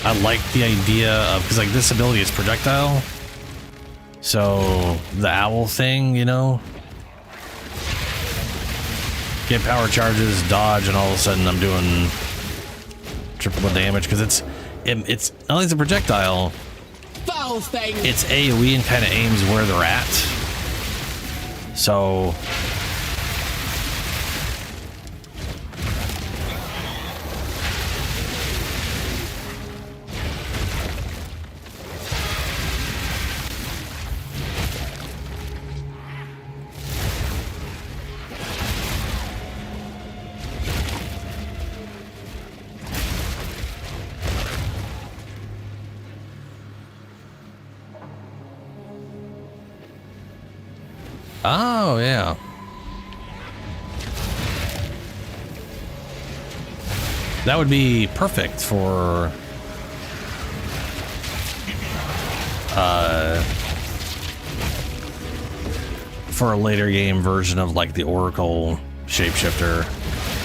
I liked the idea of, because like this ability is projectile, so the owl thing, you know, get power charges, dodge, and all of a sudden I'm doing triple the damage because it's not only is a projectile, Foul thing! it's AoE and kind of aims where they're at. So oh, yeah. That would be perfect for a later game version of like the Oracle shapeshifter,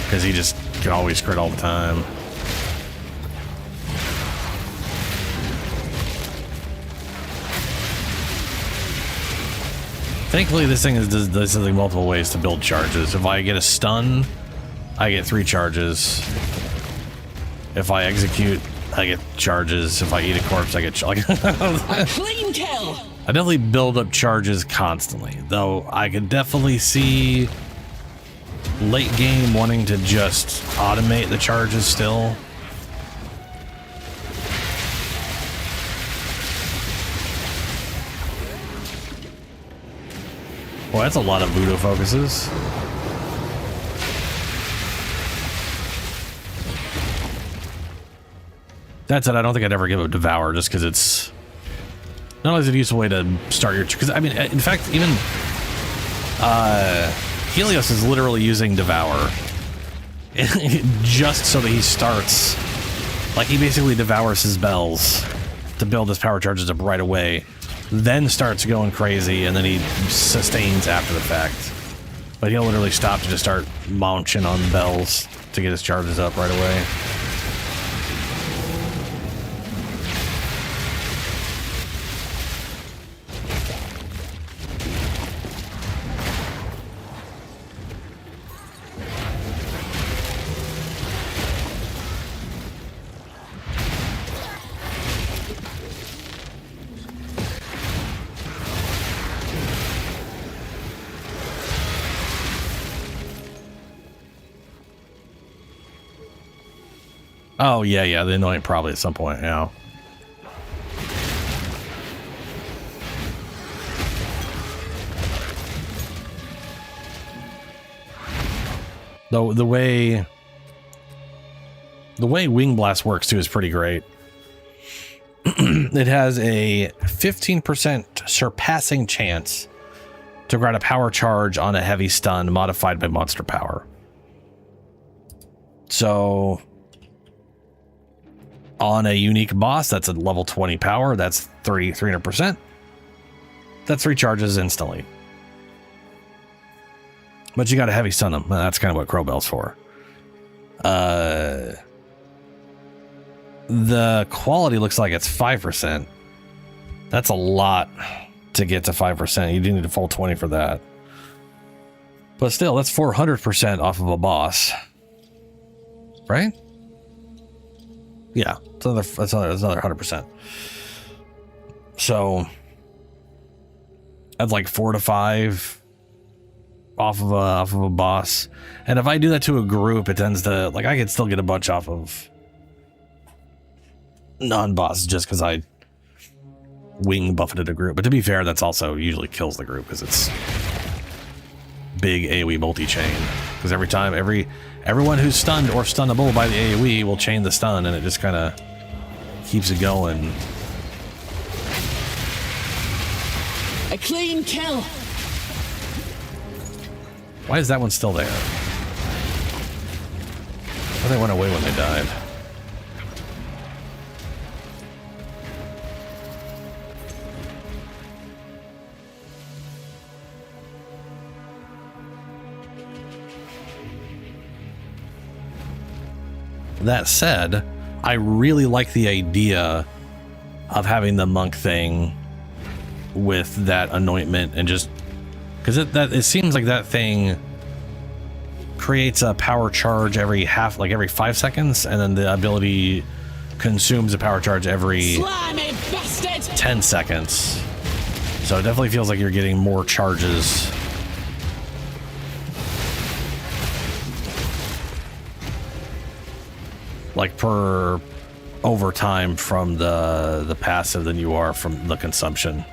because he just can always crit all the time. Thankfully, this thing does like multiple ways to build charges. If I get a stun, I get 3 charges. If I execute, I get charges. If I eat a corpse, I get A clean kill! I definitely build up charges constantly, though I could definitely see late game wanting to just automate the charges still. Well, that's a lot of voodoo focuses. That said, I don't think I'd ever give up Devour just because it's not only is it a useful way to start your... Because, I mean, in fact, even Helios is literally using Devour just so that he starts... Like, he basically devours his bells to build his power charges up right away, then starts going crazy, and then he sustains after the fact. But he'll literally stop to just start launching on bells to get his charges up right away. Oh, yeah, the annoying probably at some point, yeah. Though the way Wing Blast works too is pretty great. It has a 15% surpassing chance to grant a power charge on a heavy stun modified by monster power. So on a unique boss, that's a level 20 power. That's 300%. That's 3 charges instantly. But you got to heavy stun them. That's kind of what Crowbell's for. The quality looks like it's 5%. That's a lot to get to 5%. You do need a full 20 for that. But still, that's 400% off of a boss. Right? Yeah, it's another 100%. So that's like 4 to 5 off of a boss. And if I do that to a group, it tends to, like, I could still get a bunch off of non-boss just because I wing buffeted a group. But to be fair, that's also usually kills the group because it's big AoE multi-chain. Because every time, everyone who's stunned or stunnable by the AoE will chain the stun, and it just kind of keeps it going. A clean kill. Why is that one still there? Well, they went away when they died. That said, I really like the idea of having the monk thing with that anointment, and just because it seems like that thing creates a power charge every every 5 seconds, and then the ability consumes a power charge every 10 seconds. So it definitely feels like you're getting more charges. Like per overtime from the passive than you are from the consumption.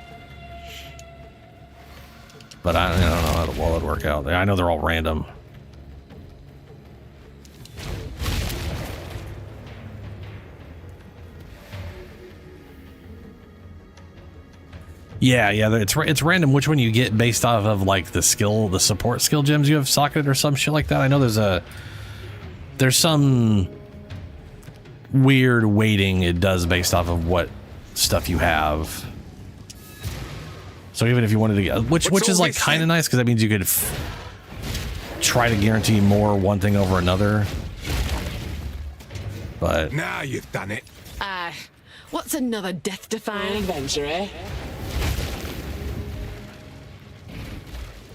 But I don't know how well it'd work out. I know they're all random. Yeah, it's random which one you get based off of like the support skill gems you have socketed or some shit like that. I know there's some weird weighting it does based off of what stuff you have. So even if you wanted to get, which is like kind of nice because that means you could try to guarantee more one thing over another. But now you've done it. What's another death-defying adventure, eh?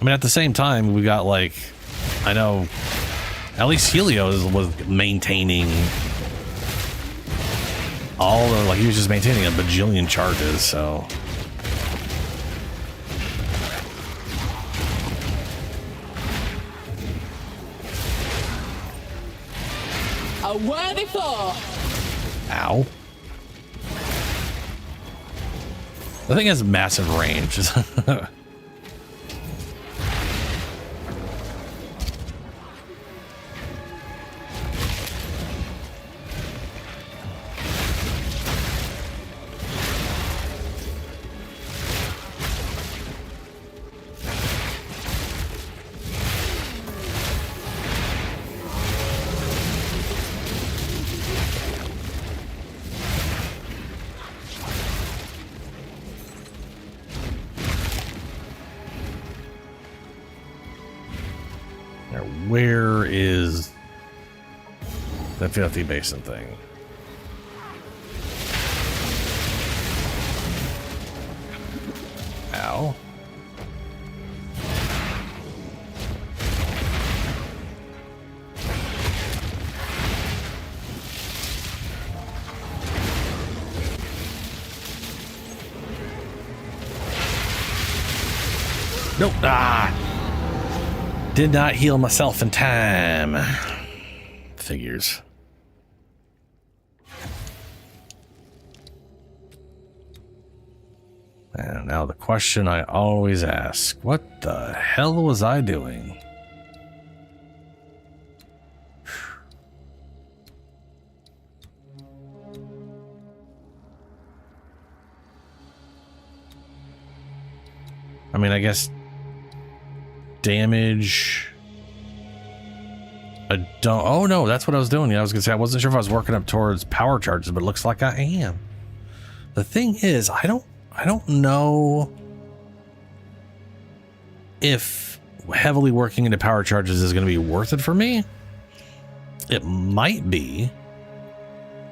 I mean, at the same time, we got like, I know, at least Helios was maintaining all the, like, he was just maintaining a bajillion charges, so. A worthy foe. Ow. The thing has massive range. Where is the filthy basin thing? Ow. Nope. Did not heal myself in time. Figures. And now the question I always ask, what the hell was I doing? I mean, I guess damage. I don't. Oh no, that's what I was doing. Yeah, I was gonna say I wasn't sure if I was working up towards power charges, but it looks like I am. The thing is, I don't know if heavily working into power charges is going to be worth it for me. It might be,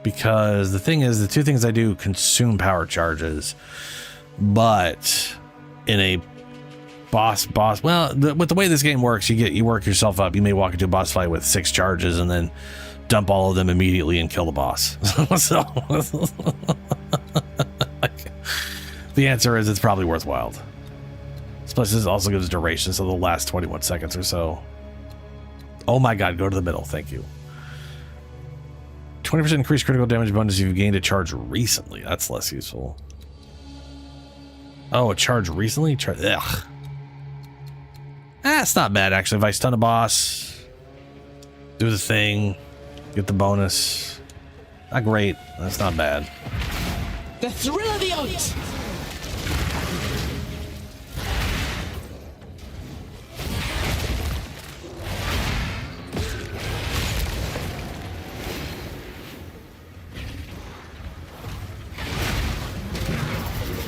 because the thing is, the two things I do consume power charges, but in a boss well, with the way this game works, you work yourself up. You may walk into a boss fight with 6 charges and then dump all of them immediately and kill the boss. So the answer is it's probably worthwhile. Plus this also gives duration, so the last 21 seconds or so. Oh my god, go to the middle, thank you. 20% increased critical damage bonus if you've gained a charge recently. That's less useful. Oh, a charge recently? Ugh. That's not bad, actually. If I stun a boss, do the thing, get the bonus. Not great. That's not bad. The thrill of the hunt!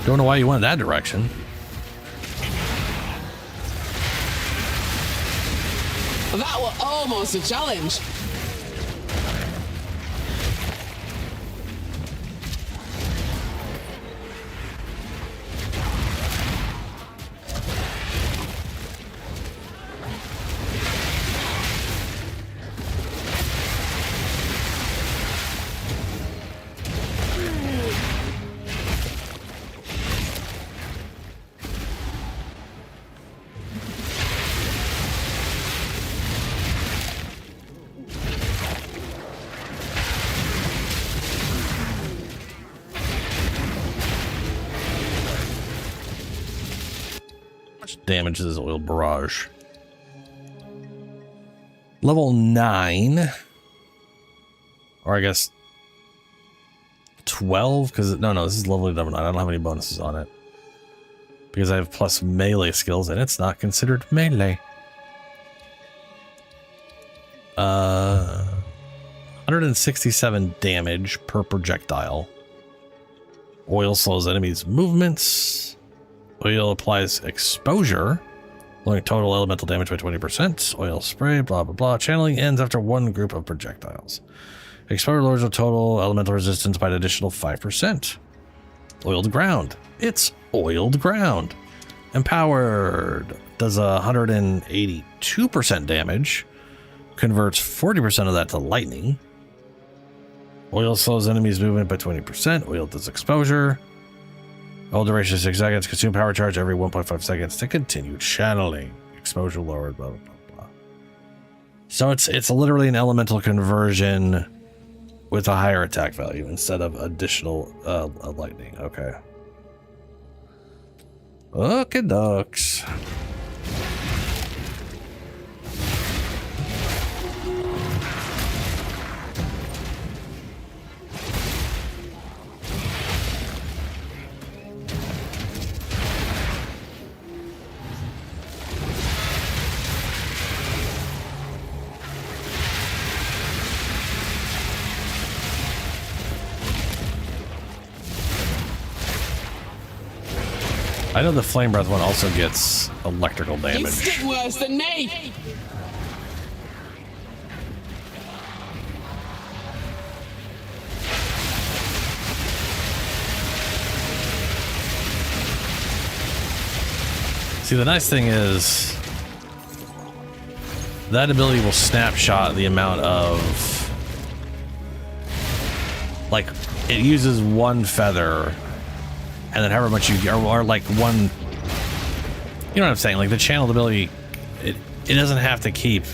Don't know why you went that direction. That was almost a challenge. Damage this oil barrage. Level 9, or I guess 12, because no, this is level number 9. I don't have any bonuses on it because I have plus melee skills and it's not considered melee. 167 damage per projectile. Oil slows enemies' movements. Oil applies exposure, lowering total elemental damage by 20%. Oil spray, blah, blah, blah. Channeling ends after one group of projectiles. Exposure lowers the total elemental resistance by an additional 5%. Oiled ground. It's oiled ground. Empowered. Does 182% damage. Converts 40% of that to lightning. Oil slows enemies' movement by 20%. Oil does exposure. All duration 6 seconds. Consume power charge every 1.5 seconds to continue channeling. Exposure lowered, blah, blah, blah, blah. So it's literally an elemental conversion with a higher attack value instead of additional lightning. Okay. Okay, ducks. I know the flame breath one also gets electrical You damage. stick worse than me! See, the nice thing is that ability will snapshot the amount of, like, it uses one feather and then however much you, or like one, you know what I'm saying? Like the channeled ability, it doesn't have to keep,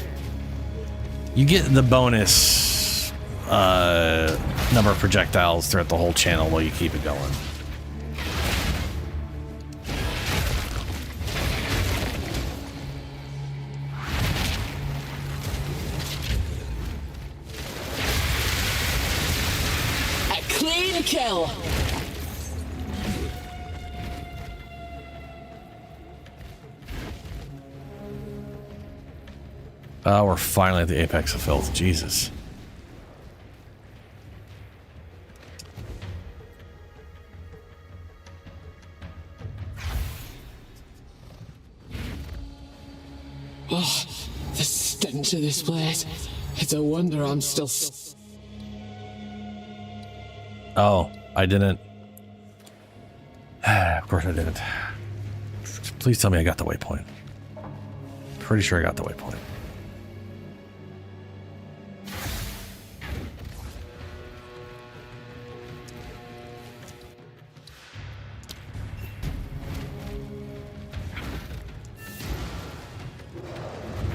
you get the bonus number of projectiles throughout the whole channel while you keep it going. A clean kill! Oh, we're finally at the apex of filth. Jesus. Oh, the stench of this place. It's a wonder I'm still... Oh, I didn't. Of course I didn't. Please tell me I got the waypoint. Pretty sure I got the waypoint.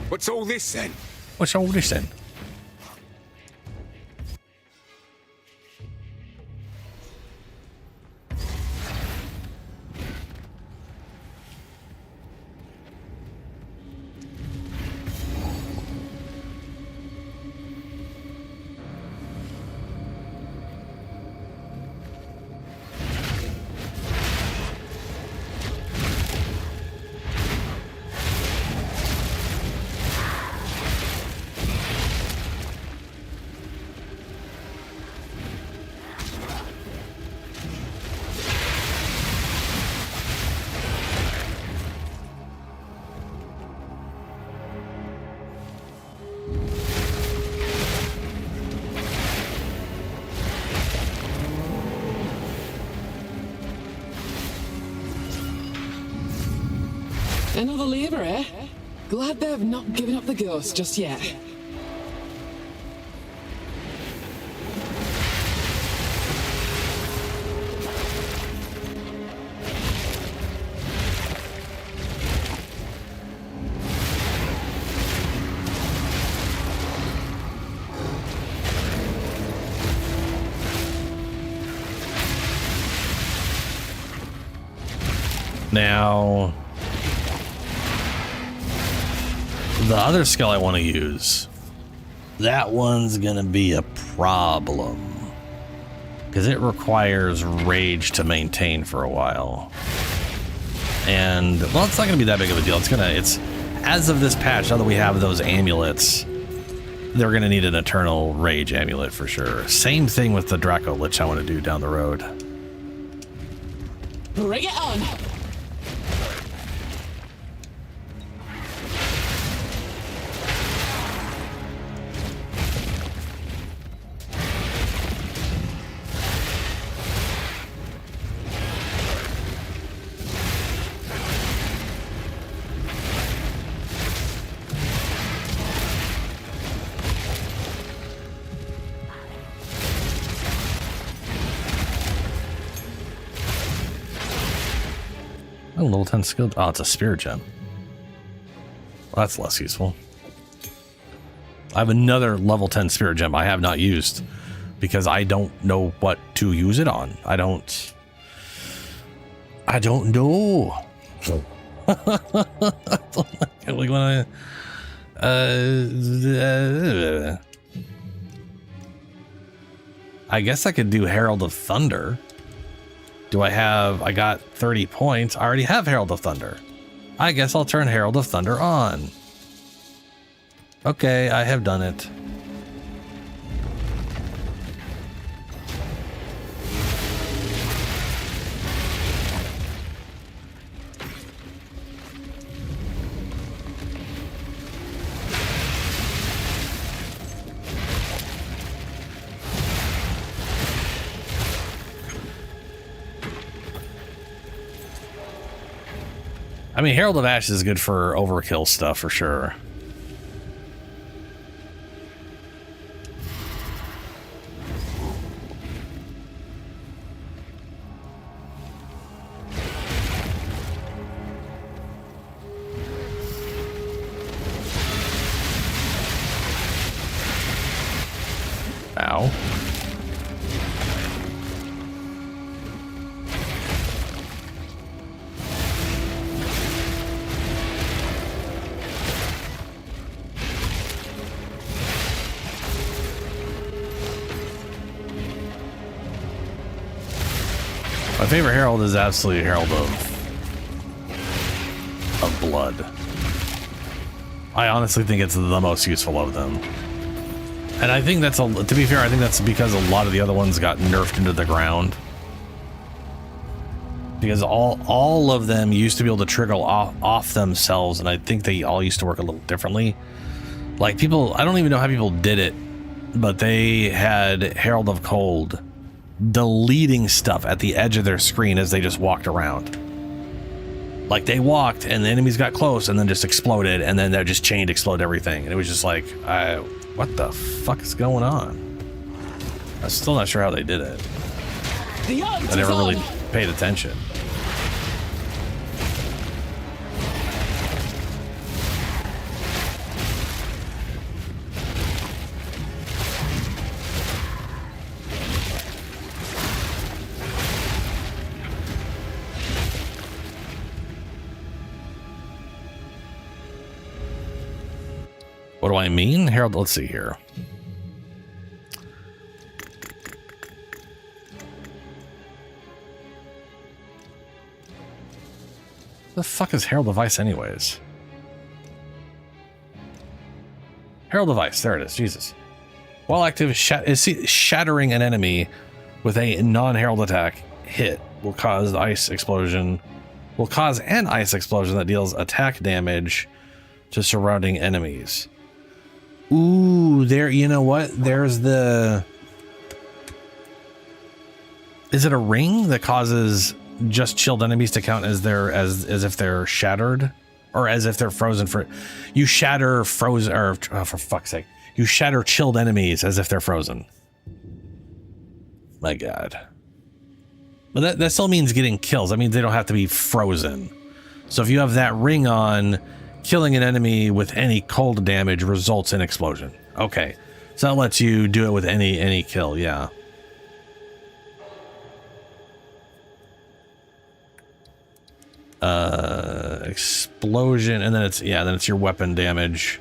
What's all this then? What's all this then? Another lever, eh? Glad they've not given up the ghost just yet. Now, the other skill I want to use, that one's going to be a problem because it requires rage to maintain for a while. And, well, it's not going to be that big of a deal. It's as of this patch, now that we have those amulets, they're going to need an eternal rage amulet for sure. Same thing with the Draco Lich I want to do down the road. Bring it on! Oh, level 10 skill. Oh, it's a spirit gem. Well, that's less useful. I have another level 10 spirit gem I have not used because I don't know what to use it on. I don't know. Like when I guess I could do Herald of Thunder. I got 30 points. I already have Herald of Thunder. I guess I'll turn Herald of Thunder on. Okay, I have done it. I mean, Herald of Ashes is good for overkill stuff for sure. Ow. My favorite Herald is absolutely Herald of Blood. I honestly think it's the most useful of them. And I think that's, to be fair, I think that's because a lot of the other ones got nerfed into the ground. Because all of them used to be able to trigger off themselves, and I think they all used to work a little differently. Like people, I don't even know how people did it, but they had Herald of Cold deleting stuff at the edge of their screen as they just walked around. Like they walked and the enemies got close and then just exploded, and then they just chained explode everything, and it was just like, what the fuck is going on? I'm still not sure how they did it. I never really paid attention. What do I mean? Herald, let's see here. The fuck is Herald of Ice anyways? Herald of Ice, there it is, Jesus. While active, shattering an enemy with a non-Herald attack hit will cause an ice explosion that deals attack damage to surrounding enemies. Ooh, there, you know what? There's the... Is it a ring that causes just chilled enemies to count as if they're shattered? or as if they're frozen for. You shatter frozen, or for fuck's sake, you shatter chilled enemies as if they're frozen. My God. But that still means getting kills. That means they don't have to be frozen. So if you have that ring on, killing an enemy with any cold damage results in explosion. Okay. So that lets you do it with any kill, yeah. Explosion, and then it's your weapon damage,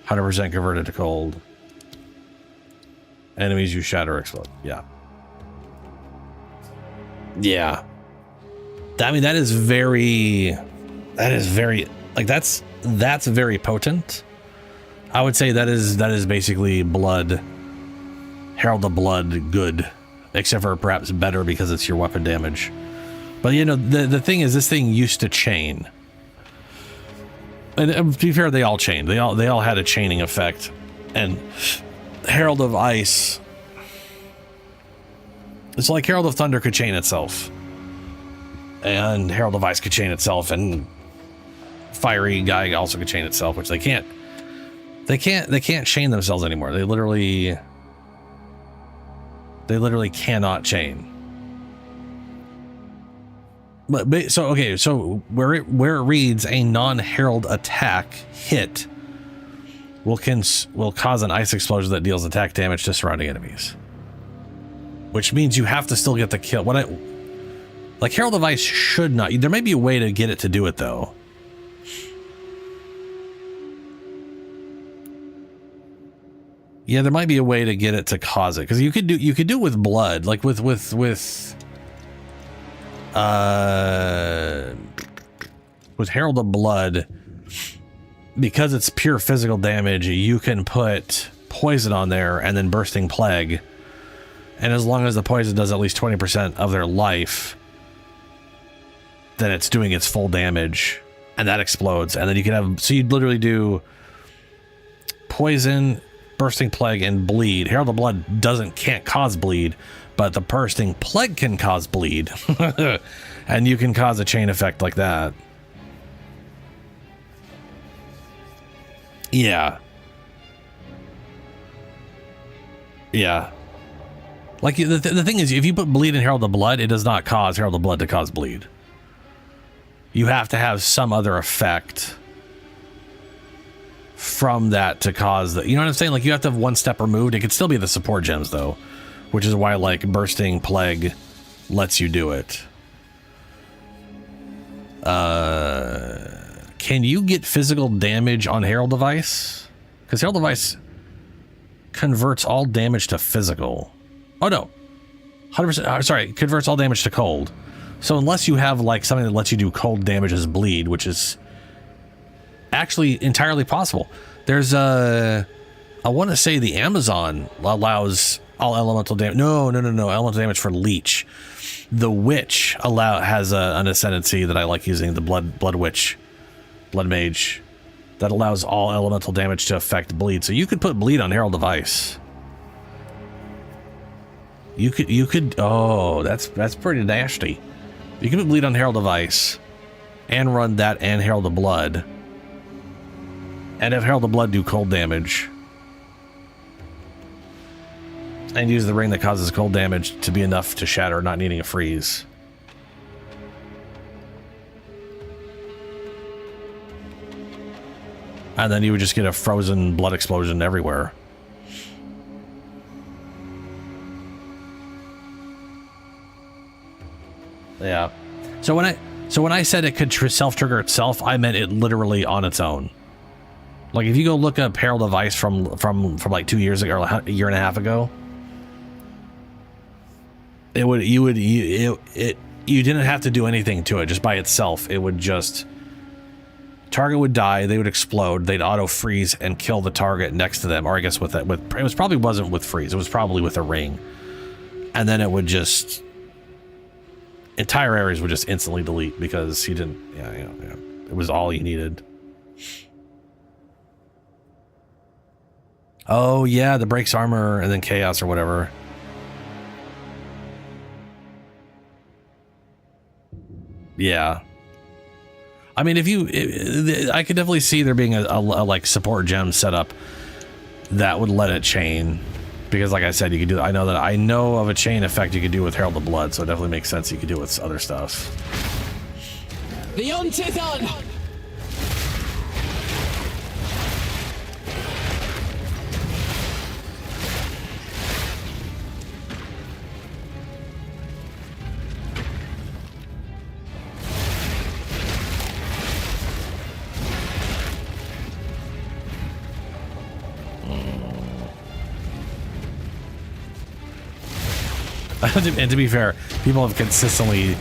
100% converted to cold. Enemies you shatter explode. Yeah. Yeah. I mean, that is very like that's very potent. I would say that is basically blood, Herald of Blood good, except for perhaps better because it's your weapon damage. But you know, the thing is, this thing used to chain. And to be fair, they all chained. They all had a chaining effect. And Herald of Ice, it's like Herald of Thunder could chain itself, and Herald of Ice could chain itself, and Fiery Guy also could chain itself, which they can't chain themselves anymore. They literally cannot chain. But so okay, so where it reads a non-herald attack hit will cause an ice explosion that deals attack damage to surrounding enemies, which means you have to still get the kill. Like Herald of Ice should not. There may be a way to get it to do it though. Yeah, there might be a way to get it to cause it, because you could do it with blood, like with Herald of Blood, because it's pure physical damage. You can put poison on there and then Bursting Plague, and as long as the poison does at least 20% of their life, then it's doing its full damage, and that explodes. And then you can have, so you'd literally do poison, Bursting Plague, and bleed. Herald of Blood can't cause bleed, but the Bursting Plague can cause bleed. And you can cause a chain effect like that. Yeah. Yeah. Like the thing is, if you put bleed in Herald of Blood, it does not cause Herald of Blood to cause bleed. You have to have some other effect from that to cause the, you know what I'm saying? Like you have to have one step removed. It could still be the support gems though, which is why like Bursting Plague lets you do it. Can you get physical damage on Herald of Ice? Because Herald of Ice converts all damage to physical. Oh no, 100%. Sorry, converts all damage to cold. So unless you have like something that lets you do cold damage as bleed, which is actually entirely possible. There's I want to say the Amazon allows all elemental damage. No, elemental damage for leech. The Witch has an ascendancy that I like using, the blood witch, blood mage, that allows all elemental damage to affect bleed. So you could put bleed on Herald of Ice. You could. Oh, that's pretty nasty. You can put bleed on Herald of Ice, and run that and Herald of Blood, and have Herald of Blood do cold damage, and use the ring that causes cold damage to be enough to shatter, not needing a freeze. And then you would just get a frozen blood explosion everywhere. Yeah. So when I said it could self-trigger itself, I meant it literally on its own. Like if you go look up Herald of Ice from like 2 years ago or a year and a half ago, you didn't have to do anything to it. Just by itself, it would just, target would die, they would explode, they'd auto freeze and kill the target next to them, or I guess it wasn't with freeze, it was probably with a ring, and then it would just, entire areas would just instantly delete because he didn't. Yeah, it was all you needed. Oh yeah, the breaks armor and then chaos or whatever. Yeah. I mean, I could definitely see there being a like support gem setup that would let it chain, because like I said, you could do. I know of a chain effect you could do with Herald of Blood, so it definitely makes sense you could do it with other stuff. The hunt is on! And to be fair, people have consistently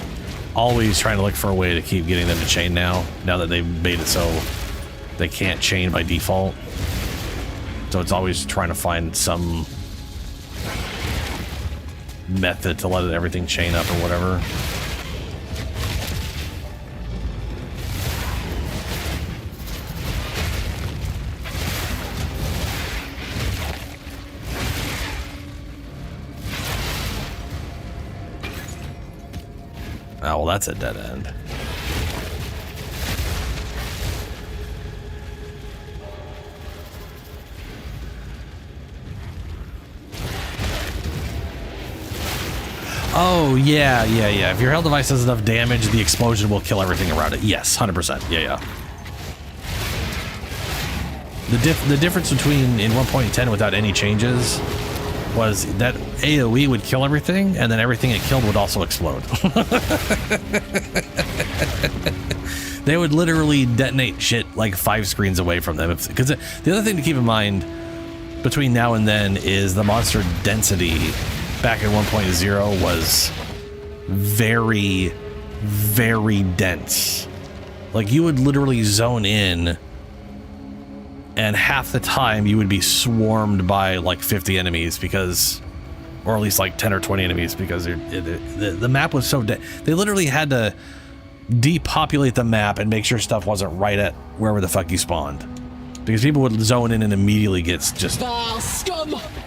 always trying to look for a way to keep getting them to chain now that they've made it so they can't chain by default. So it's always trying to find some method to let everything chain up or whatever. Oh, well, that's a dead end. Oh, yeah. If your Herald device does enough damage, the explosion will kill everything around it. Yes, 100%. Yeah. The difference between in 1.10 without any changes was that AoE would kill everything, and then everything it killed would also explode. They would literally detonate shit like 5 screens away from them. Because the other thing to keep in mind between now and then is the monster density back in 1.0 was very, very dense. Like, you would literally zone in, and half the time you would be swarmed by like 50 enemies because, or at least like 10 or 20 enemies, because the map was so dead. They literally had to depopulate the map and make sure stuff wasn't right at wherever the fuck you spawned, because people would zone in and immediately get just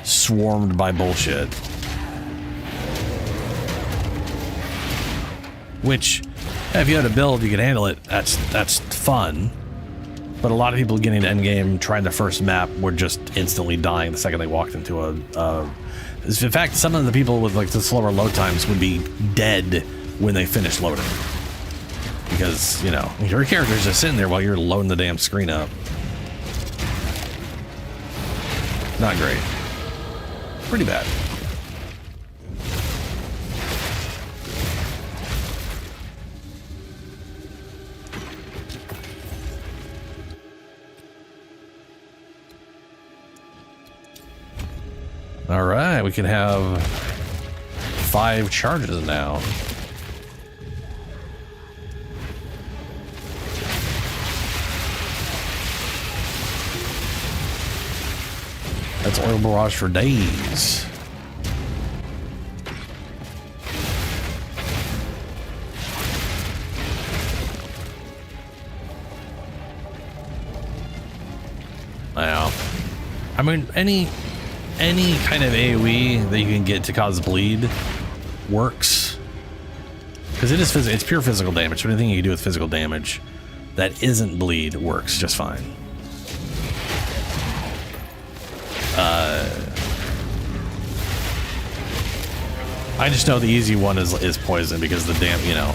swarmed by bullshit. Which, if you had a build you could handle it, that's fun. But a lot of people getting to endgame trying the first map were just instantly dying the second they walked into in fact, some of the people with like the slower load times would be dead when they finished loading. Because, you know, your character's just sitting there while you're loading the damn screen up. Not great. Pretty bad. All right, we can have 5 charges now. That's oil barrage for days. Wow. I mean, any kind of AoE that you can get to cause bleed works, because it is it's pure physical damage. So anything you can do with physical damage that isn't bleed works just fine. I just know the easy one is poison, because the damn, you know.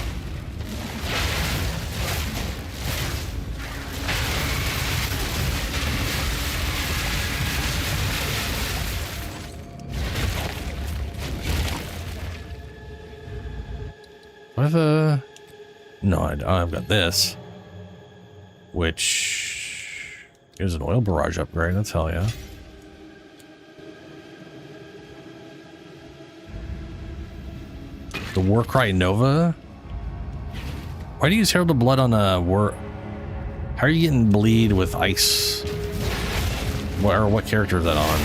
No, I've got this, which is an oil barrage upgrade. That's hell yeah. The Warcry Nova. Why do you use Herald of Blood on a war? How are you getting bleed with ice? What character is that on?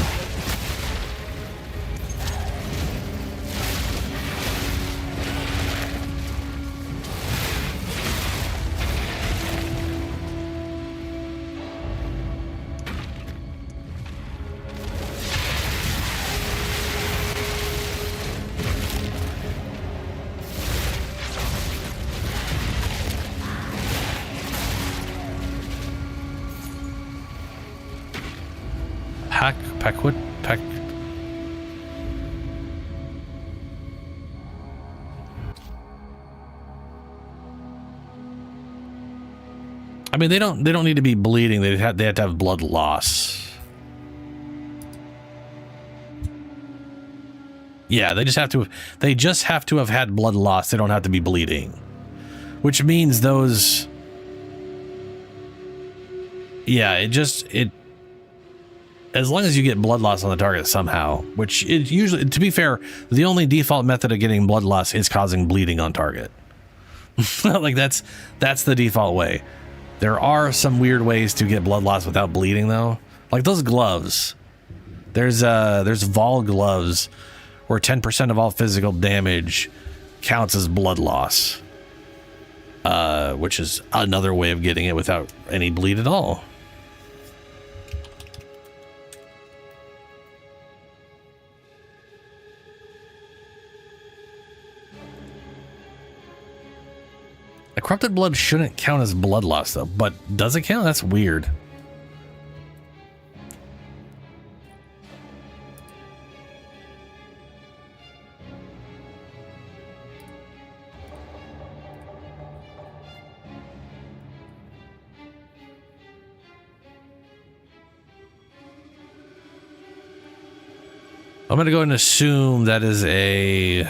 I mean, they don't need to be bleeding. They have to have blood loss. Yeah, they just have to have had blood loss. They don't have to be bleeding. Which means those... Yeah, as long as you get blood loss on the target somehow, which it usually, to be fair, the only default method of getting blood loss is causing bleeding on target. Like that's the default way. There are some weird ways to get blood loss without bleeding though. Like those gloves. There's Vol gloves where 10% of all physical damage counts as blood loss. Which is another way of getting it without any bleed at all. The corrupted blood shouldn't count as blood loss though, but does it count? That's weird. I'm going to go and assume that is a...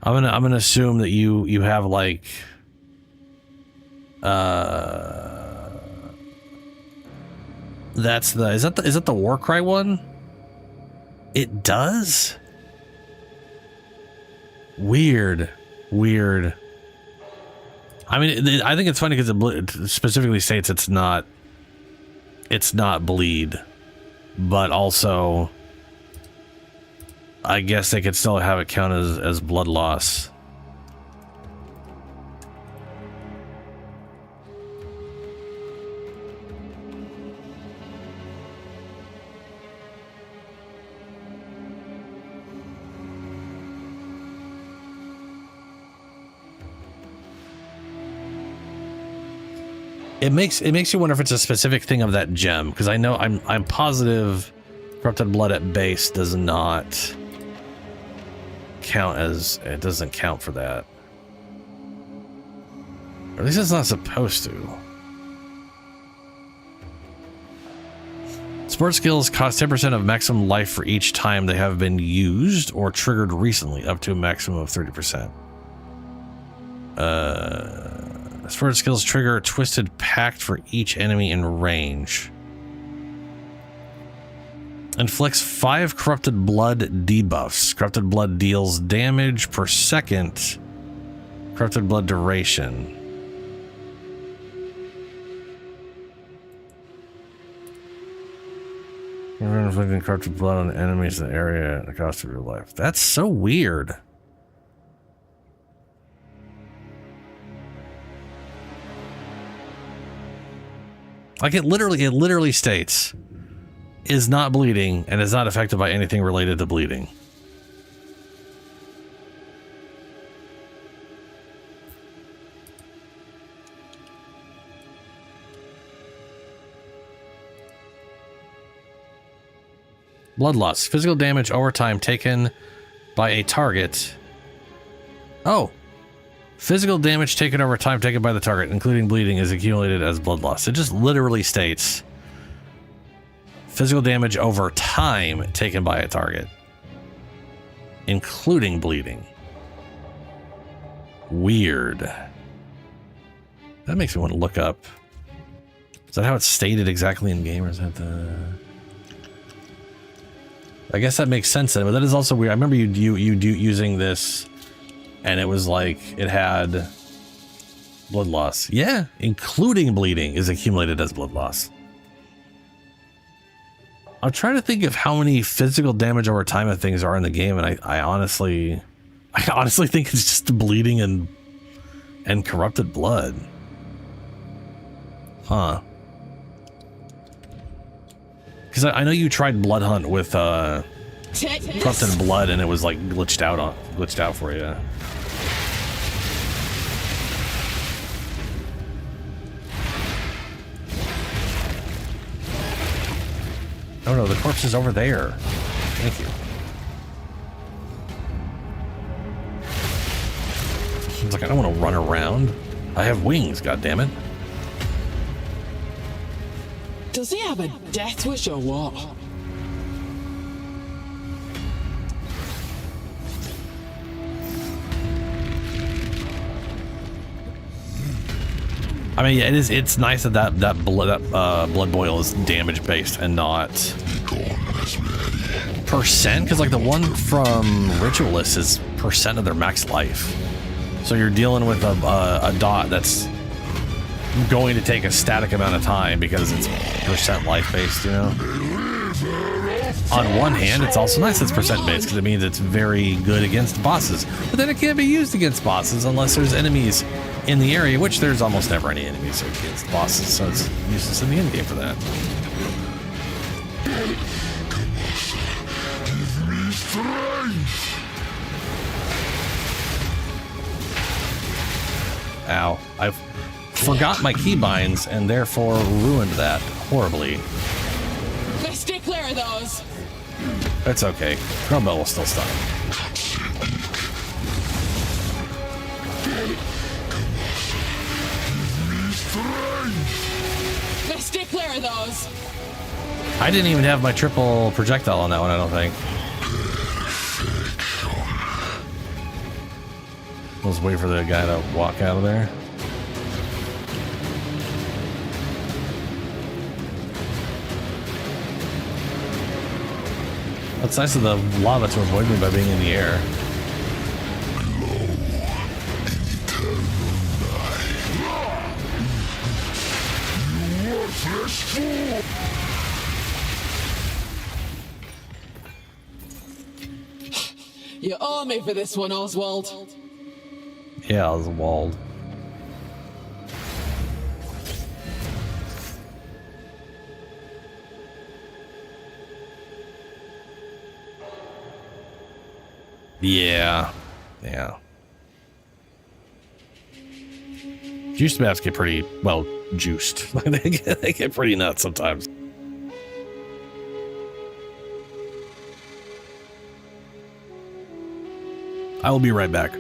I'm gonna assume that you have like that's the is that the Warcry one? It does? Weird. I mean, I think it's funny because it specifically states it's not bleed, but also I guess they could still have it count as blood loss. It makes you wonder if it's a specific thing of that gem, because I know I'm positive corrupted blood at base does not count as, it doesn't count for that. Or at least it's not supposed to. Sport skills cost 10% of maximum life for each time they have been used or triggered recently, up to a maximum of 30%. Sport skills trigger a Twisted Pact for each enemy in range. Inflicts 5 corrupted blood debuffs. Corrupted blood deals damage per second. Corrupted blood duration. You're inflicting corrupted blood on enemies in the area at the cost of your life. That's so weird. Like it literally states, is not bleeding and is not affected by anything related to bleeding. Blood loss. Physical damage over time taken by a target. Oh. Physical damage taken over time taken by the target, including bleeding, is accumulated as blood loss. It just literally states physical damage over time taken by a target, including bleeding. Weird. That makes me want to look up. Is that how it's stated exactly in game, or is that the... I guess that makes sense then, but that is also weird. I remember you using this, and it was like it had blood loss. Yeah, including bleeding is accumulated as blood loss. I'm trying to think of how many physical damage over time of things are in the game, and I honestly think it's just bleeding and corrupted blood. Huh. Because I know you tried Blood Hunt with Take this. corrupted blood, and it was like glitched out for you. Oh no, the corpse is over there. Thank you. He's like, I don't want to run around. I have wings, goddammit. Does he have a death wish or what? I mean, yeah, it's nice that blood boil is damage based and not percent, because like the one from Ritualist is percent of their max life. So you're dealing with a dot that's going to take a static amount of time because it's percent life based, you know? On one hand, it's also nice it's percent based because it means it's very good against bosses. But then it can't be used against bosses unless there's enemies in the area, which there's almost never any enemies against bosses, so it's useless in the end game for that. Ow. I forgot my keybinds and therefore ruined that horribly. Let's stay clear of those. It's okay. Cromwell will still stun. Let's stay clear of those. I didn't even have my triple projectile on that one, I don't think. Let's wait for the guy to walk out of there. It's nice of the lava to avoid me by being in the air. You owe me for this one, Oswald. Yeah, Oswald. Yeah. Yeah. Juiced maps get pretty, well, juiced. they get pretty nuts sometimes. I will be right back.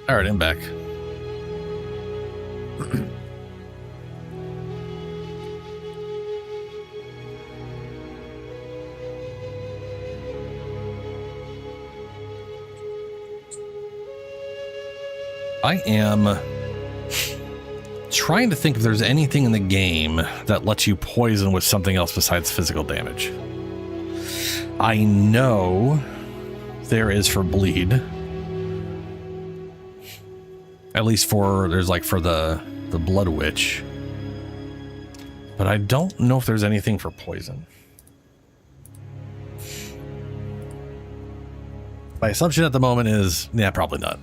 All right, I'm back. I am trying to think if there's anything in the game that lets you poison with something else besides physical damage. I know there is for bleed. At least there's like for the Blood Witch. But I don't know if there's anything for poison. My assumption at the moment is, yeah, probably not.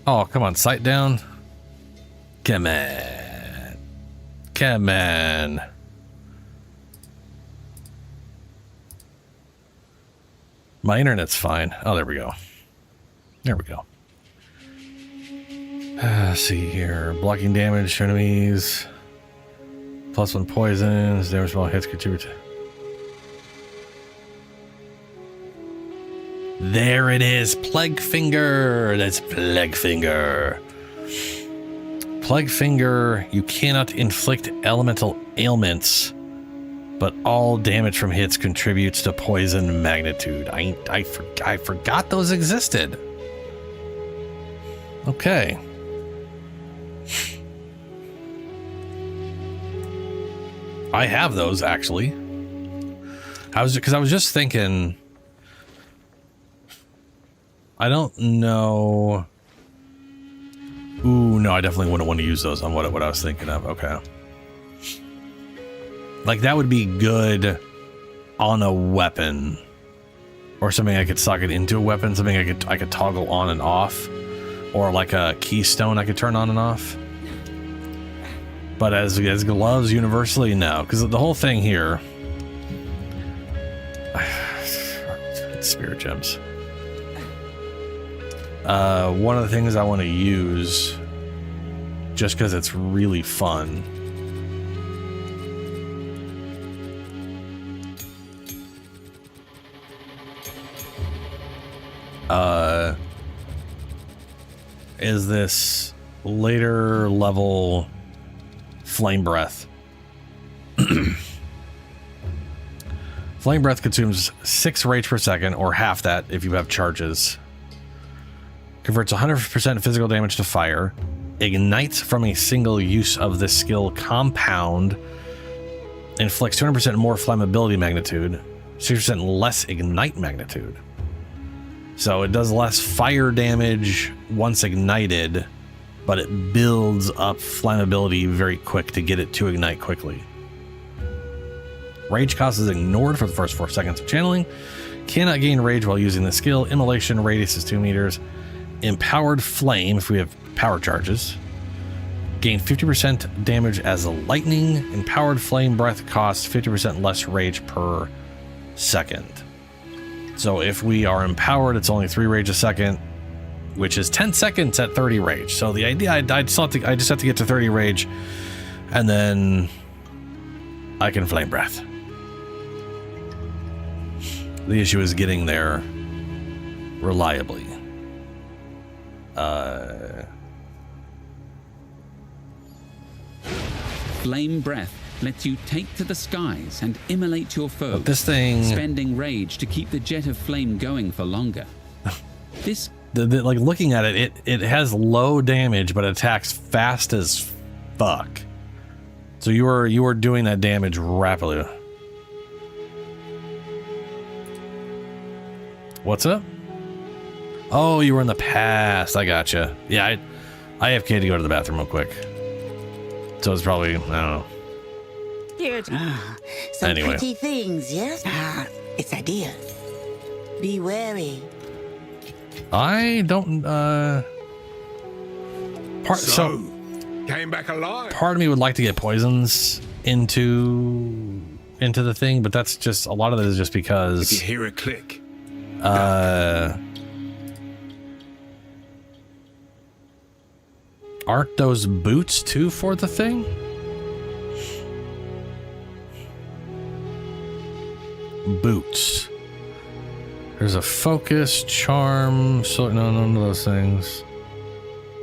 Oh, come on, sight down. Come on. Come on. My internet's fine. Oh, there we go. There we go. Let's see here. Blocking damage to enemies. +1 poisons. Damage from all hits contribute. There it is. Plague Finger. That's Plague Finger. Plague Finger. You cannot inflict elemental ailments, but all damage from hits contributes to poison magnitude. I forgot those existed. Okay. I have those actually. I was just thinking. I don't know. Ooh, no, I definitely wouldn't want to use those on what I was thinking of. Okay. Like that would be good on a weapon or something I could socket into a weapon, something I could toggle on and off, or like a keystone I could turn on and off. But as gloves universally, no, because the whole thing here, spirit gems. One of the things I want to use, just because it's really fun, is this later level Flame Breath. Flame Breath consumes 6 rage per second, or half that if you have charges. Converts 100% physical damage to fire. Ignites from a single use of this skill compound. Inflicts 200% more flammability magnitude. 60% less ignite magnitude. So it does less fire damage once ignited, but it builds up flammability very quick to get it to ignite quickly. Rage cost is ignored for the first 4 seconds of channeling. Cannot gain rage while using the skill. Immolation radius is 2 meters. Empowered Flame, if we have power charges. Gain 50% damage as a lightning. Empowered Flame Breath costs 50% less rage per second. So if we are empowered, it's only 3 rage a second, which is 10 seconds at 30 rage. So the idea, I just have to get to 30 rage, and then I can Flame Breath. The issue is getting there reliably. Flame Breath lets you take to the skies and immolate your foes. But this thing, spending rage to keep the jet of flame going for longer. This, like looking at it, it has low damage, but attacks fast as fuck. So you are doing that damage rapidly. What's up? Oh, you were in the past. I gotcha. Yeah, I have to go to the bathroom real quick. So it's probably, I don't know. Some Anyway. pretty things, yes? It's ideas. Be wary. I don't, so came back alive. part of me would like to get poisons into the thing, but that's just, a lot of it is just because If you hear a click, aren't those boots too for the thing? Boots. There's a focus, charm, so no, none of those things.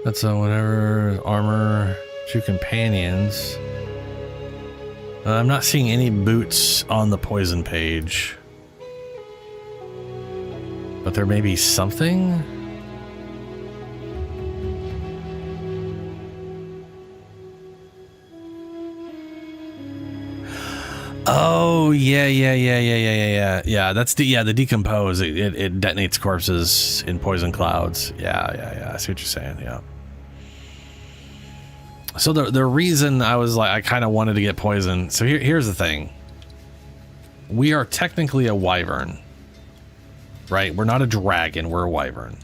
That's whatever, armor, 2 companions. I'm not seeing any boots on the poison page. But there may be something? Oh, yeah. That's the decompose. It detonates corpses in poison clouds. Yeah. I see what you're saying. Yeah. So the reason I was like, I kind of wanted to get poison. So here's the thing. We are technically a wyvern, right? We're not a dragon. We're a wyvern.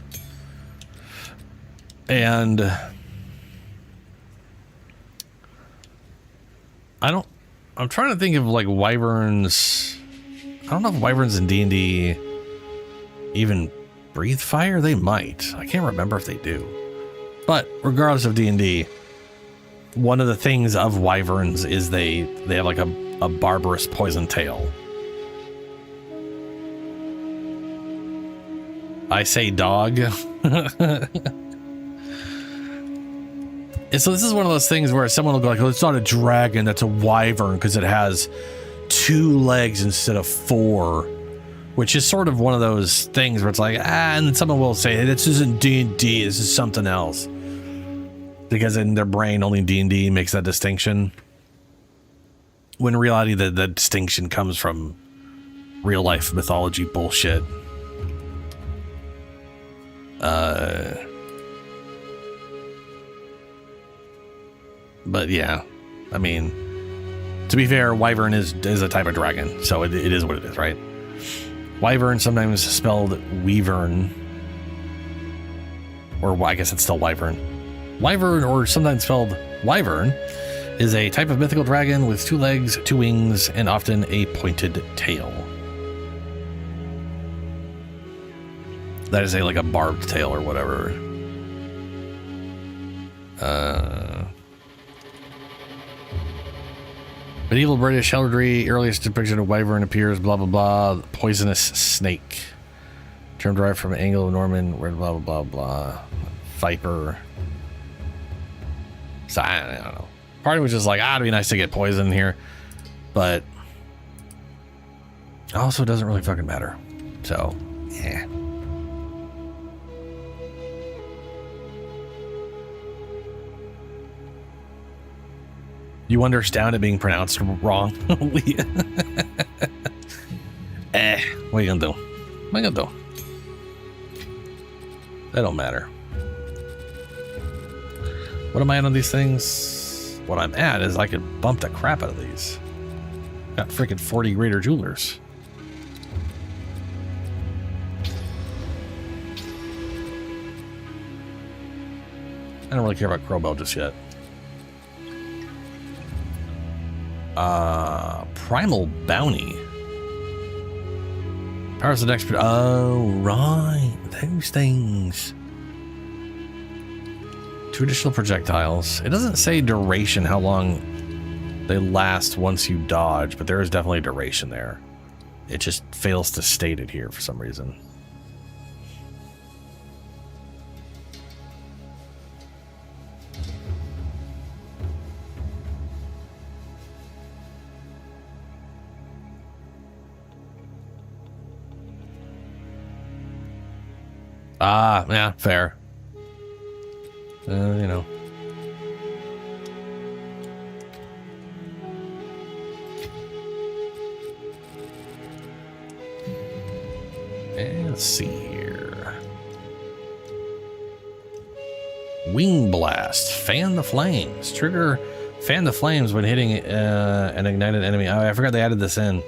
And I'm trying to think of like wyverns. I don't know if wyverns in D&D even breathe fire. They might. I can't remember if they do. But regardless of D&D, one of the things of wyverns is they have like a barbarous poison tail. I say dog. And so this is one of those things where someone will go like, oh, it's not a dragon, that's a wyvern because it has 2 legs instead of 4, which is sort of one of those things where it's like, and then someone will say, this isn't D&D, this is something else. Because in their brain, only D&D makes that distinction. When in reality, the distinction comes from real life mythology bullshit. But yeah, I mean, to be fair, wyvern is a type of dragon, so it is what it is, right? Wyvern, sometimes spelled weavern, or I guess it's still wyvern. Wyvern, or sometimes spelled wyvern, is a type of mythical dragon with 2 legs, 2 wings, and often a pointed tail. That is like a barbed tail or whatever. Medieval British heraldry, earliest depiction of wyvern appears, blah, blah, blah, poisonous snake. Term derived from Anglo-Norman, blah, blah, blah, blah. Viper. So, I don't know. Part of me was just like, it'd be nice to get poison here. But also doesn't really fucking matter. So, yeah. You understand it being pronounced wrong. What are you gonna do? What are you gonna do? That don't matter. What am I at on these things? What I'm at is I could bump the crap out of these. Got freaking 40 greater jewelers. I don't really care about Crowbell just yet. Primal Bounty. Powers of expert. Oh, right. Those things. 2 additional projectiles. It doesn't say duration, how long they last once you dodge, but there is definitely a duration there. It just fails to state it here for some reason. Yeah, fair. You know. And let's see here. Wing Blast. Fan the flames. Trigger fan the flames when hitting an ignited enemy. Oh, I forgot they added this in.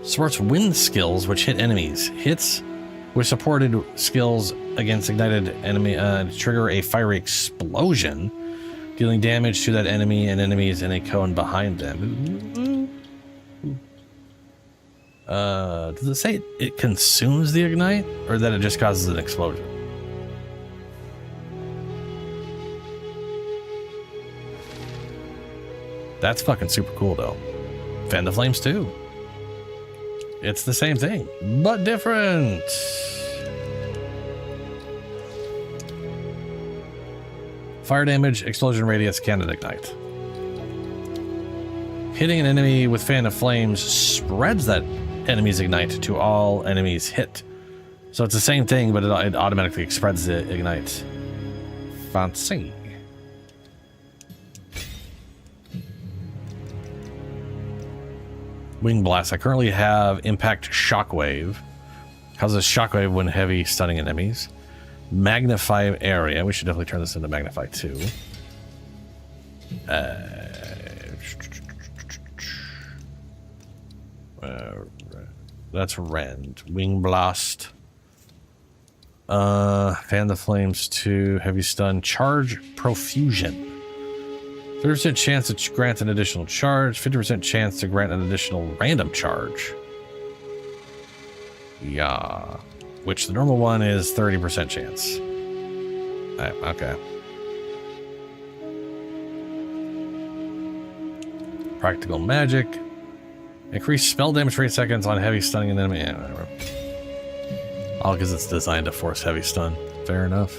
Supports wind skills which hit enemies. Hits with supported skills against ignited enemy trigger a fiery explosion, dealing damage to that enemy and enemies in a cone behind them. Does it say it consumes the ignite, or that it just causes an explosion? That's fucking super cool, though. Fan the flames too. It's the same thing, but different. Fire damage, explosion radius, cannon ignite. Hitting an enemy with fan of flames spreads that enemy's ignite to all enemies hit. So it's the same thing, but it automatically spreads the ignite. Fancy. Wing Blast. I currently have Impact Shockwave. Causes Shockwave when heavy stunning enemies. Magnify Area. We should definitely turn this into Magnify 2. That's Rend. Wing Blast. Fan the Flames 2. Heavy Stun. Charge Profusion. 30% chance to grant an additional charge. 50% chance to grant an additional random charge. Yeah. Which the normal one is 30% chance. Okay. Practical Magic. Increase spell damage for 8 seconds on heavy stunning an enemy. Yeah, whatever. All because it's designed to force heavy stun. Fair enough.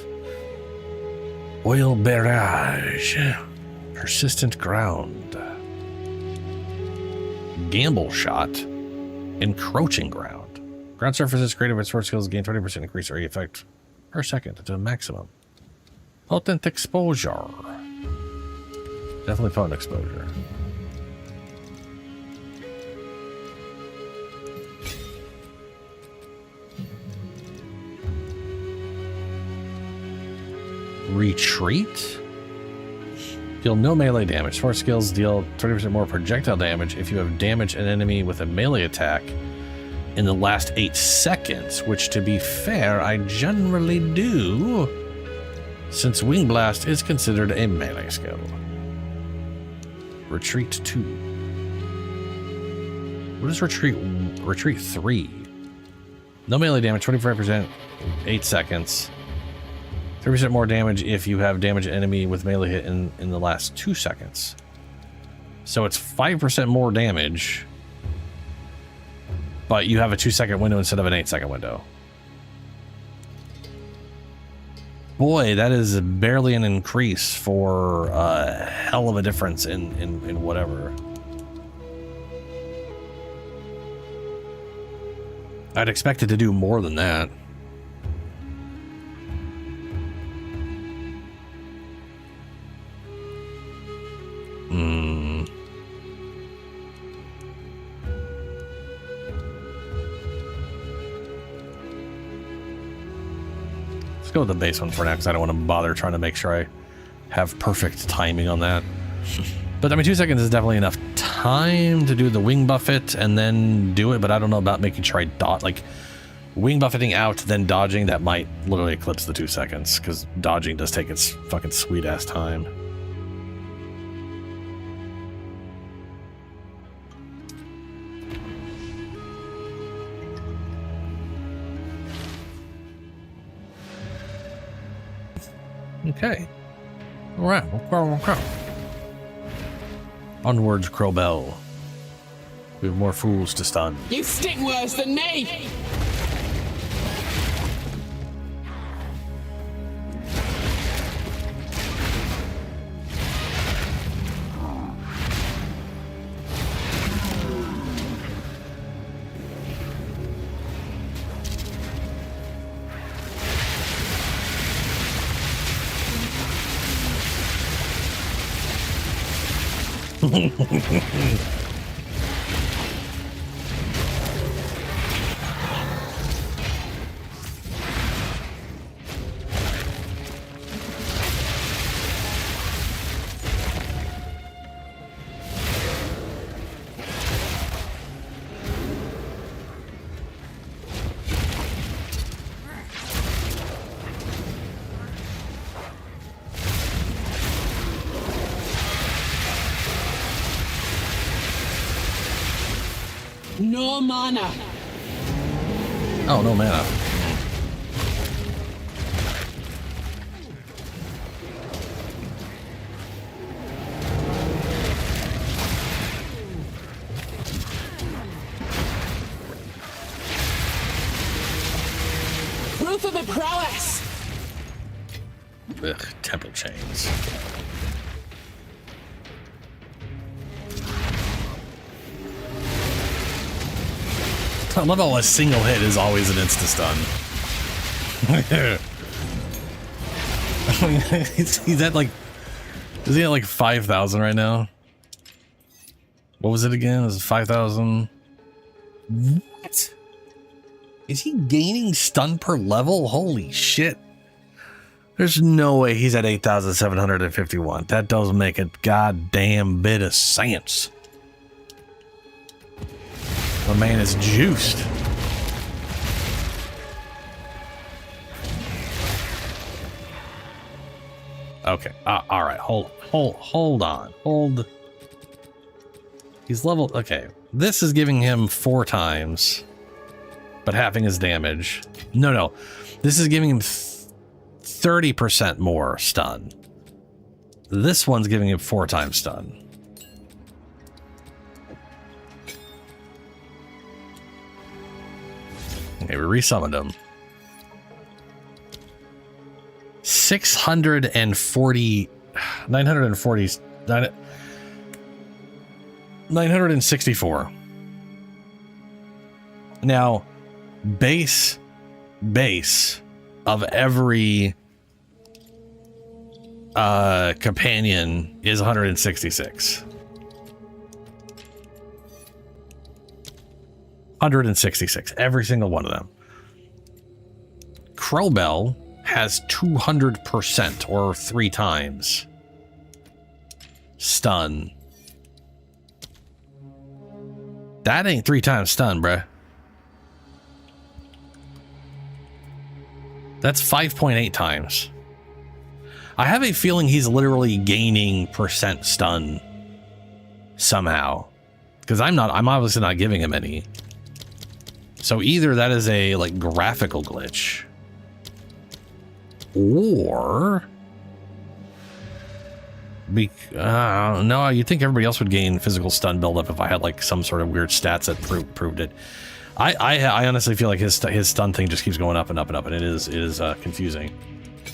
Oil Barrage. Persistent Ground. Gamble Shot. Encroaching Ground. Ground surfaces created with sword skills gain 20% increase area effect per second to a maximum. Potent Exposure. Definitely potent exposure. Retreat. Deal no melee damage. Sword skills deal 20% more projectile damage if you have damaged an enemy with a melee attack in the last 8 seconds, which, to be fair, I generally do, since Wing Blast is considered a melee skill. Retreat 2. What is Retreat? Retreat 3. No melee damage, 25%, 8 seconds. 30% more damage if you have damaged an enemy with melee hit in the last 2 seconds. So it's 5% more damage, but you have a 2-second window instead of an 8-second window. Boy, that is barely an increase for a hell of a difference in whatever. I'd expect it to do more than that. Let's go with the base one for now, because I don't want to bother trying to make sure I have perfect timing on that. But I mean, 2 seconds is definitely enough time to do the wing buffet and then do it, but I don't know about making sure I dodge, like wing buffeting out, then dodging. That might literally eclipse the 2 seconds, because dodging does take its fucking sweet ass time. Okay. Alright, okay. Onwards, Crowbell. We have more fools to stun. You stink worse than me! No mana. Oh, no mana. Ugh, temple chains. I love how a single hit is always an insta-stun. he's at like... Is he at like 5,000 right now? What was it again? Was it 5,000? What? Is he gaining stun per level? Holy shit. There's no way he's at 8,751. That doesn't make a goddamn bit of sense. The man is juiced. Okay. All right. Hold on. He's leveled. Okay. This is giving him 4 times, but halving his damage. No. This is giving him 30% more stun. This one's giving him 4 times stun. Okay, we resummoned him. 964. Now, base of every companion is 166. 166, every single one of them. Crowbell has 200% or 3 times stun. That ain't 3 times stun, bruh. That's 5.8 times. I have a feeling he's literally gaining percent stun somehow, because I'm obviously not giving him any. So either that is a like graphical glitch, or no, you'd think everybody else would gain physical stun buildup if I had like some sort of weird stats that proved it. I honestly feel like his stun thing just keeps going up and up and up, and it is confusing,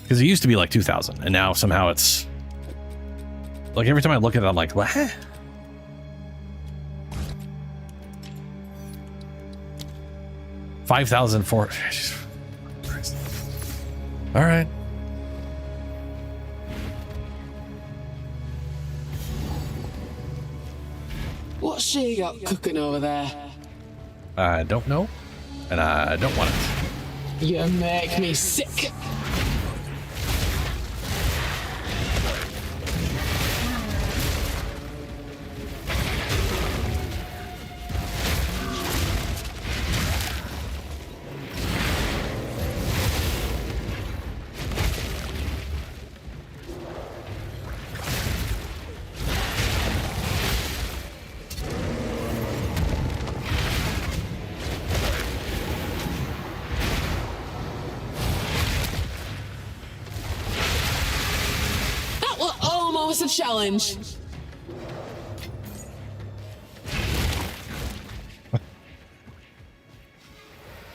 because it used to be like 2,000, and now somehow it's like every time I look at it, I'm like, what? $5,004. All right. What's she got cooking over there? I don't know, and I don't want it. You make me sick. A challenge.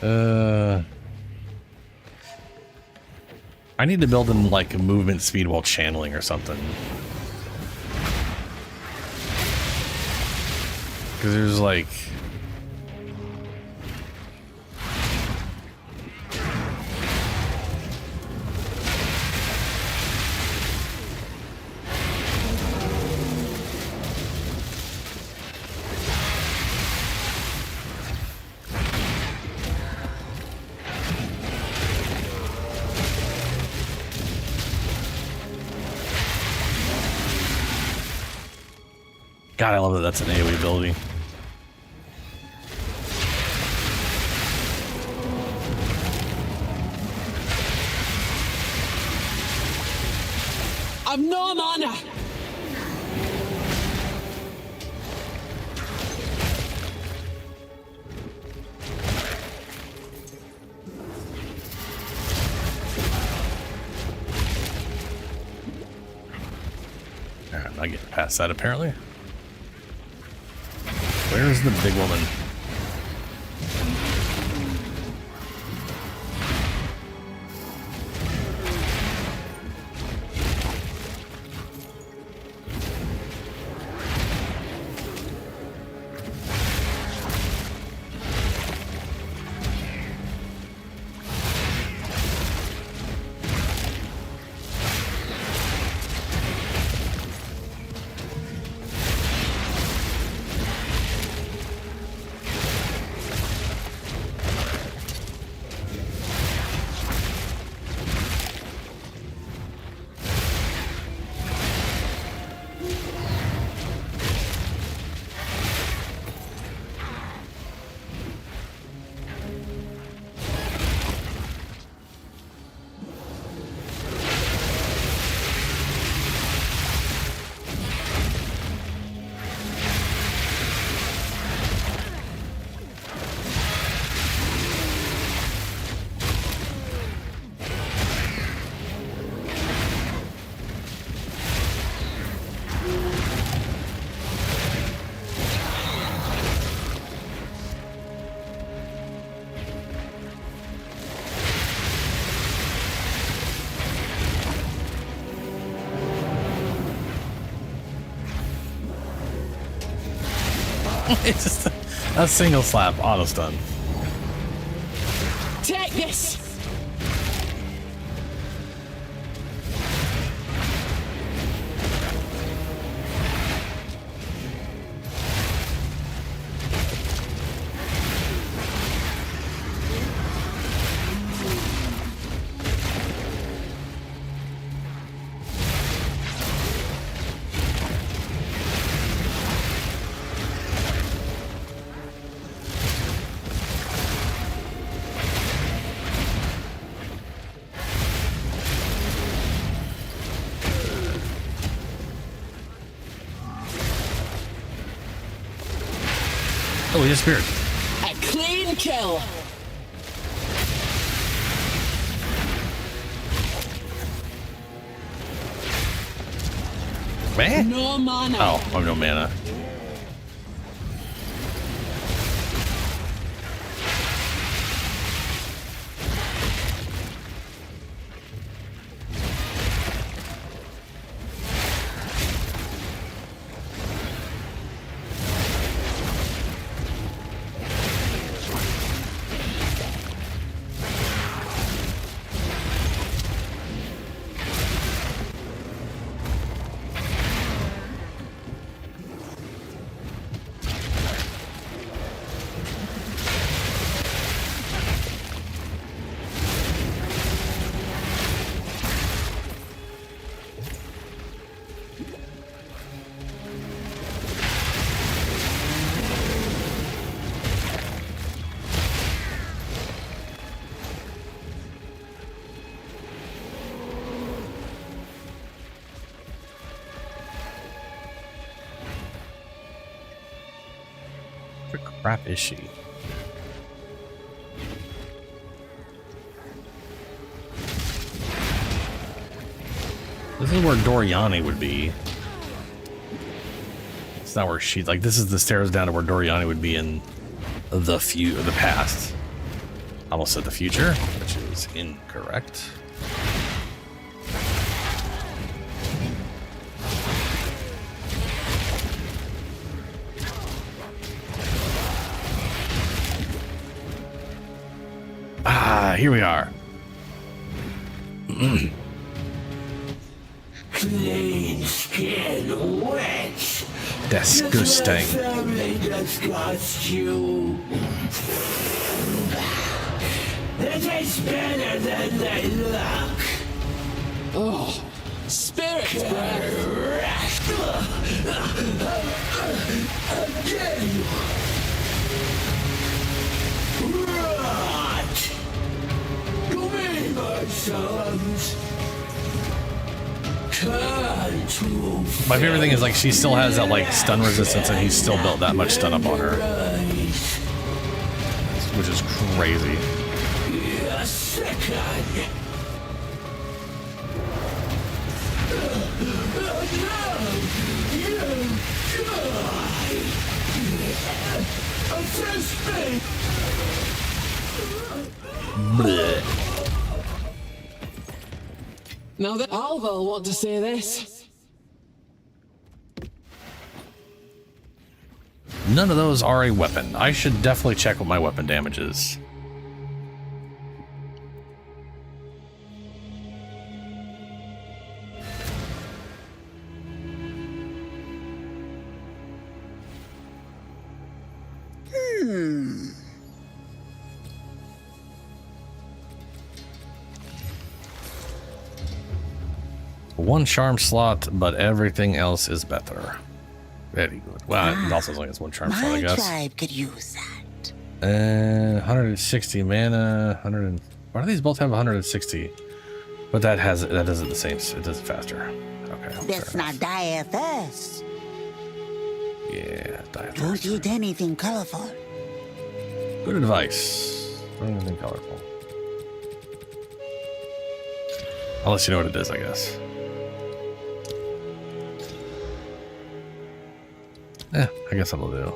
I need to build in like a movement speed while channeling or something, because there's like God, I love that that's an AoE ability. I've no mana. I'm not getting past that apparently. Where's the big woman? It's just a single slap, auto stun. Take this! Oh, he disappeared. A clean kill! Man? No mana. Oh, I have no mana. What the crap is she? This is where Doriani would be. It's not where she, like, this is the stairs down to where Doriani would be in the past. I almost said the future, which is incorrect. Ah, here we are. Clean skin, wet. Disgusting. Family disgusts you. They taste better than they look. Oh, spirit breath. Again. Rot. To me, my sons. My favorite thing is, like, she still has that, like, stun resistance, and he's still built that much stun up on her, which is crazy. A second. Blech. Now that Alva will want to say this. None of those are a weapon. I should definitely check what my weapon damage is. One charm slot, but everything else is better. Very good. Well, it also only has one charm slot, I guess. My tribe could use that. 160 mana. 100. Why do these both have 160? But that does it the same. It does it faster. Okay. Let's not die of thirst. Yeah, die of Don't thirst. eat anything colorful. Good advice. Don't anything colorful. Unless you know what it is, I guess. Yeah, I guess that'll do.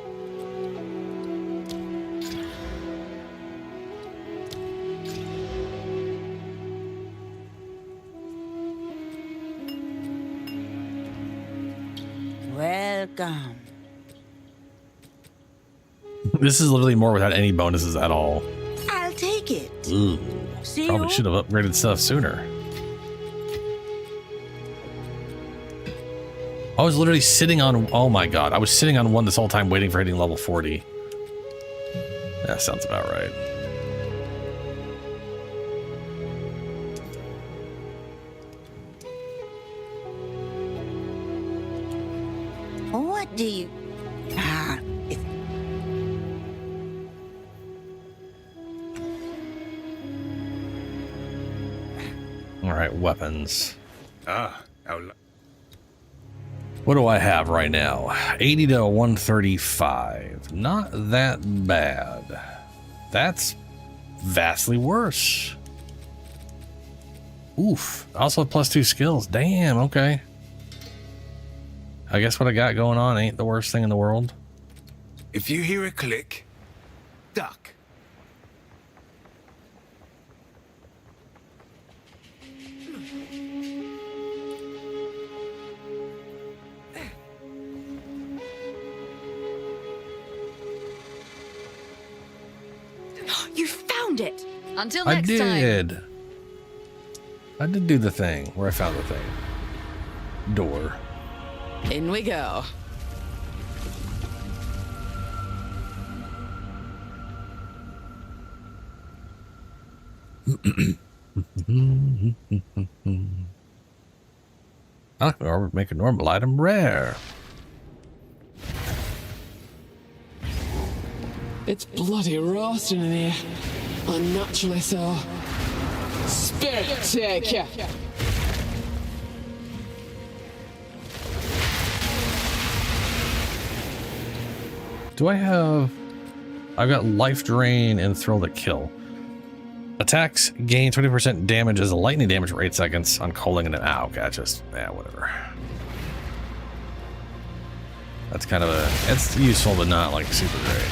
Welcome. This is literally more without any bonuses at all. I'll take it. Ooh, See probably you. should have upgraded stuff sooner. I was literally sitting on, oh my god, I was sitting on one this whole time waiting for hitting level 40. That sounds about right. What do you... Ah, All right, weapons. What do I have right now? 80 to 135. Not that bad. That's vastly worse. Oof. Also +2 skills. Damn, okay. I guess what I got going on ain't the worst thing in the world. If you hear a click, duck. You found it. Until I next time. did. I did do the thing where I found the thing. Door. In we go. Or make a normal item rare. It's bloody roasting in here. Unnaturally so. Spirit taker. Do I have... I've got life drain and thrill to kill. Attacks gain 20% damage as a lightning damage for 8 seconds on calling and an ow. Okay, just, yeah, whatever. That's kind of a, it's useful but not like super great.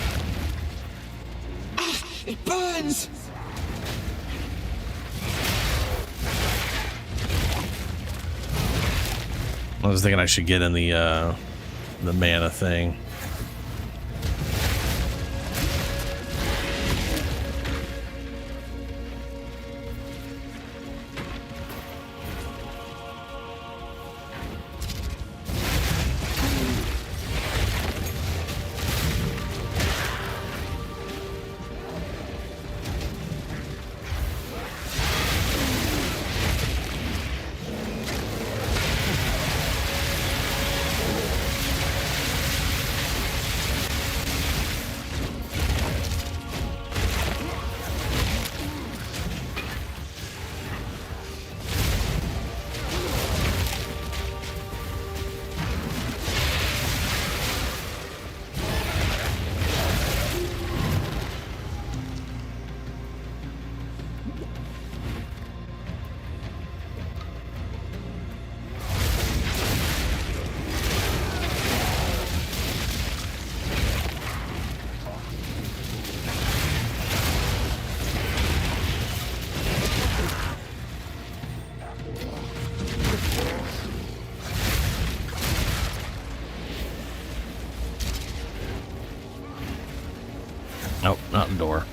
It burns! I was thinking I should get in the mana thing. Nope, not the door.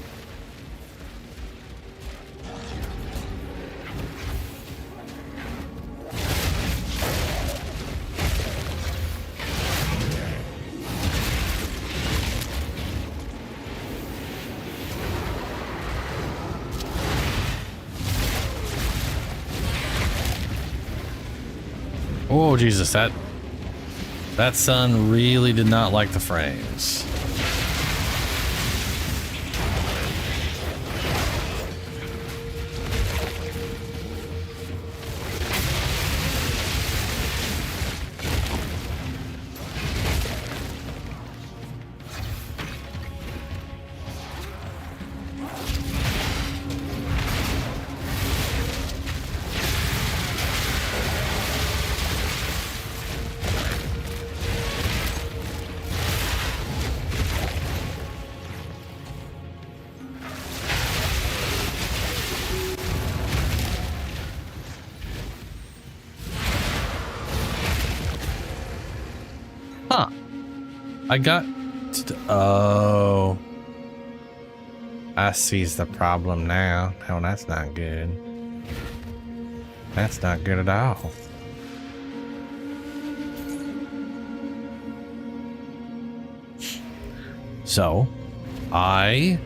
Oh, Jesus, that sun really did not like the frames. Huh. I got... Oh... I sees the problem now. Oh, that's not good. That's not good at all. So, I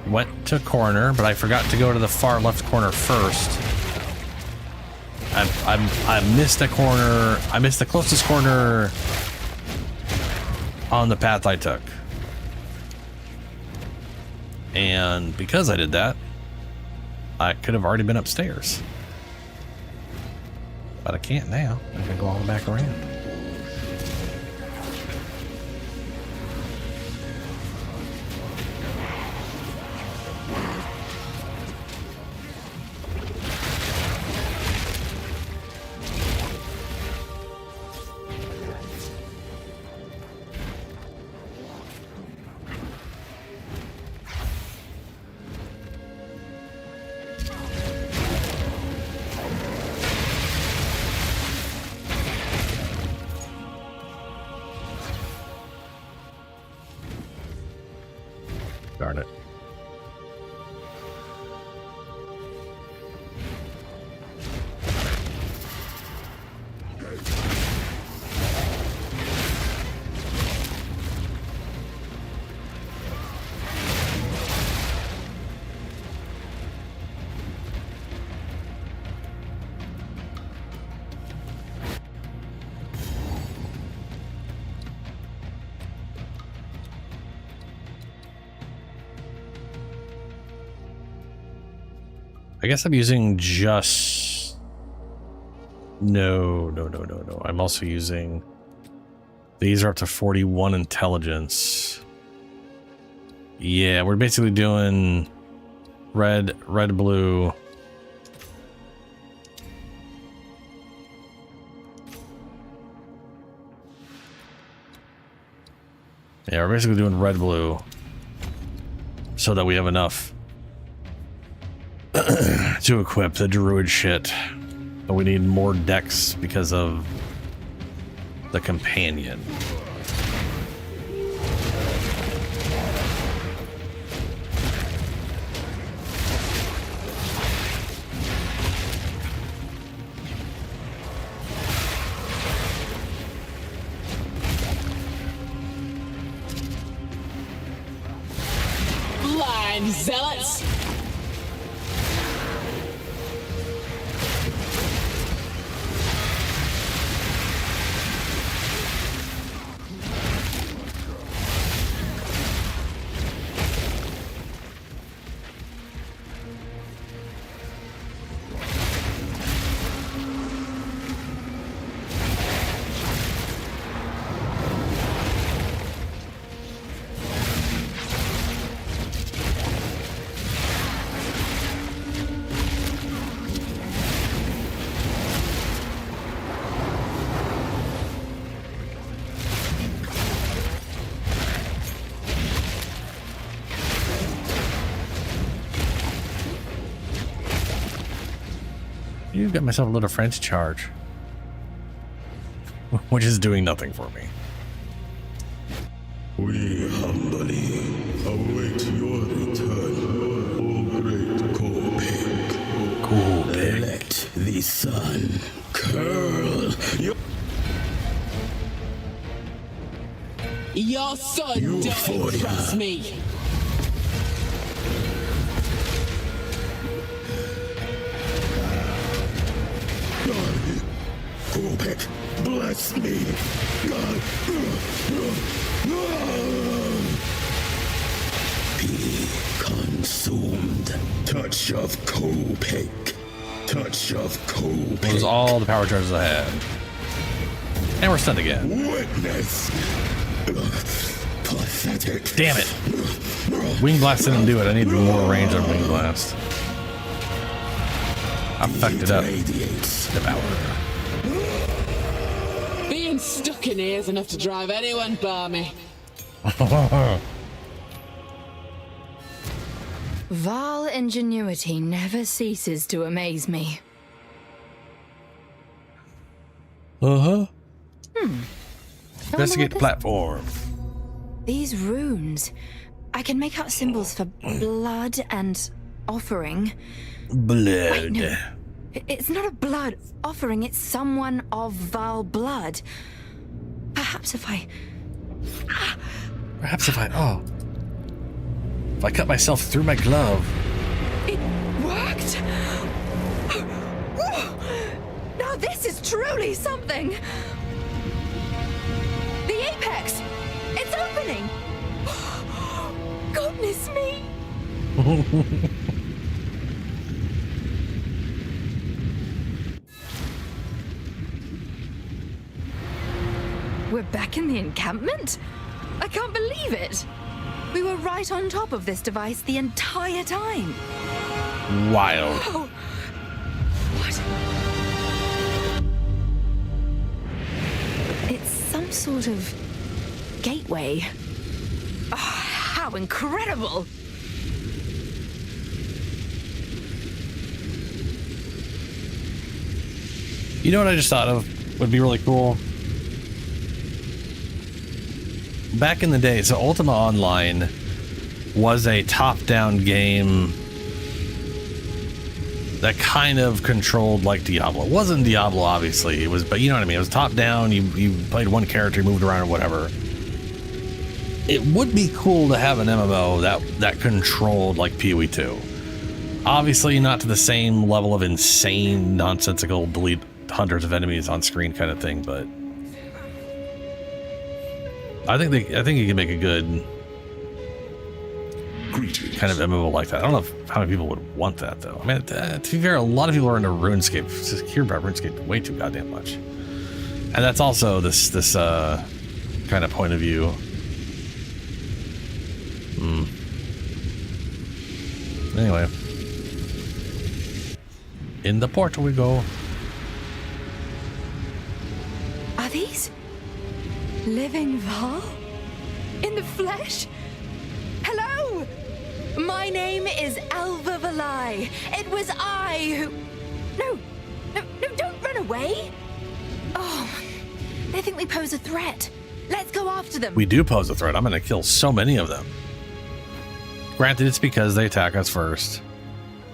went to corner, but I forgot to go to the far left corner first. I missed a corner. I missed the closest corner on the path I took. And because I did that, I could have already been upstairs. But I can't now. I'm gonna go all the way back around. Darn it. I guess I'm using just... No. I'm also using... These are up to 41 intelligence. Yeah, we're basically doing red, blue. Yeah, we're basically doing red, blue. So that we have enough to equip the druid shit, but we need more decks because of the companion. Blind zealots! You've got myself a little French charge, which is doing nothing for me. We humbly await your return, O great Copic. Let the sun curl your... Your son don't trust me. Copic, bless me. Be consumed. Touch of Copic. Touch of Copic. Those are all the power charges I had. And we're stunned again. Witness. Pathetic. Damn it. Wing Blast didn't do it. I need more range on Wing Blast. I fucked it up. Devour. Being stuck in here is enough to drive anyone balmy. Vile ingenuity never ceases to amaze me. Investigate the platform. These runes. I can make out symbols for blood and offering. Blood. Wait, no. It's not a blood offering, it's someone of vile blood. Perhaps if I... Oh. If I cut myself through my glove. It worked! Now this is truly something! The apex! It's opening! Goodness me! We're back in the encampment? I can't believe it! We were right on top of this device the entire time. Wild. Oh. What? It's some sort of gateway. Oh, how incredible! You know what I just thought of would be really cool? Back in the day, so Ultima Online was a top-down game that kind of controlled like Diablo. It wasn't Diablo, obviously. It was, but you know what I mean. It was top-down. You played one character, moved around, or whatever. It would be cool to have an MMO that controlled like PoE2. Obviously, not to the same level of insane, nonsensical, delete hundreds of enemies on screen kind of thing, but I think you can make a good kind of MMO like that. I don't know how many people would want that though. I mean, to be fair, a lot of people are into RuneScape. Just hear about RuneScape way too goddamn much, and that's also this kind of point of view. Anyway, in the portal we go. Are these living Val? In the flesh? Hello! My name is Alva Valai. It was I who... No, don't run away! Oh, they think we pose a threat. Let's go after them. We do pose a threat. I'm gonna kill so many of them. Granted, it's because they attack us first.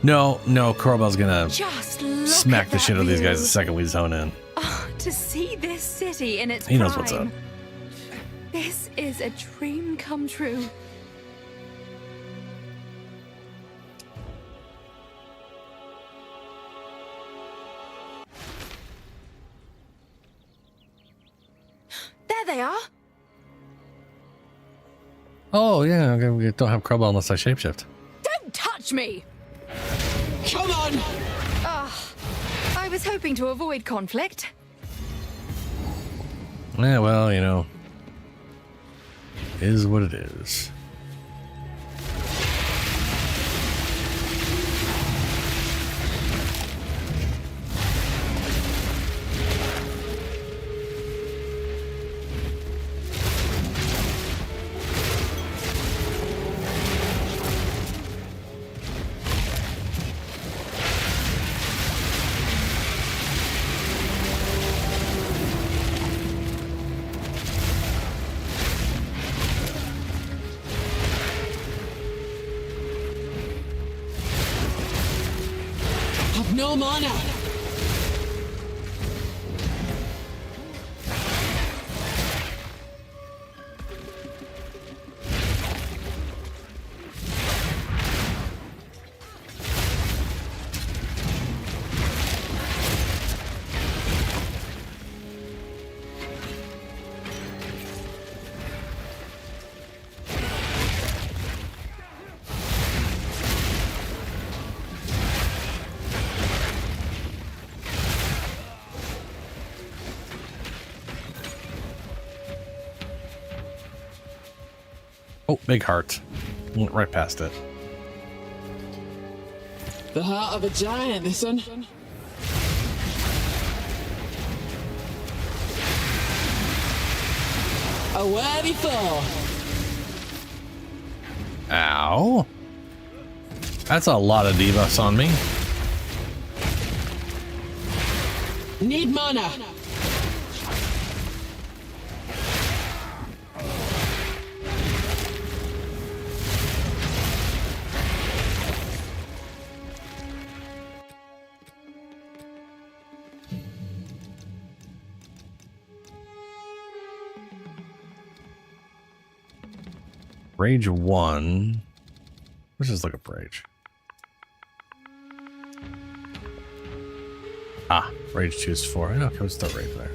No, Corbell's gonna smack the shit out of these guys the second we zone in. Oh, to see this city in its He knows prime. what's up. This is a dream come true. There they are. Oh yeah, we don't have Corbell unless I shapeshift. Don't touch me! Come on! I was hoping to avoid conflict. Yeah, well, you know, is what it is. No mana! Oh, big heart. Went right past it. The heart of a giant, this one. A worthy foe. Ow. That's a lot of debuffs on me. Need mana. Rage 1. Let's just look up Rage. Ah, Rage 2 is 4. Okay, let's start Rage there.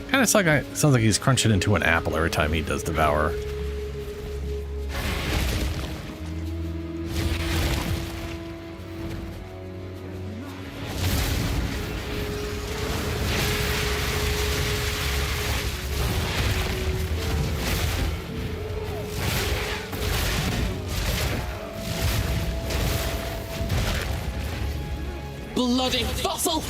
Kind of sounds like he's crunching into an apple every time he does Devour. Bloody fossil!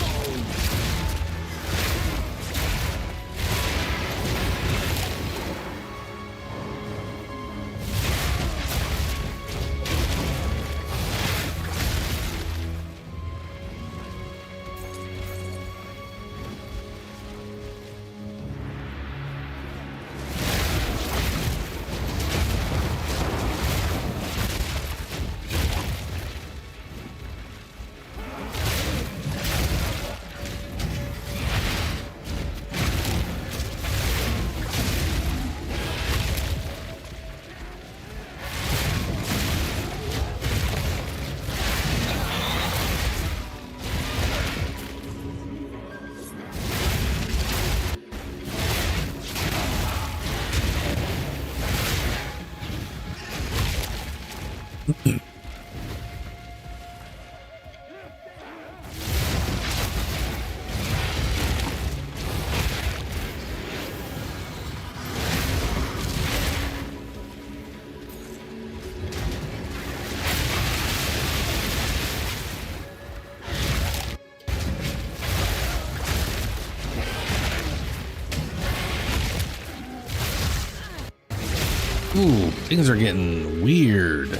Ooh, things are getting weird.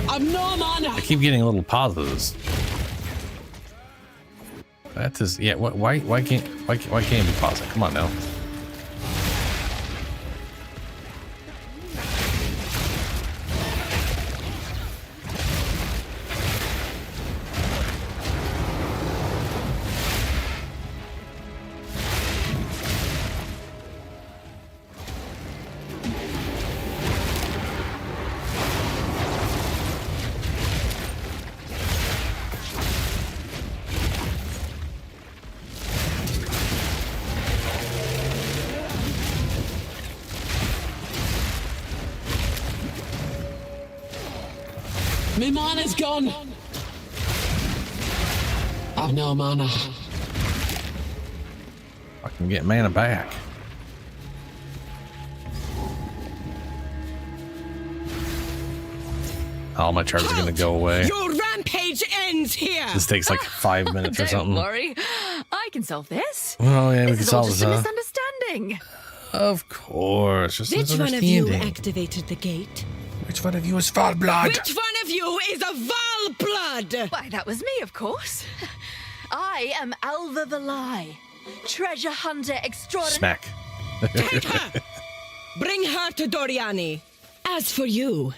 I'm no mana. I keep getting little pauses. That's just, yeah. Why can't you pause it? Come on now. My mana's gone. I've no mana. I can get mana back. All my charges are gonna go away. Your rampage ends here. This takes like 5 minutes or something. Don't worry, I can solve this. Oh yeah, we This can is all solve just this, a huh? misunderstanding. Of course. Just Which one of you misunderstanding. activated the gate? Which one of you is Val Blood? Which one of you is a Val Blood? Why, that was me, of course. I am Alva Valai, treasure hunter extraordinary. Smack. Take her! Bring her to Doriani. As for you,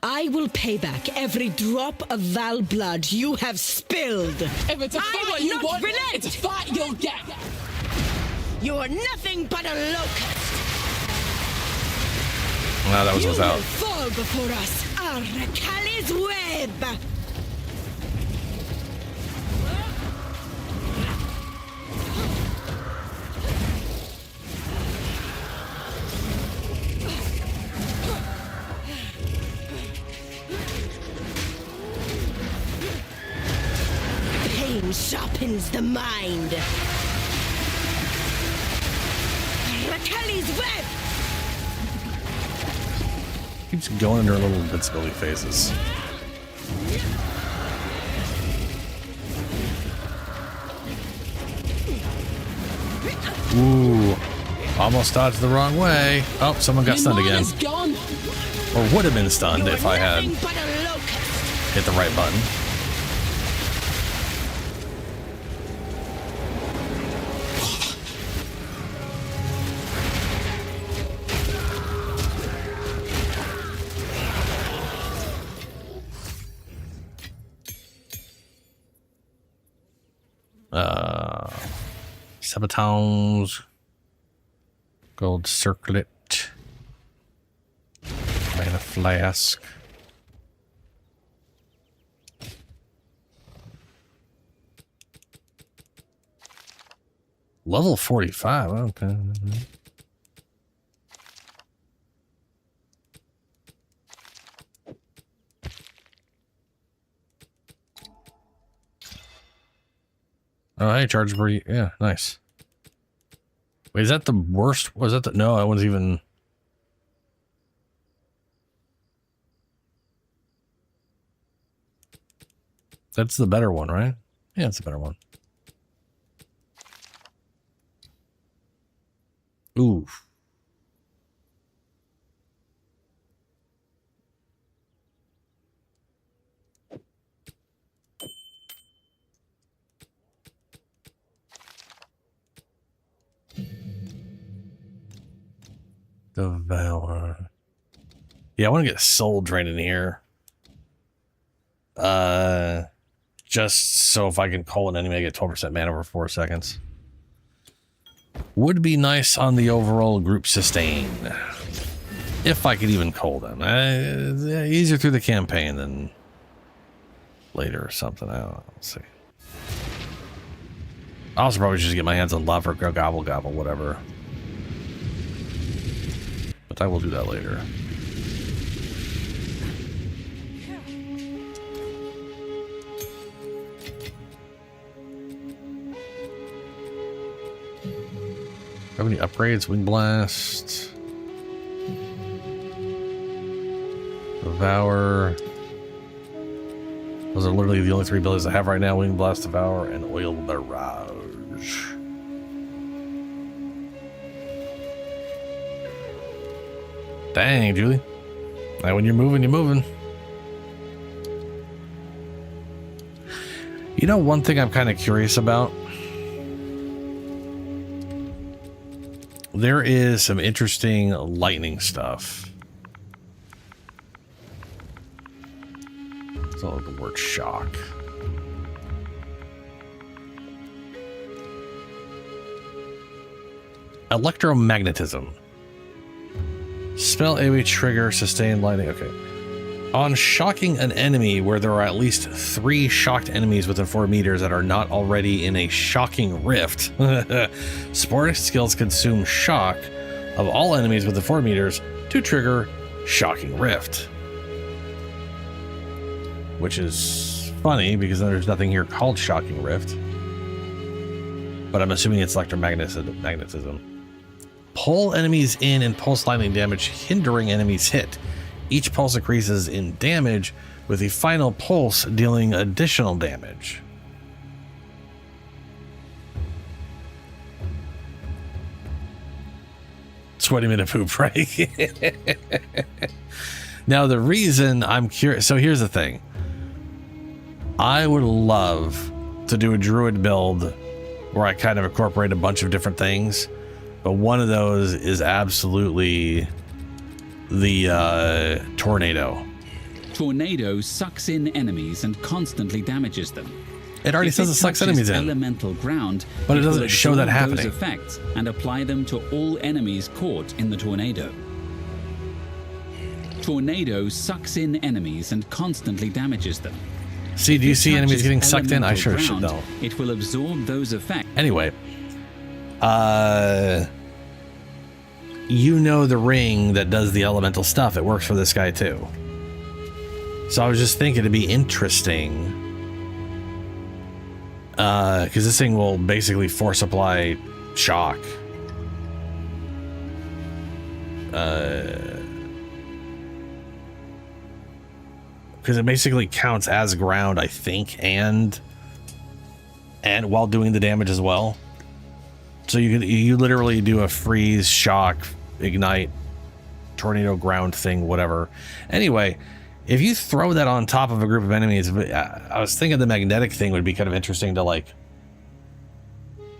I will pay back every drop of Val blood you have spilled. If it's a I fight will you not want, relent. it's a fight you'll get. You are nothing but a locust. Wow, that was You without. will fall before us, Arakali's web. Pain sharpens the mind. Arakali's web. Keeps going into her little invincibility phases. Ooh, almost dodged the wrong way. Oh, someone got stunned again. Gone. Or would have been stunned if I had Nothing but a locust. hit the right button. Sabatons. Gold circlet. Mana flask. Level 45. Okay. Oh, hey, charge breed. Yeah, nice. Wait, is that the worst? Was that the... No, that one's even... That's the better one, right? Yeah, it's the better one. Ooh. Devour. Yeah, I want to get Soul Drain in here. Just so if I can call an enemy, I get 12% mana over 4 seconds. Would be nice on the overall group sustain. If I could even call them. Easier through the campaign than later or something. I don't know. Let's see. I also probably just get my hands on love or gobble gobble, whatever. But I will do that later. Have any upgrades? Wing Blast. Devour. Those are literally the only 3 abilities I have right now. Wing Blast, Devour, and Oil Barrage. Dang, Julie. Now when you're moving, you're moving. You know, one thing I'm kind of curious about? There is some interesting lightning stuff. It's all the word shock. Electromagnetism. Spell AoE trigger, sustained lightning. Okay. On shocking an enemy where there are at least 3 shocked enemies within 4 meters that are not already in a shocking rift, sporting skills consume shock of all enemies within 4 meters to trigger shocking rift. Which is funny because there's nothing here called shocking rift. But I'm assuming it's electromagnetism. Pull enemies in and pulse lightning damage, hindering enemies hit. Each pulse increases in damage, with the final pulse dealing additional damage. Sweaty minute poop break. Now, the reason I'm curious... So here's the thing. I would love to do a druid build where I kind of incorporate a bunch of different things. But one of those is absolutely the tornado. Tornado sucks in enemies and constantly damages them. It already says it sucks enemies in. Elemental ground, but it doesn't show that happening. Those effects and apply them to all enemies caught in the tornado. Tornado sucks in enemies and constantly damages them. See, do you see enemies getting sucked in? I sure should know. It will absorb those effects. Anyway. You know the ring that does the elemental stuff. It works for this guy too. So I was just thinking it'd be interesting. Because this thing will basically force apply shock. Because it basically counts as ground, I think, and while doing the damage as well. So you literally do a freeze, shock, ignite, tornado, ground thing, whatever. Anyway, if you throw that on top of a group of enemies, I was thinking the magnetic thing would be kind of interesting to like,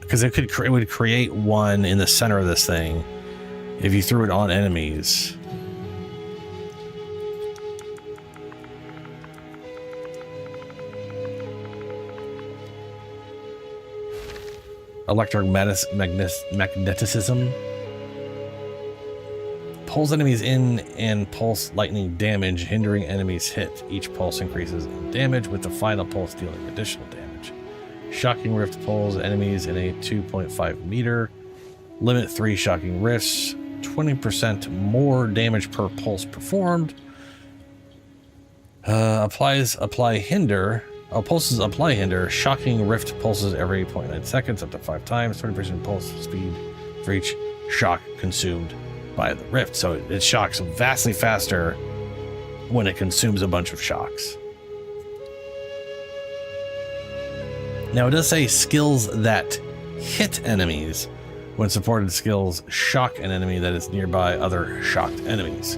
because it would create one in the center of this thing if you threw it on enemies. electromagnetism. Pulls enemies in and pulse lightning damage, hindering enemies hit. Each pulse increases in damage, with the final pulse dealing additional damage. Shocking Rift pulls enemies in a 2.5 meter. Limit 3 Shocking Rifts. 20% more damage per pulse performed. Pulses apply hinder. Shocking Rift pulses every 0.9 seconds, up to 5 times. 20% pulse speed for each shock consumed by the rift. So it shocks vastly faster when it consumes a bunch of shocks. Now it does say skills that hit enemies. When supported skills shock an enemy that is nearby other shocked enemies.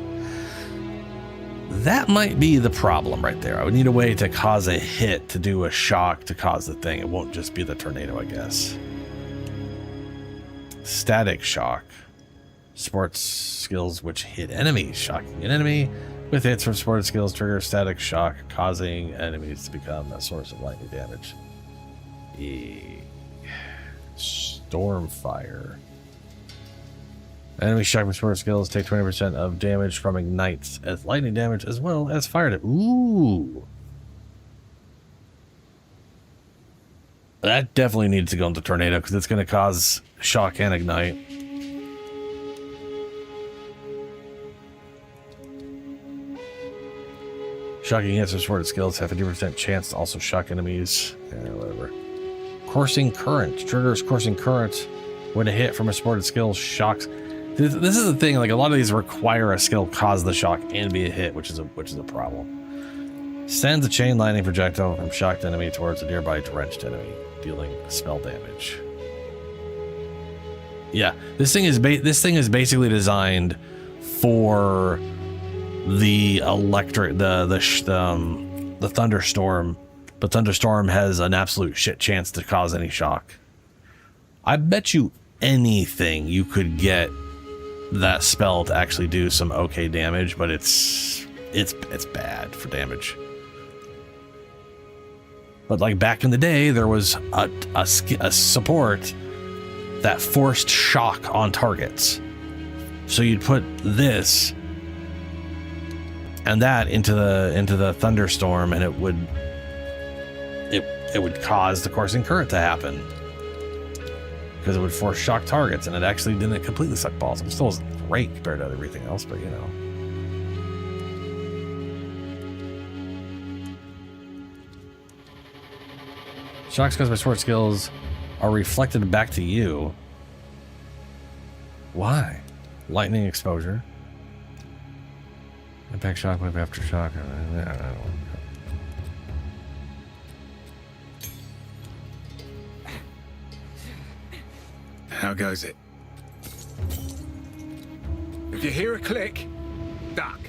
That might be the problem right there. I would need a way to cause a hit to do a shock to cause the thing. It won't just be the tornado, I guess. Static shock. Sports skills which hit enemies. Shocking an enemy with hits from supported skills trigger static shock, causing enemies to become a source of lightning damage. Stormfire. Enemy shock with supported skills take 20% of damage from ignites as lightning damage as well as fire damage. Ooh. That definitely needs to go into tornado because it's going to cause shock and ignite. Shocking hits with supported skills have a 50% chance to also shock enemies. Whatever. Coursing Current. Triggers Coursing Current when a hit from a supported skill shocks. This is the thing, like a lot of these require a skill cause the shock and be a hit, which is a problem. Sends a chain lightning projectile from shocked enemy towards a nearby drenched enemy, dealing spell damage. Yeah, this thing is basically designed for the electric, the thunderstorm. But thunderstorm has an absolute shit chance to cause any shock. I bet you anything you could get that spell to actually do some okay damage, but it's bad for damage. But like back in the day, there was a support that forced shock on targets. So you'd put this and that into the thunderstorm, and it would cause the coursing current to happen because it would force shock targets, and it actually didn't completely suck balls. It still wasn't great compared to everything else, but you know. Shocks caused by sword skills are reflected back to you. Why? Lightning exposure. Impact shockwave after shock. I don't know. How goes it? If you hear a click, duck.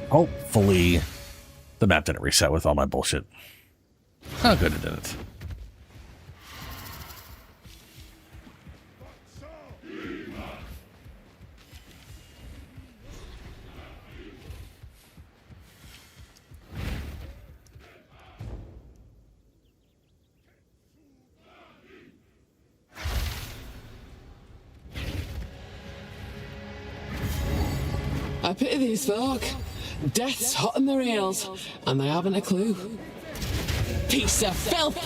Hopefully the map didn't reset with all my bullshit. Oh, good, it didn't. I pity these folk. Death's hot on their heels, and they haven't a clue. Piece of filth!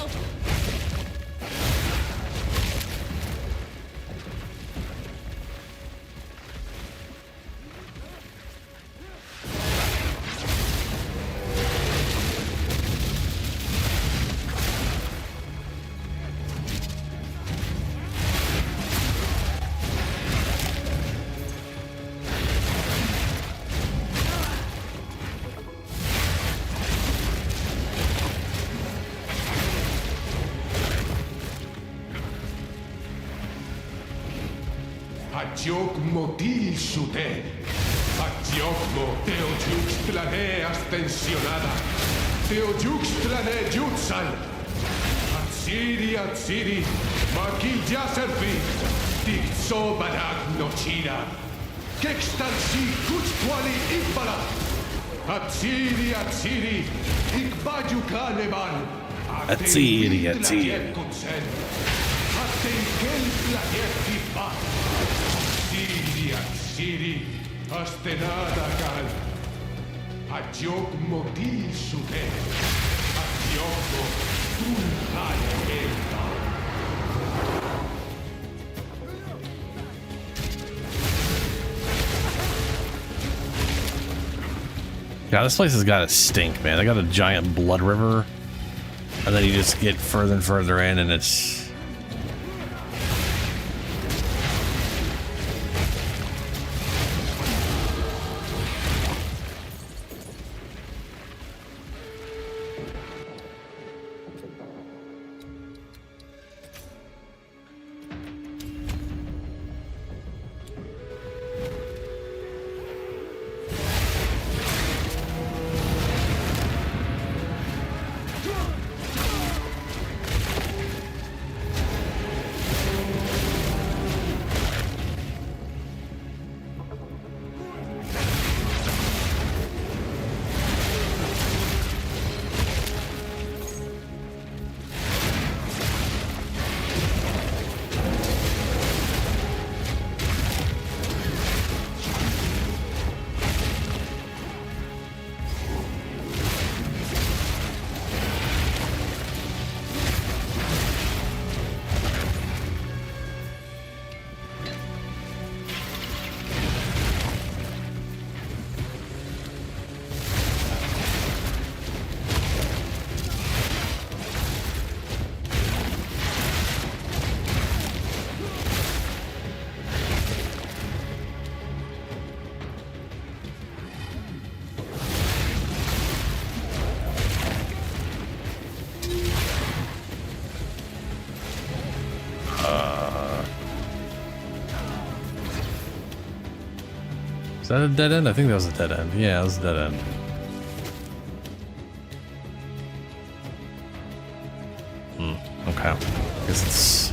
Hachiok motil sute. Hachiokmo teojuxtlane ascensionada. Teojuxtlane jutsal. Hatsiri maquilla servi. Dixo badak nochira. Kextansi kuchwali impala. Atsiri, Atsiri, Ikbaju Kaneban. Atsiri, Atsiri. Atsiri, Atsiri, Astenada Kal. Ajok Moti Sute. Ajoko Tulhayeta. Yeah, this place has got to stink, man. They got a giant blood river, and then you just get further and further in, and it's... Is that a dead end? I think that was a dead end. Yeah, it was a dead end. Okay. Guess it's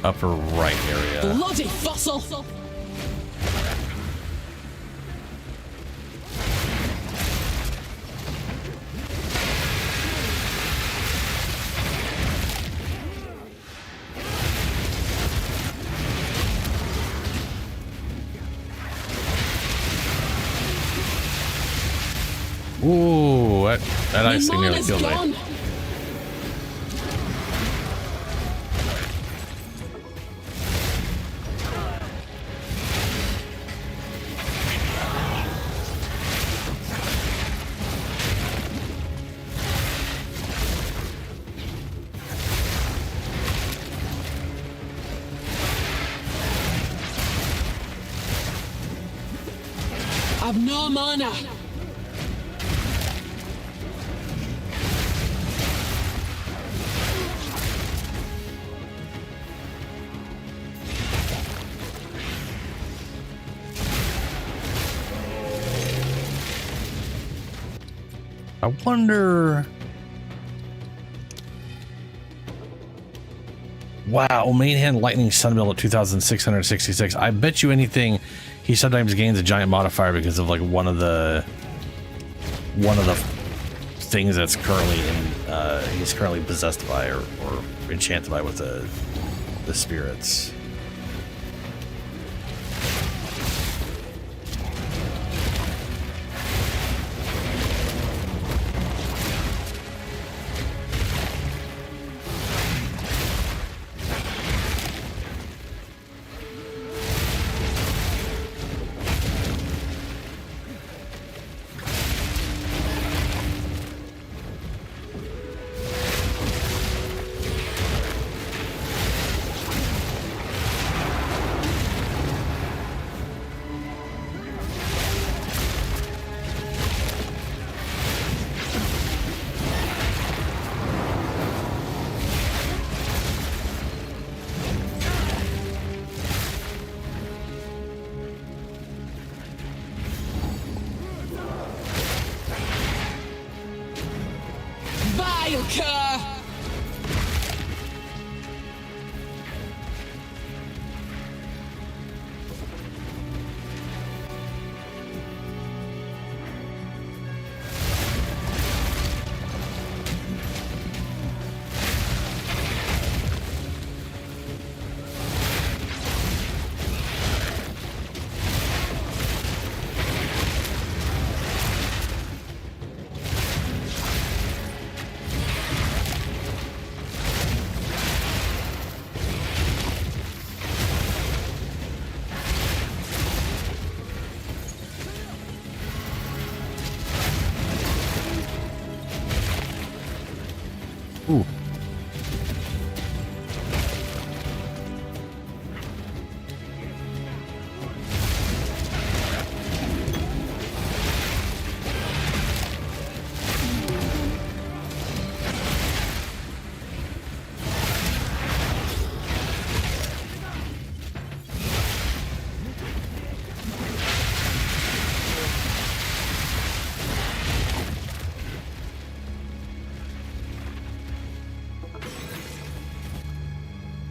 upper right area. Bloody fossil! Ooh, that ice thing nearly killed me. I've no mana. I wonder... Wow, main hand lightning sunbelt at 2,666. I bet you anything he sometimes gains a giant modifier because of like one of the things that's currently in he's currently possessed by or enchanted by with the spirits.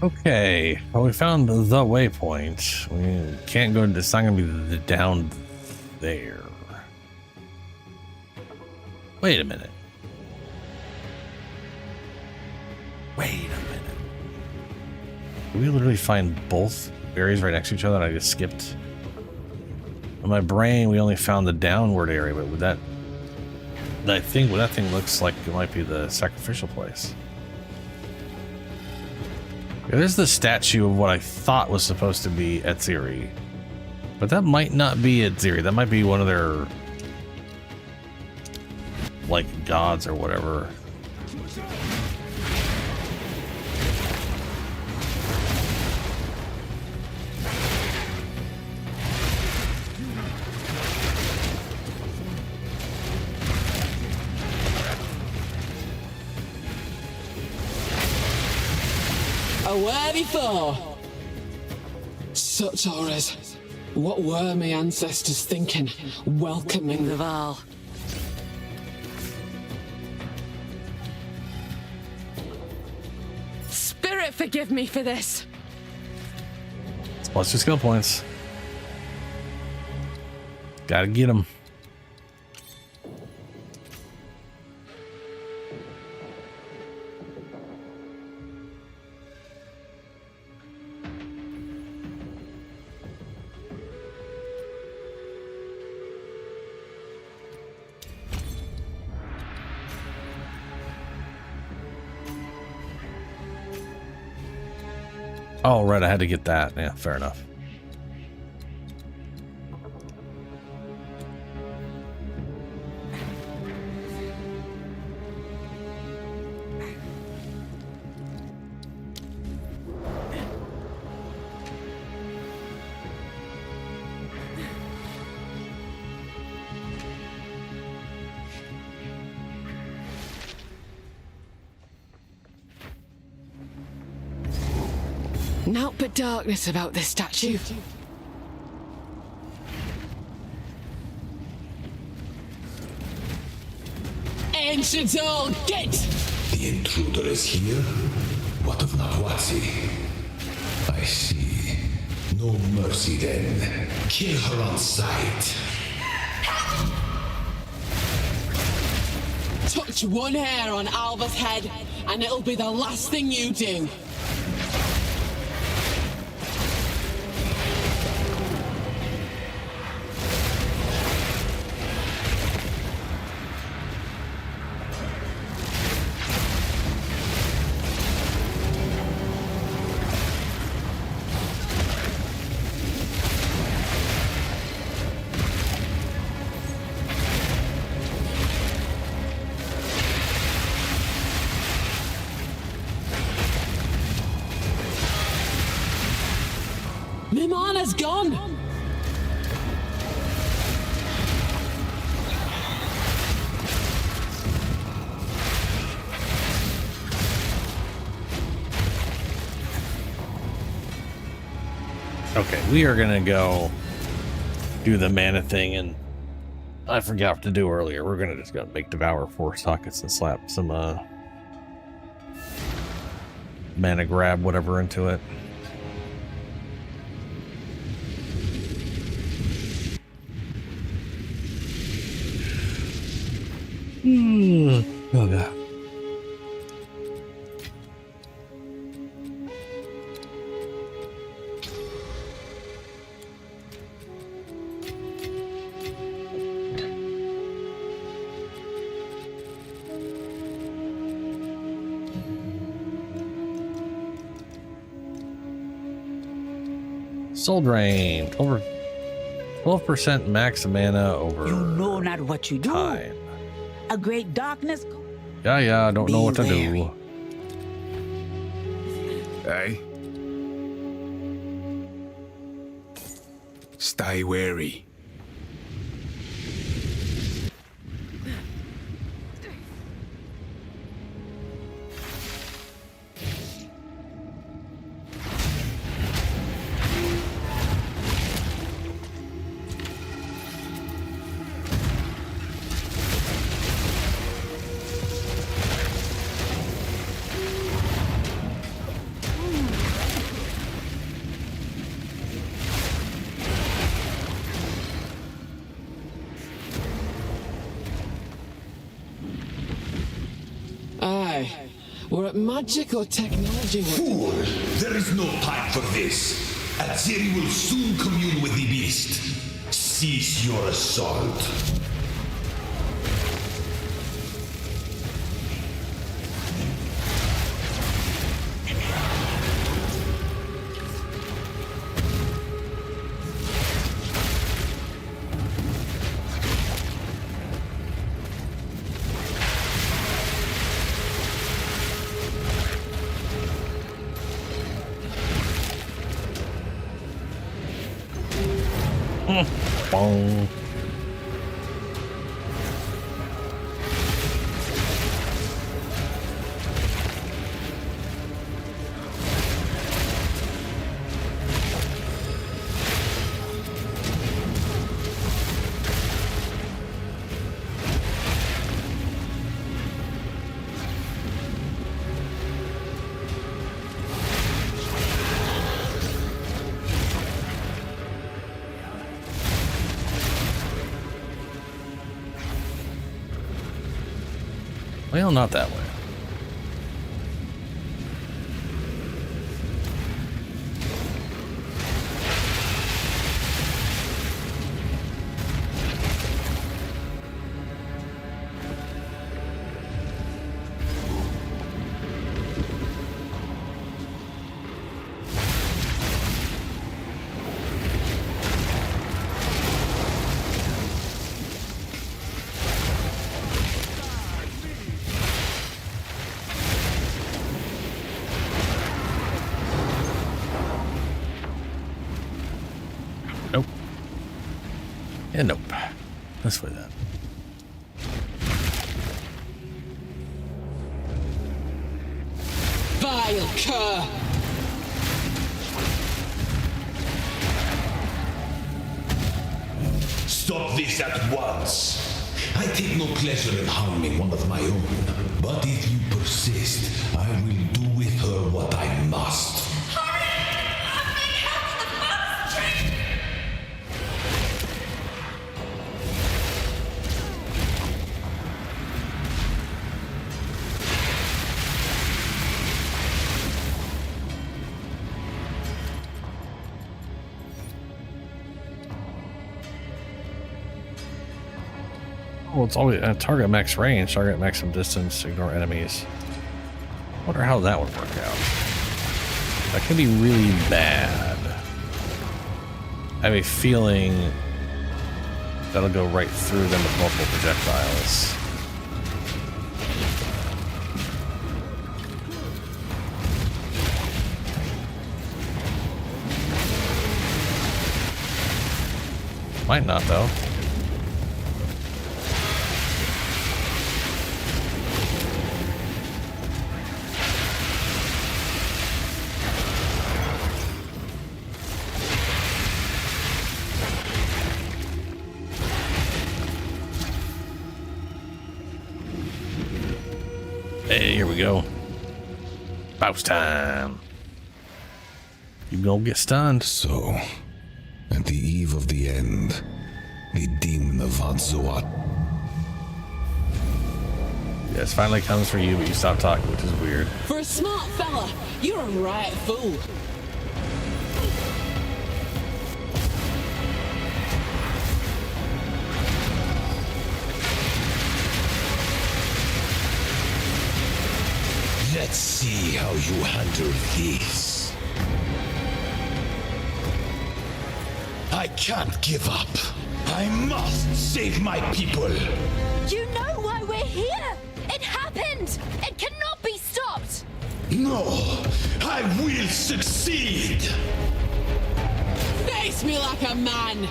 Okay, well, we found the waypoint. We can't go. It's not going to be down there. Wait a minute. Wait a minute. Did we literally find both areas right next to each other? And I just skipped. In my brain, we only found the downward area, but with that, I think what that thing looks like, it might be the sacrificial place. There's the statue of what I thought was supposed to be Etziri. But that might not be Etziri. That might be one of their, like, gods or whatever. Where before? Such horrors. What were my ancestors thinking, welcoming the Val? Spirit, forgive me for this. Plus 2 skill points. Gotta get them. Oh, right, I had to get that. Yeah, fair enough. Naught but darkness about this statue. Ancient all, get! The intruder is here? What of Nahuatzi? I see. No mercy then. Kill her on sight. Touch one hair on Alva's head, and it'll be the last thing you do. Mimana's gone! Okay, we are gonna go do the mana thing, and I forgot to do earlier. We're gonna just go make Devour 4 sockets and slap some mana grab whatever into it. Oh god. Soul Drain. Over 12% max mana over. You know not what you do. Time. A great darkness. Yeah, I don't know what to do. Hey? Stay wary. magic or technology. Fool! There is no time for this. Azeri will soon commune with the beast. Cease your assault. Bong. Well, not that way. Nope. And nope. Let's play that. Vile cur! Stop this at once. I take no pleasure in harming one of my own. But if you persist, I will do with her what I must. Well, it's always target max range, target maximum distance, ignore enemies. Wonder how that would work out. That could be really bad. I have a feeling that'll go right through them with multiple projectiles. Might not, though. Hey, here we go. Bounce time. You gonna get stunned. So, at the eve of the end, the demon of Vatzoat. Yes, finally comes for you, but you stop talking, which is weird. For a smart fella, you're a right fool. Let's see how you handle this. I can't give up. I must save my people. You know why we're here? It happened! It cannot be stopped! No, I will succeed. Face me like a man.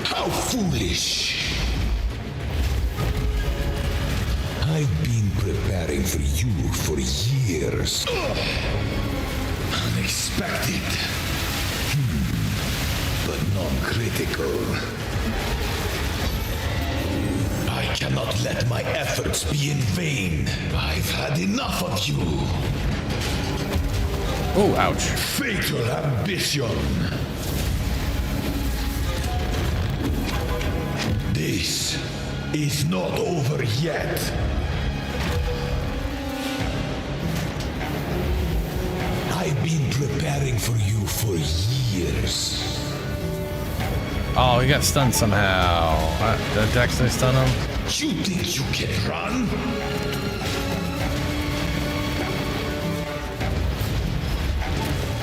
How foolish. I've been preparing for you for years. Unexpected. But non-critical. I cannot let my efforts be in vain. I've had enough of you. Oh, ouch. Fatal ambition. This is not over yet. I've been preparing for you for years. Oh, he got stunned somehow. Did I actually stun him? You think you can run?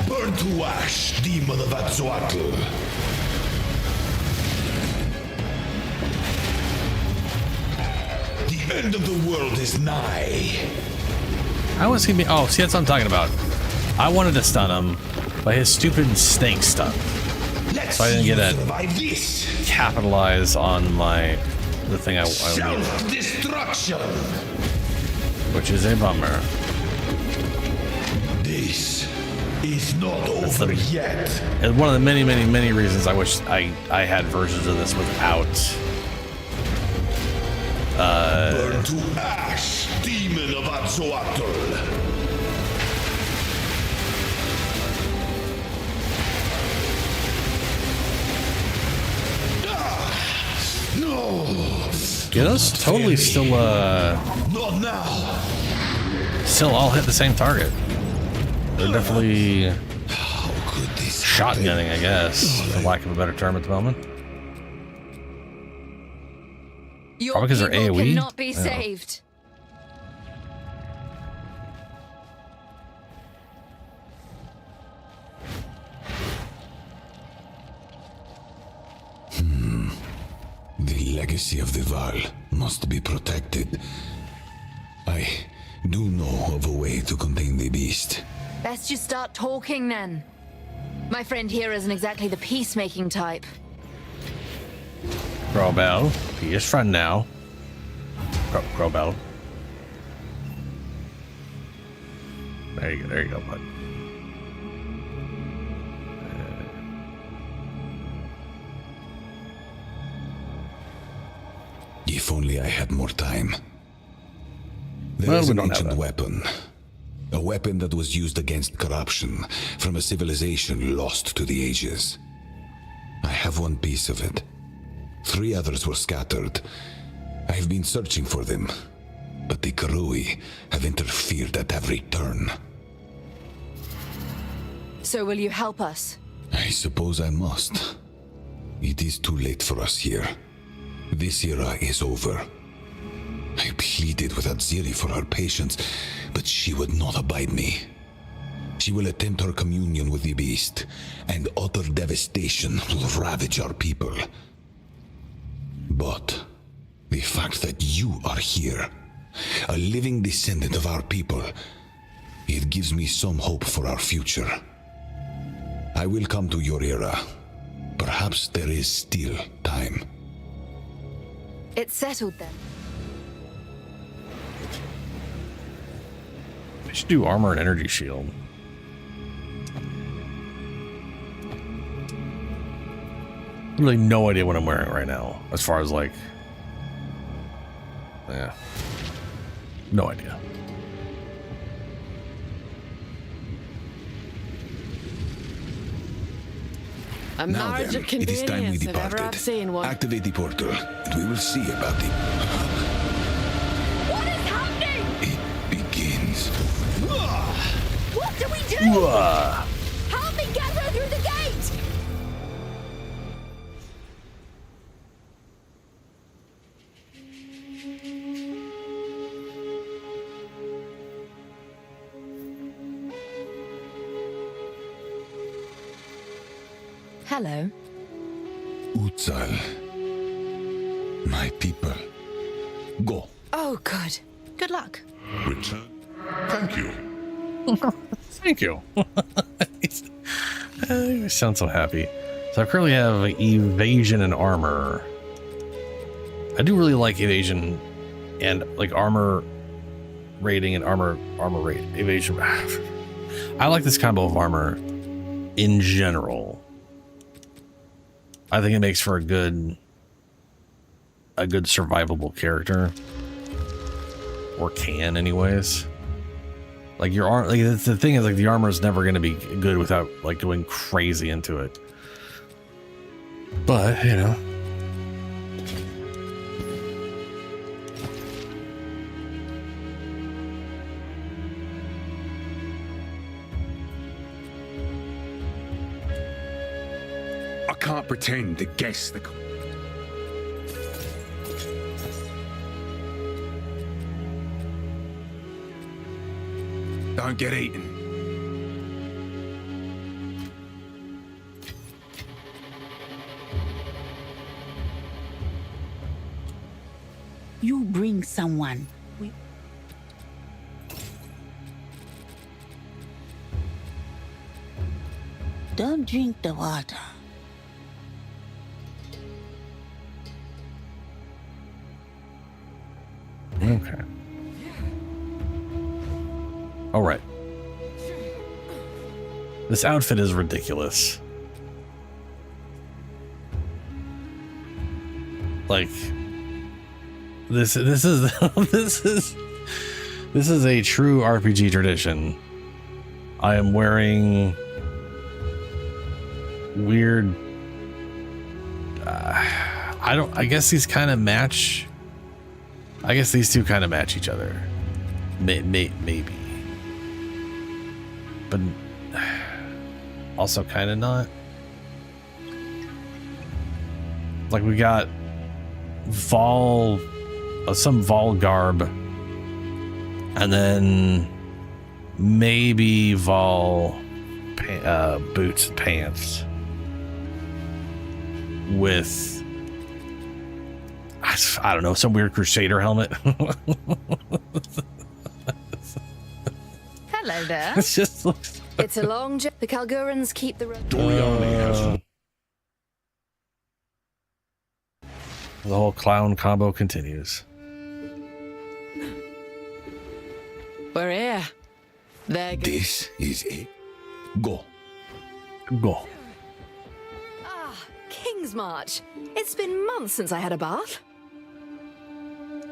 Burn to ash, demon of Azzoatl. The end of the world is nigh. How was he be? Oh, see, that's what I'm talking about. I wanted to stun him, but his stupid snake stun. So I didn't get to capitalize on the thing I needed. Self-destruction. Which is a bummer. This is not over yet. And one of the many, many, many reasons I wish I had versions of this without. Burn to ash, demon of Azzoatl. No. Yeah, those totally still Not now. still all hit the same target. They're definitely shotgunning, I guess, for lack of a better term at the moment. Your Probably because they're people AoE. cannot be Yeah. saved. The legacy of the Val must be protected. I do know of a way to contain the beast. Best you start talking then. My friend here isn't exactly the peacemaking type. Grobel, be his friend now. Grobel. There you go, bud. If only I had more time. There Well, is we an don't have ancient that. weapon. A weapon that was used against corruption from a civilization lost to the ages. I have one piece of it. 3 others were scattered. I've been searching for them, but the Karui have interfered at every turn. So will you help us? I suppose I must. It is too late for us here. This era is over. I pleaded with Aziri for her patience, but she would not abide me. She will attempt her communion with the beast, and utter devastation will ravage our people. But the fact that you are here, a living descendant of our people, it gives me some hope for our future. I will come to your era. Perhaps there is still time. It's settled then. They should do armor and energy shield. Really no idea what I'm wearing right now, as far as like, yeah, no idea. A Now marriage then, of it is time we convenience if ever departed. I've seen one. Activate the portal, and we will see about the... What is happening? begins. What do we do? Help me get her through the gate! Hello. Utsal. My people. Go. Oh, good. Good luck. Return. Thank you. Thank you. You sound so happy. So I currently have evasion and armor. I do really like evasion and like armor rating and armor rate evasion. I like this combo of armor in general. I think it makes for a good survivable character, or can anyways. Like your arm, like the thing is, like the armor is never going to be good without like going crazy into it. But you know, can't pretend to guess the... Don't get eaten. You bring someone. Don't drink the water. Okay. All right. This outfit is ridiculous. Like, this is this is a true RPG tradition. I am wearing weird. I guess these kind of match. I guess these two kind of match each other. Maybe. But also kind of not. Like we got Vol, some Vol garb, and then maybe Vol boots and pants with, I don't know, some weird Crusader helmet. Hello there. It just looks. It's a long journey. The Kalgurans keep the road. The whole clown combo continues. We're here. This is it. Go. Go. Ah, King's March. It's been months since I had a bath.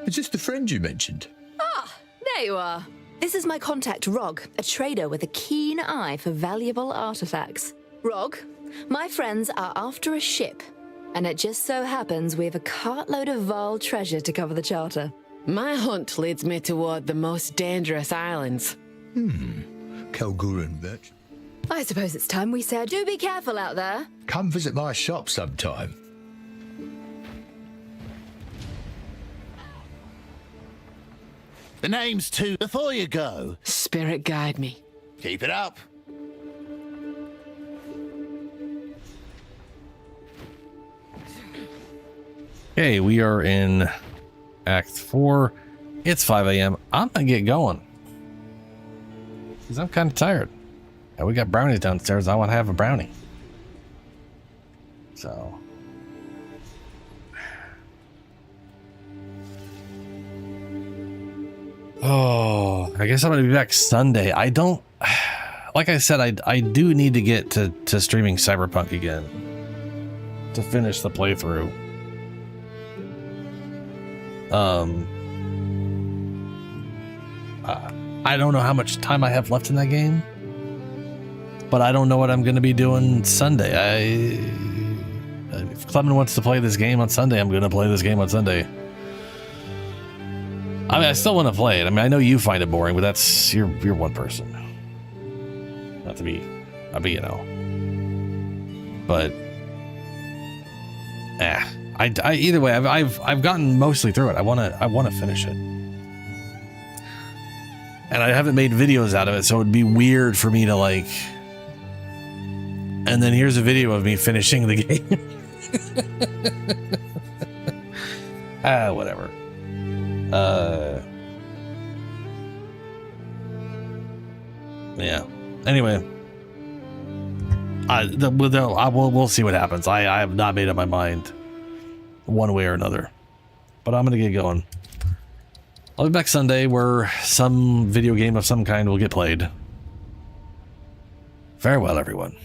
Is this the friend you mentioned? Ah, there you are. This is my contact, Rog, a trader with a keen eye for valuable artifacts. Rog, my friends are after a ship, and it just so happens we have a cartload of Val treasure to cover the charter. My hunt leads me toward the most dangerous islands. Kalguran merchant. I suppose it's time we said, do be careful out there. Come visit my shop sometime. The name's too before you go. Spirit guide me. Keep it up. Okay, we are in Act 4. It's 5 a.m. I'm gonna get going because I'm kind of tired. And we got brownies downstairs. I want to have a brownie. So. Oh, I guess I'm gonna be back Sunday. I don't, like I said, I do need to get to streaming Cyberpunk again to finish the playthrough. I don't know how much time I have left in that game, but I don't know what I'm going to be doing Sunday. If Clement wants to play this game on Sunday, I'm going to play this game on Sunday. I mean, I still want to play it. I mean, I know you find it boring, but that's you're one person. Not to be, you know. But either way, I've gotten mostly through it. I want to finish it. And I haven't made videos out of it, so it'd be weird for me to like. And then here's a video of me finishing the game. Whatever. Yeah. Anyway, we'll see what happens. I have not made up my mind one way or another, but I'm gonna get going. I'll be back Sunday where some video game of some kind will get played. Farewell, everyone.